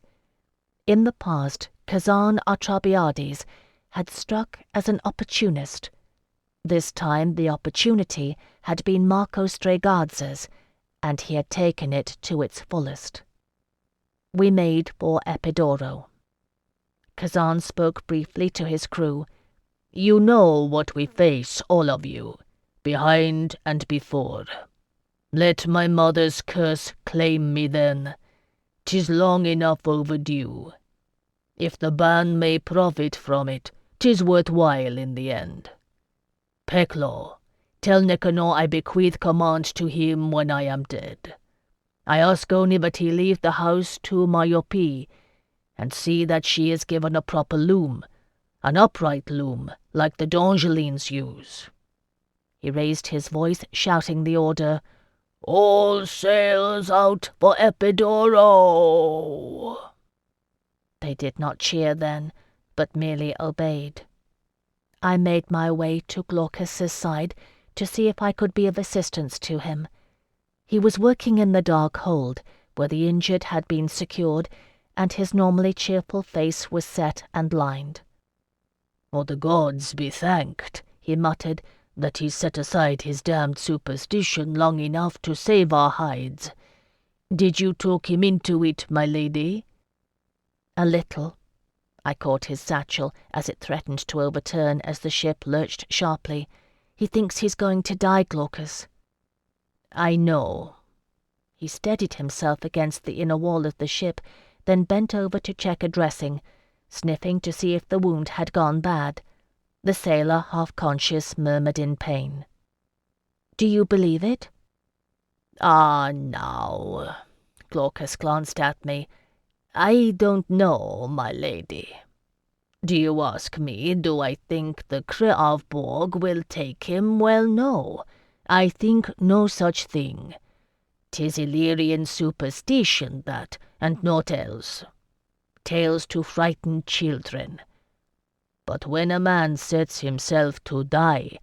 In the past, Kazan Atrabiades had struck as an opportunist. This time the opportunity had been Marco Strigadz's, and he had taken it to its fullest. We made for Epidoro. Kazan spoke briefly to his crew. "You know what we face, all of you, behind and before. Let my mother's curse claim me then. 'Tis long enough overdue. If the band may profit from it, 'tis worthwhile in the end. Peklo, tell Nicanor I bequeath command to him when I am dead. I ask only that he leave the house to Myopie, and see that she is given a proper loom, an upright loom, like the D'Angelines use." He raised his voice, shouting the order, "All sails out for Epidoro!" They did not cheer then, but merely obeyed. I made my way to Glaucus's side to see if I could be of assistance to him. He was working in the dark hold, where the injured had been secured, and his normally cheerful face was set and lined. "For the gods be thanked," he muttered, "that he set aside his damned superstition long enough to save our hides. Did you talk him into it, my lady?" "A little." I caught his satchel as it threatened to overturn as the ship lurched sharply. "He thinks he's going to die, Glaucus." "I know." He steadied himself against the inner wall of the ship, then bent over to check a dressing, sniffing to see if the wound had gone bad. The sailor, half-conscious, murmured in pain. "Do you believe it?" "Ah, now," Glaucus glanced at me. "I don't know, my lady. Do you ask me, do I think the Kreavborg will take him? Well, no. I think no such thing. 'Tis Illyrian superstition, that, and naught else. Tales to frighten children. But when a man sets himself to die,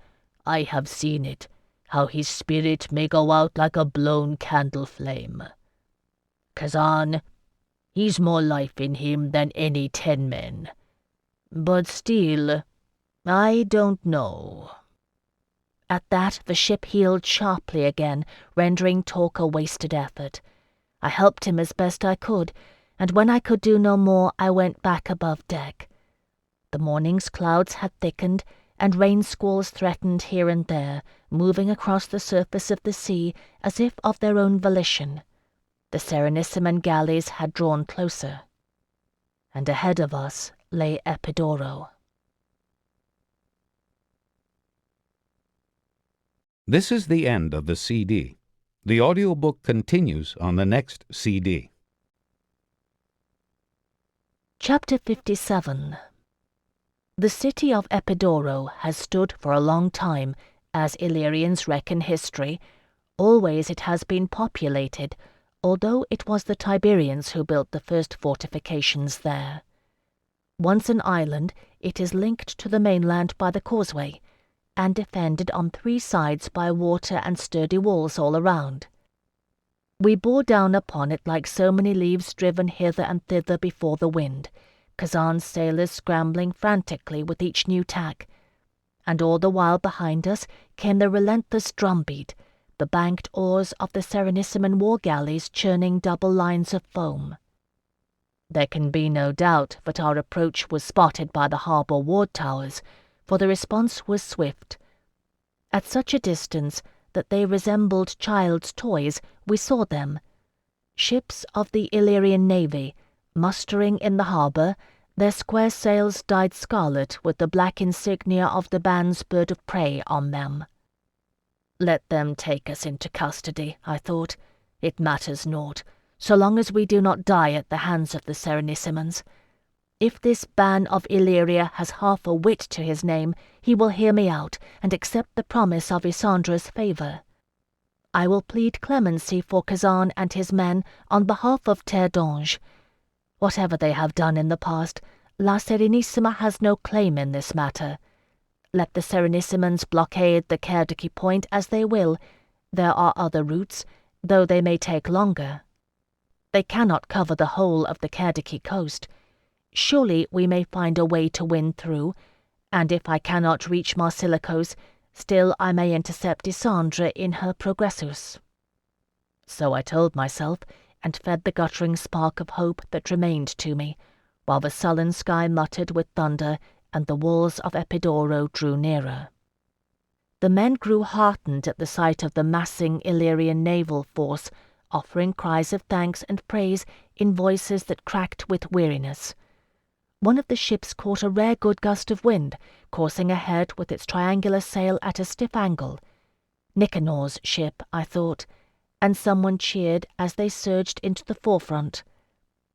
I have seen it, how his spirit may go out like a blown candle flame. Kazan, he's more life in him than any 10 men. But still, I don't know." At that the ship heeled sharply again, rendering talk a wasted effort. I helped him as best I could, and when I could do no more I went back above deck. The morning's clouds had thickened, and rain squalls threatened here and there, moving across the surface of the sea as if of their own volition. The Serenissime galleys had drawn closer. And ahead of us lay Epidoro. This is the end of the CD. The audiobook continues on the next CD. Chapter 57. The city of Epidoro has stood for a long time, as Illyrians reckon history. Always it has been populated, although it was the Tiberians who built the first fortifications there. Once an island, it is linked to the mainland by the causeway, and defended on 3 sides by water and sturdy walls all around. We bore down upon it like so many leaves driven hither and thither before the wind, Kazan's sailors scrambling frantically with each new tack, and all the while behind us came the relentless drumbeat, the banked oars of the Serenissime war galleys churning double lines of foam. There can be no doubt that our approach was spotted by the harbour ward towers, for the response was swift. At such a distance that they resembled child's toys, we saw them. Ships of the Illyrian navy, mustering in the harbour, their square sails dyed scarlet with the black insignia of the band's bird of prey on them. Let them take us into custody, I thought. It matters naught, so long as we do not die at the hands of the Serenissimans. If this ban of Illyria has half a wit to his name, he will hear me out and accept the promise of Isandra's favour. I will plead clemency for Kazan and his men on behalf of Terre d'Ange. Whatever they have done in the past, La Serenissima has no claim in this matter. Let the Serenissimans blockade the Kerdiki point as they will. There are other routes, though they may take longer. They cannot cover the whole of the Kerdiki coast. Surely we may find a way to win through, and if I cannot reach Marsilicos, still I may intercept Isandra in her progressus. So I told myself, and fed the guttering spark of hope that remained to me, while the sullen sky muttered with thunder and the walls of Epidoro drew nearer. The men grew heartened at the sight of the massing Illyrian naval force, offering cries of thanks and praise in voices that cracked with weariness. One of the ships caught a rare good gust of wind, coursing ahead with its triangular sail at a stiff angle. Nicanor's ship, I thought, and someone cheered as they surged into the forefront.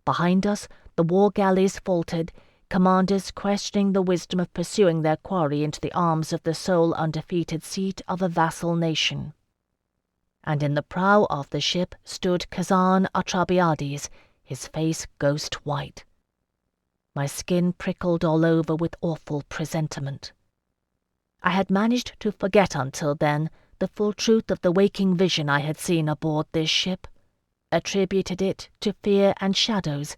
Behind us, the war galleys faltered, commanders questioning the wisdom of pursuing their quarry into the arms of the sole undefeated seat of a vassal nation. And in the prow of the ship stood Kazan Atrabiades, his face ghost white. My skin prickled all over with awful presentiment. I had managed to forget until then the full truth of the waking vision I had seen aboard this ship, attributed it to fear and shadows,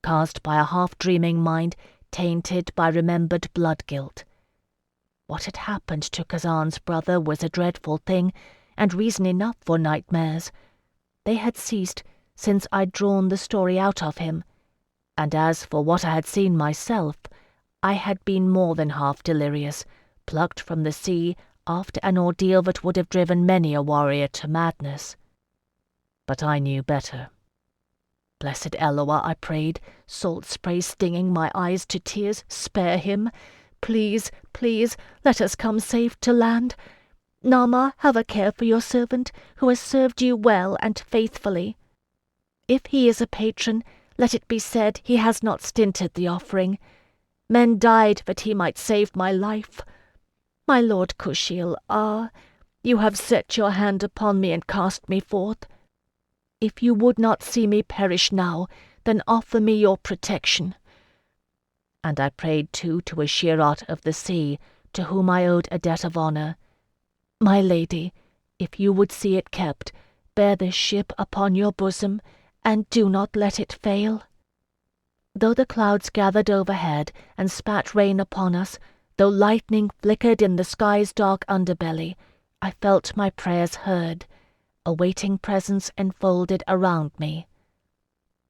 cast by a half-dreaming mind tainted by remembered blood guilt. What had happened to Kazan's brother was a dreadful thing, and reason enough for nightmares. They had ceased since I'd drawn the story out of him, and as for what I had seen myself, I had been more than half delirious, plucked from the sea after an ordeal that would have driven many a warrior to madness. But I knew better. Blessed Eloa, I prayed, salt spray stinging my eyes to tears, spare him. Please, please, let us come safe to land. Nama, have a care for your servant, who has served you well and faithfully. If he is a patron, let it be said he has not stinted the offering. Men died that he might save my life. My lord Kushiel, you have set your hand upon me and cast me forth. If you would not see me perish now, then offer me your protection. And I prayed too to a Shirat of the sea, to whom I owed a debt of honour. My lady, if you would see it kept, bear this ship upon your bosom, and do not let it fail. Though the clouds gathered overhead and spat rain upon us, though lightning flickered in the sky's dark underbelly, I felt my prayers heard, a waiting presence enfolded around me.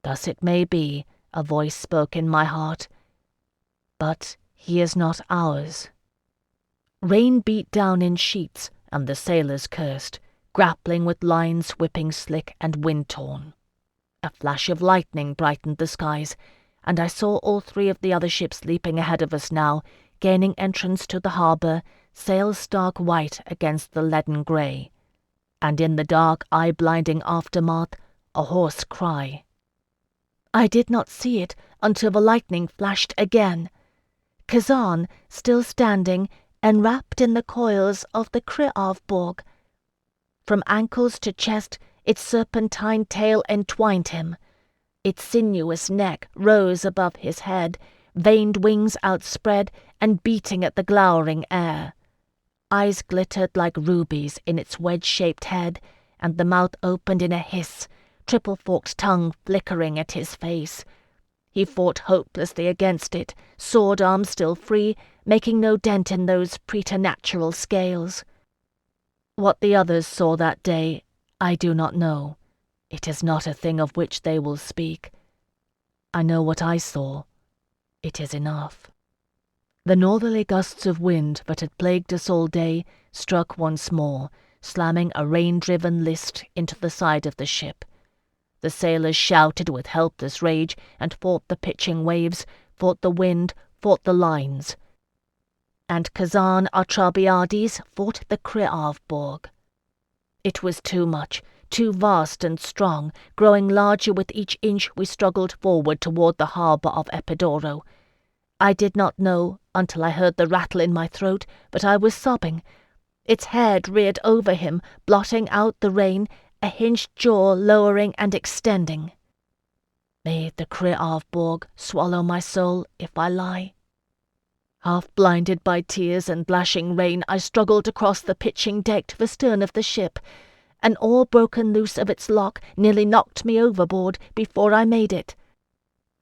Thus it may be, a voice spoke in my heart, but he is not ours. Rain beat down in sheets, and the sailors cursed, grappling with lines whipping slick and wind-torn. A flash of lightning brightened the skies, and I saw all 3 of the other ships leaping ahead of us now, gaining entrance to the harbour, sails stark white against the leaden grey. And in the dark, eye-blinding aftermath, a hoarse cry. I did not see it until the lightning flashed again. Kazan, still standing, enwrapped in the coils of the Kriavborg. From ankles to chest, its serpentine tail entwined him. Its sinuous neck rose above his head, veined wings outspread and beating at the glowering air. Eyes glittered like rubies in its wedge-shaped head, and the mouth opened in a hiss, triple-forked tongue flickering at his face. He fought hopelessly against it, sword arm still free, making no dent in those preternatural scales. What the others saw that day, I do not know. It is not a thing of which they will speak. I know what I saw. It is enough. The northerly gusts of wind that had plagued us all day struck once more, slamming a rain-driven list into the side of the ship. The sailors shouted with helpless rage and fought the pitching waves, fought the wind, fought the lines. And Kazan Atrabiades fought the Kriavborg. It was too much, too vast and strong, growing larger with each inch we struggled forward toward the harbour of Epidoro. I did not know, until I heard the rattle in my throat, that I was sobbing. Its head reared over him, blotting out the rain, a hinged jaw lowering and extending. May the Kriavborg swallow my soul if I lie. Half blinded by tears and lashing rain, I struggled across the pitching deck to the stern of the ship. An oar broken loose of its lock nearly knocked me overboard before I made it.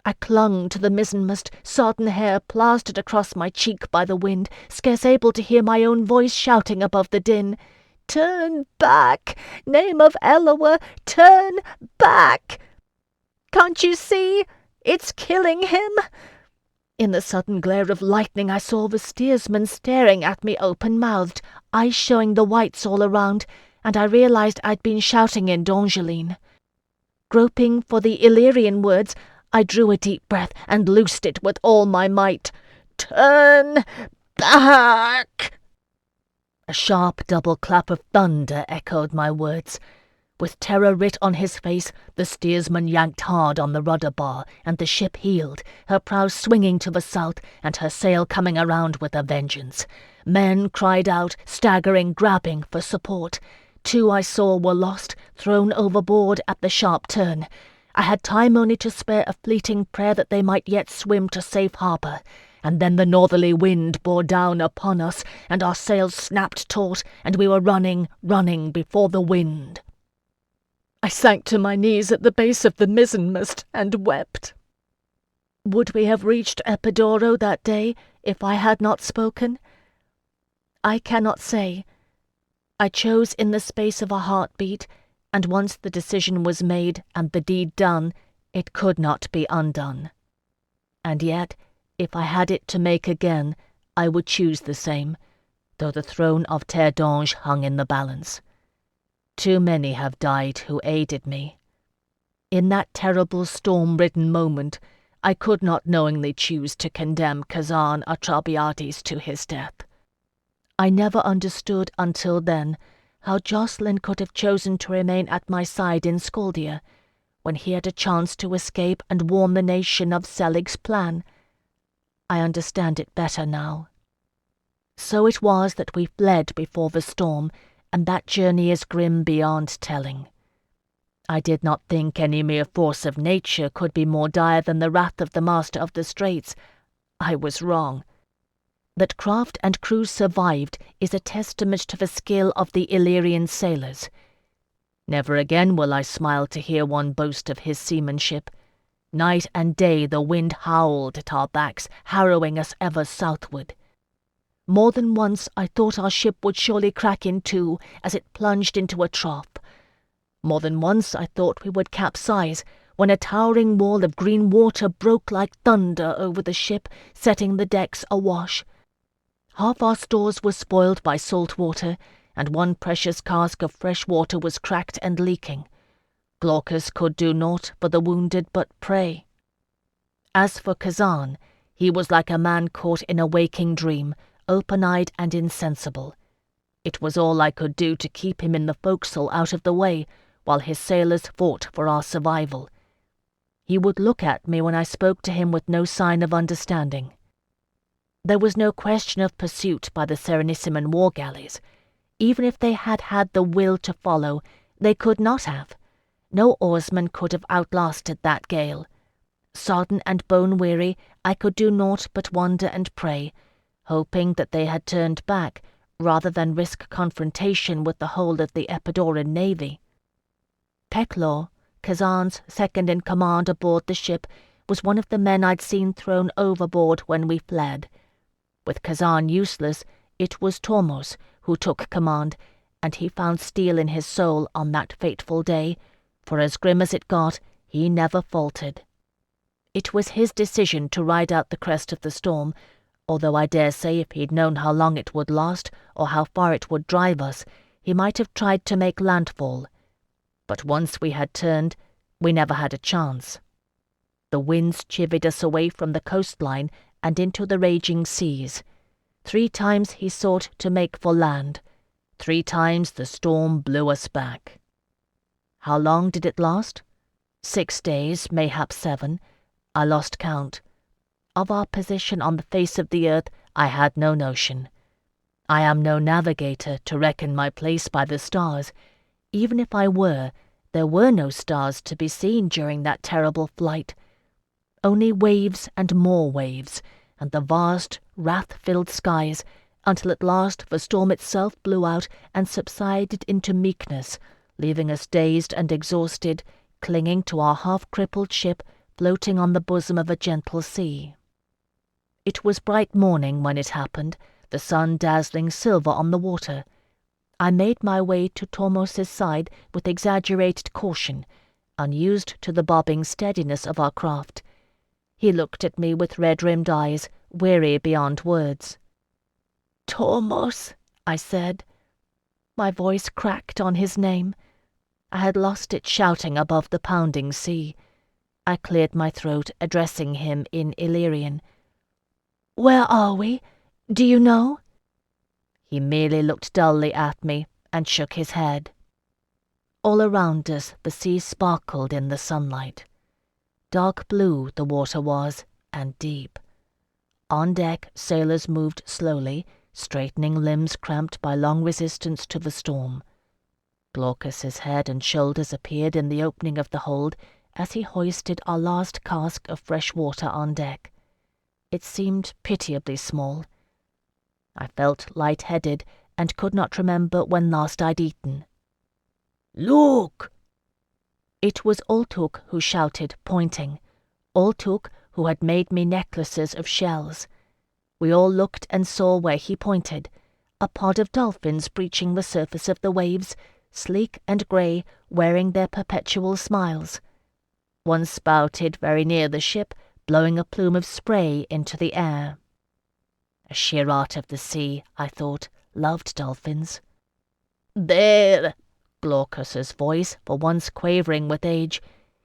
I clung to the mizzenmast, sodden hair plastered across my cheek by the wind, scarce able to hear my own voice shouting above the din. "Turn back! Name of Eloa, turn back! Can't you see? It's killing him!" In the sudden glare of lightning I saw the steersman staring at me open-mouthed, eyes showing the whites all around, and I realized I'd been shouting in Dongeline. Groping for the Illyrian words, I drew a deep breath and loosed it with all my might. "Turn back!" A sharp double clap of thunder echoed my words. With terror writ on his face, the steersman yanked hard on the rudder bar, and the ship heeled, her prow swinging to the south, and her sail coming around with a vengeance. Men cried out, staggering, grabbing for support. 2 I saw were lost, thrown overboard at the sharp turn. I had time only to spare a fleeting prayer that they might yet swim to safe harbour. And then the northerly wind bore down upon us, and our sails snapped taut, and we were running before the wind. I sank to my knees at the base of the mizzenmast and wept. Would we have reached Epidoro that day if I had not spoken? I cannot say. I chose in the space of a heartbeat, and once the decision was made and the deed done, it could not be undone. And yet, if I had it to make again, I would choose the same, though the throne of Terre hung in the balance. Too many have died who aided me. In that terrible storm-ridden moment, I could not knowingly choose to condemn Kazan Atrabiades to his death. I never understood until then how Jacqueline could have chosen to remain at my side in Skaldia, when he had a chance to escape and warn the nation of Selig's plan. I understand it better now. So it was that we fled before the storm, and that journey is grim beyond telling. I did not think any mere force of nature could be more dire than the wrath of the Master of the Straits. I was wrong. That craft and crew survived is a testament to the skill of the Illyrian sailors. Never again will I smile to hear one boast of his seamanship. Night and day the wind howled at our backs, harrowing us ever southward. More than once I thought our ship would surely crack in two as it plunged into a trough. More than once I thought we would capsize, when a towering wall of green water broke like thunder over the ship, setting the decks awash. Half our stores were spoiled by salt water, and one precious cask of fresh water was cracked and leaking. Glaucus could do naught for the wounded but pray. As for Kazan, he was like a man caught in a waking dream, open-eyed and insensible. It was all I could do to keep him in the forecastle out of the way, while his sailors fought for our survival. He would look at me when I spoke to him with no sign of understanding. There was no question of pursuit by the Serenissime war galleys. Even if they had had the will to follow, they could not have. No oarsman could have outlasted that gale. Sodden and bone-weary, I could do naught but wonder and pray, hoping that they had turned back, rather than risk confrontation with the whole of the Epidaurian navy. Pechlor, Kazan's second-in-command aboard the ship, was one of the men I'd seen thrown overboard when we fled. With Kazan useless, it was Tormos who took command, and he found steel in his soul on that fateful day, for as grim as it got, he never faltered. It was his decision to ride out the crest of the storm, although I dare say if he'd known how long it would last, or how far it would drive us, he might have tried to make landfall. But once we had turned, we never had a chance. The winds chivied us away from the coastline and into the raging seas. 3 times he sought to make for land. 3 times the storm blew us back. How long did it last? 6 days, mayhap 7. I lost count. Of our position on the face of the earth I had no notion. I am no navigator to reckon my place by the stars. Even if I were, there were no stars to be seen during that terrible flight. Only waves and more waves, and the vast, wrath-filled skies, until at last the storm itself blew out and subsided into meekness, leaving us dazed and exhausted, clinging to our half-crippled ship, floating on the bosom of a gentle sea. It was bright morning when it happened, the sun dazzling silver on the water. I made my way to Tormos's side with exaggerated caution, unused to the bobbing steadiness of our craft. He looked at me with red-rimmed eyes, weary beyond words. "Tormos," I said. My voice cracked on his name. I had lost it shouting above the pounding sea. I cleared my throat, addressing him in Illyrian. "Where are we? Do you know?" He merely looked dully at me and shook his head. All around us the sea sparkled in the sunlight. Dark blue the water was, and deep. On deck sailors moved slowly, straightening limbs cramped by long resistance to the storm. Glaucus's head and shoulders appeared in the opening of the hold as he hoisted our last cask of fresh water on deck. It seemed pitiably small. I felt light-headed and could not remember when last I'd eaten. "Look!" It was Oltuk who shouted, pointing. Oltuk, who had made me necklaces of shells. We all looked and saw where he pointed, a pod of dolphins breaching the surface of the waves, sleek and grey, wearing their perpetual smiles. One spouted very near the ship, blowing a plume of spray into the air. A sheer art of the sea, I thought, loved dolphins. "There!" Glaucus's voice, for once quavering with age.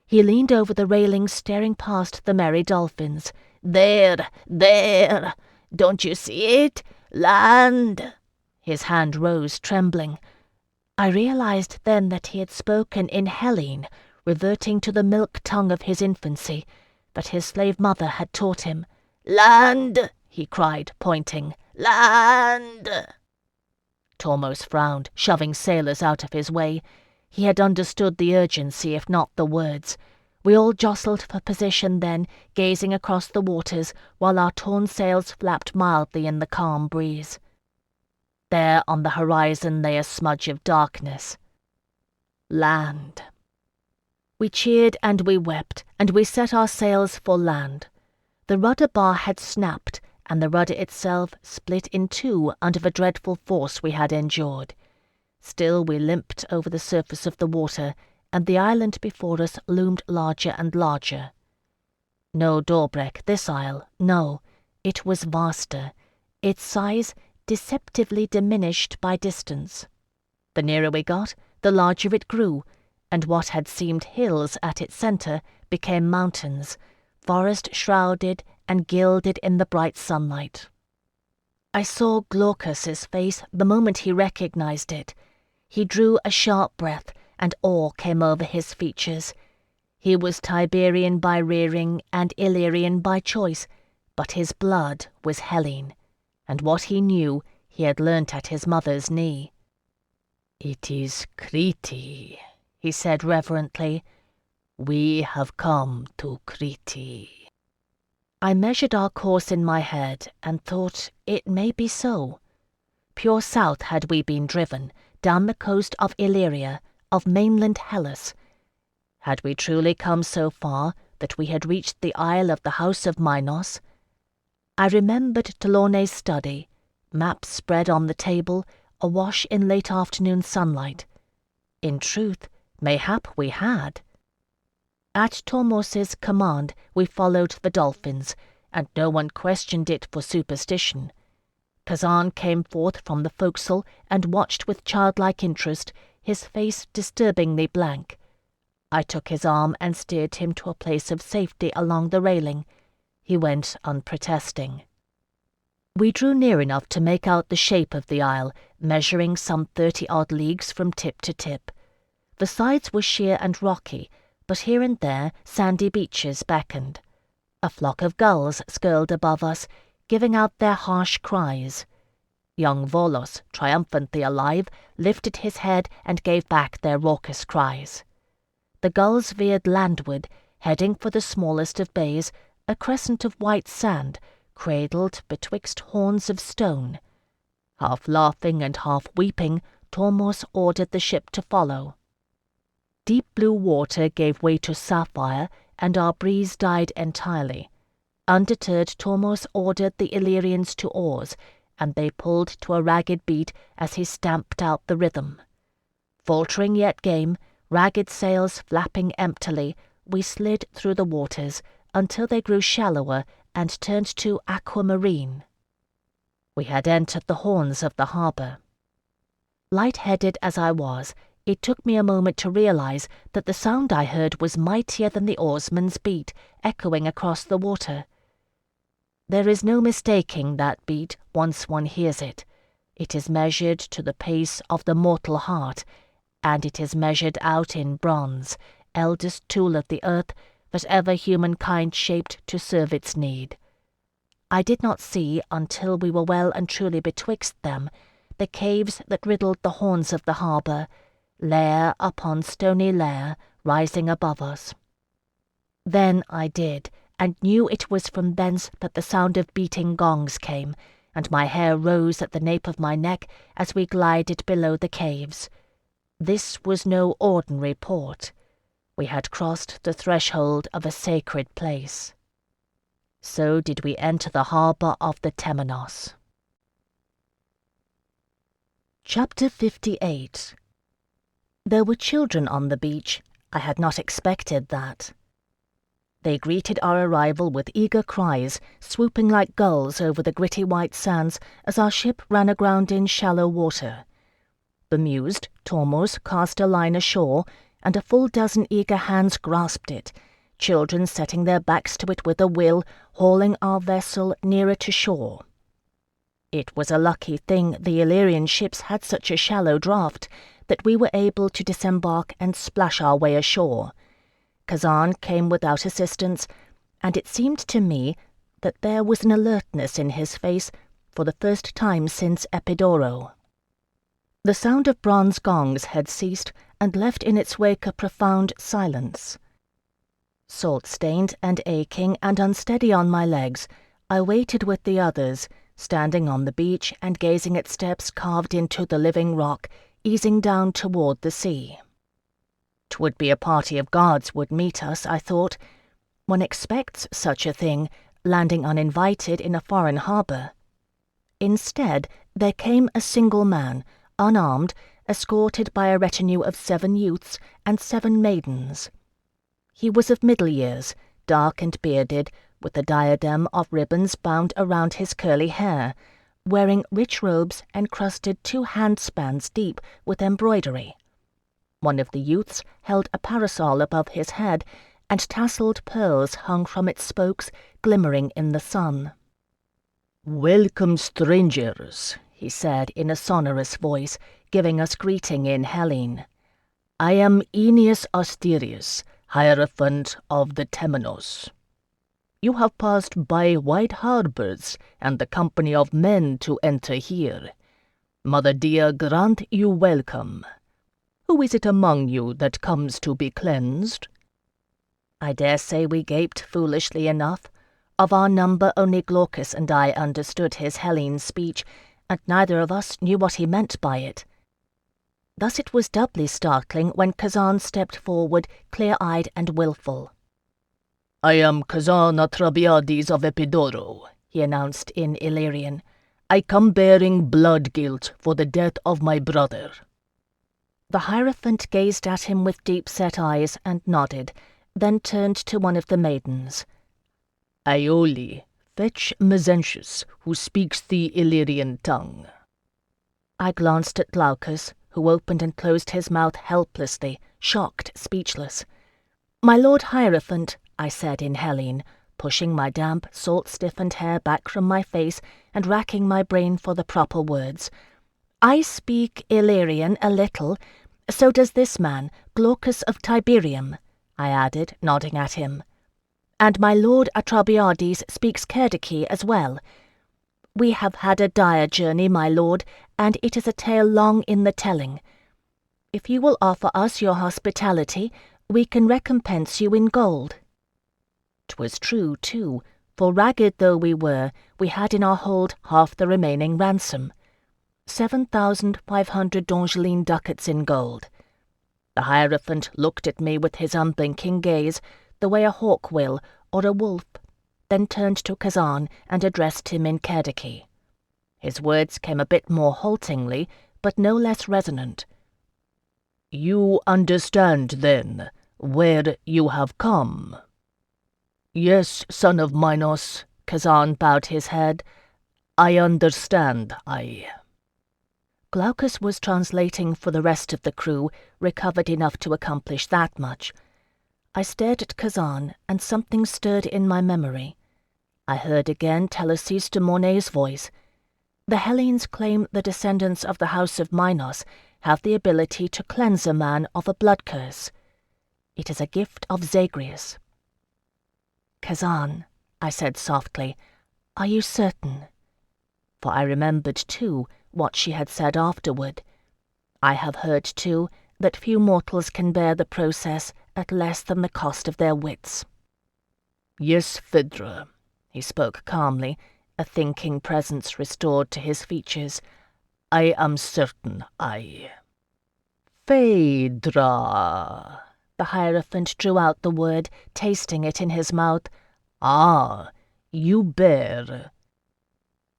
He leaned over the railing, staring past the merry dolphins. "There! There! Don't you see it? Land!" His hand rose, trembling. I realized then that he had spoken in Hellene, reverting to the milk tongue of his infancy, that his slave mother had taught him. "Land!" he cried, pointing. "Land!" Tormos frowned, shoving sailors out of his way. He had understood the urgency, if not the words. We all jostled for position then, gazing across the waters, while our torn sails flapped mildly in the calm breeze. There on the horizon lay a smudge of darkness. Land. We cheered and we wept, and we set our sails for land. The rudder bar had snapped, and the rudder itself split in 2 under the dreadful force we had endured. Still we limped over the surface of the water, and the island before us loomed larger and larger. No Dorbreck, this isle, no. It was vaster, its size deceptively diminished by distance. The nearer we got, the larger it grew, and what had seemed hills at its centre became mountains, forest shrouded and gilded in the bright sunlight. I saw Glaucus's face the moment he recognized it. He drew a sharp breath, and awe came over his features. He was Tiberian by rearing and Illyrian by choice, but his blood was Hellene, and what he knew he had learnt at his mother's knee. "It is Crete," he said reverently. "We have come to Crete." I measured our course in my head and thought it may be so. Pure south had we been driven, down the coast of Illyria, of mainland Hellas. Had we truly come so far that we had reached the isle of the house of Minos? I remembered Delaunay's study, maps spread on the table, awash in late afternoon sunlight. In truth, mayhap we had. At Tormos's command we followed the dolphins, and no one questioned it for superstition. Kazan came forth from the forecastle and watched with childlike interest, his face disturbingly blank. I took his arm and steered him to a place of safety along the railing. He went unprotesting. We drew near enough to make out the shape of the isle, measuring some 30-odd leagues from tip to tip. The sides were sheer and rocky, but here and there sandy beaches beckoned. A flock of gulls skirled above us, giving out their harsh cries. Young Volos, triumphantly alive, lifted his head and gave back their raucous cries. The gulls veered landward, heading for the smallest of bays, a crescent of white sand, cradled betwixt horns of stone. Half laughing and half weeping, Tormos ordered the ship to follow. Deep blue water gave way to sapphire, and our breeze died entirely. Undeterred, Tormos ordered the Illyrians to oars, and they pulled to a ragged beat as he stamped out the rhythm. Faltering yet game, ragged sails flapping emptily, we slid through the waters until they grew shallower and turned to aquamarine. We had entered the horns of the harbour. Light-headed as I was, it took me a moment to realize that the sound I heard was mightier than the oarsman's beat, echoing across the water. There is no mistaking that beat once one hears it. It is measured to the pace of the mortal heart, and it is measured out in bronze, eldest tool of the earth that ever humankind shaped to serve its need. I did not see, until we were well and truly betwixt them, the caves that riddled the horns of the harbour, layer upon stony layer rising above us. Then I did, and knew it was from thence that the sound of beating gongs came, and my hair rose at the nape of my neck as we glided below the caves. This was no ordinary port. We had crossed the threshold of a sacred place. So did we enter the harbour of the Temenos. Chapter 58. There were children on the beach. I had not expected that. They greeted our arrival with eager cries, swooping like gulls over the gritty white sands as our ship ran aground in shallow water. Bemused, Tormos cast a line ashore, and a full dozen eager hands grasped it, children setting their backs to it with a will, hauling our vessel nearer to shore. It was a lucky thing the Illyrian ships had such a shallow draught that we were able to disembark and splash our way ashore. Kazan came without assistance, and it seemed to me that there was an alertness in his face for the first time since Epidoro. The sound of bronze gongs had ceased and left in its wake a profound silence. Salt-stained and aching and unsteady on my legs, I waited with the others, standing on the beach and gazing at steps carved into the living rock, easing down toward the sea. 'Twould be a party of guards would meet us, I thought. One expects such a thing, landing uninvited in a foreign harbour. Instead, there came a single man, unarmed, escorted by a retinue of 7 youths and 7 maidens. He was of middle years, dark and bearded, with a diadem of ribbons bound around his curly hair, wearing rich robes encrusted 2 handspans deep with embroidery. One of the youths held a parasol above his head, and tasselled pearls hung from its spokes, glimmering in the sun. "Welcome, strangers," he said in a sonorous voice, giving us greeting in Hellene. "I am Aeneas Asterius, Hierophant of the Temenos. You have passed by wide harbours and the company of men to enter here. Mother dear, grant you welcome. Who is it among you that comes to be cleansed?" I dare say we gaped foolishly enough. Of our number only Glaucus and I understood his Hellene speech, and neither of us knew what he meant by it. Thus it was doubly startling when Kazan stepped forward, clear-eyed and wilful. "I am Kazan Atrabiades of Epidoro," he announced in Illyrian. "I come bearing blood guilt for the death of my brother." The Hierophant gazed at him with deep-set eyes and nodded, then turned to one of the maidens. "Iole, fetch Mezentius, who speaks the Illyrian tongue." I glanced at Glaucus, who opened and closed his mouth helplessly, shocked, speechless. "My Lord Hierophant," I said in Hellene, pushing my damp, salt-stiffened hair back from my face and racking my brain for the proper words. "I speak Illyrian a little. So does this man, Glaucus of Tiberium," I added, nodding at him. "And my Lord Atrabiades speaks Kerdiki as well. We have had a dire journey, my lord, and it is a tale long in the telling. If you will offer us your hospitality, we can recompense you in gold." 'Twas true, too, for ragged though we were, we had in our hold half the remaining ransom. 7,500 D'Angeline ducats in gold. The Hierophant looked at me with his unblinking gaze, the way a hawk will, or a wolf, then turned to Kazan and addressed him in Kerdiki. His words came a bit more haltingly, but no less resonant. "You understand, then, where you have come?" "Yes, son of Minos," Kazan bowed his head. "I understand, Glaucus was translating for the rest of the crew, recovered enough to accomplish that much. I stared at Kazan, and something stirred in my memory. I heard again Teleusis de Mornay's voice. The Hellenes claim the descendants of the house of Minos have the ability to cleanse a man of a blood curse. It is a gift of Zagreus. "Kazan," I said softly, "are you certain?" For I remembered, too, what she had said afterward. I have heard, too, that few mortals can bear the process at less than the cost of their wits. "Yes, Phèdre," he spoke calmly, a thinking presence restored to his features. "I am certain, Phèdre." The Hierophant drew out the word, tasting it in his mouth. "Ah, you bear—"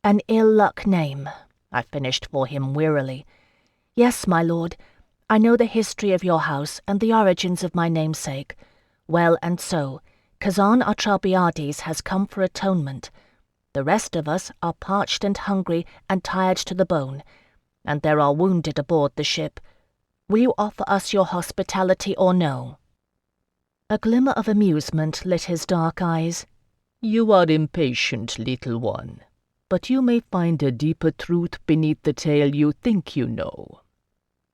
"An ill-luck name," I finished for him wearily. "Yes, my lord, I know the history of your house and the origins of my namesake. Well, and so, Kazan Atrabiades has come for atonement. The rest of us are parched and hungry and tired to the bone, and there are wounded aboard the ship. Will you offer us your hospitality or no?" A glimmer of amusement lit his dark eyes. "You are impatient, little one, but you may find a deeper truth beneath the tale you think you know.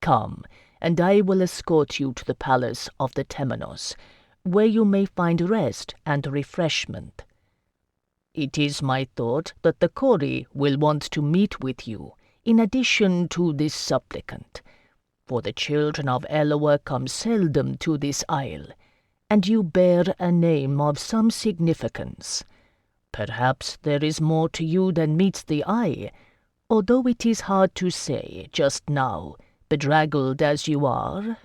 Come, and I will escort you to the palace of the Temenos, where you may find rest and refreshment. It is my thought that the Kori will want to meet with you, in addition to this supplicant, for the children of Eloa come seldom to this isle, and you bear a name of some significance. Perhaps there is more to you than meets the eye, although it is hard to say just now, bedraggled as you are."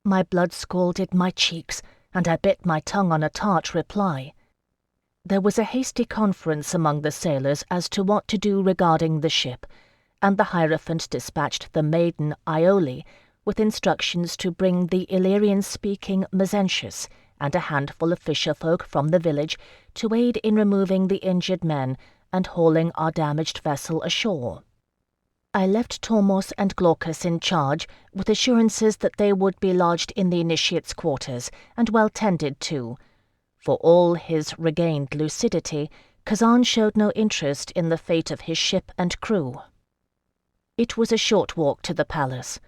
My blood scalded my cheeks, and I bit my tongue on a tart reply. There was a hasty conference among the sailors as to what to do regarding the ship, and the Hierophant dispatched the maiden Iole with instructions to bring the Illyrian-speaking Mezentius and a handful of fisher-folk from the village to aid in removing the injured men and hauling our damaged vessel ashore. I left Tormos and Glaucus in charge, with assurances that they would be lodged in the initiates' quarters, and well tended too. For all his regained lucidity, Kazan showed no interest in the fate of his ship and crew. It was a short walk to the palace.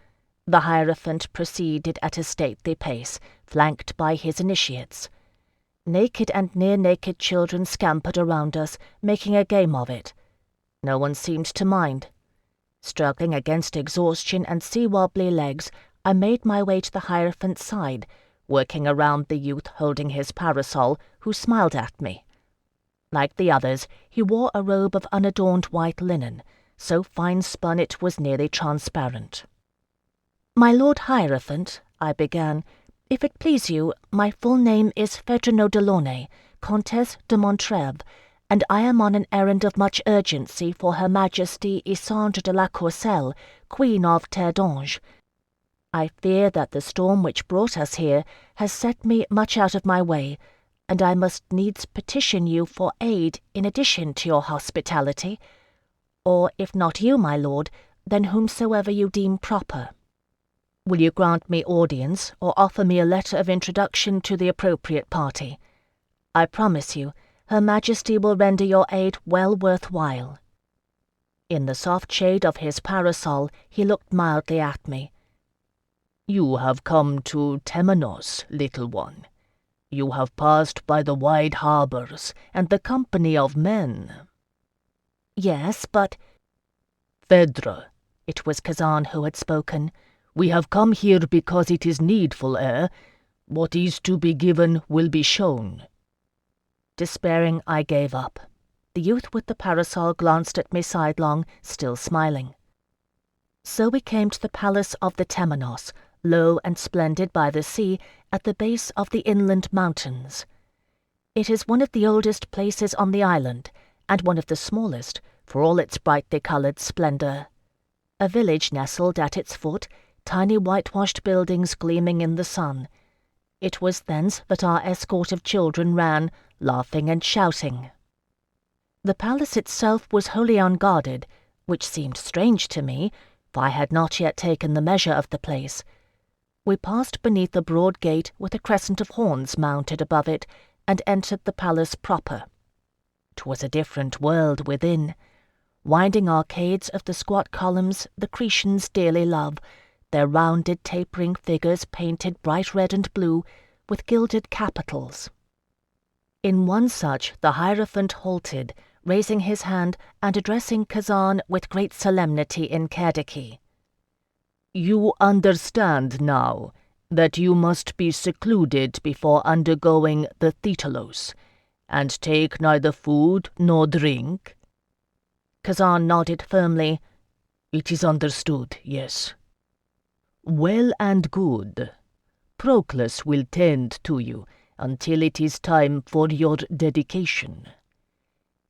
The Hierophant proceeded at a stately pace, flanked by his initiates. Naked and near-naked children scampered around us, making a game of it. No one seemed to mind. Struggling against exhaustion and sea-wobbly legs, I made my way to the Hierophant's side, working around the youth holding his parasol, who smiled at me. Like the others, he wore a robe of unadorned white linen, so fine-spun it was nearly transparent. "My Lord Hierophant," I began, "if it please you, my full name is Phèdre Delaunay, Comtesse de Montrève, and I am on an errand of much urgency for Her Majesty Isandre de la Courcelle, Queen of Terre. I fear that the storm which brought us here has set me much out of my way, and I must needs petition you for aid in addition to your hospitality, or if not you, my lord, then whomsoever you deem proper. Will you grant me audience, or offer me a letter of introduction to the appropriate party? I promise you, Her Majesty will render your aid well worth while." In the soft shade of his parasol, he looked mildly at me. "You have come to Temenos, little one. You have passed by the wide harbours and the company of men." "Yes, but—" "Phèdre," it was Kazan who had spoken, "we have come here because it is needful ere. What is to be given will be shown." Despairing, I gave up. The youth with the parasol glanced at me sidelong, still smiling. So we came to the palace of the Temenos, low and splendid by the sea, at the base of the inland mountains. It is one of the oldest places on the island, and one of the smallest, for all its brightly coloured splendour. A village nestled at its foot, tiny whitewashed buildings gleaming in the sun. It was thence that our escort of children ran, laughing and shouting. The palace itself was wholly unguarded, which seemed strange to me, for I had not yet taken the measure of the place. We passed beneath a broad gate with a crescent of horns mounted above it, and entered the palace proper. 'Twas a different world within. Winding arcades of the squat columns the Cretians dearly love, their rounded tapering figures painted bright red and blue, with gilded capitals. In one such the Hierophant halted, raising his hand and addressing Kazan with great solemnity in Kerdiki. "You understand now that you must be secluded before undergoing the Thetelos, and take neither food nor drink?" Kazan nodded firmly. "It is understood, yes." "Well and good. Proclus will tend to you until it is time for your dedication."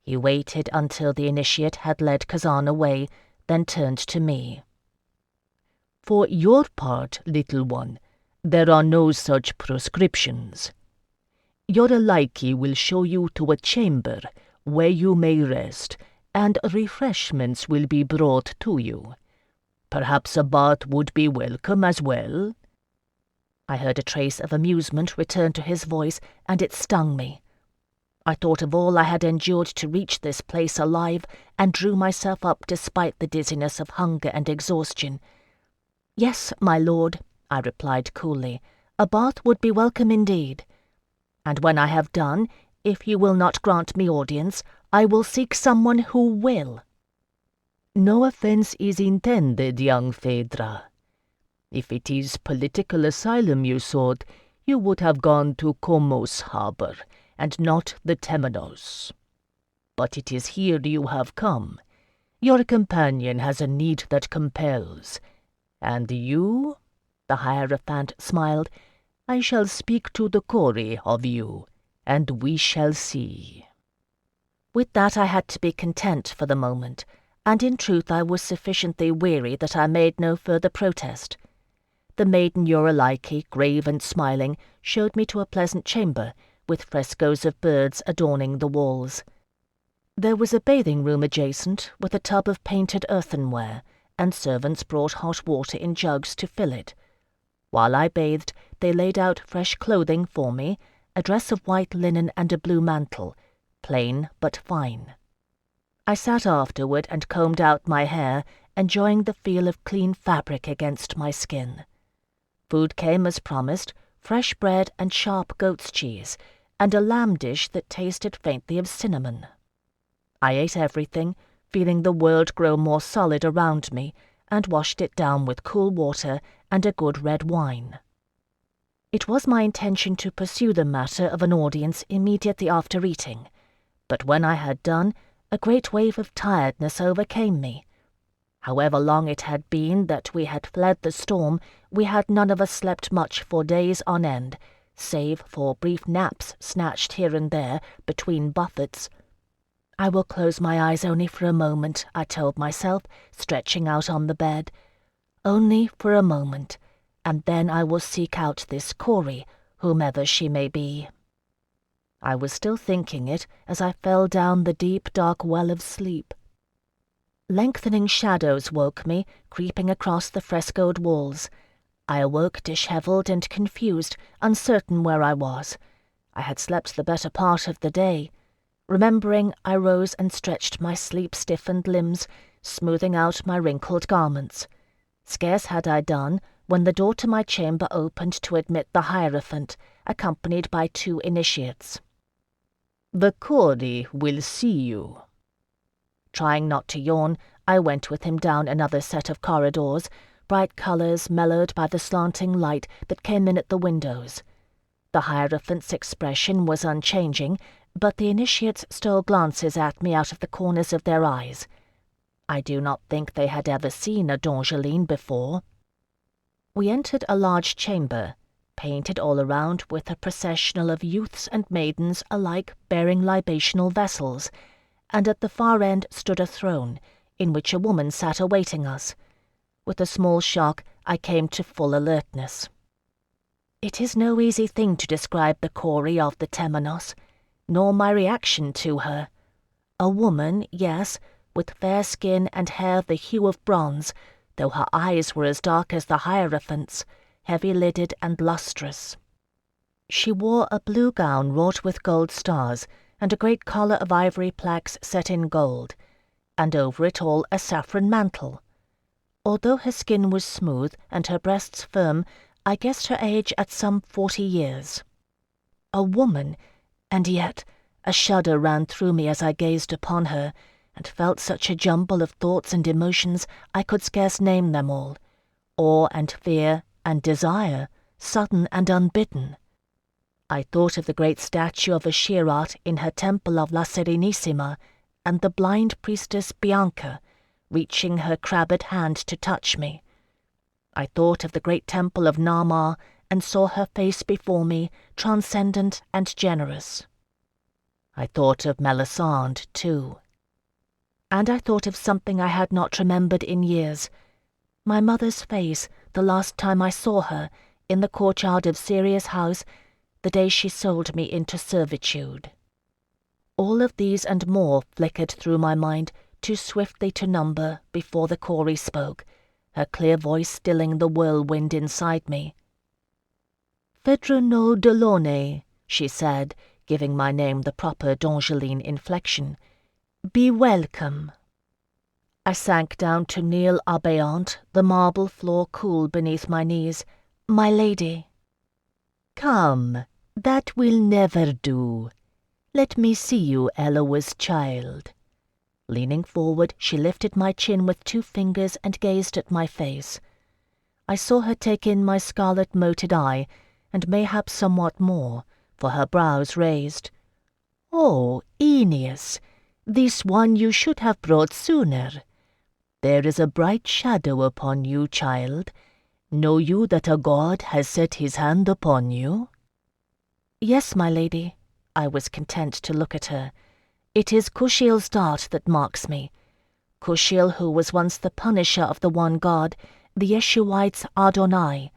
He waited until the initiate had led Kazan away, then turned to me. "For your part, little one, there are no such prescriptions. Your Alaiki will show you to a chamber where you may rest, and refreshments will be brought to you. Perhaps a bath would be welcome as well." I heard a trace of amusement return to his voice, and it stung me. I thought of all I had endured to reach this place alive, and drew myself up despite the dizziness of hunger and exhaustion. "Yes, my lord," I replied coolly, "a bath would be welcome indeed. And when I have done, if you will not grant me audience, I will seek someone who will." "No offence is intended, young Phèdre. If it is political asylum you sought, you would have gone to Komos harbour, and not the Temenos. But it is here you have come. Your companion has a need that compels. And you?" The Hierophant smiled. "I shall speak to the Kori of you, and we shall see." With that I had to be content for the moment, and in truth I was sufficiently weary that I made no further protest. The maiden Eurylike, grave and smiling, showed me to a pleasant chamber, with frescoes of birds adorning the walls. There was a bathing room adjacent, with a tub of painted earthenware, and servants brought hot water in jugs to fill it. While I bathed, they laid out fresh clothing for me, a dress of white linen and a blue mantle, plain but fine. I sat afterward and combed out my hair, enjoying the feel of clean fabric against my skin. Food came as promised, fresh bread and sharp goat's cheese, and a lamb dish that tasted faintly of cinnamon. I ate everything, feeling the world grow more solid around me, and washed it down with cool water and a good red wine. It was my intention to pursue the matter of an audience immediately after eating, but when I had done, a great wave of tiredness overcame me. However long it had been that we had fled the storm, we had none of us slept much for days on end, save for brief naps snatched here and there between buffets. I will close my eyes only for a moment, I told myself, stretching out on the bed. Only for a moment, and then I will seek out this Carey, whomever she may be. I was still thinking it as I fell down the deep, dark well of sleep. Lengthening shadows woke me, creeping across the frescoed walls. I awoke dishevelled and confused, uncertain where I was. I had slept the better part of the day. Remembering, I rose and stretched my sleep-stiffened limbs, smoothing out my wrinkled garments. Scarce had I done when the door to my chamber opened to admit the Hierophant, accompanied by 2 initiates. "The Carey will see you." Trying not to yawn, I went with him down another set of corridors, bright colours mellowed by the slanting light that came in at the windows. The Hierophant's expression was unchanging, but the initiates stole glances at me out of the corners of their eyes. I do not think they had ever seen a D'Angeline before. We entered a large chamber, painted all around with a processional of youths and maidens alike bearing libational vessels, and at the far end stood a throne, in which a woman sat awaiting us. With a small shock, I came to full alertness. It is no easy thing to describe the Carey of the Temenos, nor my reaction to her. A woman, yes, with fair skin and hair the hue of bronze, though her eyes were as dark as the Hierophant's, heavy-lidded and lustrous. She wore a blue gown wrought with gold stars, and a great collar of ivory plaques set in gold, and over it all a saffron mantle. Although her skin was smooth and her breasts firm, I guessed her age at some 40 years. A woman, and yet a shudder ran through me as I gazed upon her, and felt such a jumble of thoughts and emotions I could scarce name them all. Awe and fear and desire, sudden and unbidden. I thought of the great statue of Ashirat in her temple of La Serenissima, and the blind priestess Bianca, reaching her crabbed hand to touch me. I thought of the great temple of Narmer, and saw her face before me, transcendent and generous. I thought of Melisande, too. And I thought of something I had not remembered in years. My mother's face, the last time I saw her, in the courtyard of Sirius House, the day she sold me into servitude. All of these and more flickered through my mind, too swiftly to number, before the Carey spoke, her clear voice stilling the whirlwind inside me. "Phèdre no Delaunay," she said, giving my name the proper D'Angeline inflection. "Be welcome." I sank down to kneel abeyant, the marble floor cool beneath my knees. "My lady." "Come, that will never do. Let me see you, Eloa's child." Leaning forward, she lifted my chin with 2 fingers and gazed at my face. I saw her take in my scarlet-moted eye, and mayhap somewhat more, for her brows raised. "Oh, Aeneas, this one you should have brought sooner. There is a bright shadow upon you, child. Know you that a god has set his hand upon you?" "Yes, my lady." I was content to look at her. "It is Kushiel's dart that marks me. Kushiel, who was once the punisher of the one god, the Yeshuites Adonai.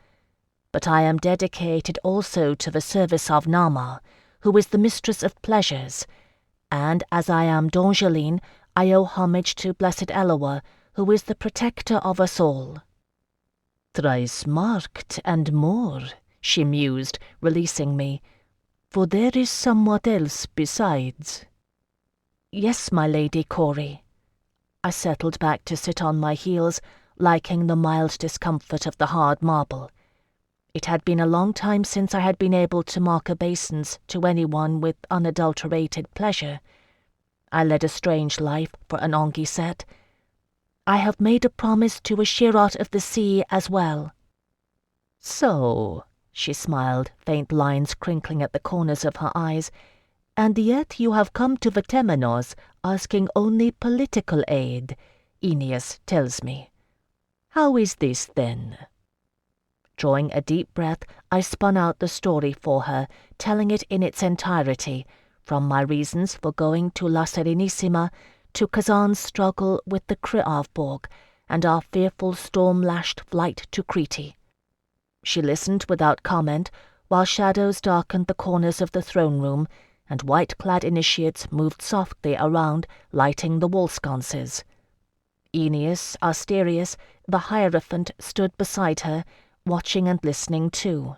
But I am dedicated also to the service of Nama, who is the mistress of pleasures, and as I am D'Angeline, I owe homage to blessed Eloa, who is the protector of us all." "Thrice marked and more," she mused, releasing me, "for there is somewhat else besides." "Yes, my Lady Carey." I settled back to sit on my heels, liking the mild discomfort of the hard marble. It had been a long time since I had been able to mark obeisance to anyone with unadulterated pleasure. I led a strange life for an Anguissette. I have made a promise to a Shirot of the Sea as well. "So," she smiled, faint lines crinkling at the corners of her eyes, "and yet you have come to Temenos asking only political aid, Aeneas tells me. How is this, then?" Drawing a deep breath, I spun out the story for her, telling it in its entirety, from my reasons for going to La Serenissima to Kazan's struggle with the Kriavborg and our fearful storm-lashed flight to Crete. She listened without comment, while shadows darkened the corners of the throne room, and white-clad initiates moved softly around, lighting the wall sconces. Aeneas, Asterius, the Hierophant, stood beside her, watching and listening too.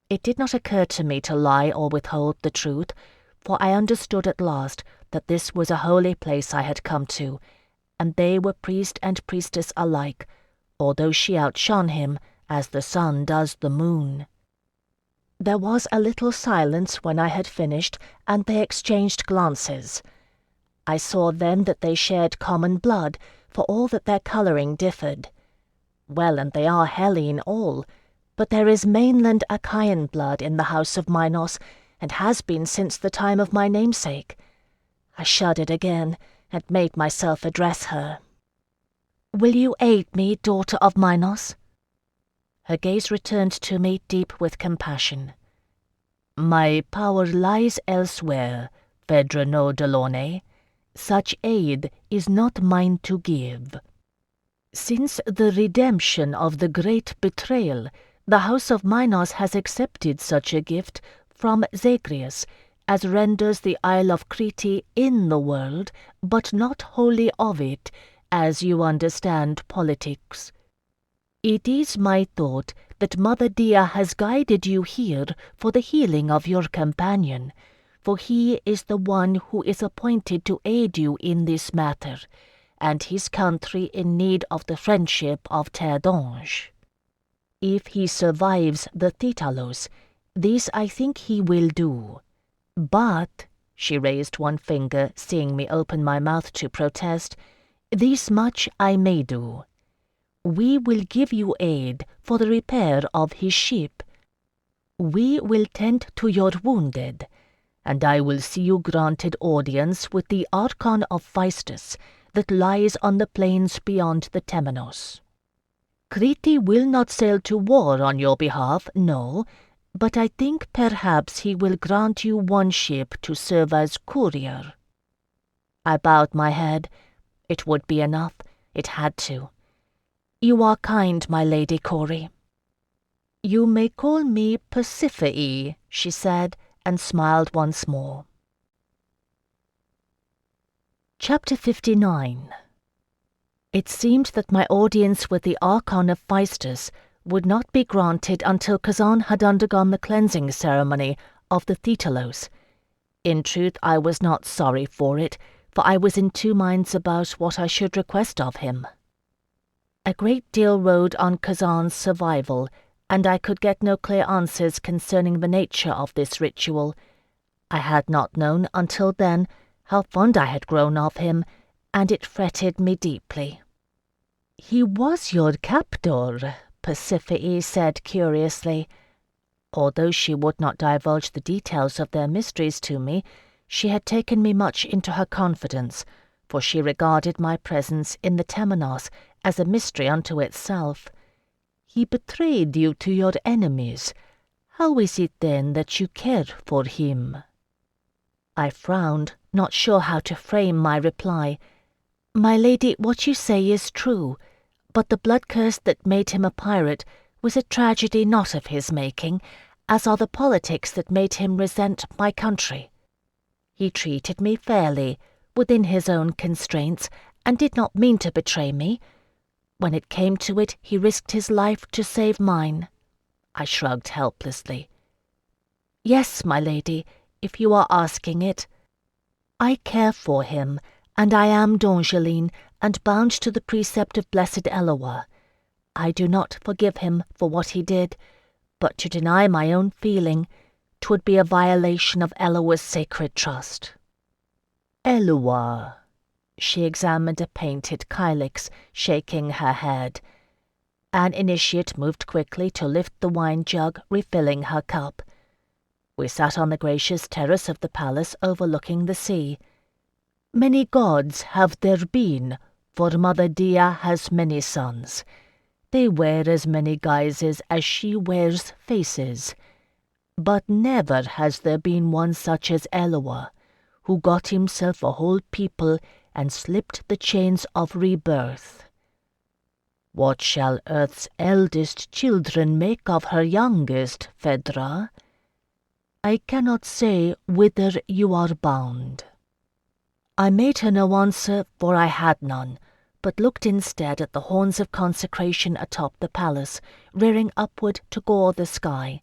It did not occur to me to lie or withhold the truth, for I understood at last that this was a holy place I had come to, and they were priest and priestess alike, although she outshone him as the sun does the moon. There was a little silence when I had finished, and they exchanged glances. I saw then that they shared common blood, for all that their colouring differed. Well, and they are Hellene all, but there is mainland Achaean blood in the house of Minos, and has been since the time of my namesake. I shuddered again, and made myself address her. "Will you aid me, daughter of Minos?" Her gaze returned to me deep with compassion. "My power lies elsewhere, Phèdre no Delaunay. Such aid is not mine to give. Since the redemption of the great betrayal, the house of Minos has accepted such a gift from Zagreus, as renders the Isle of Crete in the world, but not wholly of it, as you understand politics. It is my thought that Mother Dia has guided you here for the healing of your companion, for he is the one who is appointed to aid you in this matter, and his country in need of the friendship of Terre. If he survives the Thetalos, this I think he will do. But," she raised one finger, seeing me open my mouth to protest, "this much I may do. We will give you aid for the repair of his ship. We will tend to your wounded, and I will see you granted audience with the Archon of Phaistos that lies on the plains beyond the Temenos. Crete will not sail to war on your behalf, no, but I think perhaps he will grant you one ship to serve as courier." I bowed my head. It would be enough. It had to. "You are kind, my Lady Carey." "You may call me Persephone," she said, and smiled once more. Chapter 59. It seemed that my audience with the Archon of Phaistos would not be granted until Kazan had undergone the cleansing ceremony of the Thetalos. In truth, I was not sorry for it, for I was in two minds about what I should request of him. A great deal rode on Kazan's survival, and I could get no clear answers concerning the nature of this ritual. I had not known until then how fond I had grown of him, and it fretted me deeply. "He was your captor," Persephone said curiously. Although she would not divulge the details of their mysteries to me, she had taken me much into her confidence, for she regarded my presence in the Temenos as a mystery unto itself. "He betrayed you to your enemies. How is it then that you care for him?" I frowned, not sure how to frame my reply. "My lady, what you say is true, but the blood curse that made him a pirate was a tragedy not of his making, as are the politics that made him resent my country. He treated me fairly, within his own constraints, and did not mean to betray me. When it came to it, he risked his life to save mine." I shrugged helplessly. "Yes, my lady, if you are asking it. I care for him, and I am D'Angeline, and bound to the precept of blessed Eloa. I do not forgive him for what he did, but to deny my own feeling, 'twould be a violation of Eloa's sacred trust." "Eloa." She examined a painted kylix, shaking her head. An initiate moved quickly to lift the wine jug, refilling her cup. We sat on the gracious terrace of the palace overlooking the sea. "Many gods have there been, for Mother Dia has many sons. They wear as many guises as she wears faces. But never has there been one such as Eloa, who got himself a whole people and slipped the chains of rebirth. What shall Earth's eldest children make of her youngest, Phèdre? I cannot say whither you are bound." I made her no answer, for I had none, but looked instead at the horns of consecration atop the palace, rearing upward to gore the sky.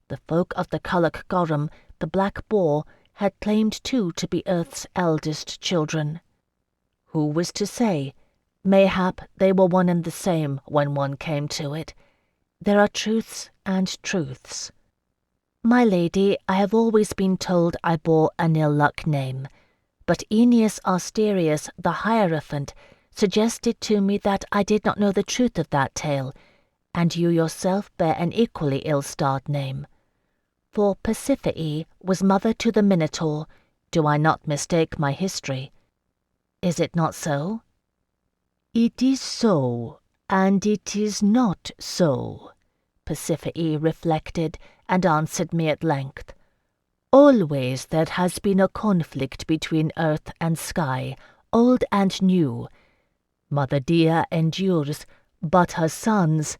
The folk of the Culloch Gorham, the Black Boar, had claimed too to be Earth's eldest children. Who was to say? Mayhap they were one and the same when one came to it. There are truths and truths. My lady, I have always been told I bore an ill-luck name, but Aeneas Asterius, the Hierophant, suggested to me that I did not know the truth of that tale, and you yourself bear an equally ill-starred name. For Pasiphae was mother to the Minotaur. Do I not mistake my history? Is it not so? "It is so, and it is not so," Pasiphae reflected, and answered me at length. "Always there has been a conflict between earth and sky, old and new. Mother Dia endures, but her sons,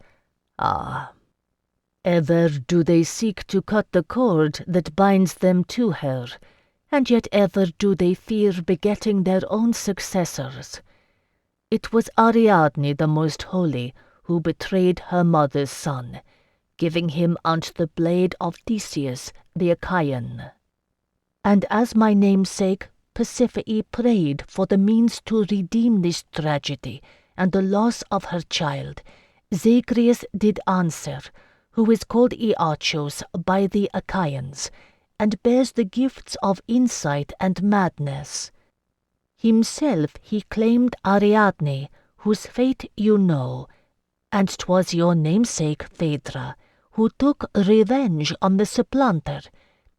ever do they seek to cut the cord that binds them to her, and yet ever do they fear begetting their own successors. It was Ariadne the most holy who betrayed her mother's son, giving him unto the blade of Theseus the Achaean. And as my namesake, Pasiphae prayed for the means to redeem this tragedy and the loss of her child, Zagreus did answer, who is called Iachos by the Achaeans, and bears the gifts of insight and madness. Himself he claimed Ariadne, whose fate you know, and 'twas your namesake, Phèdre, who took revenge on the supplanter,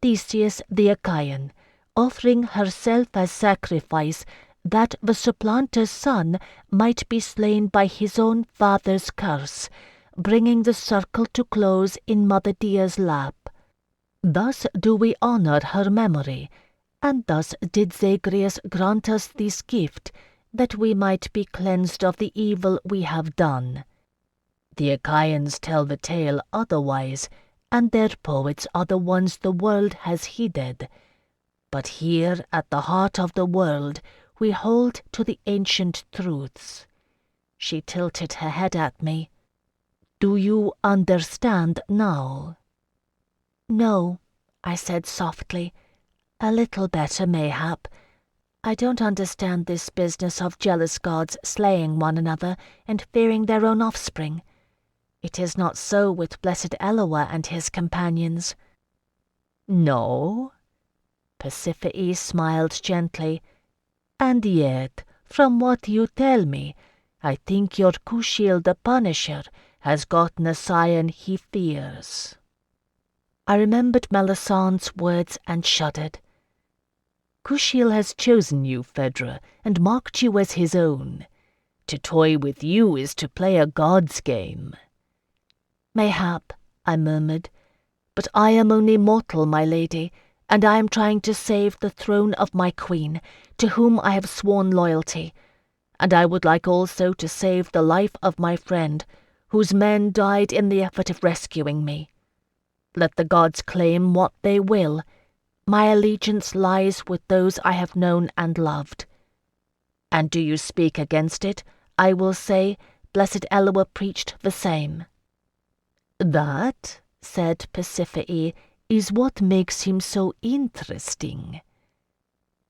Theseus the Achaean, offering herself as sacrifice that the supplanter's son might be slain by his own father's curse, bringing the circle to close in Mother Dia's lap. Thus do we honor her memory, and thus did Zagreus grant us this gift, that we might be cleansed of the evil we have done. The Achaeans tell the tale otherwise, and their poets are the ones the world has heeded. But here at the heart of the world we hold to the ancient truths." She tilted her head at me. "Do you understand now?" "No," I said softly. "A little better, mayhap. I don't understand this business of jealous gods slaying one another and fearing their own offspring. It is not so with blessed Eloa and his companions." "No?" Pasiphae smiled gently. "And yet, from what you tell me, I think your Kushiel the Punisher has gotten a scion he fears." I remembered Melisandre's words and shuddered. "Kushiel has chosen you, Phèdre, and marked you as his own. To toy with you is to play a god's game." "Mayhap," I murmured, "but I am only mortal, my lady, and I am trying to save the throne of my queen, to whom I have sworn loyalty, and I would like also to save the life of my friend, whose men died in the effort of rescuing me. Let the gods claim what they will. My allegiance lies with those I have known and loved. And do you speak against it, I will say, blessed Eloa preached the same." "That," said Pasiphae, "is what makes him so interesting."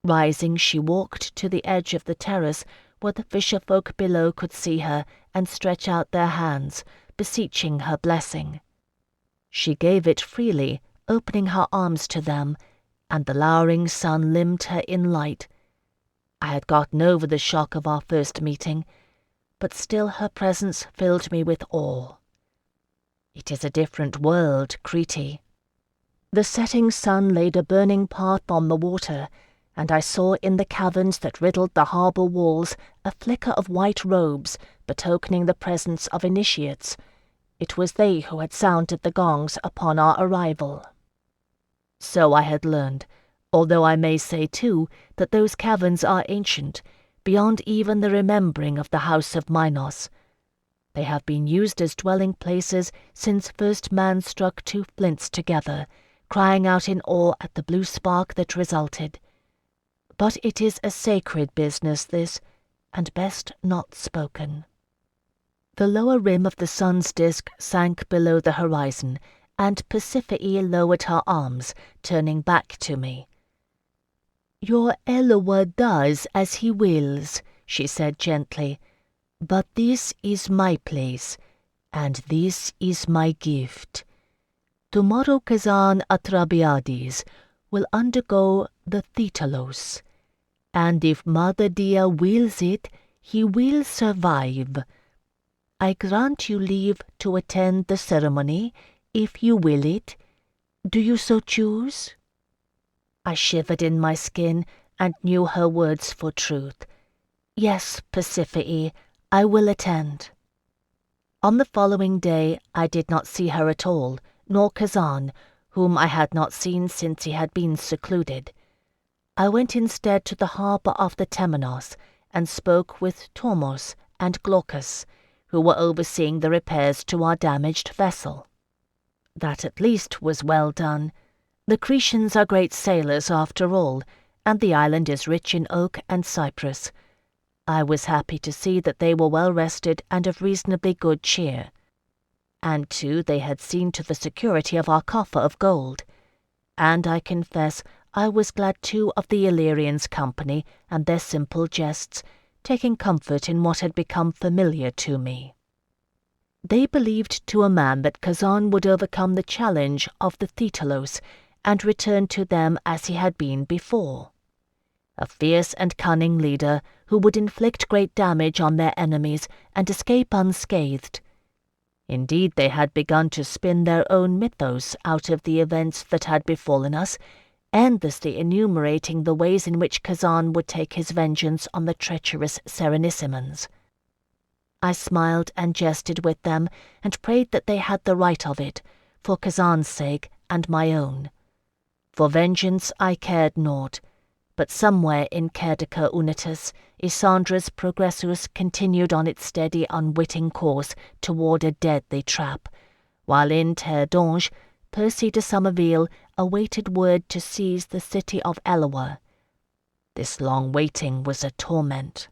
Rising, she walked to the edge of the terrace where the fisher-folk below could see her and stretch out their hands, beseeching her blessing. She gave it freely, opening her arms to them, and the lowering sun limned her in light. I had gotten over the shock of our first meeting, but still her presence filled me with awe. It is a different world, Crete. The setting sun laid a burning path on the water, and I saw in the caverns that riddled the harbour walls a flicker of white robes betokening the presence of initiates. It was they who had sounded the gongs upon our arrival. So I had learned, although I may say too that those caverns are ancient, beyond even the remembering of the house of Minos. They have been used as dwelling places since first man struck two flints together, crying out in awe at the blue spark that resulted. But it is a sacred business, this, and best not spoken. The lower rim of the sun's disk sank below the horizon, and Pasiphae lowered her arms, turning back to me. "Your Eloa does as he wills," she said gently, "but this is my place, and this is my gift. Tomorrow Kazan Atrabiades will undergo the Thetalos, and if Mother Dia wills it, he will survive. I grant you leave to attend the ceremony, if you will it. Do you so choose?" I shivered in my skin and knew her words for truth. "Yes, Pasiphae, I will attend." On the following day I did not see her at all, nor Kazan, whom I had not seen since he had been secluded. I went instead to the harbour of the Temenos, and spoke with Tomos and Glaucus, who were overseeing the repairs to our damaged vessel. That at least was well done. The Cretians are great sailors after all, and the island is rich in oak and cypress. I was happy to see that they were well rested and of reasonably good cheer. And too they had seen to the security of our coffer of gold. And I confess I was glad too of the Illyrians' company and their simple jests, taking comfort in what had become familiar to me. They believed to a man that Kazan would overcome the challenge of the Thetalos and return to them as he had been before. A fierce and cunning leader who would inflict great damage on their enemies and escape unscathed. Indeed, they had begun to spin their own mythos out of the events that had befallen us, endlessly enumerating the ways in which Kazan would take his vengeance on the treacherous Serenissimans. I smiled and jested with them, and prayed that they had the right of it, for Kazan's sake and my own. For vengeance I cared naught, but somewhere in Cerdica Unitas, Issandra's Progressus continued on its steady, unwitting course toward a deadly trap, while in Terre d'Ange, Percy de Somerville awaited word to seize the city of Eloa. This long waiting was a torment.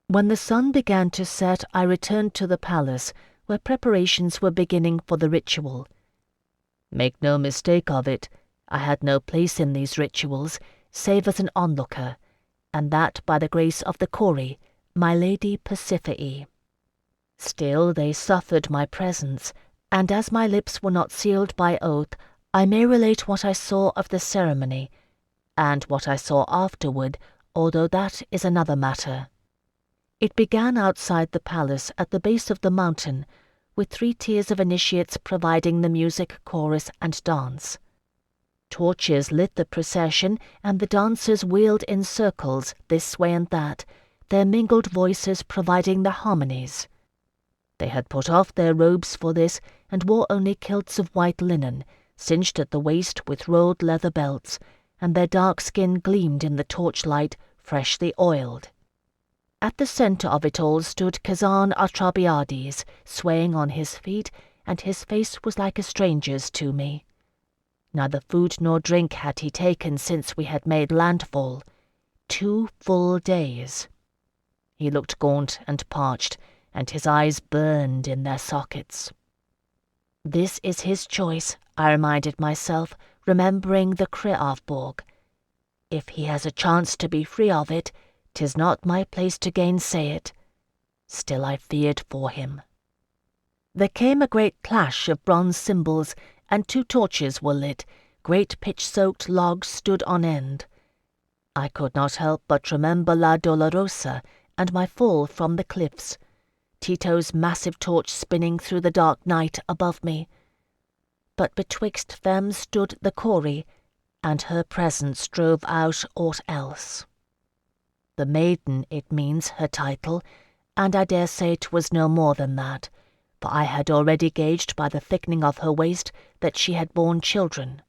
When the sun began to set, I returned to the palace, where preparations were beginning for the ritual. Make no mistake of it, I had no place in these rituals, save as an onlooker, and that by the grace of the Corey, my lady Pasiphae. Still they suffered my presence, and as my lips were not sealed by oath, I may relate what I saw of the ceremony, and what I saw afterward, although that is another matter. It began outside the palace at the base of the mountain, with 3 tiers of initiates providing the music, chorus, and dance. Torches lit the procession, and the dancers wheeled in circles this way and that, their mingled voices providing the harmonies. They had put off their robes for this, and wore only kilts of white linen, cinched at the waist with rolled leather belts, and their dark skin gleamed in the torchlight, freshly oiled. At the centre of it all stood Kazan Atrabiades, swaying on his feet, and his face was like a stranger's to me. Neither food nor drink had he taken since we had made landfall. 2 full days. He looked gaunt and parched, and his eyes burned in their sockets. This is his choice, I reminded myself, remembering the Kreavborg. If he has a chance to be free of it, 'tis not my place to gainsay it. Still I feared for him. There came a great clash of bronze cymbals, and 2 torches were lit. Great pitch-soaked logs stood on end. I could not help but remember La Dolorosa and my fall from the cliffs, Tito's massive torch spinning through the dark night above me. But betwixt them stood the Corey, and her presence drove out aught else. The maiden, it means, her title, and I dare say 'twas no more than that, for I had already gauged by the thickening of her waist that she had borne children.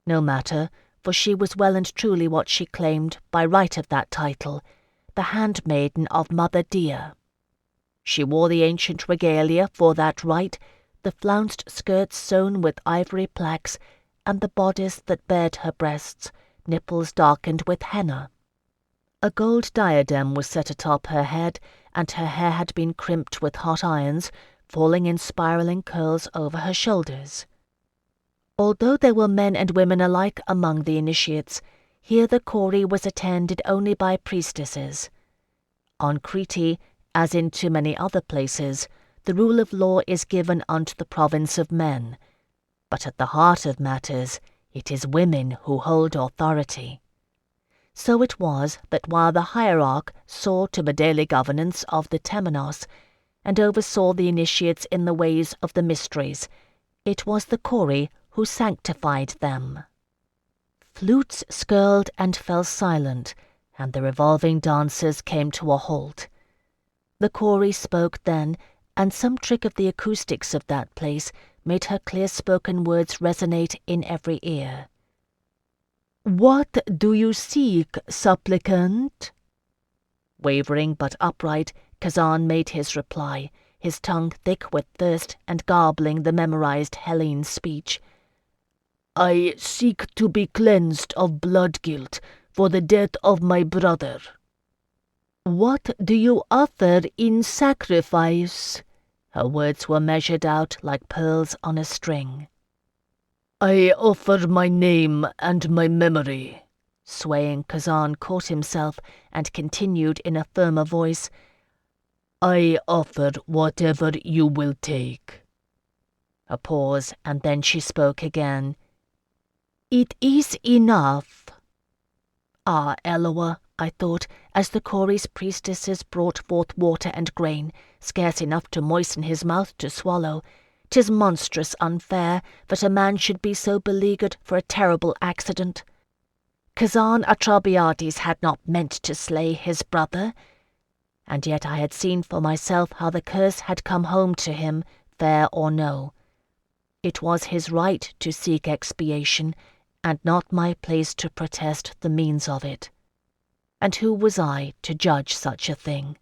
No matter, for she was well and truly what she claimed by right of that title, the handmaiden of Mother Dear. She wore the ancient regalia for that right, the flounced skirts sewn with ivory plaques, and the bodice that bared her breasts, nipples darkened with henna. A gold diadem was set atop her head, and her hair had been crimped with hot irons, falling in spiraling curls over her shoulders. Although there were men and women alike among the initiates, here the Corey was attended only by priestesses. On Crete, as in too many other places, the rule of law is given unto the province of men, but at the heart of matters it is women who hold authority. So it was that while the hierarch saw to the daily governance of the Temenos, and oversaw the initiates in the ways of the mysteries, it was the Corey who sanctified them. Flutes skirled and fell silent, and the revolving dancers came to a halt. The Corey spoke then, and some trick of the acoustics of that place made her clear-spoken words resonate in every ear. "What do you seek, supplicant?" Wavering but upright, Kazan made his reply, his tongue thick with thirst and garbling the memorized Hellene speech. "I seek to be cleansed of blood guilt for the death of my brother." "What do you offer in sacrifice?" Her words were measured out like pearls on a string. "I offer my name and my memory." Swaying, Kazan caught himself and continued in a firmer voice, "I offer whatever you will take." A pause, and then she spoke again. "It is enough." Ah, Eloa, I thought, as the Corey's priestesses brought forth water and grain, scarce enough to moisten his mouth to swallow, "'tis monstrous unfair that a man should be so beleaguered for a terrible accident. Kazan Atrabiades had not meant to slay his brother, and yet I had seen for myself how the curse had come home to him, fair or no. It was his right to seek expiation, and not my place to protest the means of it. And who was I to judge such a thing?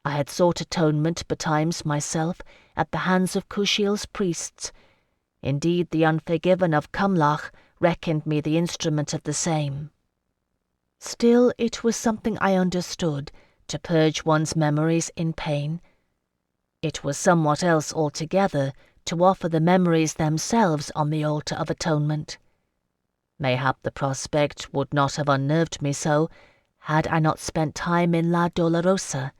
I had sought atonement betimes myself at the hands of Kushiel's priests. Indeed, the unforgiven of Cumlach reckoned me the instrument of the same. Still, it was something I understood, to purge one's memories in pain. It was somewhat else altogether to offer the memories themselves on the altar of atonement. Mayhap the prospect would not have unnerved me so, had I not spent time in La Dolorosa.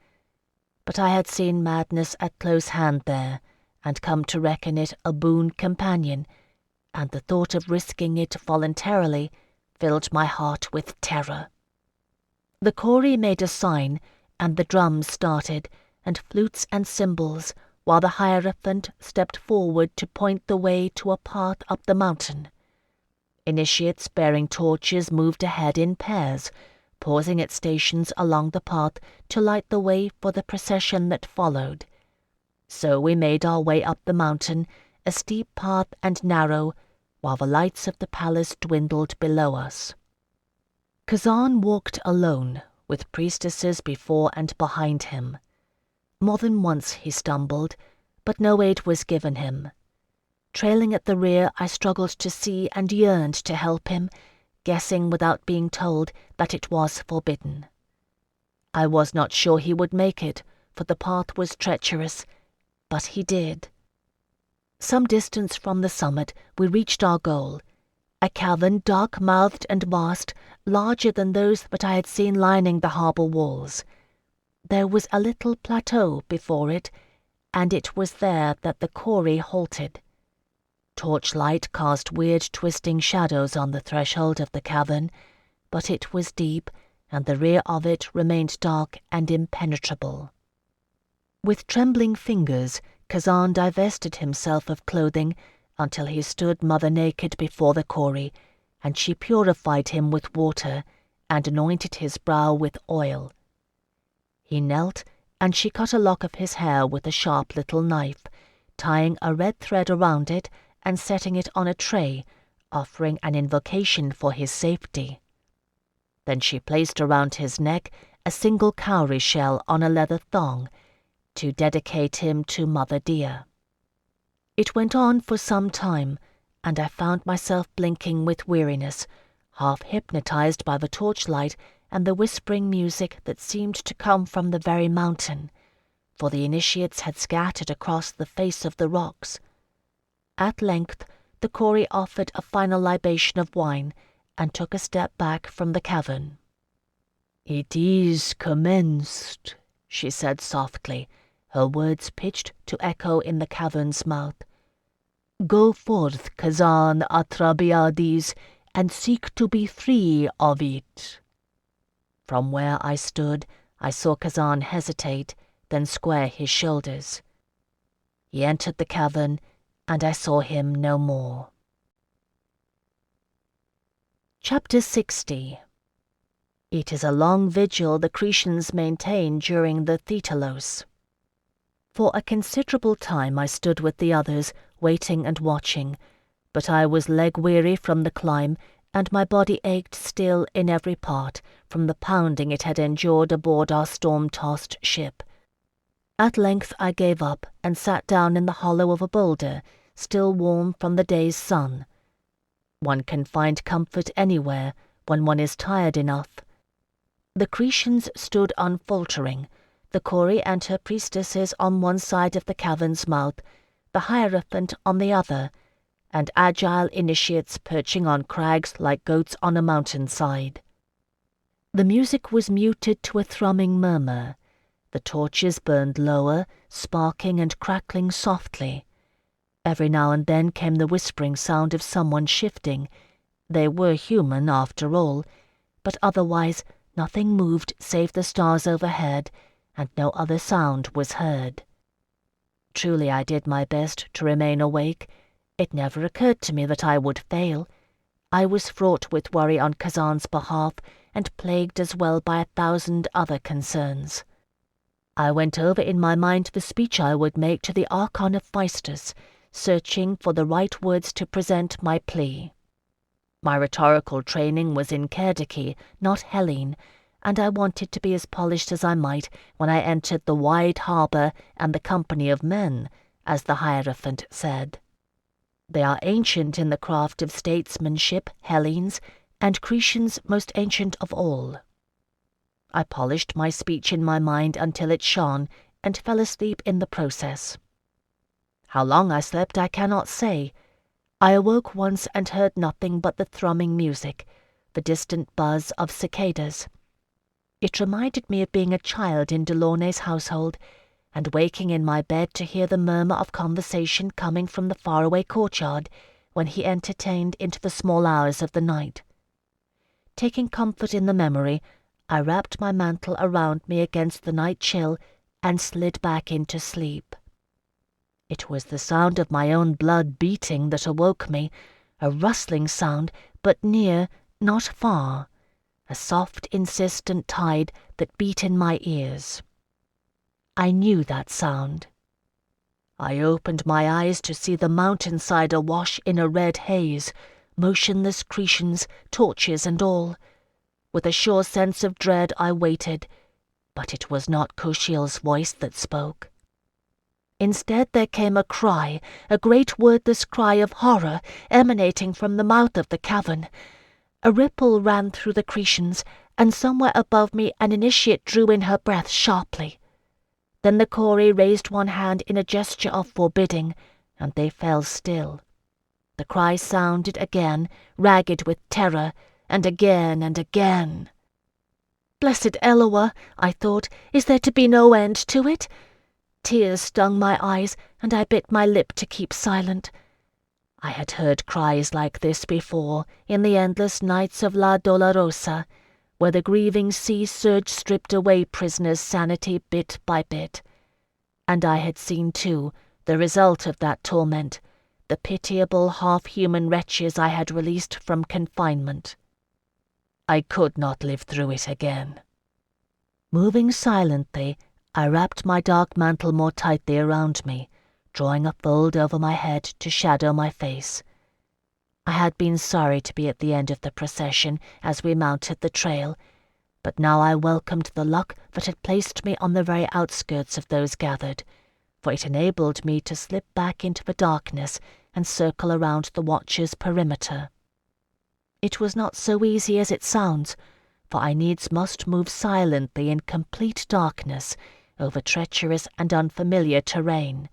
But I had seen madness at close hand there, and come to reckon it a boon companion, and the thought of risking it voluntarily filled my heart with terror. The Corey made a sign, and the drums started, and flutes and cymbals, while the Hierophant stepped forward to point the way to a path up the mountain. Initiates bearing torches moved ahead in pairs, pausing at stations along the path to light the way for the procession that followed. So we made our way up the mountain, a steep path and narrow, while the lights of the palace dwindled below us. Kazan walked alone, with priestesses before and behind him. More than once he stumbled, but no aid was given him. Trailing at the rear, I struggled to see and yearned to help him, guessing without being told that it was forbidden. I was not sure he would make it, for the path was treacherous, but he did. Some distance from the summit, we reached our goal, a cavern dark-mouthed and masked, larger than those that I had seen lining the harbour walls. There was a little plateau before it, and it was there that the quarry halted. Torchlight cast weird twisting shadows on the threshold of the cavern, but it was deep, and the rear of it remained dark and impenetrable. With trembling fingers, Kazan divested himself of clothing until he stood mother naked before the quarry, and she purified him with water and anointed his brow with oil. He knelt, and she cut a lock of his hair with a sharp little knife, tying a red thread around it and setting it on a tray, offering an invocation for his safety. Then she placed around his neck a single cowrie shell on a leather thong, to dedicate him to Mother Dear. It went on for some time, and I found myself blinking with weariness, half hypnotized by the torchlight and the whispering music that seemed to come from the very mountain, for the initiates had scattered across the face of the rocks. At length the quarry offered a final libation of wine, and took a step back from the cavern. "It is commenced," she said softly, her words pitched to echo in the cavern's mouth. "Go forth, Kazan Atrabiades, and seek to be free of it." From where I stood, I saw Kazan hesitate, then square his shoulders. He entered the cavern, and I saw him no more. Chapter 60. It is a long vigil the Cretians maintain during the Thetelos. For a considerable time I stood with the others, waiting and watching, but I was leg-weary from the climb, and my body ached still in every part from the pounding it had endured aboard our storm-tossed ship. At length I gave up and sat down in the hollow of a boulder, still warm from the day's sun. One can find comfort anywhere when one is tired enough. The Cretians stood unfaltering, the Corey and her priestesses on one side of the cavern's mouth, the Hierophant on the other, and agile initiates perching on crags like goats on a mountainside. The music was muted to a thrumming murmur. The torches burned lower, sparking and crackling softly. Every now and then came the whispering sound of someone shifting. They were human, after all, but otherwise nothing moved save the stars overhead, and no other sound was heard. Truly I did my best to remain awake. It never occurred to me that I would fail. I was fraught with worry on Kazan's behalf, and plagued as well by 1,000 other concerns. I went over in my mind the speech I would make to the Archon of Phaistos, searching for the right words to present my plea. My rhetorical training was in Kerdiki, not Hellene, and I wanted to be as polished as I might when I entered the wide harbour and the company of men, as the Hierophant said. They are ancient in the craft of statesmanship, Hellenes, and Cretians most ancient of all. I polished my speech in my mind until it shone, and fell asleep in the process. How long I slept I cannot say. I awoke once and heard nothing but the thrumming music, the distant buzz of cicadas. It reminded me of being a child in Delaunay's household, and waking in my bed to hear the murmur of conversation coming from the faraway courtyard when he entertained into the small hours of the night. Taking comfort in the memory, I wrapped my mantle around me against the night chill and slid back into sleep. It was the sound of my own blood beating that awoke me, a rustling sound, but near, not far, a soft, insistent tide that beat in my ears. I knew that sound. I opened my eyes to see the mountainside awash in a red haze, motionless Cretians, torches and all. With a sure sense of dread I waited, but it was not Kushiel's voice that spoke. Instead there came a cry, a great wordless cry of horror emanating from the mouth of the cavern. A ripple ran through the Cretians, and somewhere above me an initiate drew in her breath sharply. Then the Corey raised one hand in a gesture of forbidding, and they fell still. The cry sounded again, ragged with terror, and again and again. Blessed Eloah, I thought, is there to be no end to it? Tears stung my eyes, and I bit my lip to keep silent. I had heard cries like this before, in the endless nights of La Dolorosa, where the grieving sea surge stripped away prisoners' sanity bit by bit. And I had seen, too, the result of that torment, the pitiable half-human wretches I had released from confinement. I could not live through it again. Moving silently, I wrapped my dark mantle more tightly around me, drawing a fold over my head to shadow my face. I had been sorry to be at the end of the procession as we mounted the trail, but now I welcomed the luck that had placed me on the very outskirts of those gathered, for it enabled me to slip back into the darkness and circle around the watcher's perimeter. It was not so easy as it sounds, for I needs must move silently in complete darkness over treacherous and unfamiliar terrain.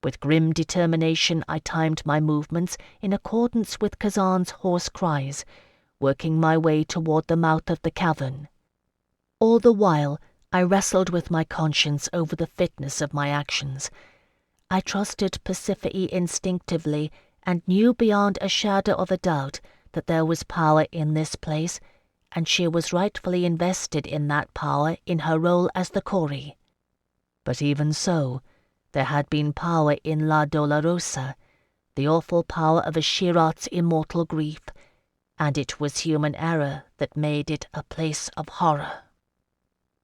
With grim determination I timed my movements in accordance with Kazan's hoarse cries, working my way toward the mouth of the cavern. All the while I wrestled with my conscience over the fitness of my actions. I trusted Pasiphae instinctively and knew beyond a shadow of a doubt that there was power in this place, and she was rightfully invested in that power in her role as the Corey. But even so, there had been power in La Dolorosa, the awful power of a Shirat's immortal grief, and it was human error that made it a place of horror.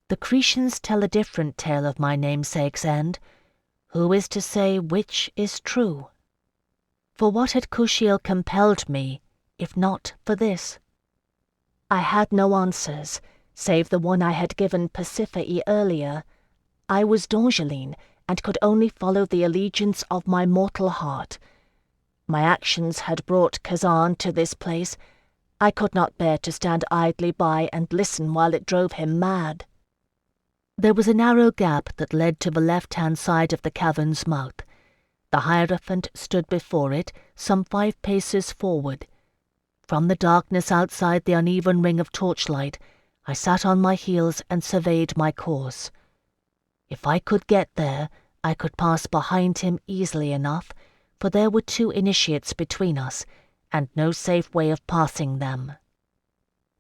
The Cretians tell a different tale of my namesake's end. Who is to say which is true? For what had Kushiel compelled me, if not for this? I had no answers, save the one I had given Pasiphae earlier. I was D'Angeline, and could only follow the allegiance of my mortal heart. My actions had brought Kazan to this place. I could not bear to stand idly by and listen while it drove him mad. There was a narrow gap that led to the left-hand side of the cavern's mouth. The Hierophant stood before it, some 5 paces forward. From the darkness outside the uneven ring of torchlight, I sat on my heels and surveyed my course. If I could get there, I could pass behind him easily enough, for there were 2 initiates between us, and no safe way of passing them.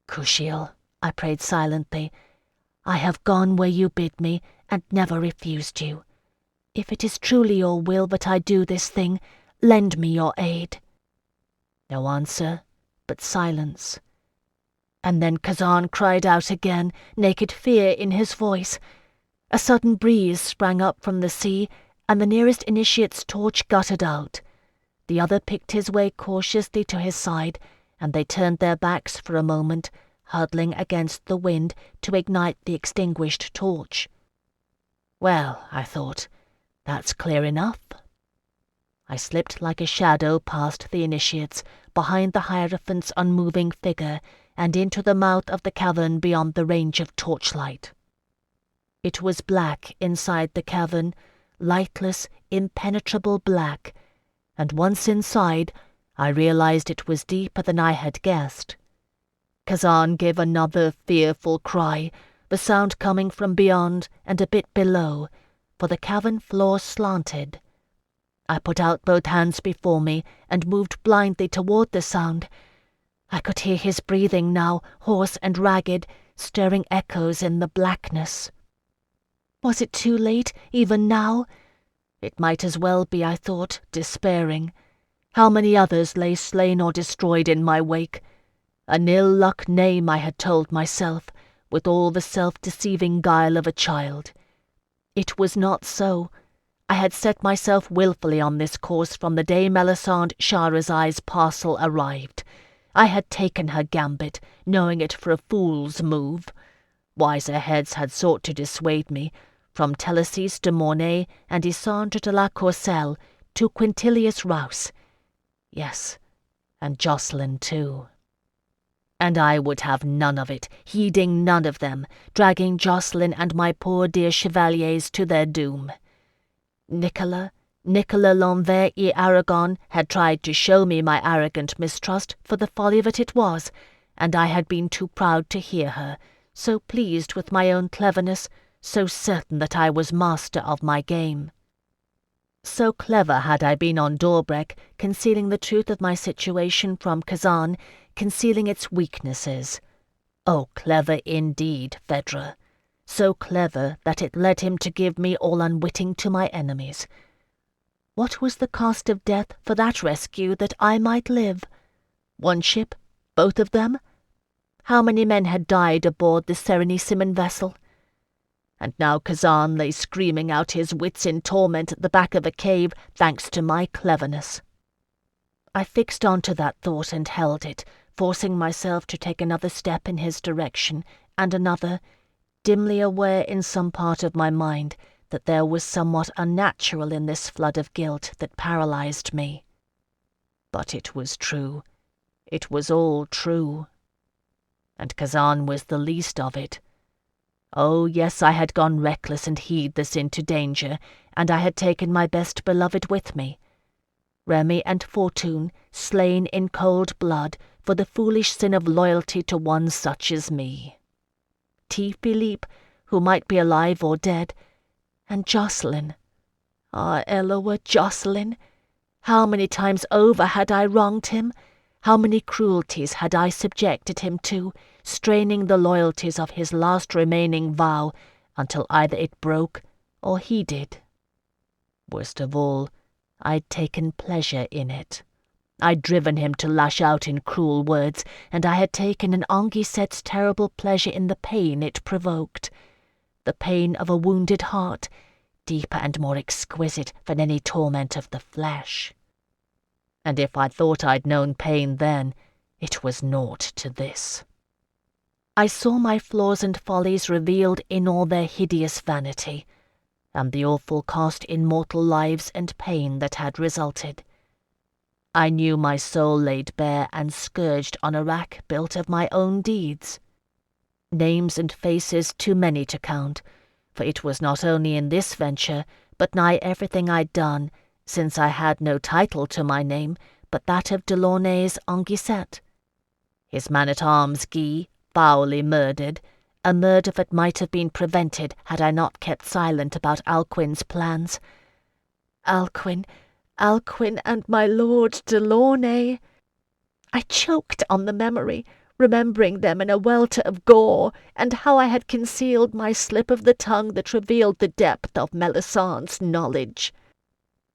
Kushiel, I prayed silently, I have gone where you bid me, and never refused you. If it is truly your will that I do this thing, lend me your aid. No answer, but silence. And then Kazan cried out again, naked fear in his voice. A sudden breeze sprang up from the sea, and the nearest initiate's torch guttered out. The other picked his way cautiously to his side, and they turned their backs for a moment, huddling against the wind to ignite the extinguished torch. Well, I thought, that's clear enough. I slipped like a shadow past the initiates, behind the Hierophant's unmoving figure, and into the mouth of the cavern beyond the range of torchlight. It was black inside the cavern, lightless, impenetrable black, and once inside, I realized it was deeper than I had guessed. Kazan gave another fearful cry, the sound coming from beyond and a bit below, for the cavern floor slanted. I put out both hands before me and moved blindly toward the sound. I could hear his breathing now, hoarse and ragged, stirring echoes in the blackness. Was it too late, even now? It might as well be, I thought, despairing. How many others lay slain or destroyed in my wake? An ill-luck name I had told myself, with all the self-deceiving guile of a child. It was not so. I had set myself wilfully on this course from the day Melisande Shahrazai's parcel arrived. I had taken her gambit, knowing it for a fool's move. Wiser heads had sought to dissuade me, from Telesis de Mornay and Isandre de la Courcelle to Quintilius Rouse. Yes, and Jocelyn too. And I would have none of it, heeding none of them, dragging Jacqueline and my poor dear chevaliers to their doom. Nicolas l'Envers et Aragon had tried to show me my arrogant mistrust for the folly of it was, and I had been too proud to hear her, so pleased with my own cleverness, so certain that I was master of my game. So clever had I been on Dorbrek, concealing the truth of my situation from Kazan, concealing its weaknesses. Oh, clever indeed, Phèdre. So clever that it led him to give me all unwitting to my enemies. What was the cost of death for that rescue that I might live? One ship? Both of them? How many men had died aboard the Serenissime vessel? And now Kazan lay screaming out his wits in torment at the back of a cave, thanks to my cleverness. I fixed on to that thought and held it, forcing myself to take another step in his direction, and another, dimly aware in some part of my mind that there was somewhat unnatural in this flood of guilt that paralyzed me. But it was true. It was all true. And Kazan was the least of it. Oh, yes, I had gone reckless and heedless into danger, and I had taken my best beloved with me. Remy and Fortune, slain in cold blood for the foolish sin of loyalty to one such as me. T. Philippe, who might be alive or dead, and Jacqueline. Ah, Eloa, Jacqueline! How many times over had I wronged him? How many cruelties had I subjected him to, straining the loyalties of his last remaining vow until either it broke or he did? Worst of all, I'd taken pleasure in it. I'd driven him to lash out in cruel words, and I had taken an Anguissette's terrible pleasure in the pain it provoked. The pain of a wounded heart, deeper and more exquisite than any torment of the flesh. And if I thought I'd known pain then, it was naught to this. I saw my flaws and follies revealed in all their hideous vanity, and the awful cost in mortal lives and pain that had resulted. I knew my soul laid bare and scourged on a rack built of my own deeds. Names and faces too many to count, for it was not only in this venture, but nigh everything I'd done, since I had no title to my name, but that of Delaunay's Anguissette. His man-at-arms Guy, foully murdered, a murder that might have been prevented had I not kept silent about Alcuin's plans. Alcuin and my Lord Delaunay! I choked on the memory, remembering them in a welter of gore, and how I had concealed my slip of the tongue that revealed the depth of Melisandre's knowledge.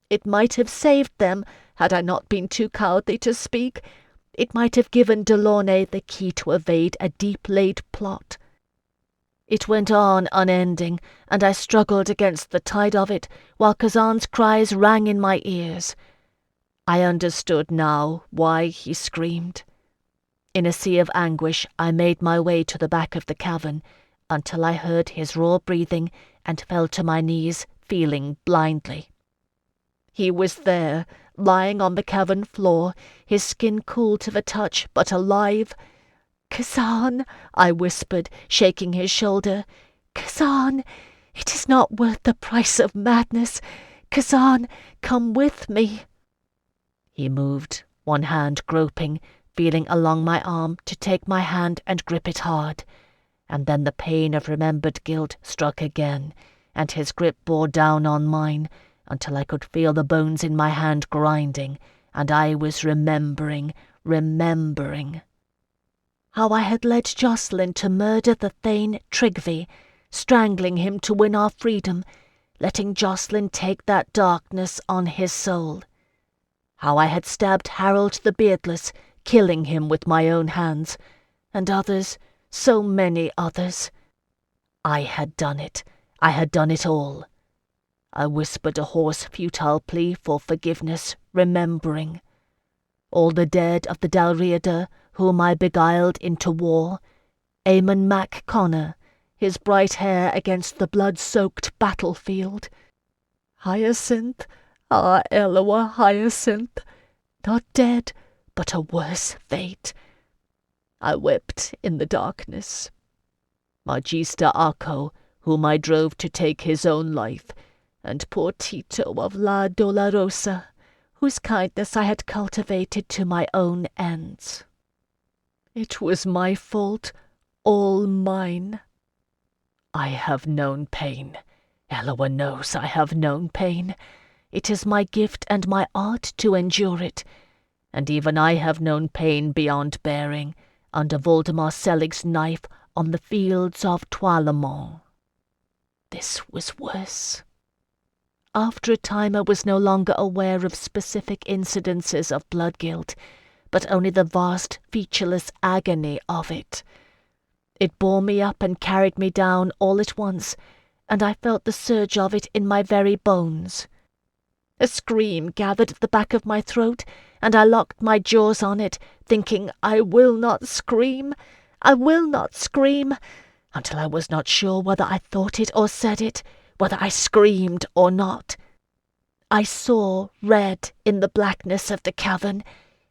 It might have saved them, had I not been too cowardly to speak. It might have given Delaunay the key to evade a deep-laid plot. It went on unending, and I struggled against the tide of it, while Kazan's cries rang in my ears. I understood now why he screamed. In a sea of anguish I made my way to the back of the cavern, until I heard his raw breathing and fell to my knees, feeling blindly. He was there, lying on the cavern floor, his skin cool to the touch, but alive. "Kazan," I whispered, shaking his shoulder. "Kazan, it is not worth the price of madness. Kazan, come with me." He moved, one hand groping, feeling along my arm to take my hand and grip it hard. And then the pain of remembered guilt struck again, and his grip bore down on mine, until I could feel the bones in my hand grinding, and I was remembering. How I had led Jacqueline to murder the Thane Tryggvi, strangling him to win our freedom, letting Jacqueline take that darkness on his soul. How I had stabbed Harold the Beardless, killing him with my own hands, and others, so many others. I had done it. I had done it all. I whispered a hoarse, futile plea for forgiveness, remembering. All the dead of the Dalriada, whom I beguiled into war. Eamon Mac Connor, his bright hair against the blood-soaked battlefield. Hyacinth, ah, Eloa, Hyacinth, not dead, but a worse fate. I wept in the darkness. Magister Acco, whom I drove to take his own life, and poor Tito of La Dolorosa, whose kindness I had cultivated to my own ends. It was my fault, all mine. I have known pain. Eloa knows I have known pain. It is my gift and my art to endure it, and even I have known pain beyond bearing, under Voldemar Selig's knife on the fields of Toilemont. This was worse. After a time I was no longer aware of specific incidences of blood guilt, but only the vast, featureless agony of it. It bore me up and carried me down all at once, and I felt the surge of it in my very bones. A scream gathered at the back of my throat, and I locked my jaws on it, thinking, I will not scream, until I was not sure whether I thought it or said it, whether I screamed or not. I saw red in the blackness of the cavern,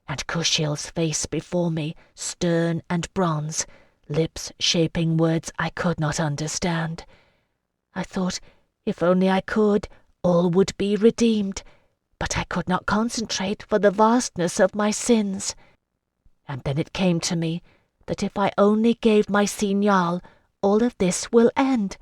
and Kushiel's face before me, stern and bronze, lips shaping words I could not understand. I thought, if only I could, all would be redeemed, but I could not concentrate for the vastness of my sins. And then it came to me that if I only gave my signal, all of this will end.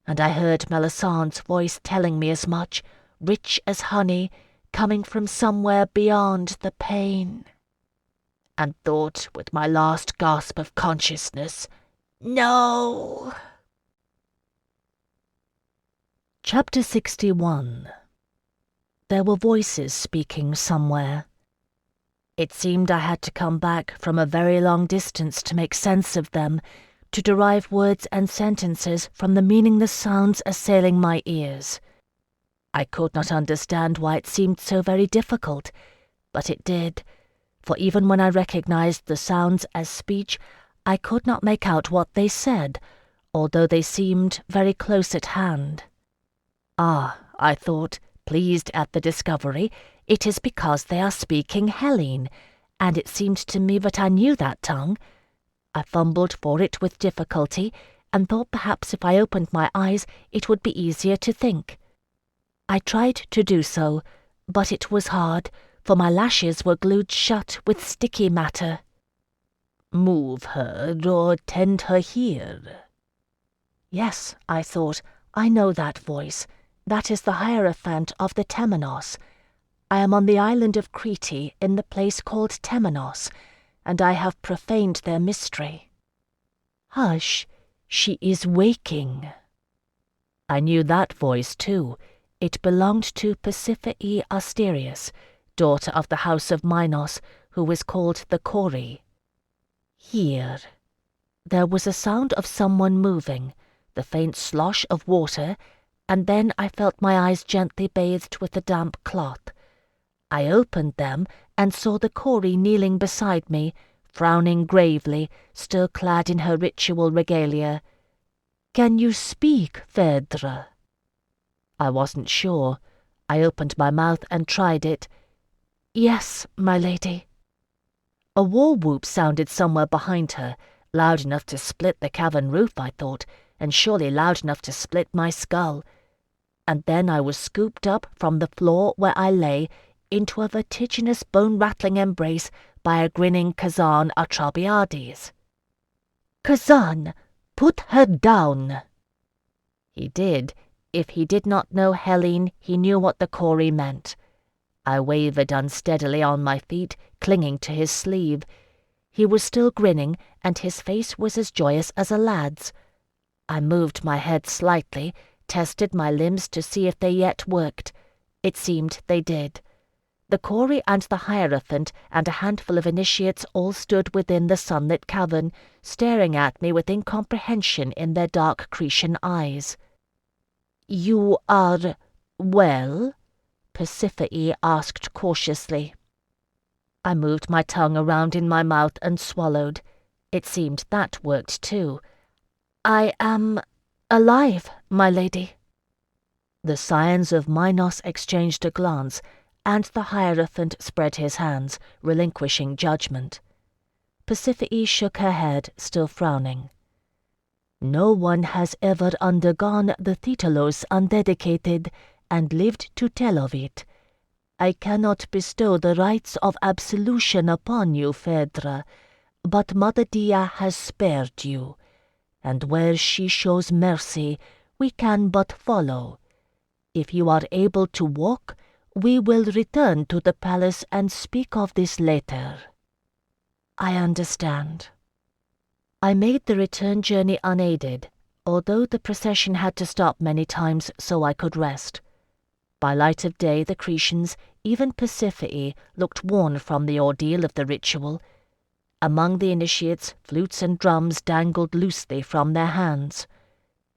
And I heard Melisandre's voice telling me as much, rich as honey, coming from somewhere beyond the pain. And thought, with my last gasp of consciousness, no! Chapter 61. There were voices speaking somewhere. It seemed I had to come back from a very long distance to make sense of them, to derive words and sentences from the meaningless sounds assailing my ears. I could not understand why it seemed so very difficult, but it did, for even when I recognized the sounds as speech, I could not make out what they said, although they seemed very close at hand. Ah, I thought, pleased at the discovery, it is because they are speaking Hellene, and it seemed to me that I knew that tongue. I fumbled for it with difficulty, and thought perhaps if I opened my eyes it would be easier to think. I tried to do so, but it was hard, for my lashes were glued shut with sticky matter. Move her, or tend her here. Yes, I thought, I know that voice. That is the Hierophant of the Temenos. I am on the island of Crete, in the place called Temenos, and I have profaned their mystery. Hush, she is waking. I knew that voice too. It belonged to Pasiphae Asterius, daughter of the house of Minos, who was called the Carey. Here. There was a sound of someone moving, the faint slosh of water, and then I felt my eyes gently bathed with a damp cloth. I opened them and saw the Carey kneeling beside me, frowning gravely, still clad in her ritual regalia. "Can you speak, Phèdre?" I wasn't sure. I opened my mouth and tried it. "Yes, my lady." A war whoop sounded somewhere behind her, loud enough to split the cavern roof, I thought, and surely loud enough to split my skull. And then I was scooped up from the floor where I lay into a vertiginous bone-rattling embrace by a grinning Kazan Atrabiades. "Kazan, put her down!" He did. If he did not know Hellene, he knew what the Carey meant. I wavered unsteadily on my feet, clinging to his sleeve. He was still grinning, and his face was as joyous as a lad's. I moved my head slightly, tested my limbs to see if they yet worked. It seemed they did. The Carey and the Hierophant and a handful of initiates all stood within the sunlit cavern, staring at me with incomprehension in their dark Cretan eyes. "You are well?" Pasiphae asked cautiously. I moved my tongue around in my mouth and swallowed. It seemed that worked too. "I am alive, my lady." The scions of Minos exchanged a glance, and the Hierophant spread his hands, relinquishing judgment. Pasiphae shook her head, still frowning. No one has ever undergone the Thetalos undedicated and lived to tell of it. I cannot bestow the rites of absolution upon you, Phèdre, but Mother Dia has spared you, and where she shows mercy, we can but follow. If you are able to walk, we will return to the palace and speak of this later. I understand. I made the return journey unaided, although the procession had to stop many times so I could rest. By light of day, the Cretans, even Pasiphae, looked worn from the ordeal of the ritual. Among the initiates, flutes and drums dangled loosely from their hands.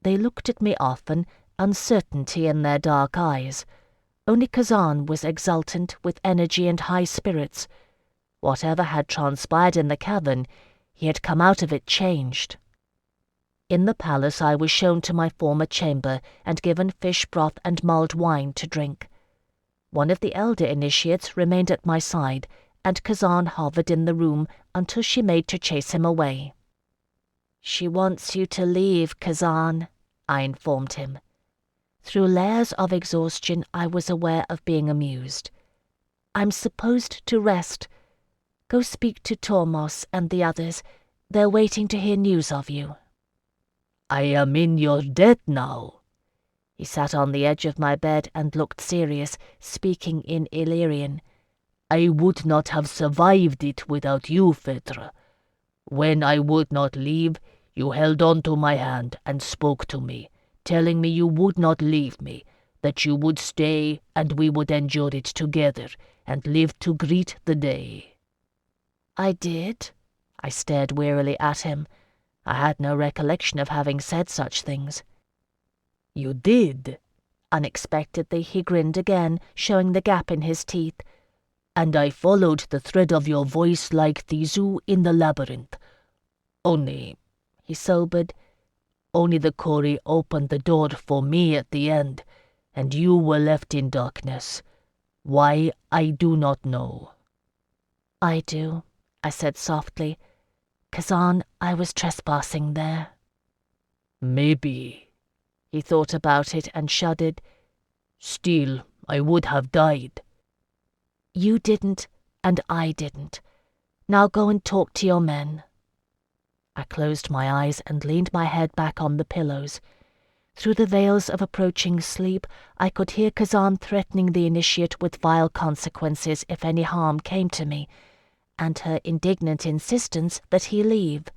They looked at me often, uncertainty in their dark eyes. Only Kazan was exultant with energy and high spirits. Whatever had transpired in the cavern, he had come out of it changed. In the palace I was shown to my former chamber and given fish broth and mulled wine to drink. One of the elder initiates remained at my side, and Kazan hovered in the room until she made to chase him away. "She wants you to leave, Kazan," I informed him. Through layers of exhaustion I was aware of being amused. "I'm supposed to rest. Go speak to Tormos and the others. They're waiting to hear news of you." "I am in your debt now." He sat on the edge of my bed and looked serious, speaking in Illyrian. "I would not have survived it without you, Phèdre. When I would not leave, you held on to my hand and spoke to me, telling me you would not leave me, that you would stay and we would endure it together and live to greet the day." "I did?" I stared wearily at him. I had no recollection of having said such things. "You did." Unexpectedly he grinned again, showing the gap in his teeth. "And I followed the thread of your voice like Thizu in the labyrinth. Only," he sobered, "only the Kori opened the door for me at the end, and you were left in darkness. Why, I do not know." "I do," I said softly. "Kazan, I was trespassing there." "Maybe." He thought about it and shuddered. "Still, I would have died." "You didn't, and I didn't. Now go and talk to your men." I closed my eyes and leaned my head back on the pillows. Through the veils of approaching sleep, I could hear Kazan threatening the initiate with vile consequences if any harm came to me, and her indignant insistence that he leave.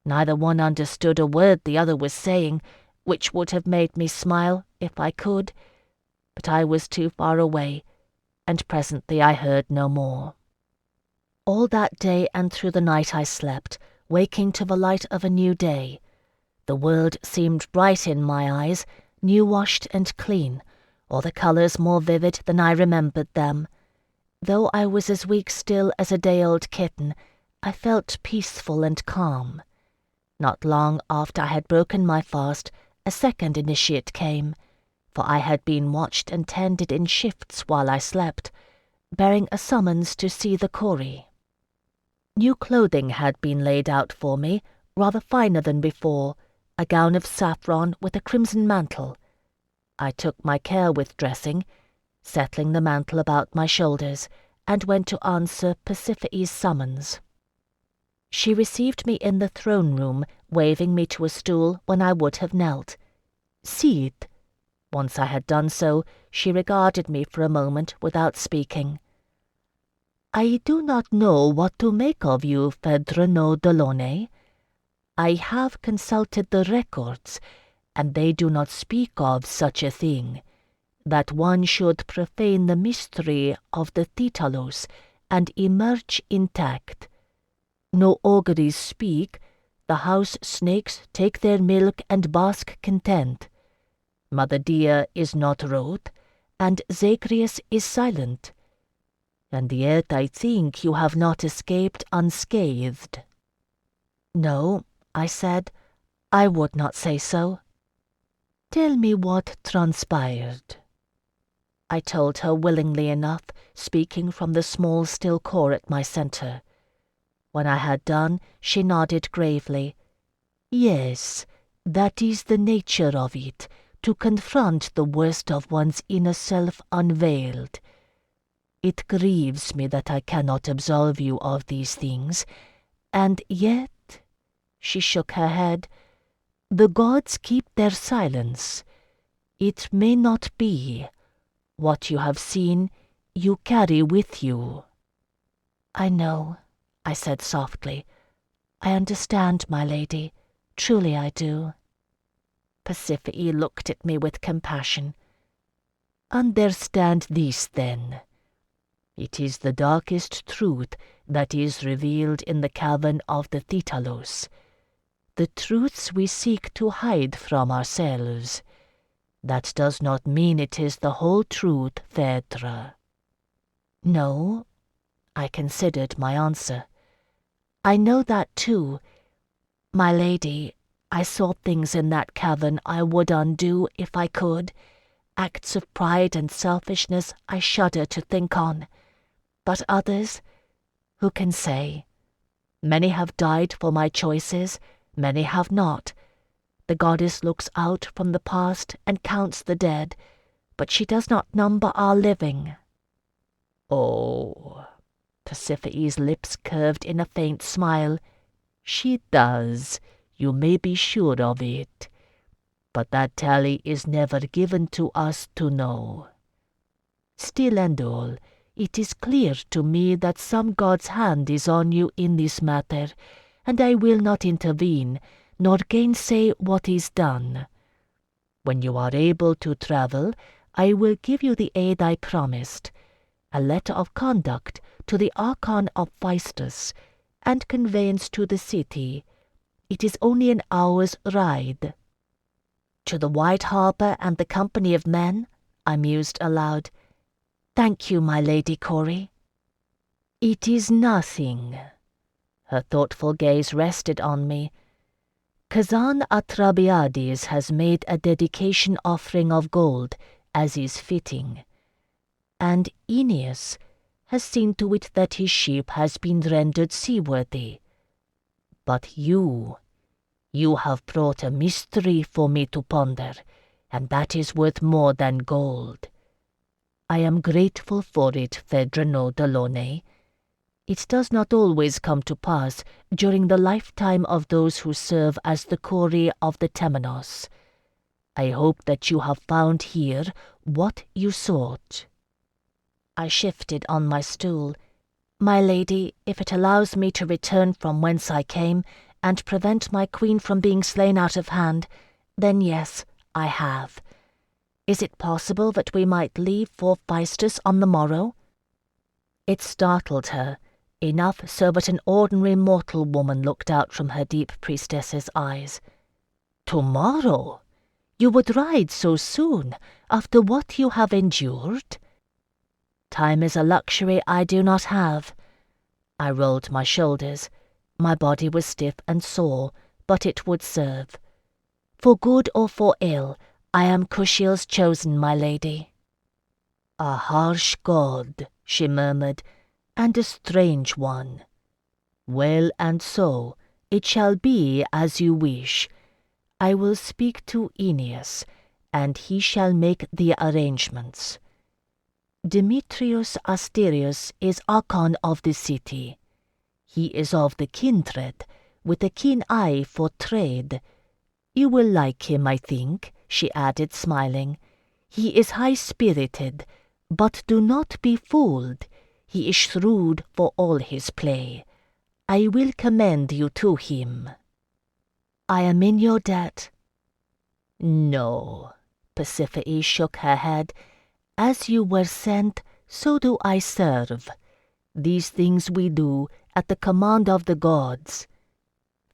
Neither one understood a word the other was saying, which would have made me smile if I could, but I was too far away, and presently I heard no more. All that day and through the night I slept, waking to the light of a new day. The world seemed bright in my eyes, new-washed and clean, all the colours more vivid than I remembered them. Though I was as weak still as a day-old kitten, I felt peaceful and calm. Not long after I had broken my fast, a second initiate came, for I had been watched and tended in shifts while I slept, bearing a summons to see the Kori. New clothing had been laid out for me, rather finer than before, a gown of saffron with a crimson mantle. I took my care with dressing, settling the mantle about my shoulders, and went to answer Pasiphae's summons. She received me in the throne room, waving me to a stool when I would have knelt. "Sit." Once I had done so, she regarded me for a moment without speaking. "I do not know what to make of you, Phèdre no Delaunay. I have consulted the records, and they do not speak of such a thing, that one should profane the mystery of the Thetalos and emerge intact. No auguries speak, the house snakes take their milk and bask content. Mother Dia is not wroth, and Zagreus is silent. And yet I think you have not escaped unscathed." "No," I said, "I would not say so." "Tell me what transpired." I told her willingly enough, speaking from the small still core at my centre. When I had done, she nodded gravely. Yes, that is the nature of it, to confront the worst of one's inner self unveiled. It grieves me that I cannot absolve you of these things, and yet, she shook her head, the gods keep their silence. It may not be. What you have seen, you carry with you. I know, I said softly. I understand, my lady. Truly I do. Pasiphae looked at me with compassion. Understand this, then. It is the darkest truth that is revealed in the cavern of the Thetalos. The truths we seek to hide from ourselves. That does not mean it is the whole truth, Phèdre. No, I considered my answer. I know that too. My lady, I saw things in that cavern I would undo if I could. Acts of pride and selfishness I shudder to think on. But others, who can say? Many have died for my choices, many have not. The goddess looks out from the past and counts the dead, but she does not number our living. Oh, Pasiphae's lips curved in a faint smile. She does, you may be sure of it. But that tally is never given to us to know. Still and all, it is clear to me that some god's hand is on you in this matter, and I will not intervene, nor gainsay what is done. When you are able to travel, I will give you the aid I promised, a letter of conduct to the Archon of Phaistos, and conveyance to the city. It is only an hour's ride. To the wide harbour and the company of men, I mused aloud. Thank you, my Lady Carey. It is nothing. Her thoughtful gaze rested on me. Kazan Atrabiades has made a dedication offering of gold, as is fitting. And Aeneas has seen to it that his ship has been rendered seaworthy. But you have brought a mystery for me to ponder, and that is worth more than gold. I am grateful for it, Phèdre Delaunay. It does not always come to pass during the lifetime of those who serve as the Carey of the Temenos. I hope that you have found here what you sought. I shifted on my stool. My lady, if it allows me to return from whence I came, and prevent my queen from being slain out of hand, then yes, I have. Is it possible that we might leave for Phaistos on the morrow? It startled her, enough so that an ordinary mortal woman looked out from her deep priestess's eyes. Tomorrow? You would ride so soon, after what you have endured? Time is a luxury I do not have. I rolled my shoulders. My body was stiff and sore, but it would serve. For good or for ill, I am Kushiel's chosen, my lady. A harsh god, she murmured, and a strange one. Well, and so, it shall be as you wish. I will speak to Aeneas, and he shall make the arrangements. Demetrius Asterius is Archon of the city. He is of the kindred, with a keen eye for trade. You will like him, I think, she added, smiling. He is high-spirited, but do not be fooled. He is shrewd for all his play. I will commend you to him. I am in your debt. No, Pasiphae shook her head. As you were sent, so do I serve. These things we do at the command of the gods.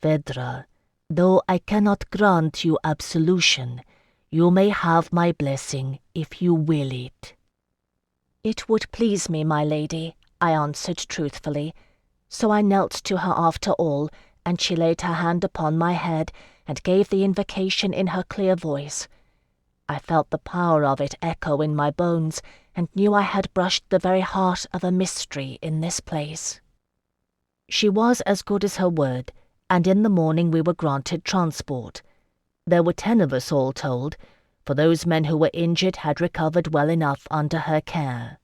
Phèdre, though I cannot grant you absolution, you may have my blessing if you will it. It would please me, my lady, I answered truthfully. So I knelt to her after all, and she laid her hand upon my head and gave the invocation in her clear voice. I felt the power of it echo in my bones, and knew I had brushed the very heart of a mystery in this place. She was as good as her word, and in the morning we were granted transport. There were 10 of us all told, for those men who were injured had recovered well enough under her care.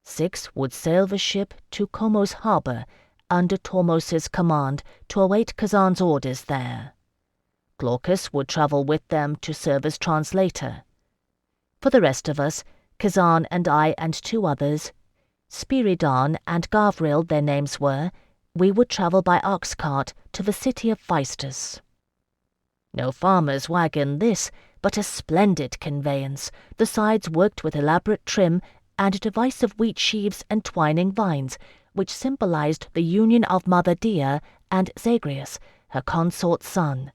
6 would sail the ship to Komos harbour under Tormos's command to await Kazan's orders there. Glaucus would travel with them to serve as translator. For the rest of us, Kazan and I and 2 others, Spiridon and Gavril their names were, we would travel by ox cart to the city of Phaistus. No farmer's wagon this, but a splendid conveyance, the sides worked with elaborate trim and a device of wheat sheaves and twining vines, which symbolized the union of Mother Dia and Zagreus, her consort's son.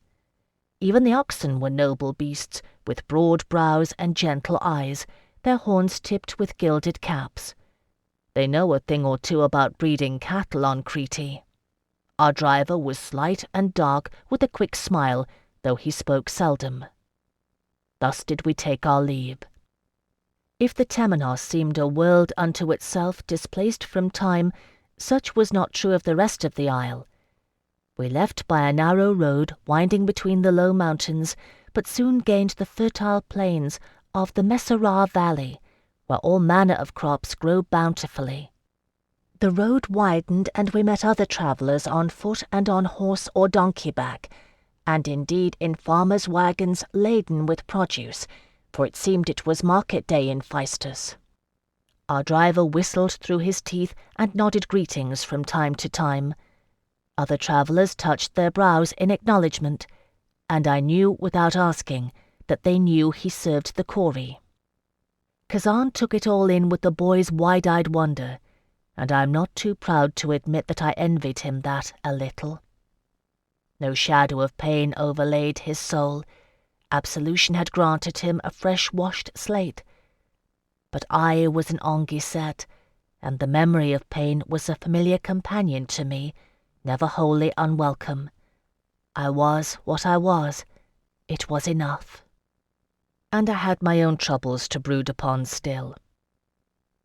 Even the oxen were noble beasts, with broad brows and gentle eyes, their horns tipped with gilded caps. They know a thing or two about breeding cattle on Crete. Our driver was slight and dark, with a quick smile, though he spoke seldom. Thus did we take our leave. If the Temenos seemed a world unto itself, displaced from time, such was not true of the rest of the isle. We left by a narrow road winding between the low mountains, but soon gained the fertile plains of the Mesara Valley, where all manner of crops grow bountifully. The road widened, and we met other travellers on foot and on horse or donkey back, and indeed in farmers' wagons laden with produce, for it seemed it was market day in Phaistus. Our driver whistled through his teeth and nodded greetings from time to time. Other travellers touched their brows in acknowledgment, and I knew without asking that they knew he served the quarry. Kazan took it all in with the boy's wide-eyed wonder, and I am not too proud to admit that I envied him that a little. No shadow of pain overlaid his soul. Absolution had granted him a fresh-washed slate. But I was an Ongiset, and the memory of pain was a familiar companion to me, never wholly unwelcome. I was what I was. It was enough. And I had my own troubles to brood upon still.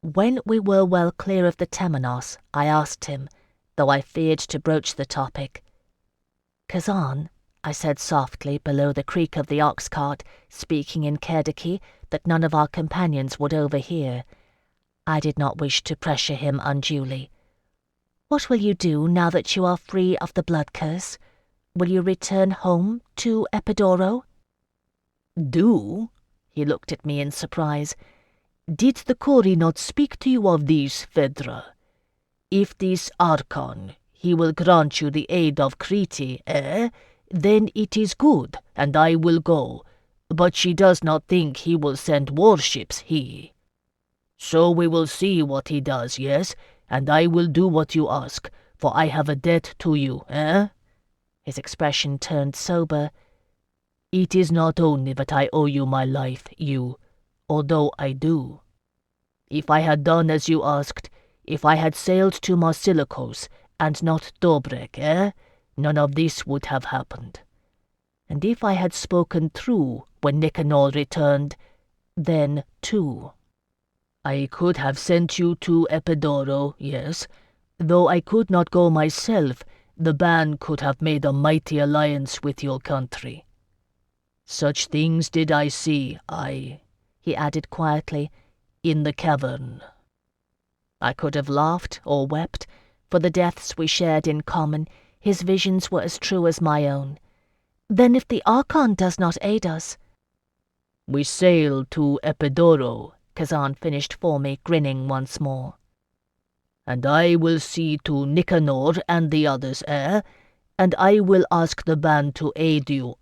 When we were well clear of the Temenos, I asked him, though I feared to broach the topic. "Kazan," I said softly below the creak of the ox-cart, speaking in Kerdiki that none of our companions would overhear. I did not wish to pressure him unduly. "What will you do now that you are free of the blood curse? Will you return home to Epidoro?" "Do?" He looked at me in surprise. "Did the Kori not speak to you of this, Phèdre? If this Archon, he will grant you the aid of Crete, then it is good, and I will go. But she does not think he will send warships, he. So we will see what he does, yes, and I will do what you ask, for I have a debt to you, His expression turned sober. "It is not only that I owe you my life, although I do. If I had done as you asked, if I had sailed to Marsilikos and not Dobrek, none of this would have happened. And if I had spoken true when Nicanor returned, then too. I could have sent you to Epidoro, yes. Though I could not go myself, the band could have made a mighty alliance with your country. Such things did I see, he added quietly, in the cavern." I could have laughed or wept, for the deaths we shared in common, his visions were as true as my own. "Then if the Archon does not aid us—" "We sail to Epidoro," Kazan finished for me, grinning once more. "And I will see to Nicanor and the others, and I will ask the band to aid you,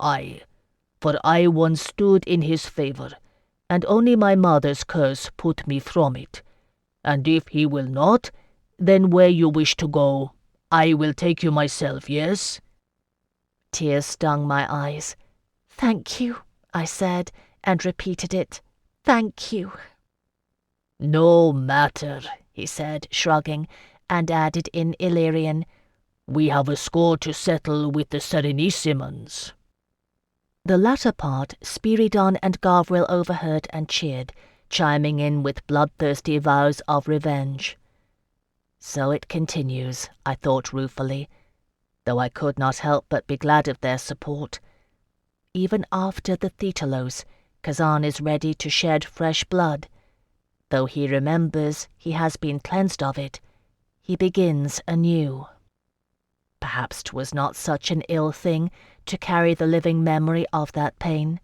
for I once stood in his favour, and only my mother's curse put me from it. And if he will not, then where you wish to go, I will take you myself, yes?" Tears stung my eyes. "Thank you," I said, and repeated it. "Thank you." "No matter," he said, shrugging, and added in Illyrian, "We have a score to settle with the Serenissimons." The latter part Spiridon and Gavril overheard and cheered, chiming in with bloodthirsty vows of revenge. So it continues, I thought ruefully, though I could not help but be glad of their support. Even after the Thetelos, Kazan is ready to shed fresh blood. Though he remembers he has been cleansed of it, he begins anew. Perhaps 'twas not such an ill thing to carry the living memory of that pain.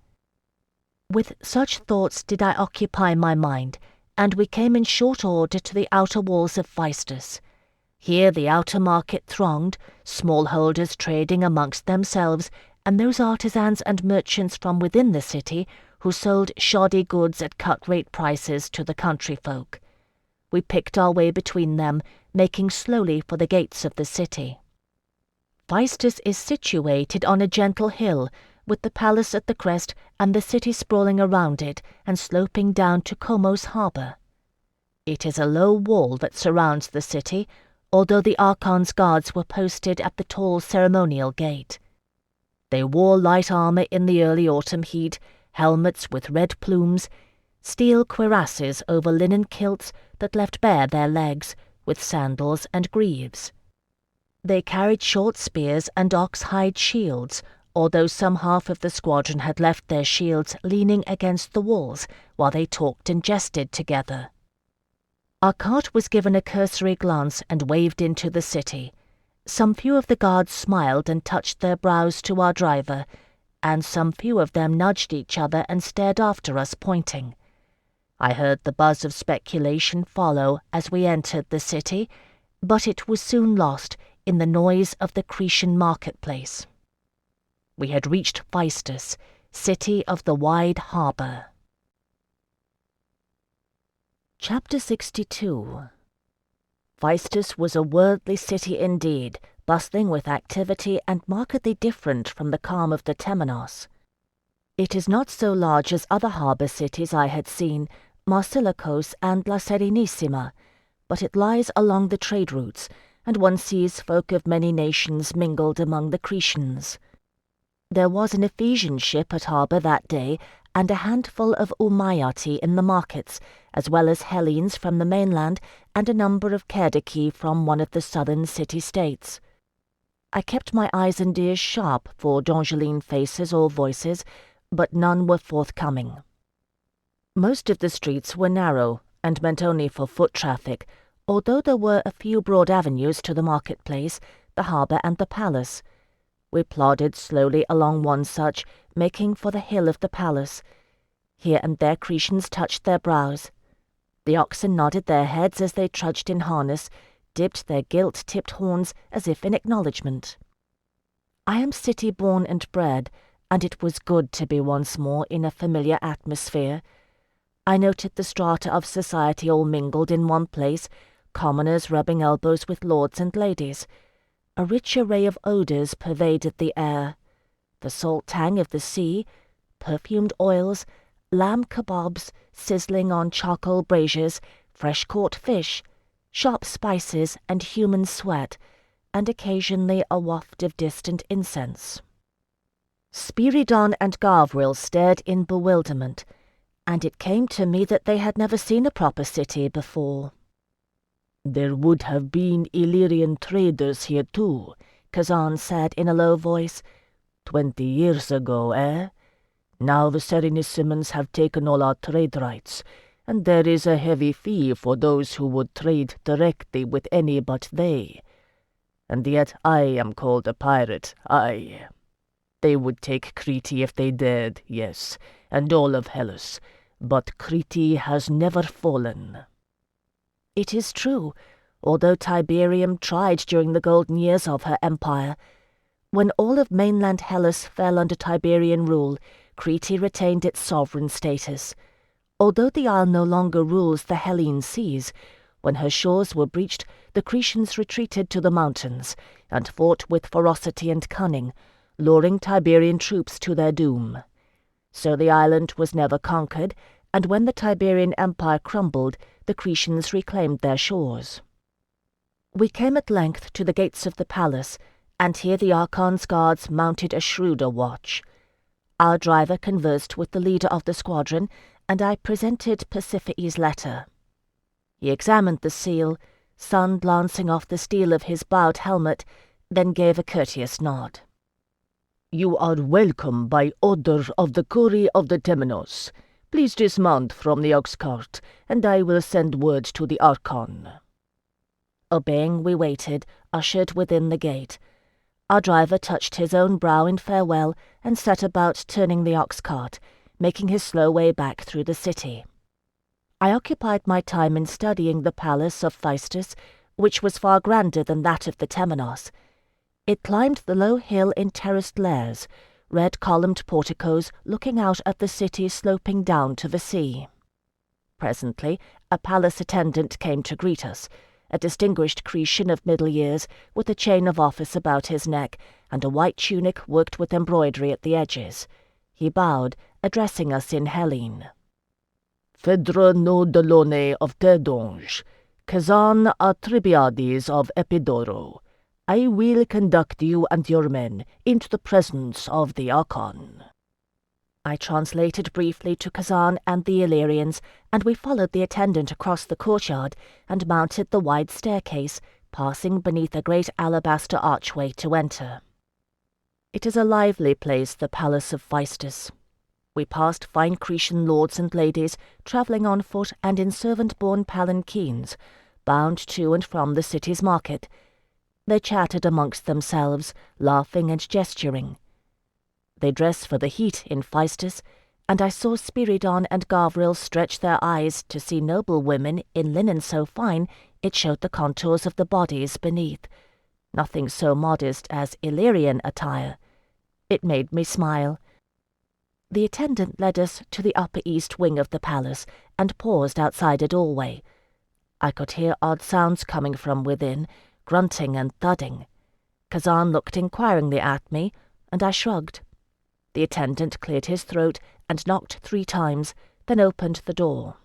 With such thoughts did I occupy my mind, and we came in short order to the outer walls of Phaistus. Here the outer market thronged, smallholders trading amongst themselves, and those artisans and merchants from within the city who sold shoddy goods at cut-rate prices to the country folk. We picked our way between them, making slowly for the gates of the city. Phaistus is situated on a gentle hill, with the palace at the crest and the city sprawling around it and sloping down to Como's harbour. It is a low wall that surrounds the city, although the Archon's guards were posted at the tall ceremonial gate. They wore light armour in the early autumn heat, helmets with red plumes, steel cuirasses over linen kilts that left bare their legs, with sandals and greaves. They carried short spears and ox-hide shields, although some half of the squadron had left their shields leaning against the walls while they talked and jested together. Our cart was given a cursory glance and waved into the city. Some few of the guards smiled and touched their brows to our driver, and some few of them nudged each other and stared after us, pointing. I heard the buzz of speculation follow as we entered the city, but it was soon lost in the noise of the Cretan marketplace. We had reached Phaistus, city of the wide harbour. Chapter 62. Phaistus was a worldly city indeed, bustling with activity and markedly different from the calm of the Temenos. It is not so large as other harbour cities I had seen, Marsilikos and La Serenissima, but it lies along the trade routes, and one sees folk of many nations mingled among the Cretans. There was an Ephesian ship at harbour that day, and a handful of Umayyati in the markets, as well as Hellenes from the mainland, and a number of Kerdiki from one of the southern city-states. I kept my eyes and ears sharp for Dongeline faces or voices, but none were forthcoming. Most of the streets were narrow, and meant only for foot traffic, although there were a few broad avenues to the marketplace, the harbour and the palace. We plodded slowly along one such, making for the hill of the palace. Here and there Cretans touched their brows. The oxen nodded their heads as they trudged in harness, dipped their gilt-tipped horns as if in acknowledgment. I am city-born and bred, and it was good to be once more in a familiar atmosphere. I noted the strata of society all mingled in one place, commoners rubbing elbows with lords and ladies. A rich array of odours pervaded the air. The salt tang of the sea, perfumed oils, lamb kebabs sizzling on charcoal braziers, fresh-caught fish, sharp spices and human sweat, and occasionally a waft of distant incense. Spiridon and Gavril stared in bewilderment, and it came to me that they had never seen a proper city before. "There would have been Illyrian traders here too," Kazan said in a low voice. 20 years ago, eh? Now the Serenissimans have taken all our trade rights, and there is a heavy fee for those who would trade directly with any but they. And yet I am called a pirate, aye. They would take Crete if they dared, yes, and all of Hellas, but Crete has never fallen. It is true, although Tiberium tried during the golden years of her empire. When all of mainland Hellas fell under Tiberian rule, Crete retained its sovereign status. Although the isle no longer rules the Hellene seas, when her shores were breached, the Cretans retreated to the mountains, and fought with ferocity and cunning, luring Tiberian troops to their doom. So the island was never conquered, and when the Tiberian Empire crumbled, the Cretans reclaimed their shores. We came at length to the gates of the palace, and here the Archon's guards mounted a shrewder watch. Our driver conversed with the leader of the squadron, and I presented Pasiphae's letter. He examined the seal, sun glancing off the steel of his bowed helmet, then gave a courteous nod. "You are welcome by order of the Curie of the Temenos. Please dismount from the ox cart, and I will send word to the Archon." Obeying, we waited, ushered within the gate. Our driver touched his own brow in farewell and set about turning the ox cart, making his slow way back through the city. I occupied my time in studying the palace of Phaistos, which was far grander than that of the Temenos. It climbed the low hill in terraced lairs, red-columned porticos looking out at the city sloping down to the sea. Presently, a palace attendant came to greet us, a distinguished Cretan of middle years, with a chain of office about his neck and a white tunic worked with embroidery at the edges. He bowed, addressing us in Hellene. "Phèdre no Delaunay of Terre, Kazan Atribiades of Epidoro. I will conduct you and your men into the presence of the Archon." I translated briefly to Kazan and the Illyrians, and we followed the attendant across the courtyard and mounted the wide staircase, passing beneath a great alabaster archway to enter. It is a lively place, the palace of Phaistos. We passed fine Cretan lords and ladies, travelling on foot and in servant-borne palanquins, bound to and from the city's market. They chatted amongst themselves, laughing and gesturing. They dress for the heat in Phaistos, and I saw Spiridon and Gavril stretch their eyes to see noble women in linen so fine it showed the contours of the bodies beneath. Nothing so modest as Illyrian attire. It made me smile. The attendant led us to the upper east wing of the palace and paused outside a doorway. I could hear odd sounds coming from within, grunting and thudding. Kazan looked inquiringly at me, and I shrugged. The attendant cleared his throat and knocked 3 times, then opened the door.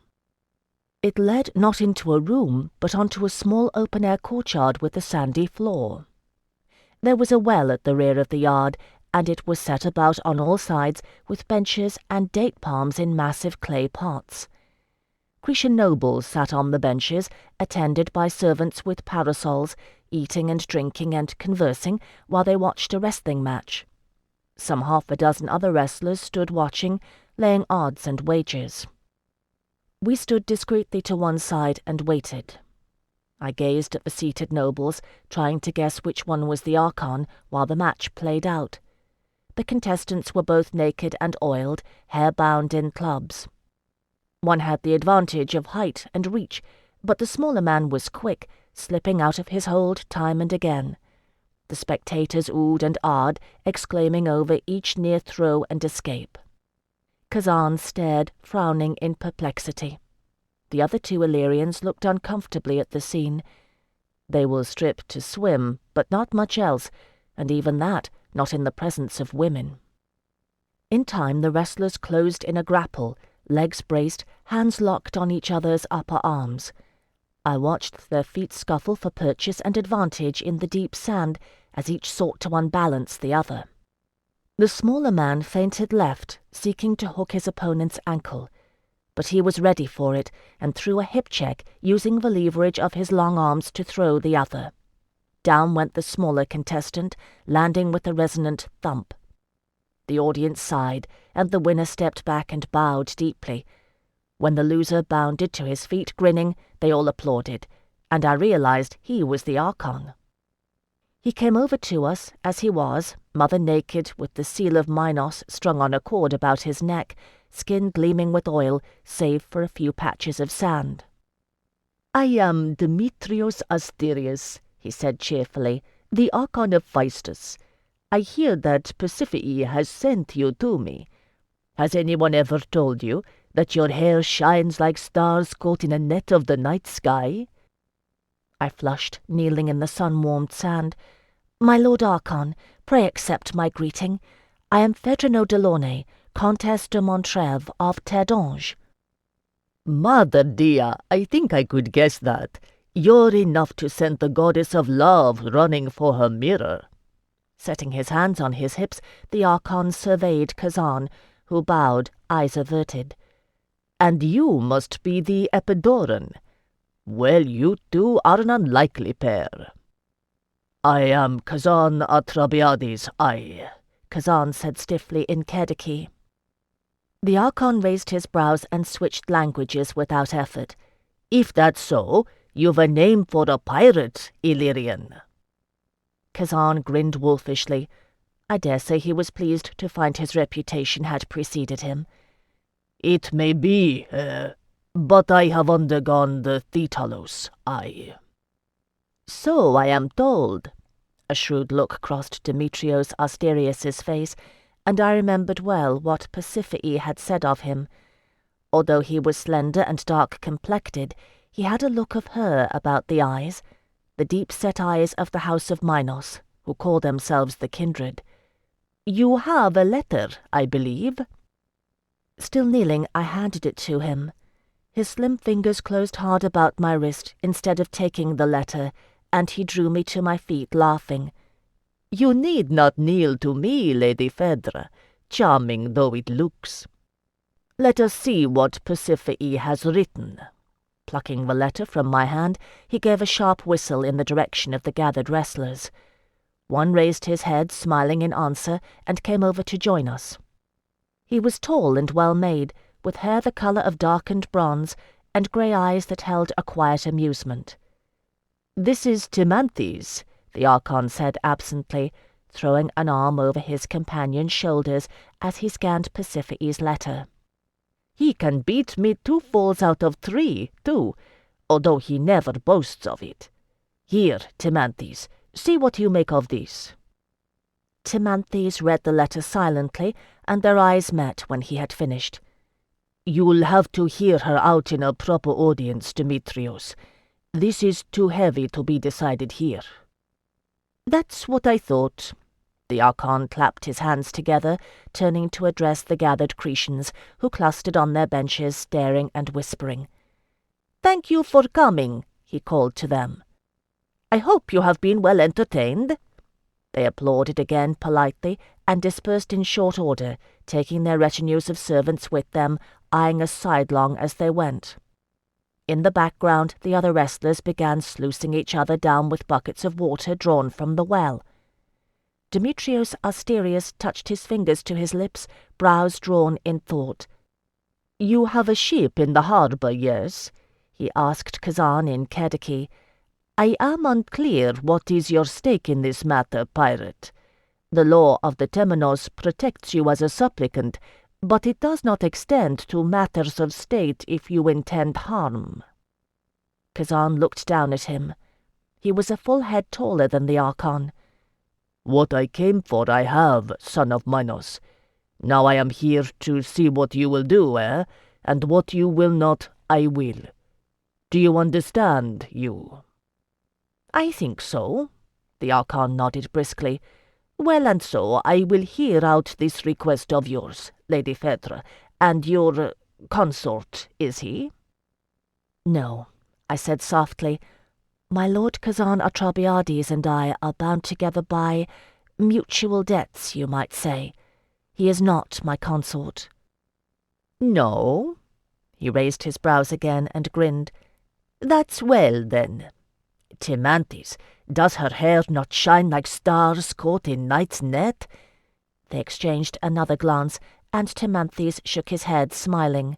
It led not into a room, but onto a small open-air courtyard with a sandy floor. There was a well at the rear of the yard, and it was set about on all sides with benches and date palms in massive clay pots. Cretan nobles sat on the benches, attended by servants with parasols, eating and drinking and conversing while they watched a wrestling match. Some 6 other wrestlers stood watching, laying odds and wagers. We stood discreetly to one side and waited. I gazed at the seated nobles, trying to guess which one was the Archon while the match played out. The contestants were both naked and oiled, hair bound in clubs. One had the advantage of height and reach, but the smaller man was quick, slipping out of his hold time and again. The spectators oohed and ahed, exclaiming over each near throw and escape. Kazan stared, frowning in perplexity. The other 2 Illyrians looked uncomfortably at the scene. They will strip to swim, but not much else, and even that not in the presence of women. In time the wrestlers closed in a grapple, legs braced, hands locked on each other's upper arms. I watched their feet scuffle for purchase and advantage in the deep sand as each sought to unbalance the other. The smaller man feinted left, seeking to hook his opponent's ankle, but he was ready for it and threw a hip check, using the leverage of his long arms to throw the other. Down went the smaller contestant, landing with a resonant thump. The audience sighed, and the winner stepped back and bowed deeply. When the loser bounded to his feet, grinning, they all applauded, and I realized he was the Archon. He came over to us, as he was, mother naked, with the seal of Minos strung on a cord about his neck, skin gleaming with oil, save for a few patches of sand. "I am Demetrios Asterius," he said cheerfully, "the Archon of Phaistos. I hear that Persephone has sent you to me. Has anyone ever told you that your hair shines like stars caught in a net of the night sky?" I flushed, kneeling in the sun-warmed sand. "My Lord Archon, pray accept my greeting. I am Phèdre no Delaunay, Comtesse de Montrève of Terre. "Mother dear, I think I could guess that. You're enough to send the goddess of love running for her mirror." Setting his hands on his hips, the Archon surveyed Kazan, who bowed, eyes averted. "And you must be the Epidaurus. Well, you two are an unlikely pair. I am Kazan Atrabiades, Kazan said stiffly in Kediki. The Archon raised his brows and switched languages without effort. If that's so, you've a name for a pirate, Illyrian. Kazan grinned wolfishly. I dare say he was pleased to find his reputation had preceded him. It may be, but I have undergone the Thetalos, So I am told. A shrewd look crossed Demetrios Asterius's face, and I remembered well what Pasiphae had said of him. Although he was slender and dark-complected, he had a look of her about the eyes, the deep-set eyes of the House of Minos, who call themselves the Kindred. You have a letter, I believe. Still kneeling, I handed it to him. His slim fingers closed hard about my wrist instead of taking the letter, and he drew me to my feet, laughing. You need not kneel to me, Lady Phèdre, charming though it looks. Let us see what Pasiphae has written. Plucking the letter from my hand, he gave a sharp whistle in the direction of the gathered wrestlers. One raised his head, smiling in answer, and came over to join us. He was tall and well-made, with hair the colour of darkened bronze, and grey eyes that held a quiet amusement. This is Timanthes, the Archon said absently, throwing an arm over his companion's shoulders as he scanned Pasiphae's letter. He can beat me 2 falls out of 3, too, although he never boasts of it. Here, Timanthes, see what you make of this. Timanthes read the letter silently, and their eyes met when he had finished. You'll have to hear her out in a proper audience, Demetrios. This is too heavy to be decided here. That's what I thought. The Archon clapped his hands together, turning to address the gathered Cretans, who clustered on their benches, staring and whispering. Thank you for coming, he called to them. I hope you have been well entertained. They applauded again politely, and dispersed in short order, taking their retinues of servants with them, eyeing us sidelong as they went. In the background, the other wrestlers began sluicing each other down with buckets of water drawn from the well. Demetrios Asterius touched his fingers to his lips, brows drawn in thought. You have a ship in the harbour, yes? He asked Kazan in Kediki. I am unclear what is your stake in this matter, pirate. The law of the Temenos protects you as a supplicant, but it does not extend to matters of state if you intend harm. Kazan looked down at him. He was a full head taller than the Archon. What I came for I have, son of Minos. Now I am here to see what you will do, and what you will not, I will. Do you understand, you? I think so. The Archon nodded briskly. Well, and so I will hear out this request of yours, Lady Phèdre, and your consort, is he? No, I said softly. My Lord Kazan Atrabiades and I are bound together by mutual debts, you might say. He is not my consort. No? He raised his brows again and grinned. That's well, then. Timanthes, does her hair not shine like stars caught in night's net? They exchanged another glance, and Timanthes shook his head, smiling.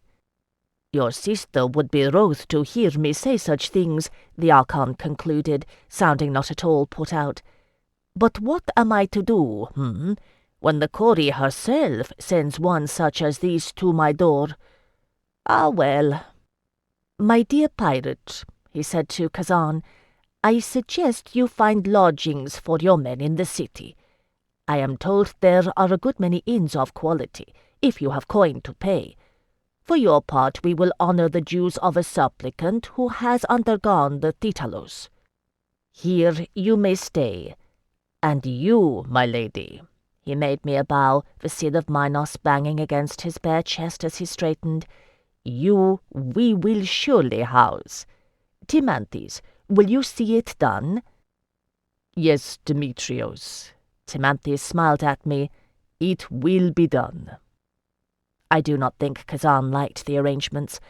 Your sister would be wroth to hear me say such things, the Archon concluded, sounding not at all put out. But what am I to do, when the Cori herself sends one such as these to my door? Ah, well. My dear pirate, he said to Kazan, I suggest you find lodgings for your men in the city. I am told there are a good many inns of quality, if you have coin to pay. For your part, we will honour the dues of a supplicant who has undergone the Thetalos. Here you may stay. And you, my lady, he made me a bow, the seal of Minos banging against his bare chest as he straightened, you we will surely house. Timanthes, will you see it done? Yes, Demetrios. Timanthes smiled at me. It will be done. I do not think Kazan liked the arrangements.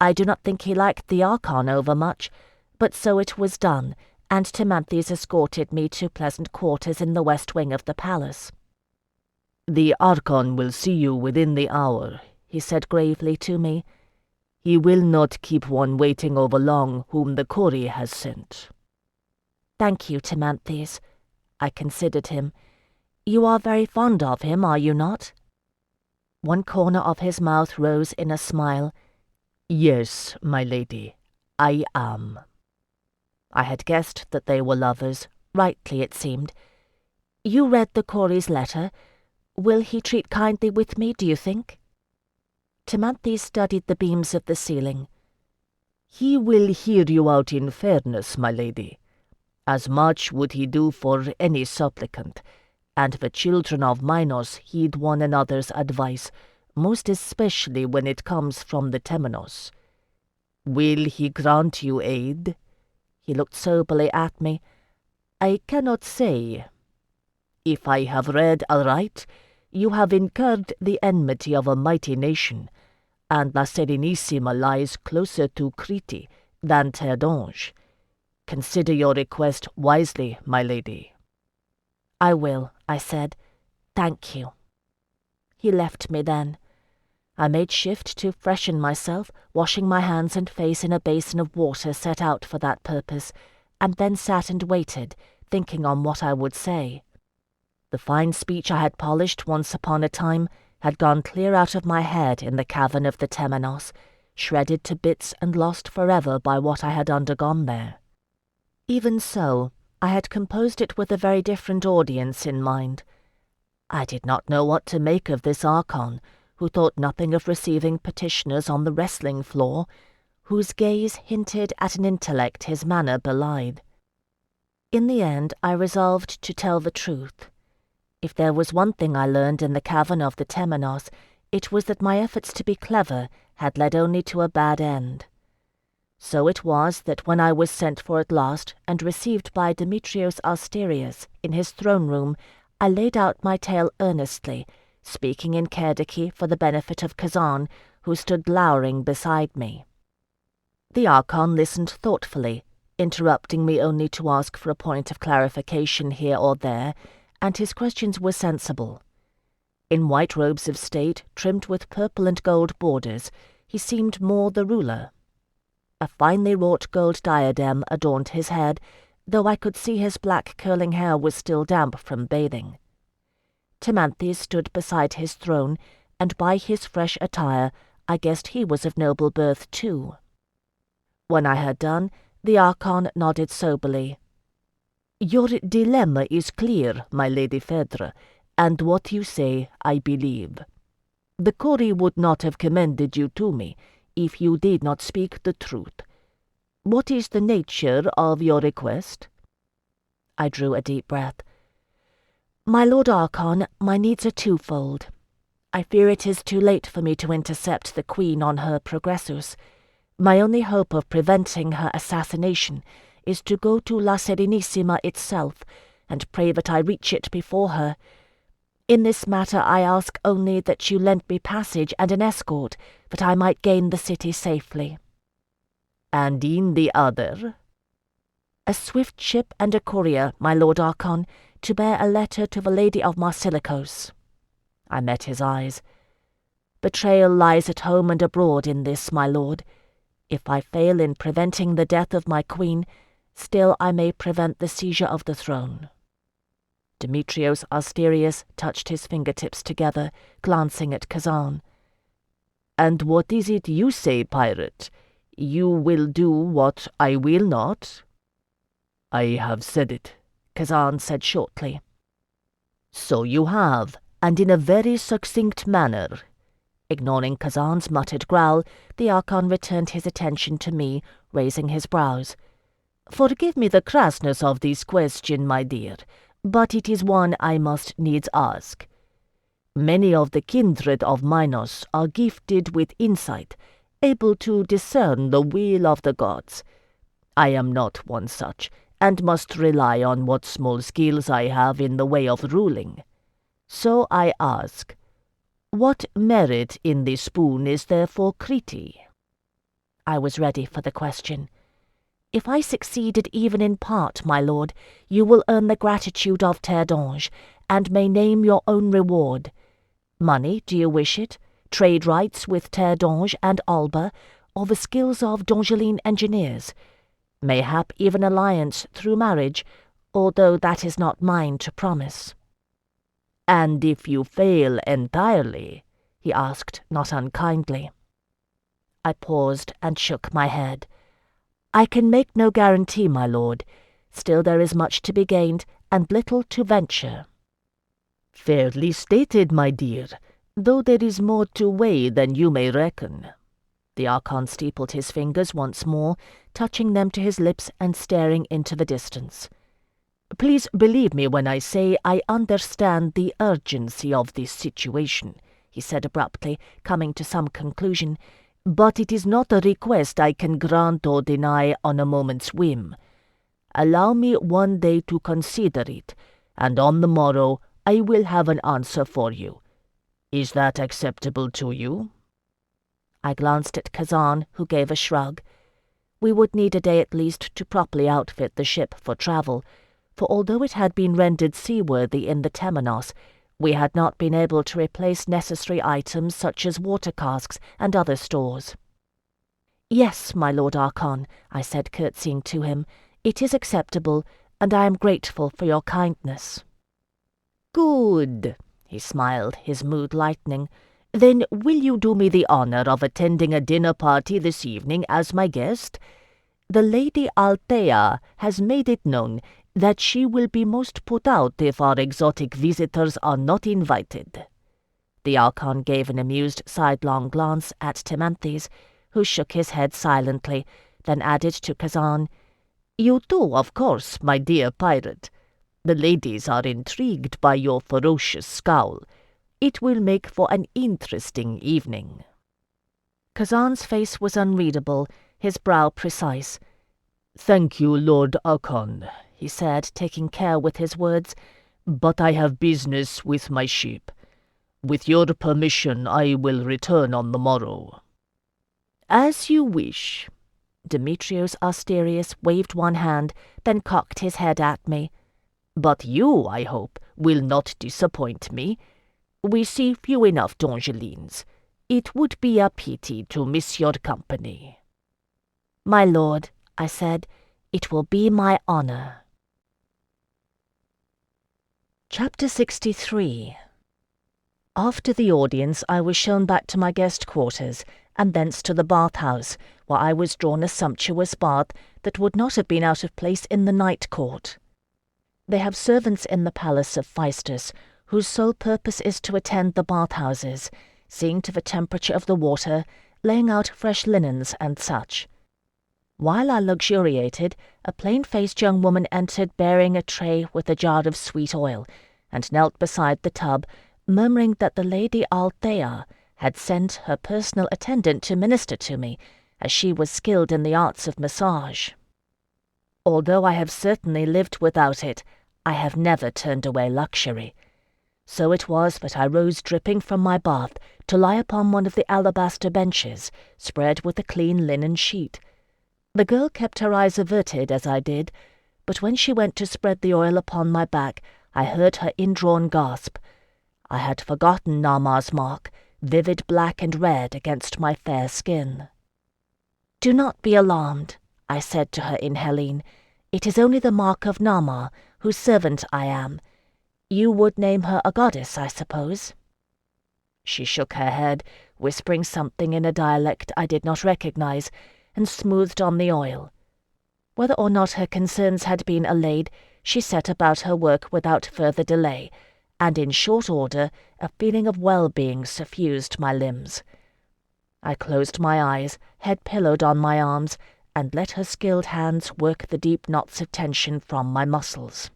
I do not think he liked the Archon overmuch, But so it was done, and Timanthes escorted me to pleasant quarters in the west wing of the palace. "The Archon will see you within the hour," he said gravely to me. "He will not keep one waiting over long whom the Cory has sent." "Thank you, Timanthes." I considered him. "You are very fond of him, are you not?" One corner of his mouth rose in a smile. "Yes, my lady, I am." I had guessed that they were lovers, rightly it seemed. "You read the Cory's letter. Will he treat kindly with me, do you think?" Timanthes studied the beams of the ceiling. "He will hear you out in fairness, my lady. As much would he do for any supplicant, and the children of Minos heed one another's advice, most especially when it comes from the Temenos. Will he grant you aid?" He looked soberly at me. "I cannot say. If I have read aright, you have incurred the enmity of a mighty nation, and La Serenissima lies closer to Crete than Terre. Consider your request wisely, my lady." "I will," I said. "Thank you." He left me then. I made shift to freshen myself, washing my hands and face in a basin of water set out for that purpose, and then sat and waited, thinking on what I would say. The fine speech I had polished once upon a time had gone clear out of my head in the cavern of the Temenos, shredded to bits and lost forever by what I had undergone there. Even so, I had composed it with a very different audience in mind. I did not know what to make of this Archon, who thought nothing of receiving petitioners on the wrestling floor, whose gaze hinted at an intellect his manner belied. In the end, I resolved to tell the truth. If there was one thing I learned in the cavern of the Temenos, it was that my efforts to be clever had led only to a bad end. So it was that when I was sent for at last, and received by Demetrios Asterius in his throne room, I laid out my tale earnestly, speaking in Kerdiki for the benefit of Kazan, who stood glowering beside me. The Archon listened thoughtfully, interrupting me only to ask for a point of clarification here or there, and his questions were sensible. In white robes of state, trimmed with purple and gold borders, he seemed more the ruler. A finely wrought gold diadem adorned his head, though I could see his black curling hair was still damp from bathing. Timanthes stood beside his throne, and by his fresh attire I guessed he was of noble birth too. When I had done, the Archon nodded soberly. "Your dilemma is clear, my lady Phèdre, and what you say I believe. The Cory would not have commended you to me if you did not speak the truth. What is the nature of your request?" I drew a deep breath. "My Lord Archon, my needs are twofold. I fear it is too late for me to intercept the Queen on her progressus. My only hope of preventing her assassination is to go to La Serenissima itself, and pray that I reach it before her. In this matter I ask only that you lend me passage and an escort, that I might gain the city safely." "And in the other?" "A swift ship and a courier, my Lord Archon, to bear a letter to the Lady of Marsilikos." I met his eyes. "Betrayal lies at home and abroad in this, my lord. If I fail in preventing the death of my queen, still I may prevent the seizure of the throne." Demetrios Asterius touched his fingertips together, glancing at Kazan. "And what is it you say, pirate? You will do what I will not?" "I have said it," Kazan said shortly. "So you have, and in a very succinct manner." Ignoring Kazan's muttered growl, the Archon returned his attention to me, raising his brows. "Forgive me the crassness of this question, my dear, but it is one I must needs ask. Many of the kindred of Minos are gifted with insight, able to discern the will of the gods. I am not one such, and must rely on what small skills I have in the way of ruling. So I ask, what merit in this spoon is there for Crete?" I was ready for the question. If I succeeded even in part, my lord, you will earn the gratitude of Terre, and may name your own reward. Money, do you wish it? Trade rights with Terre and Alba, or the skills of Dongeline engineers? Mayhap even alliance through marriage, although that is not mine to promise. And if you fail entirely? He asked, not unkindly. I paused and shook my head. I can make no guarantee, my lord. Still there is much to be gained, and little to venture. Fairly stated, my dear, though there is more to weigh than you may reckon. The Archon steepled his fingers once more, touching them to his lips and staring into the distance. Please believe me when I say I understand the urgency of this situation, he said abruptly, coming to some conclusion, but it is not a request I can grant or deny on a moment's whim. Allow me one day to consider it, and on the morrow I will have an answer for you. Is that acceptable to you? I glanced at Kazan, who gave a shrug. We would need a day at least to properly outfit the ship for travel, for although it had been rendered seaworthy in the Temenos, we had not been able to replace necessary items such as water casks and other stores. Yes, my Lord Archon, I said, curtsying to him, it is acceptable, and I am grateful for your kindness. Good, he smiled, his mood lightening. Then will you do me the honor of attending a dinner party this evening as my guest? The Lady Althea has made it known that she will be most put out if our exotic visitors are not invited. The Archon gave an amused sidelong glance at Timanthes, who shook his head silently, then added to Kazan, You too, of course, my dear pirate. The ladies are intrigued by your ferocious scowl. It will make for an interesting evening. Kazan's face was unreadable, his brow precise. Thank you, Lord Archon, he said, taking care with his words, but I have business with my ship. With your permission, I will return on the morrow. As you wish. Demetrios Asterius waved one hand, then cocked his head at me. But you, I hope, will not disappoint me. We see few enough Dongelines. It would be a pity to miss your company. My lord, I said, it will be my honor. Chapter 63. After the audience, I was shown back to my guest quarters, and thence to the bathhouse, where I was drawn a sumptuous bath that would not have been out of place in the night court. They have servants in the palace of Phaistos, whose sole purpose is to attend the bathhouses, seeing to the temperature of the water, laying out fresh linens and such. While I luxuriated, a plain-faced young woman entered bearing a tray with a jar of sweet oil, and knelt beside the tub, murmuring that the Lady Althea had sent her personal attendant to minister to me, as she was skilled in the arts of massage. Although I have certainly lived without it, I have never turned away luxury. So it was that I rose dripping from my bath to lie upon one of the alabaster benches, spread with a clean linen sheet. The girl kept her eyes averted as I did, but when she went to spread the oil upon my back, I heard her indrawn gasp. I had forgotten Nama's mark, vivid black and red against my fair skin. "Do not be alarmed," I said to her in Hellene. "It is only the mark of Nama, whose servant I am. You would name her a goddess, I suppose?" She shook her head, whispering something in a dialect I did not recognize, and smoothed on the oil. Whether or not her concerns had been allayed, she set about her work without further delay, and in short order a feeling of well-being suffused my limbs. I closed my eyes, head pillowed on my arms, and let her skilled hands work the deep knots of tension from my muscles.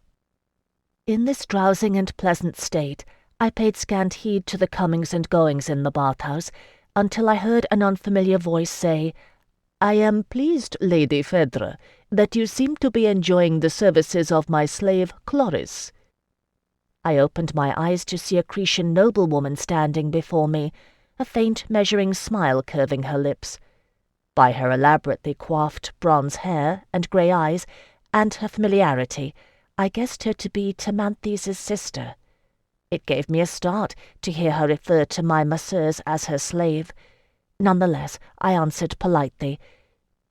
In this drowsing and pleasant state, I paid scant heed to the comings and goings in the bathhouse, until I heard an unfamiliar voice say, "I am pleased, Lady Phèdre, that you seem to be enjoying the services of my slave Chloris." I opened my eyes to see a Cretan noblewoman standing before me, a faint measuring smile curving her lips. By her elaborately coiffed bronze hair and grey eyes, and her familiarity, I guessed her to be Timanthes' sister. It gave me a start to hear her refer to my masseuse as her slave. Nonetheless, I answered politely,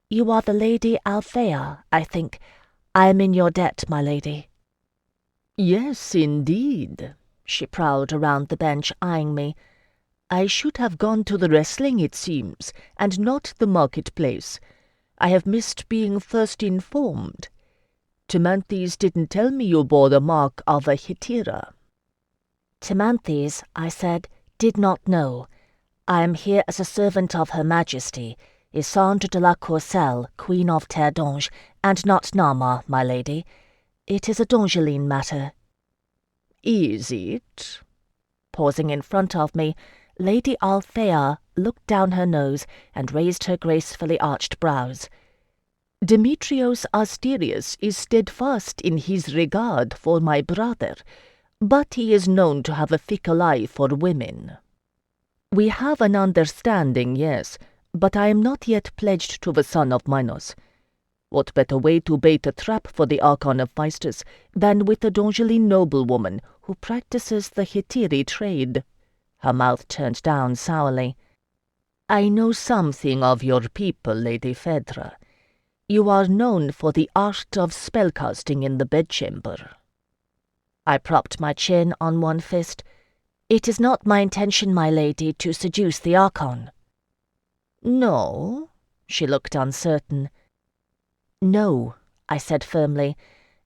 "You are the Lady Althea, I think. I am in your debt, my lady." "Yes, indeed," she prowled around the bench, eyeing me. "I should have gone to the wrestling, it seems, and not the marketplace. I have missed being first informed. Timanthes didn't tell me you bore the mark of a hetera." Timanthes, I said, did not know. I am here as a servant of Her Majesty, Isandre de la Courcelle, Queen of Terre, and not Nama, my lady. It is a Dongeline matter." "Is it?" Pausing in front of me, Lady Althea looked down her nose and raised her gracefully arched brows. "Demetrios Asterius is steadfast in his regard for my brother, but he is known to have a fickle eye for women. We have an understanding, yes, but I am not yet pledged to the son of Minos. What better way to bait a trap for the Archon of Phaistos than with a Dongeline noblewoman who practices the heteri trade?" Her mouth turned down sourly. "I know something of your people, Lady Phèdre. You are known for the art of spellcasting in the bedchamber." I propped my chin on one fist. "It is not my intention, my lady, to seduce the Archon." "No?" She looked uncertain. "No," I said firmly.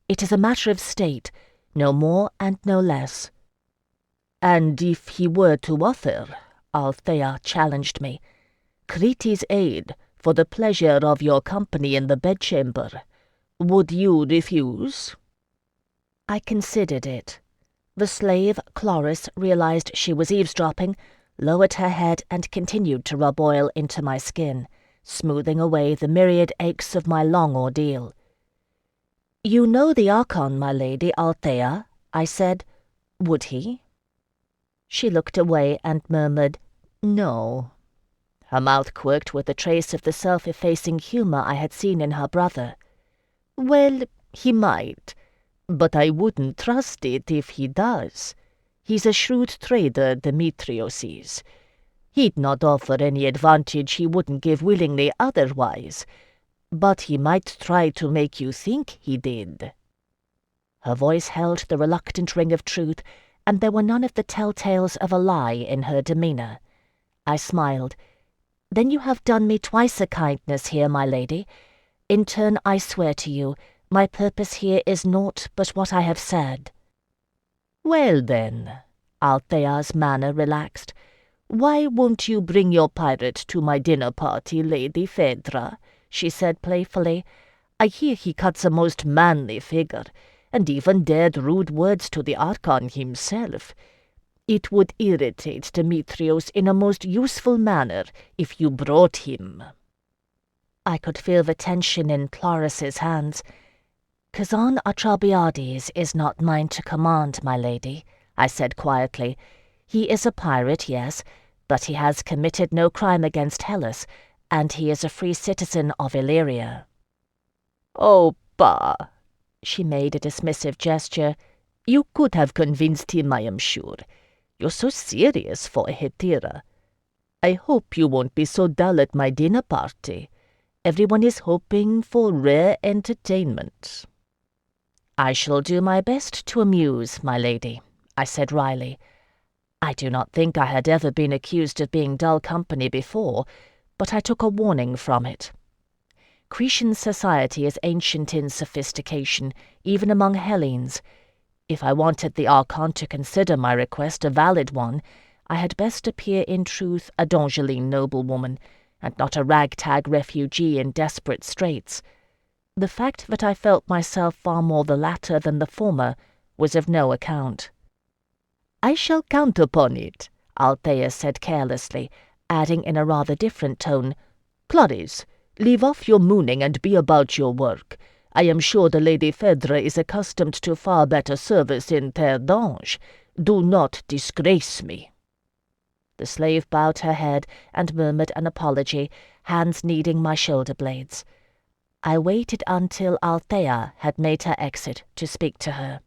"It is a matter of state, no more and no less." "And if he were to offer," Althea challenged me, "Crete's aid for the pleasure of your company in the bedchamber, would you refuse?" I considered it. The slave, Chloris, realized she was eavesdropping, lowered her head and continued to rub oil into my skin, smoothing away the myriad aches of my long ordeal. "You know the Archon, my lady Althea," I said. "Would he?" She looked away and murmured, "No." Her mouth quirked with a trace of the self-effacing humour I had seen in her brother. "Well, he might, but I wouldn't trust it if he does. He's a shrewd trader, Demetrios is. He'd not offer any advantage he wouldn't give willingly otherwise, but he might try to make you think he did." Her voice held the reluctant ring of truth, and there were none of the telltales of a lie in her demeanour. I smiled. "Then you have done me twice a kindness here, my lady. In turn, I swear to you, my purpose here is naught but what I have said." "Well then," Althea's manner relaxed, "why won't you bring your pirate to my dinner party, Lady Phèdre?" she said playfully. "I hear he cuts a most manly figure, and even dared rude words to the Archon himself. It would irritate Demetrios in a most useful manner if you brought him." I could feel the tension in Chloris's hands. "Kazan Atrabiades is not mine to command, my lady," I said quietly. "He is a pirate, yes, but he has committed no crime against Hellas, and he is a free citizen of Illyria." "Oh, bah!" She made a dismissive gesture. "You could have convinced him, I am sure. You're so serious for a hetera. I hope you won't be so dull at my dinner party. Everyone is hoping for rare entertainment." "I shall do my best to amuse, my lady," I said wryly. I do not think I had ever been accused of being dull company before, but I took a warning from it. Cretan society is ancient in sophistication, even among Hellenes. If I wanted the Archon to consider my request a valid one, I had best appear in truth a Dongeline noblewoman, and not a ragtag refugee in desperate straits. The fact that I felt myself far more the latter than the former was of no account. "I shall count upon it," Althea said carelessly, adding in a rather different tone, "Clarice, leave off your mooning and be about your work. I am sure the Lady Phèdre is accustomed to far better service in Terre. Do not disgrace me." The slave bowed her head and murmured an apology, hands kneading my shoulder blades. I waited until Althea had made her exit to speak to her.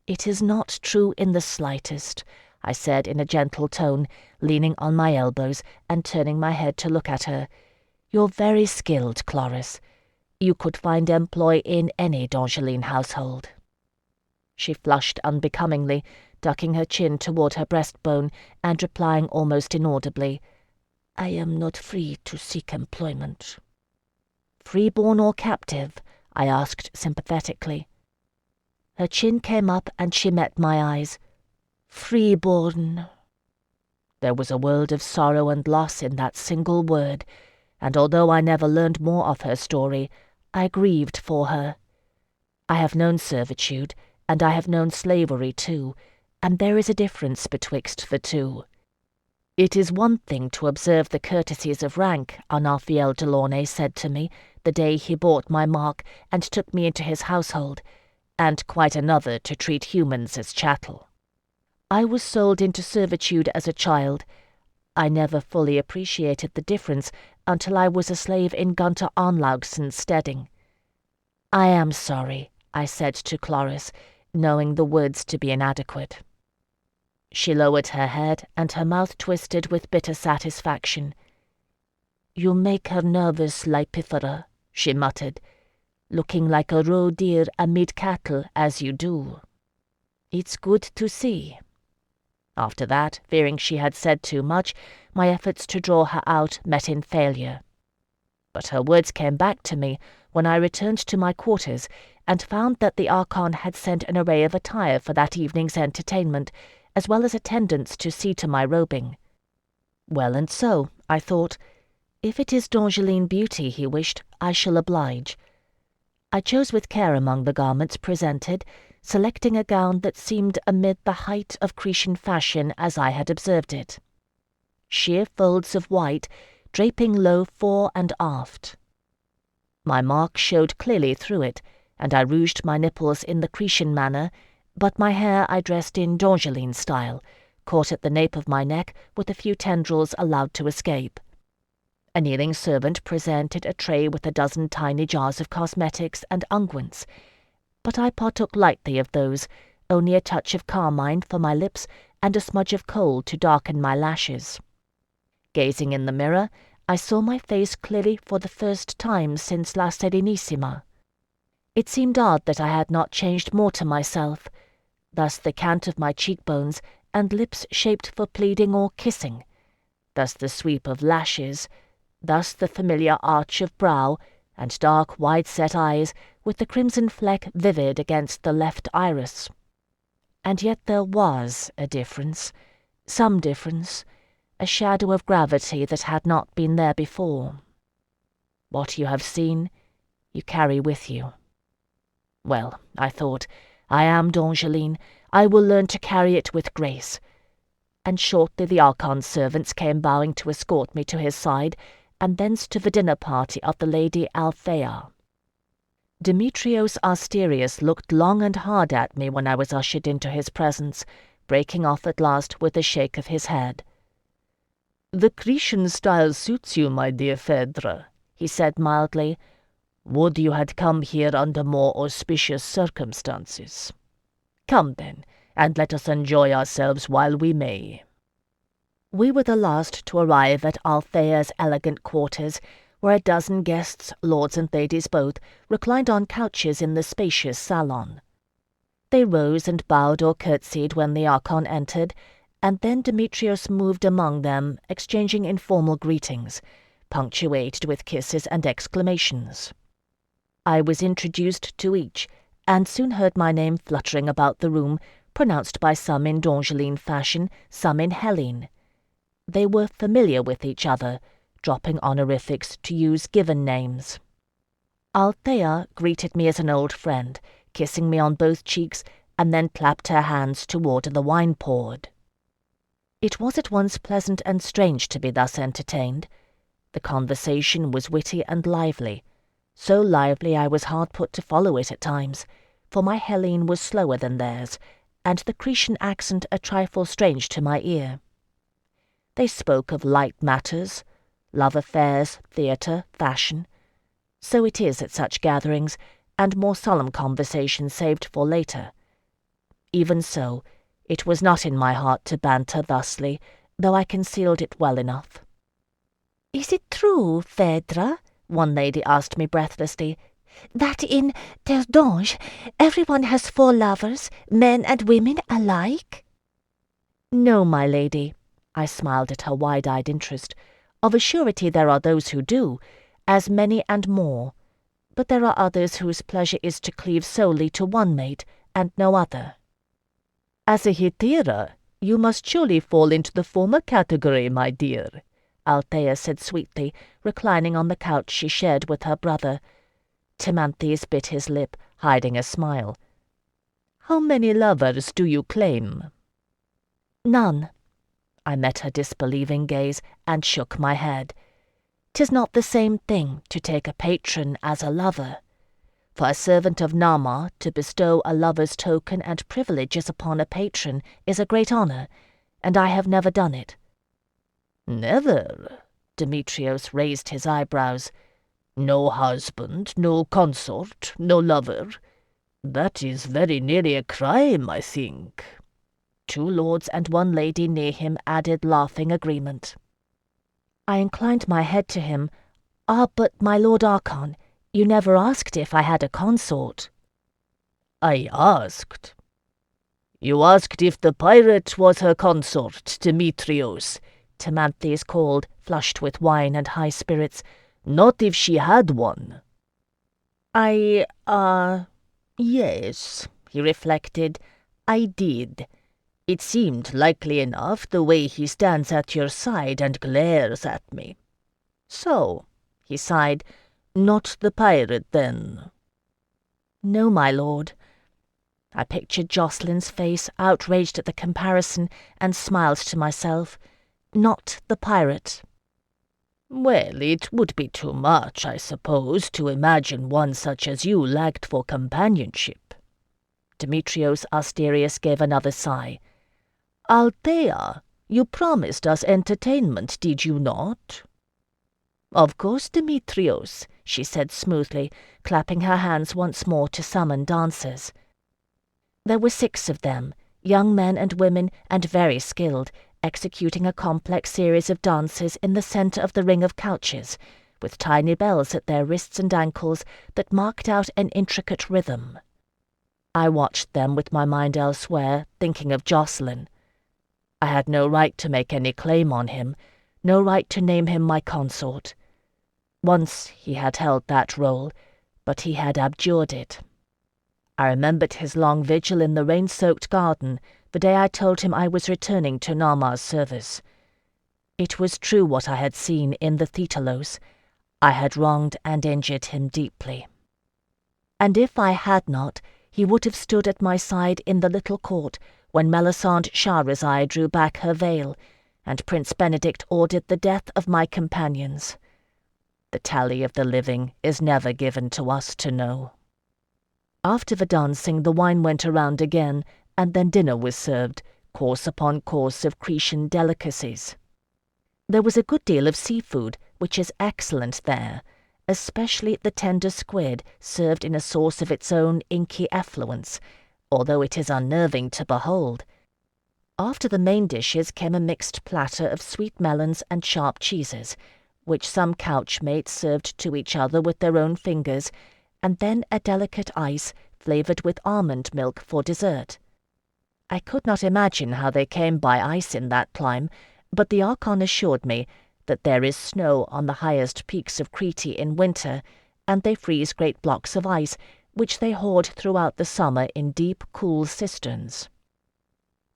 "It is not true in the slightest," I said in a gentle tone, leaning on my elbows and turning my head to look at her. "You're very skilled, Cloris. You could find employ in any Dongeline household." She flushed unbecomingly, ducking her chin toward her breastbone and replying almost inaudibly, "I am not free to seek employment." "Freeborn or captive?" I asked sympathetically. Her chin came up and she met my eyes. "Freeborn." There was a world of sorrow and loss in that single word, and although I never learned more of her story, I grieved for her. I have known servitude, and I have known slavery too, and there is a difference betwixt the two. It is one thing to observe the courtesies of rank, Anarthiel Delaunay said to me the day he bought my mark and took me into his household, and quite another to treat humans as chattel. I was sold into servitude as a child. I never fully appreciated the difference until I was a slave in Gunter Arnlaugson's steading. "I am sorry," I said to Cloris, knowing the words to be inadequate. She lowered her head, and her mouth twisted with bitter satisfaction. "You make her nervous, Leipifera," she muttered, "looking like a roe deer amid cattle as you do. It's good to see." After that, fearing she had said too much, my efforts to draw her out met in failure. But her words came back to me when I returned to my quarters and found that the Archon had sent an array of attire for that evening's entertainment, as well as attendants to see to my robing. Well and so, I thought. If it is Dongeline beauty he wished, I shall oblige. I chose with care among the garments presented, selecting a gown that seemed amid the height of Cretan fashion as I had observed it. Sheer folds of white, draping low fore and aft. My mark showed clearly through it, and I rouged my nipples in the Cretan manner, but my hair I dressed in Dongeline style, caught at the nape of my neck with a few tendrils allowed to escape. A kneeling servant presented a tray with a dozen tiny jars of cosmetics and unguents, but I partook lightly of those, only a touch of carmine for my lips and a smudge of kohl to darken my lashes. Gazing in the mirror, I saw my face clearly for the first time since La Serenissima. It seemed odd that I had not changed more to myself, thus the cant of my cheekbones and lips shaped for pleading or kissing, thus the sweep of lashes, thus the familiar arch of brow, and dark wide-set eyes with the crimson fleck vivid against the left iris. And yet there was a difference, some difference, a shadow of gravity that had not been there before. What you have seen, you carry with you. Well, I thought, I am Dongeline, I will learn to carry it with grace. And shortly the Archon's servants came bowing to escort me to his side, and thence to the dinner party of the Lady Althea. Demetrios Asterius looked long and hard at me when I was ushered into his presence, breaking off at last with a shake of his head. "The Cretan style suits you, my dear Phèdre," he said mildly. "Would you had come here under more auspicious circumstances. Come, then, and let us enjoy ourselves while we may." We were the last to arrive at Althea's elegant quarters, where a dozen guests, lords and ladies both, reclined on couches in the spacious salon. They rose and bowed or curtsied when the Archon entered, and then Demetrios moved among them, exchanging informal greetings, punctuated with kisses and exclamations. I was introduced to each, and soon heard my name fluttering about the room, pronounced by some in Dongeline fashion, some in Hellene. They were familiar with each other, dropping honorifics to use given names. Althea greeted me as an old friend, kissing me on both cheeks, and then clapped her hands toward the wine poured. It was at once pleasant and strange to be thus entertained. The conversation was witty and lively, so lively I was hard put to follow it at times, for my Hellene was slower than theirs, and the Cretan accent a trifle strange to my ear. They spoke of light matters, love affairs, theatre, fashion. So it is at such gatherings, and more solemn conversation saved for later. Even so, it was not in my heart to banter thusly, though I concealed it well enough. "Is it true, Phèdre," one lady asked me breathlessly, "that in Terre everyone has 4 lovers, men and women alike?" "No, my lady," I smiled at her wide-eyed interest. "Of a surety there are those who do, as many and more, but there are others whose pleasure is to cleave solely to one mate and no other." "As a hetera, you must surely fall into the former category, my dear," Althea said sweetly, reclining on the couch she shared with her brother. Timanthes bit his lip, hiding a smile. "How many lovers do you claim?" "None." I met her disbelieving gaze and shook my head. "'Tis not the same thing to take a patron as a lover. For a servant of Nama to bestow a lover's token and privileges upon a patron is a great honour, and I have never done it." "Never?" Demetrios raised his eyebrows. "No husband, no consort, no lover? That is very nearly a crime, I think." 2 lords and 1 lady near him added laughing agreement. I inclined my head to him. "Ah, but my Lord Archon, you never asked if I had a consort." "I asked." "You asked if the pirate was her consort, Demetrios," Timanthes called, flushed with wine and high spirits, "not if she had one." Yes," he reflected, "I did. It seemed likely enough the way he stands at your side and glares at me." "So," he sighed, "not the pirate, then?" "No, my lord." I pictured Jocelyn's face, outraged at the comparison, and smiled to myself. Not the pirate. "Well, it would be too much, I suppose, to imagine one such as you lagged for companionship." Demetrios Asterius gave another sigh. "Althea, you promised us entertainment, did you not?" "Of course, Demetrios," she said smoothly, clapping her hands once more to summon dancers. There were 6 of them, young men and women, and very skilled, executing a complex series of dances in the centre of the ring of couches, with tiny bells at their wrists and ankles that marked out an intricate rhythm. I watched them with my mind elsewhere, thinking of Jocelyn. I had no right to make any claim on him, no right to name him my consort. Once he had held that role, but he had abjured it. I remembered his long vigil in the rain-soaked garden the day I told him I was returning to Nama's service. It was true what I had seen in the Thetalos. I had wronged and injured him deeply. And if I had not, he would have stood at my side in the little court when Melisande Shahrazai drew back her veil, and Prince Benedict ordered the death of my companions. The tally of the living is never given to us to know. After the dancing, the wine went around again, and then dinner was served, course upon course of Cretan delicacies. There was a good deal of seafood, which is excellent there, especially the tender squid served in a sauce of its own inky effluence, although it is unnerving to behold. After the main dishes came a mixed platter of sweet melons and sharp cheeses, which some couch-mates served to each other with their own fingers, and then a delicate ice flavoured with almond milk for dessert. I could not imagine how they came by ice in that clime, but the Archon assured me that there is snow on the highest peaks of Crete in winter, and they freeze great blocks of ice, which they hoard throughout the summer in deep, cool cisterns.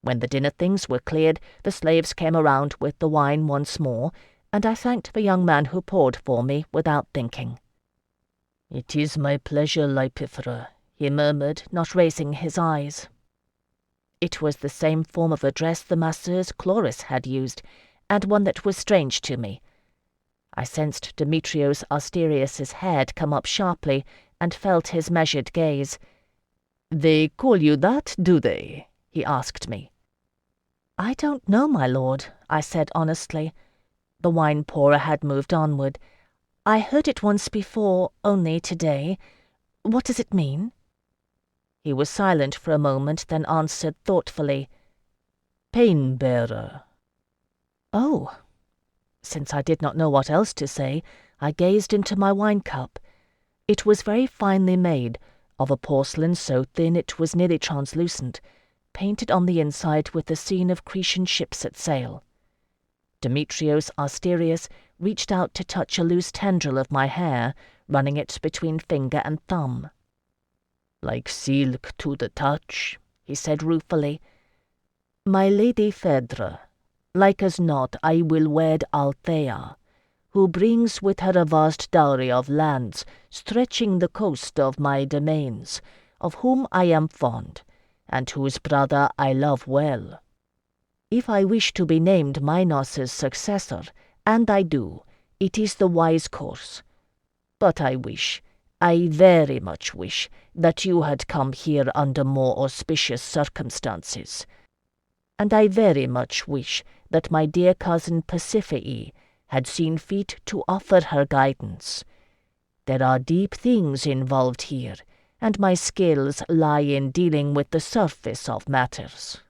When the dinner things were cleared, the slaves came around with the wine once more, and I thanked the young man who poured for me without thinking. "It is my pleasure, Leipifera," he murmured, not raising his eyes. It was the same form of address the Masseuse Chloris had used, and one that was strange to me. I sensed Demetrios Asterius's head come up sharply, and felt his measured gaze. "They call you that, do they?" he asked me. "I don't know, my lord," I said honestly. The wine-pourer had moved onward. "I heard it once before, only today. What does it mean?" He was silent for a moment, then answered thoughtfully, "Pain-bearer." "Oh." Since I did not know what else to say, I gazed into my wine-cup. It was very finely made, of a porcelain so thin it was nearly translucent, painted on the inside with the scene of Cretan ships at sail. Demetrios Asterius reached out to touch a loose tendril of my hair, running it between finger and thumb. "Like silk to the touch," he said ruefully. "My lady Phèdre, like as not I will wed Althea, who brings with her a vast dowry of lands stretching the coast of my domains, of whom I am fond, and whose brother I love well. If I wish to be named Minos's successor, and I do, it is the wise course. But I very much wish, that you had come here under more auspicious circumstances. And I very much wish that my dear cousin Pasiphae had seen fit to offer her guidance. There are deep things involved here, and my skills lie in dealing with the surface of matters."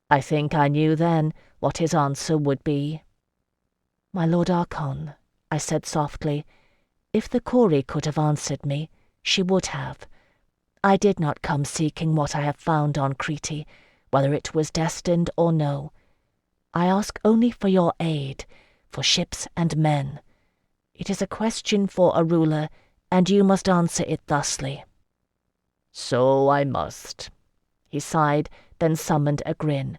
I think I knew then what his answer would be. "My Lord Archon," I said softly, "if the Cory could have answered me, she would have. I did not come seeking what I have found on Crete, whether it was destined or no. I ask only for your aid, for ships and men. It is a question for a ruler, and you must answer it thusly." "So I must." He sighed, then summoned a grin.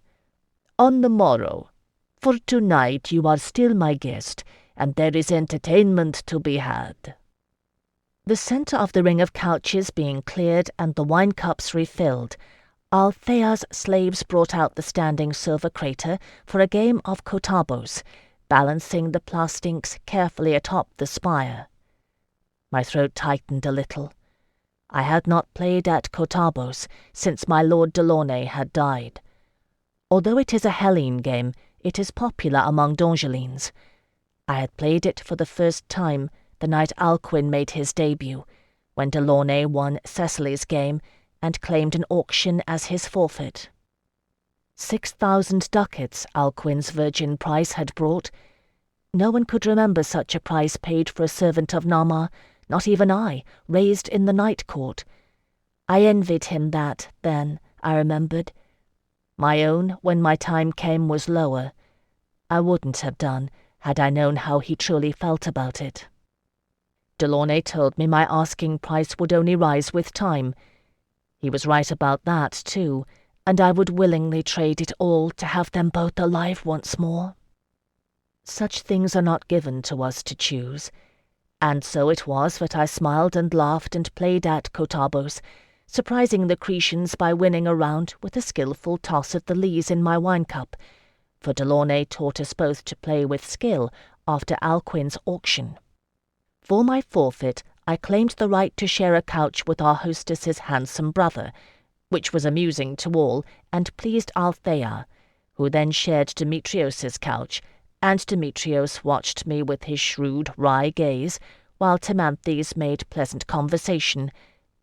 "On the morrow. For tonight you are still my guest, and there is entertainment to be had." The centre of the ring of couches being cleared and the wine-cups refilled, Althea's slaves brought out the standing silver crater for a game of kotabos, balancing the plastinks carefully atop the spire. My throat tightened a little. I had not played at kotabos since my Lord Delaunay had died. Although it is a Hellene game, it is popular among Dongelines. I had played it for the first time the night Alcuin made his debut, when Delaunay won Cecily's game and claimed an auction as his forfeit. 6,000 ducats Alcuin's virgin price had brought. No one could remember such a price paid for a servant of Nama, not even I, raised in the Night Court. I envied him that, then, I remembered. My own, when my time came, was lower. I wouldn't have done, had I known how he truly felt about it. Delaunay told me my asking price would only rise with time. He was right about that, too, and I would willingly trade it all to have them both alive once more. Such things are not given to us to choose, and so it was that I smiled and laughed and played at kotabos, surprising the Cretans by winning a round with a skilful toss of the lees in my wine-cup, for Delaunay taught us both to play with skill after Alcuin's auction. For my forfeit, I claimed the right to share a couch with our hostess's handsome brother, which was amusing to all and pleased Althea, who then shared Demetrios's couch, and Demetrios watched me with his shrewd, wry gaze, while Timanthes made pleasant conversation,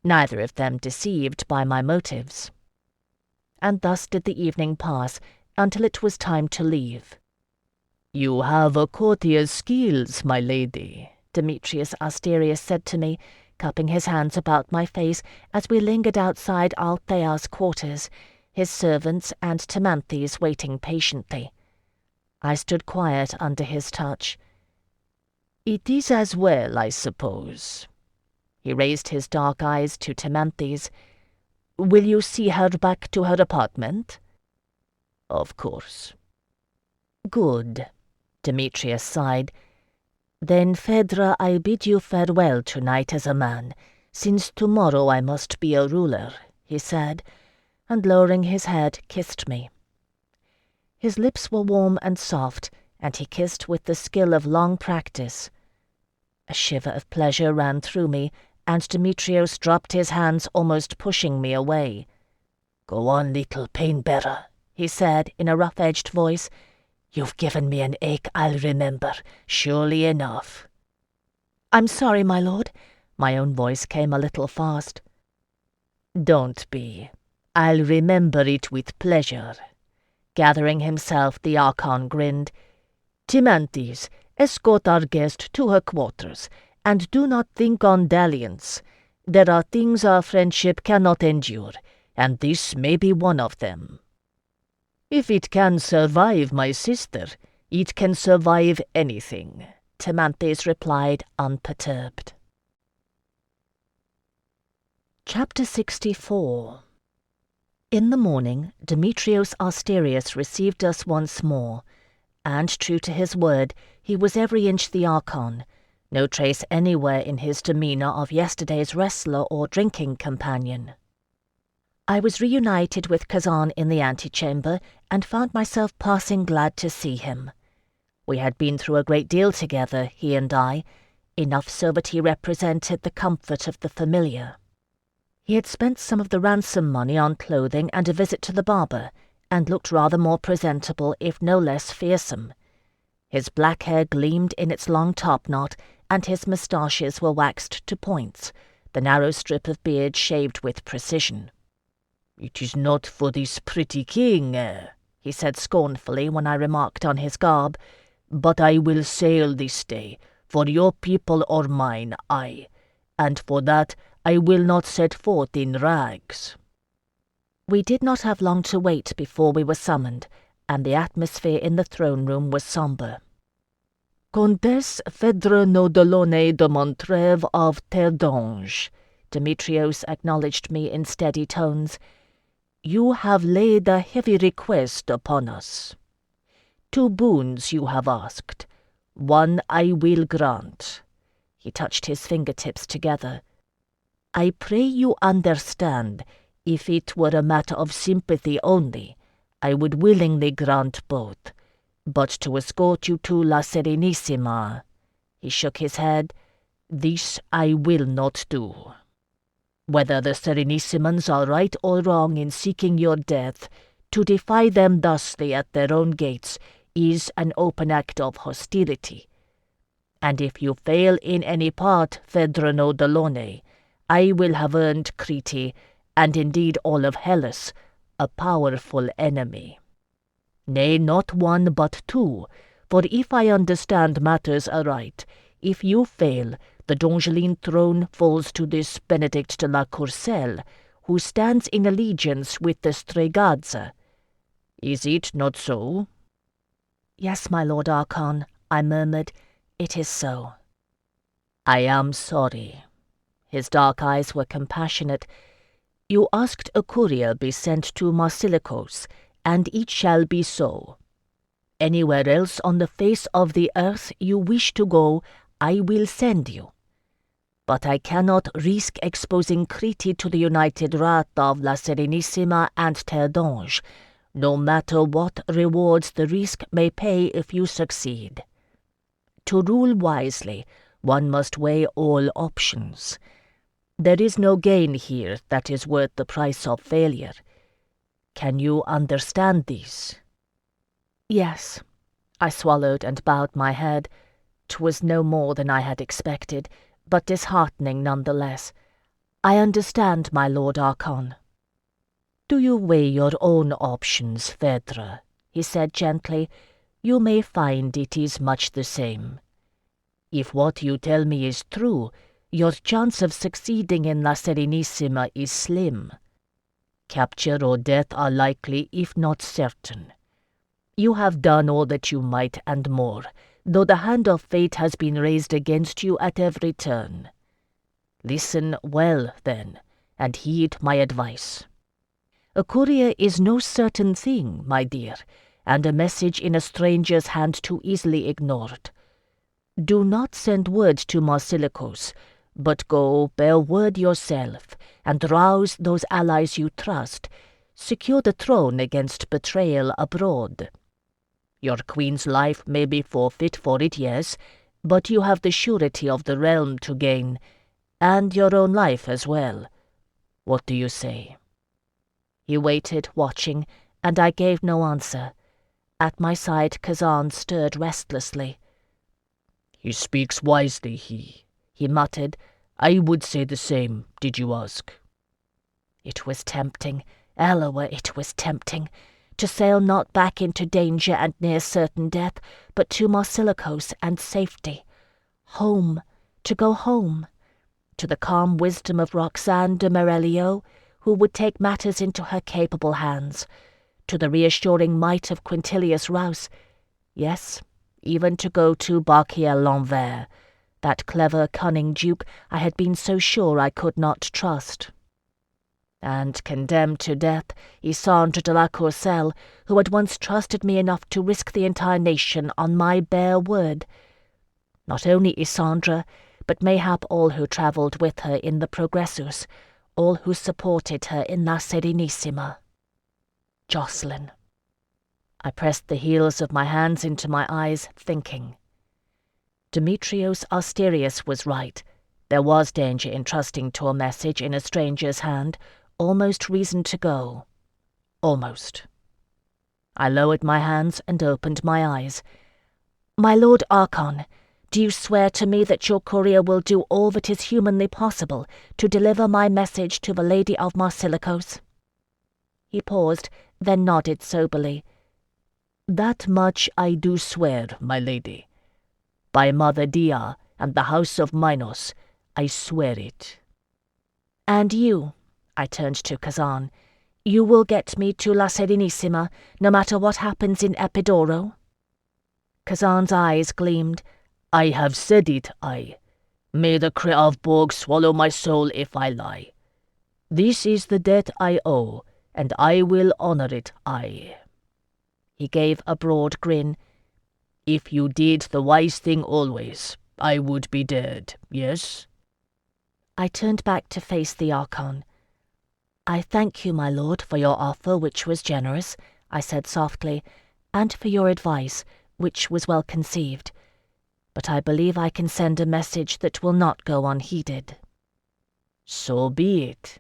neither of them deceived by my motives. And thus did the evening pass, until it was time to leave. "You have a courtier's skills, my lady," Demetrius Asterius said to me, cupping his hands about my face as we lingered outside Althea's quarters, his servants and Timanthes waiting patiently. I stood quiet under his touch. "It is as well, I suppose." He raised his dark eyes to Timanthes. "Will you see her back to her apartment?" "Of course." "Good," Demetrius sighed. "Then, Phèdre, I bid you farewell tonight as a man, since tomorrow I must be a ruler," he said, and lowering his head, kissed me. His lips were warm and soft, and he kissed with the skill of long practice. A shiver of pleasure ran through me, and Demetrios dropped his hands, almost pushing me away. "Go on, little pain-bearer," he said in a rough-edged voice. "You've given me an ache I'll remember, surely enough." "I'm sorry, my lord." My own voice came a little fast. "Don't be. I'll remember it with pleasure." Gathering himself, the Archon grinned. "Timanthes, escort our guest to her quarters, and do not think on dalliance. There are things our friendship cannot endure, and this may be one of them." "If it can survive my sister, it can survive anything," Timanthes replied, unperturbed. Chapter 64. In the morning, Demetrios Asterius received us once more, and, true to his word, he was every inch the Archon, no trace anywhere in his demeanour of yesterday's wrestler or drinking companion. I was reunited with Kazan in the antechamber, and found myself passing glad to see him. We had been through a great deal together, he and I, enough so that he represented the comfort of the familiar. He had spent some of the ransom money on clothing and a visit to the barber, and looked rather more presentable, if no less fearsome. His black hair gleamed in its long topknot, and his moustaches were waxed to points, the narrow strip of beard shaved with precision. "It is not for this pretty king," he said scornfully when I remarked on his garb, "but I will sail this day, for your people or mine, aye, and for that I will not set forth in rags." We did not have long to wait before we were summoned, and the atmosphere in the throne-room was sombre. "Comtesse Phèdre no Delaunay de Montrève of Terre, Demetrios acknowledged me in steady tones. "You have laid a heavy request upon us. 2 boons you have asked. One I will grant." He touched his fingertips together. "I pray you understand, if it were a matter of sympathy only, I would willingly grant both. But to escort you to La Serenissima," he shook his head, "this I will not do. Whether the Serenissimans are right or wrong in seeking your death, to defy them thusly at their own gates is an open act of hostility. And if you fail in any part, Phèdre no Delaunay, I will have earned Crete, and indeed all of Hellas, a powerful enemy. Nay, not 1 but 2, for if I understand matters aright, if you fail, the Dongeline throne falls to this Benedict de la Courcelle, who stands in allegiance with the Stregazza. Is it not so?" "Yes, my lord Archon," I murmured. "It is so." "I am sorry." His dark eyes were compassionate. "You asked a courier be sent to Marsilikos, and it shall be so. Anywhere else on the face of the earth you wish to go, I will send you. But I cannot risk exposing Crete to the united wrath of La Serenissima and Terre, no matter what rewards the risk may pay if you succeed. To rule wisely, one must weigh all options. There is no gain here that is worth the price of failure. Can you understand this?" "Yes." I swallowed and bowed my head. 'Twas no more than I had expected, but disheartening none the less. "I understand, my lord Archon." "Do you weigh your own options, Phèdre?" he said gently. "You may find it is much the same. If what you tell me is true, your chance of succeeding in La Serenissima is slim. Capture or death are likely, if not certain. You have done all that you might and more, though the hand of fate has been raised against you at every turn. Listen well, then, and heed my advice. A courier is no certain thing, my dear, and a message in a stranger's hand too easily ignored. Do not send word to Marsilikos, but go bear word yourself, and rouse those allies you trust. Secure the throne against betrayal abroad. Your queen's life may be forfeit for it, yes, but you have the surety of the realm to gain, and your own life as well. What do you say?" He waited, watching, and I gave no answer. At my side Kazan stirred restlessly. "He speaks wisely, he muttered. "I would say the same, did you ask?" It was tempting, Eloa, it was tempting, to sail not back into danger and near certain death, but to Marsilicos and safety. Home, to go home, to the calm wisdom of Roxane de Merelio, who would take matters into her capable hands, to the reassuring might of Quintilius Rouse, yes, even to go to Barquiel l'Envers, that clever, cunning duke I had been so sure I could not trust. And condemned to death, Isandre de la Courcelle, who had once trusted me enough to risk the entire nation on my bare word. Not only Isandre, but mayhap all who travelled with her in the Progressus, all who supported her in La Serenissima. Jocelyn. I pressed the heels of my hands into my eyes, thinking. Demetrios Asterius was right. There was danger in trusting to a message in a stranger's hand, almost reason to go. Almost. I lowered my hands and opened my eyes. "My Lord Archon, do you swear to me that your courier will do all that is humanly possible to deliver my message to the Lady of Marsilicos?" He paused, then nodded soberly. "That much I do swear, my lady. By Mother Dia and the House of Minos, I swear it." "And you," I turned to Kazan, "you will get me to La Serenissima, no matter what happens in Epidoro?" Kazan's eyes gleamed. "I have said it, I. May the Kreavborg swallow my soul if I lie. This is the debt I owe, and I will honor it, I." He gave a broad grin. "If you did the wise thing always, I would be dead, yes?" I turned back to face the Archon. "I thank you, my lord, for your offer, which was generous," I said softly, "and for your advice, which was well conceived. But I believe I can send a message that will not go unheeded." "So be it."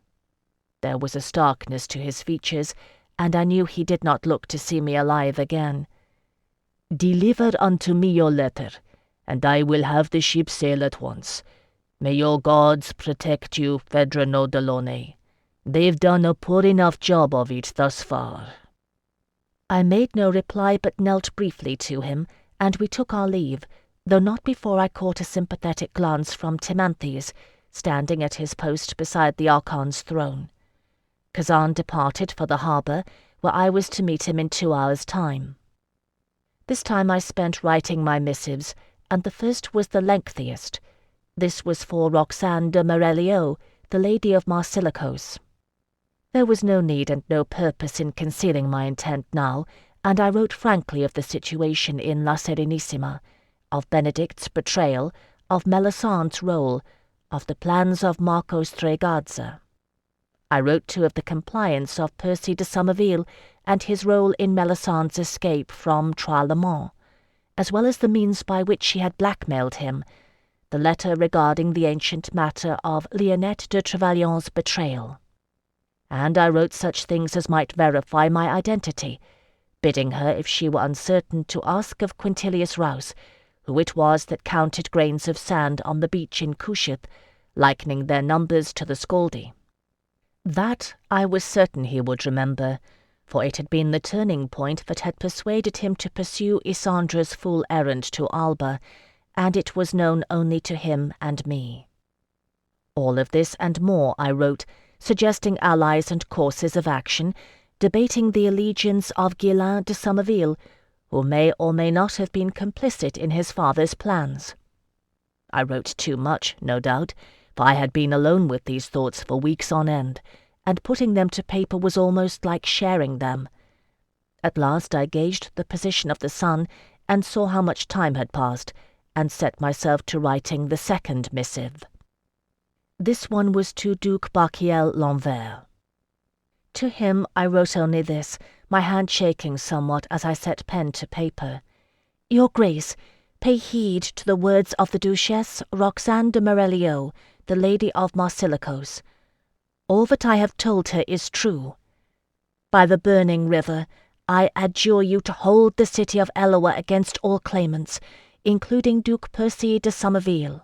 There was a starkness to his features, and I knew he did not look to see me alive again. "Deliver unto me your letter, and I will have the ship sail at once. May your gods protect you, Phèdre no Delaunay. They've done a poor enough job of it thus far." I made no reply but knelt briefly to him, and we took our leave, though not before I caught a sympathetic glance from Timanthes, standing at his post beside the Archon's throne. Kazan departed for the harbour, where I was to meet him in 2 hours' time. This time I spent writing my missives, and the first was the lengthiest. This was for Roxane de Merelio, the Lady of Marsilicos. There was no need and no purpose in concealing my intent now, and I wrote frankly of the situation in La Serenissima, of Benedict's betrayal, of Melisandre's role, of the plans of Marcos Tregazza. I wrote too of the compliance of Percy de Somerville and his role in Melisandre's escape from Trois-le-Mans, as well as the means by which she had blackmailed him, the letter regarding the ancient matter of Lionette de Trevelyan's betrayal. And I wrote such things as might verify my identity, bidding her, if she were uncertain, to ask of Quintilius Rouse who it was that counted grains of sand on the beach in Kushiel, likening their numbers to the Scaldi. That I was certain he would remember, for it had been the turning point that had persuaded him to pursue Isandre's fool errand to Alba, and it was known only to him and me. All of this and more I wrote, suggesting allies and courses of action, debating the allegiance of Ghislain de Somerville, who may or may not have been complicit in his father's plans. I wrote too much, no doubt, for I had been alone with these thoughts for weeks on end, and putting them to paper was almost like sharing them. At last I gauged the position of the sun, and saw how much time had passed, and set myself to writing the second missive. This one was to Duke Barquiel l'Envers. To him I wrote only this, my hand shaking somewhat as I set pen to paper. Your Grace, pay heed to the words of the Duchesse Roxane de Merelio, the Lady of Marsilicos. All that I have told her is true. By the burning river, I adjure you to hold the city of Eloa against all claimants, including Duke Percy de Somerville.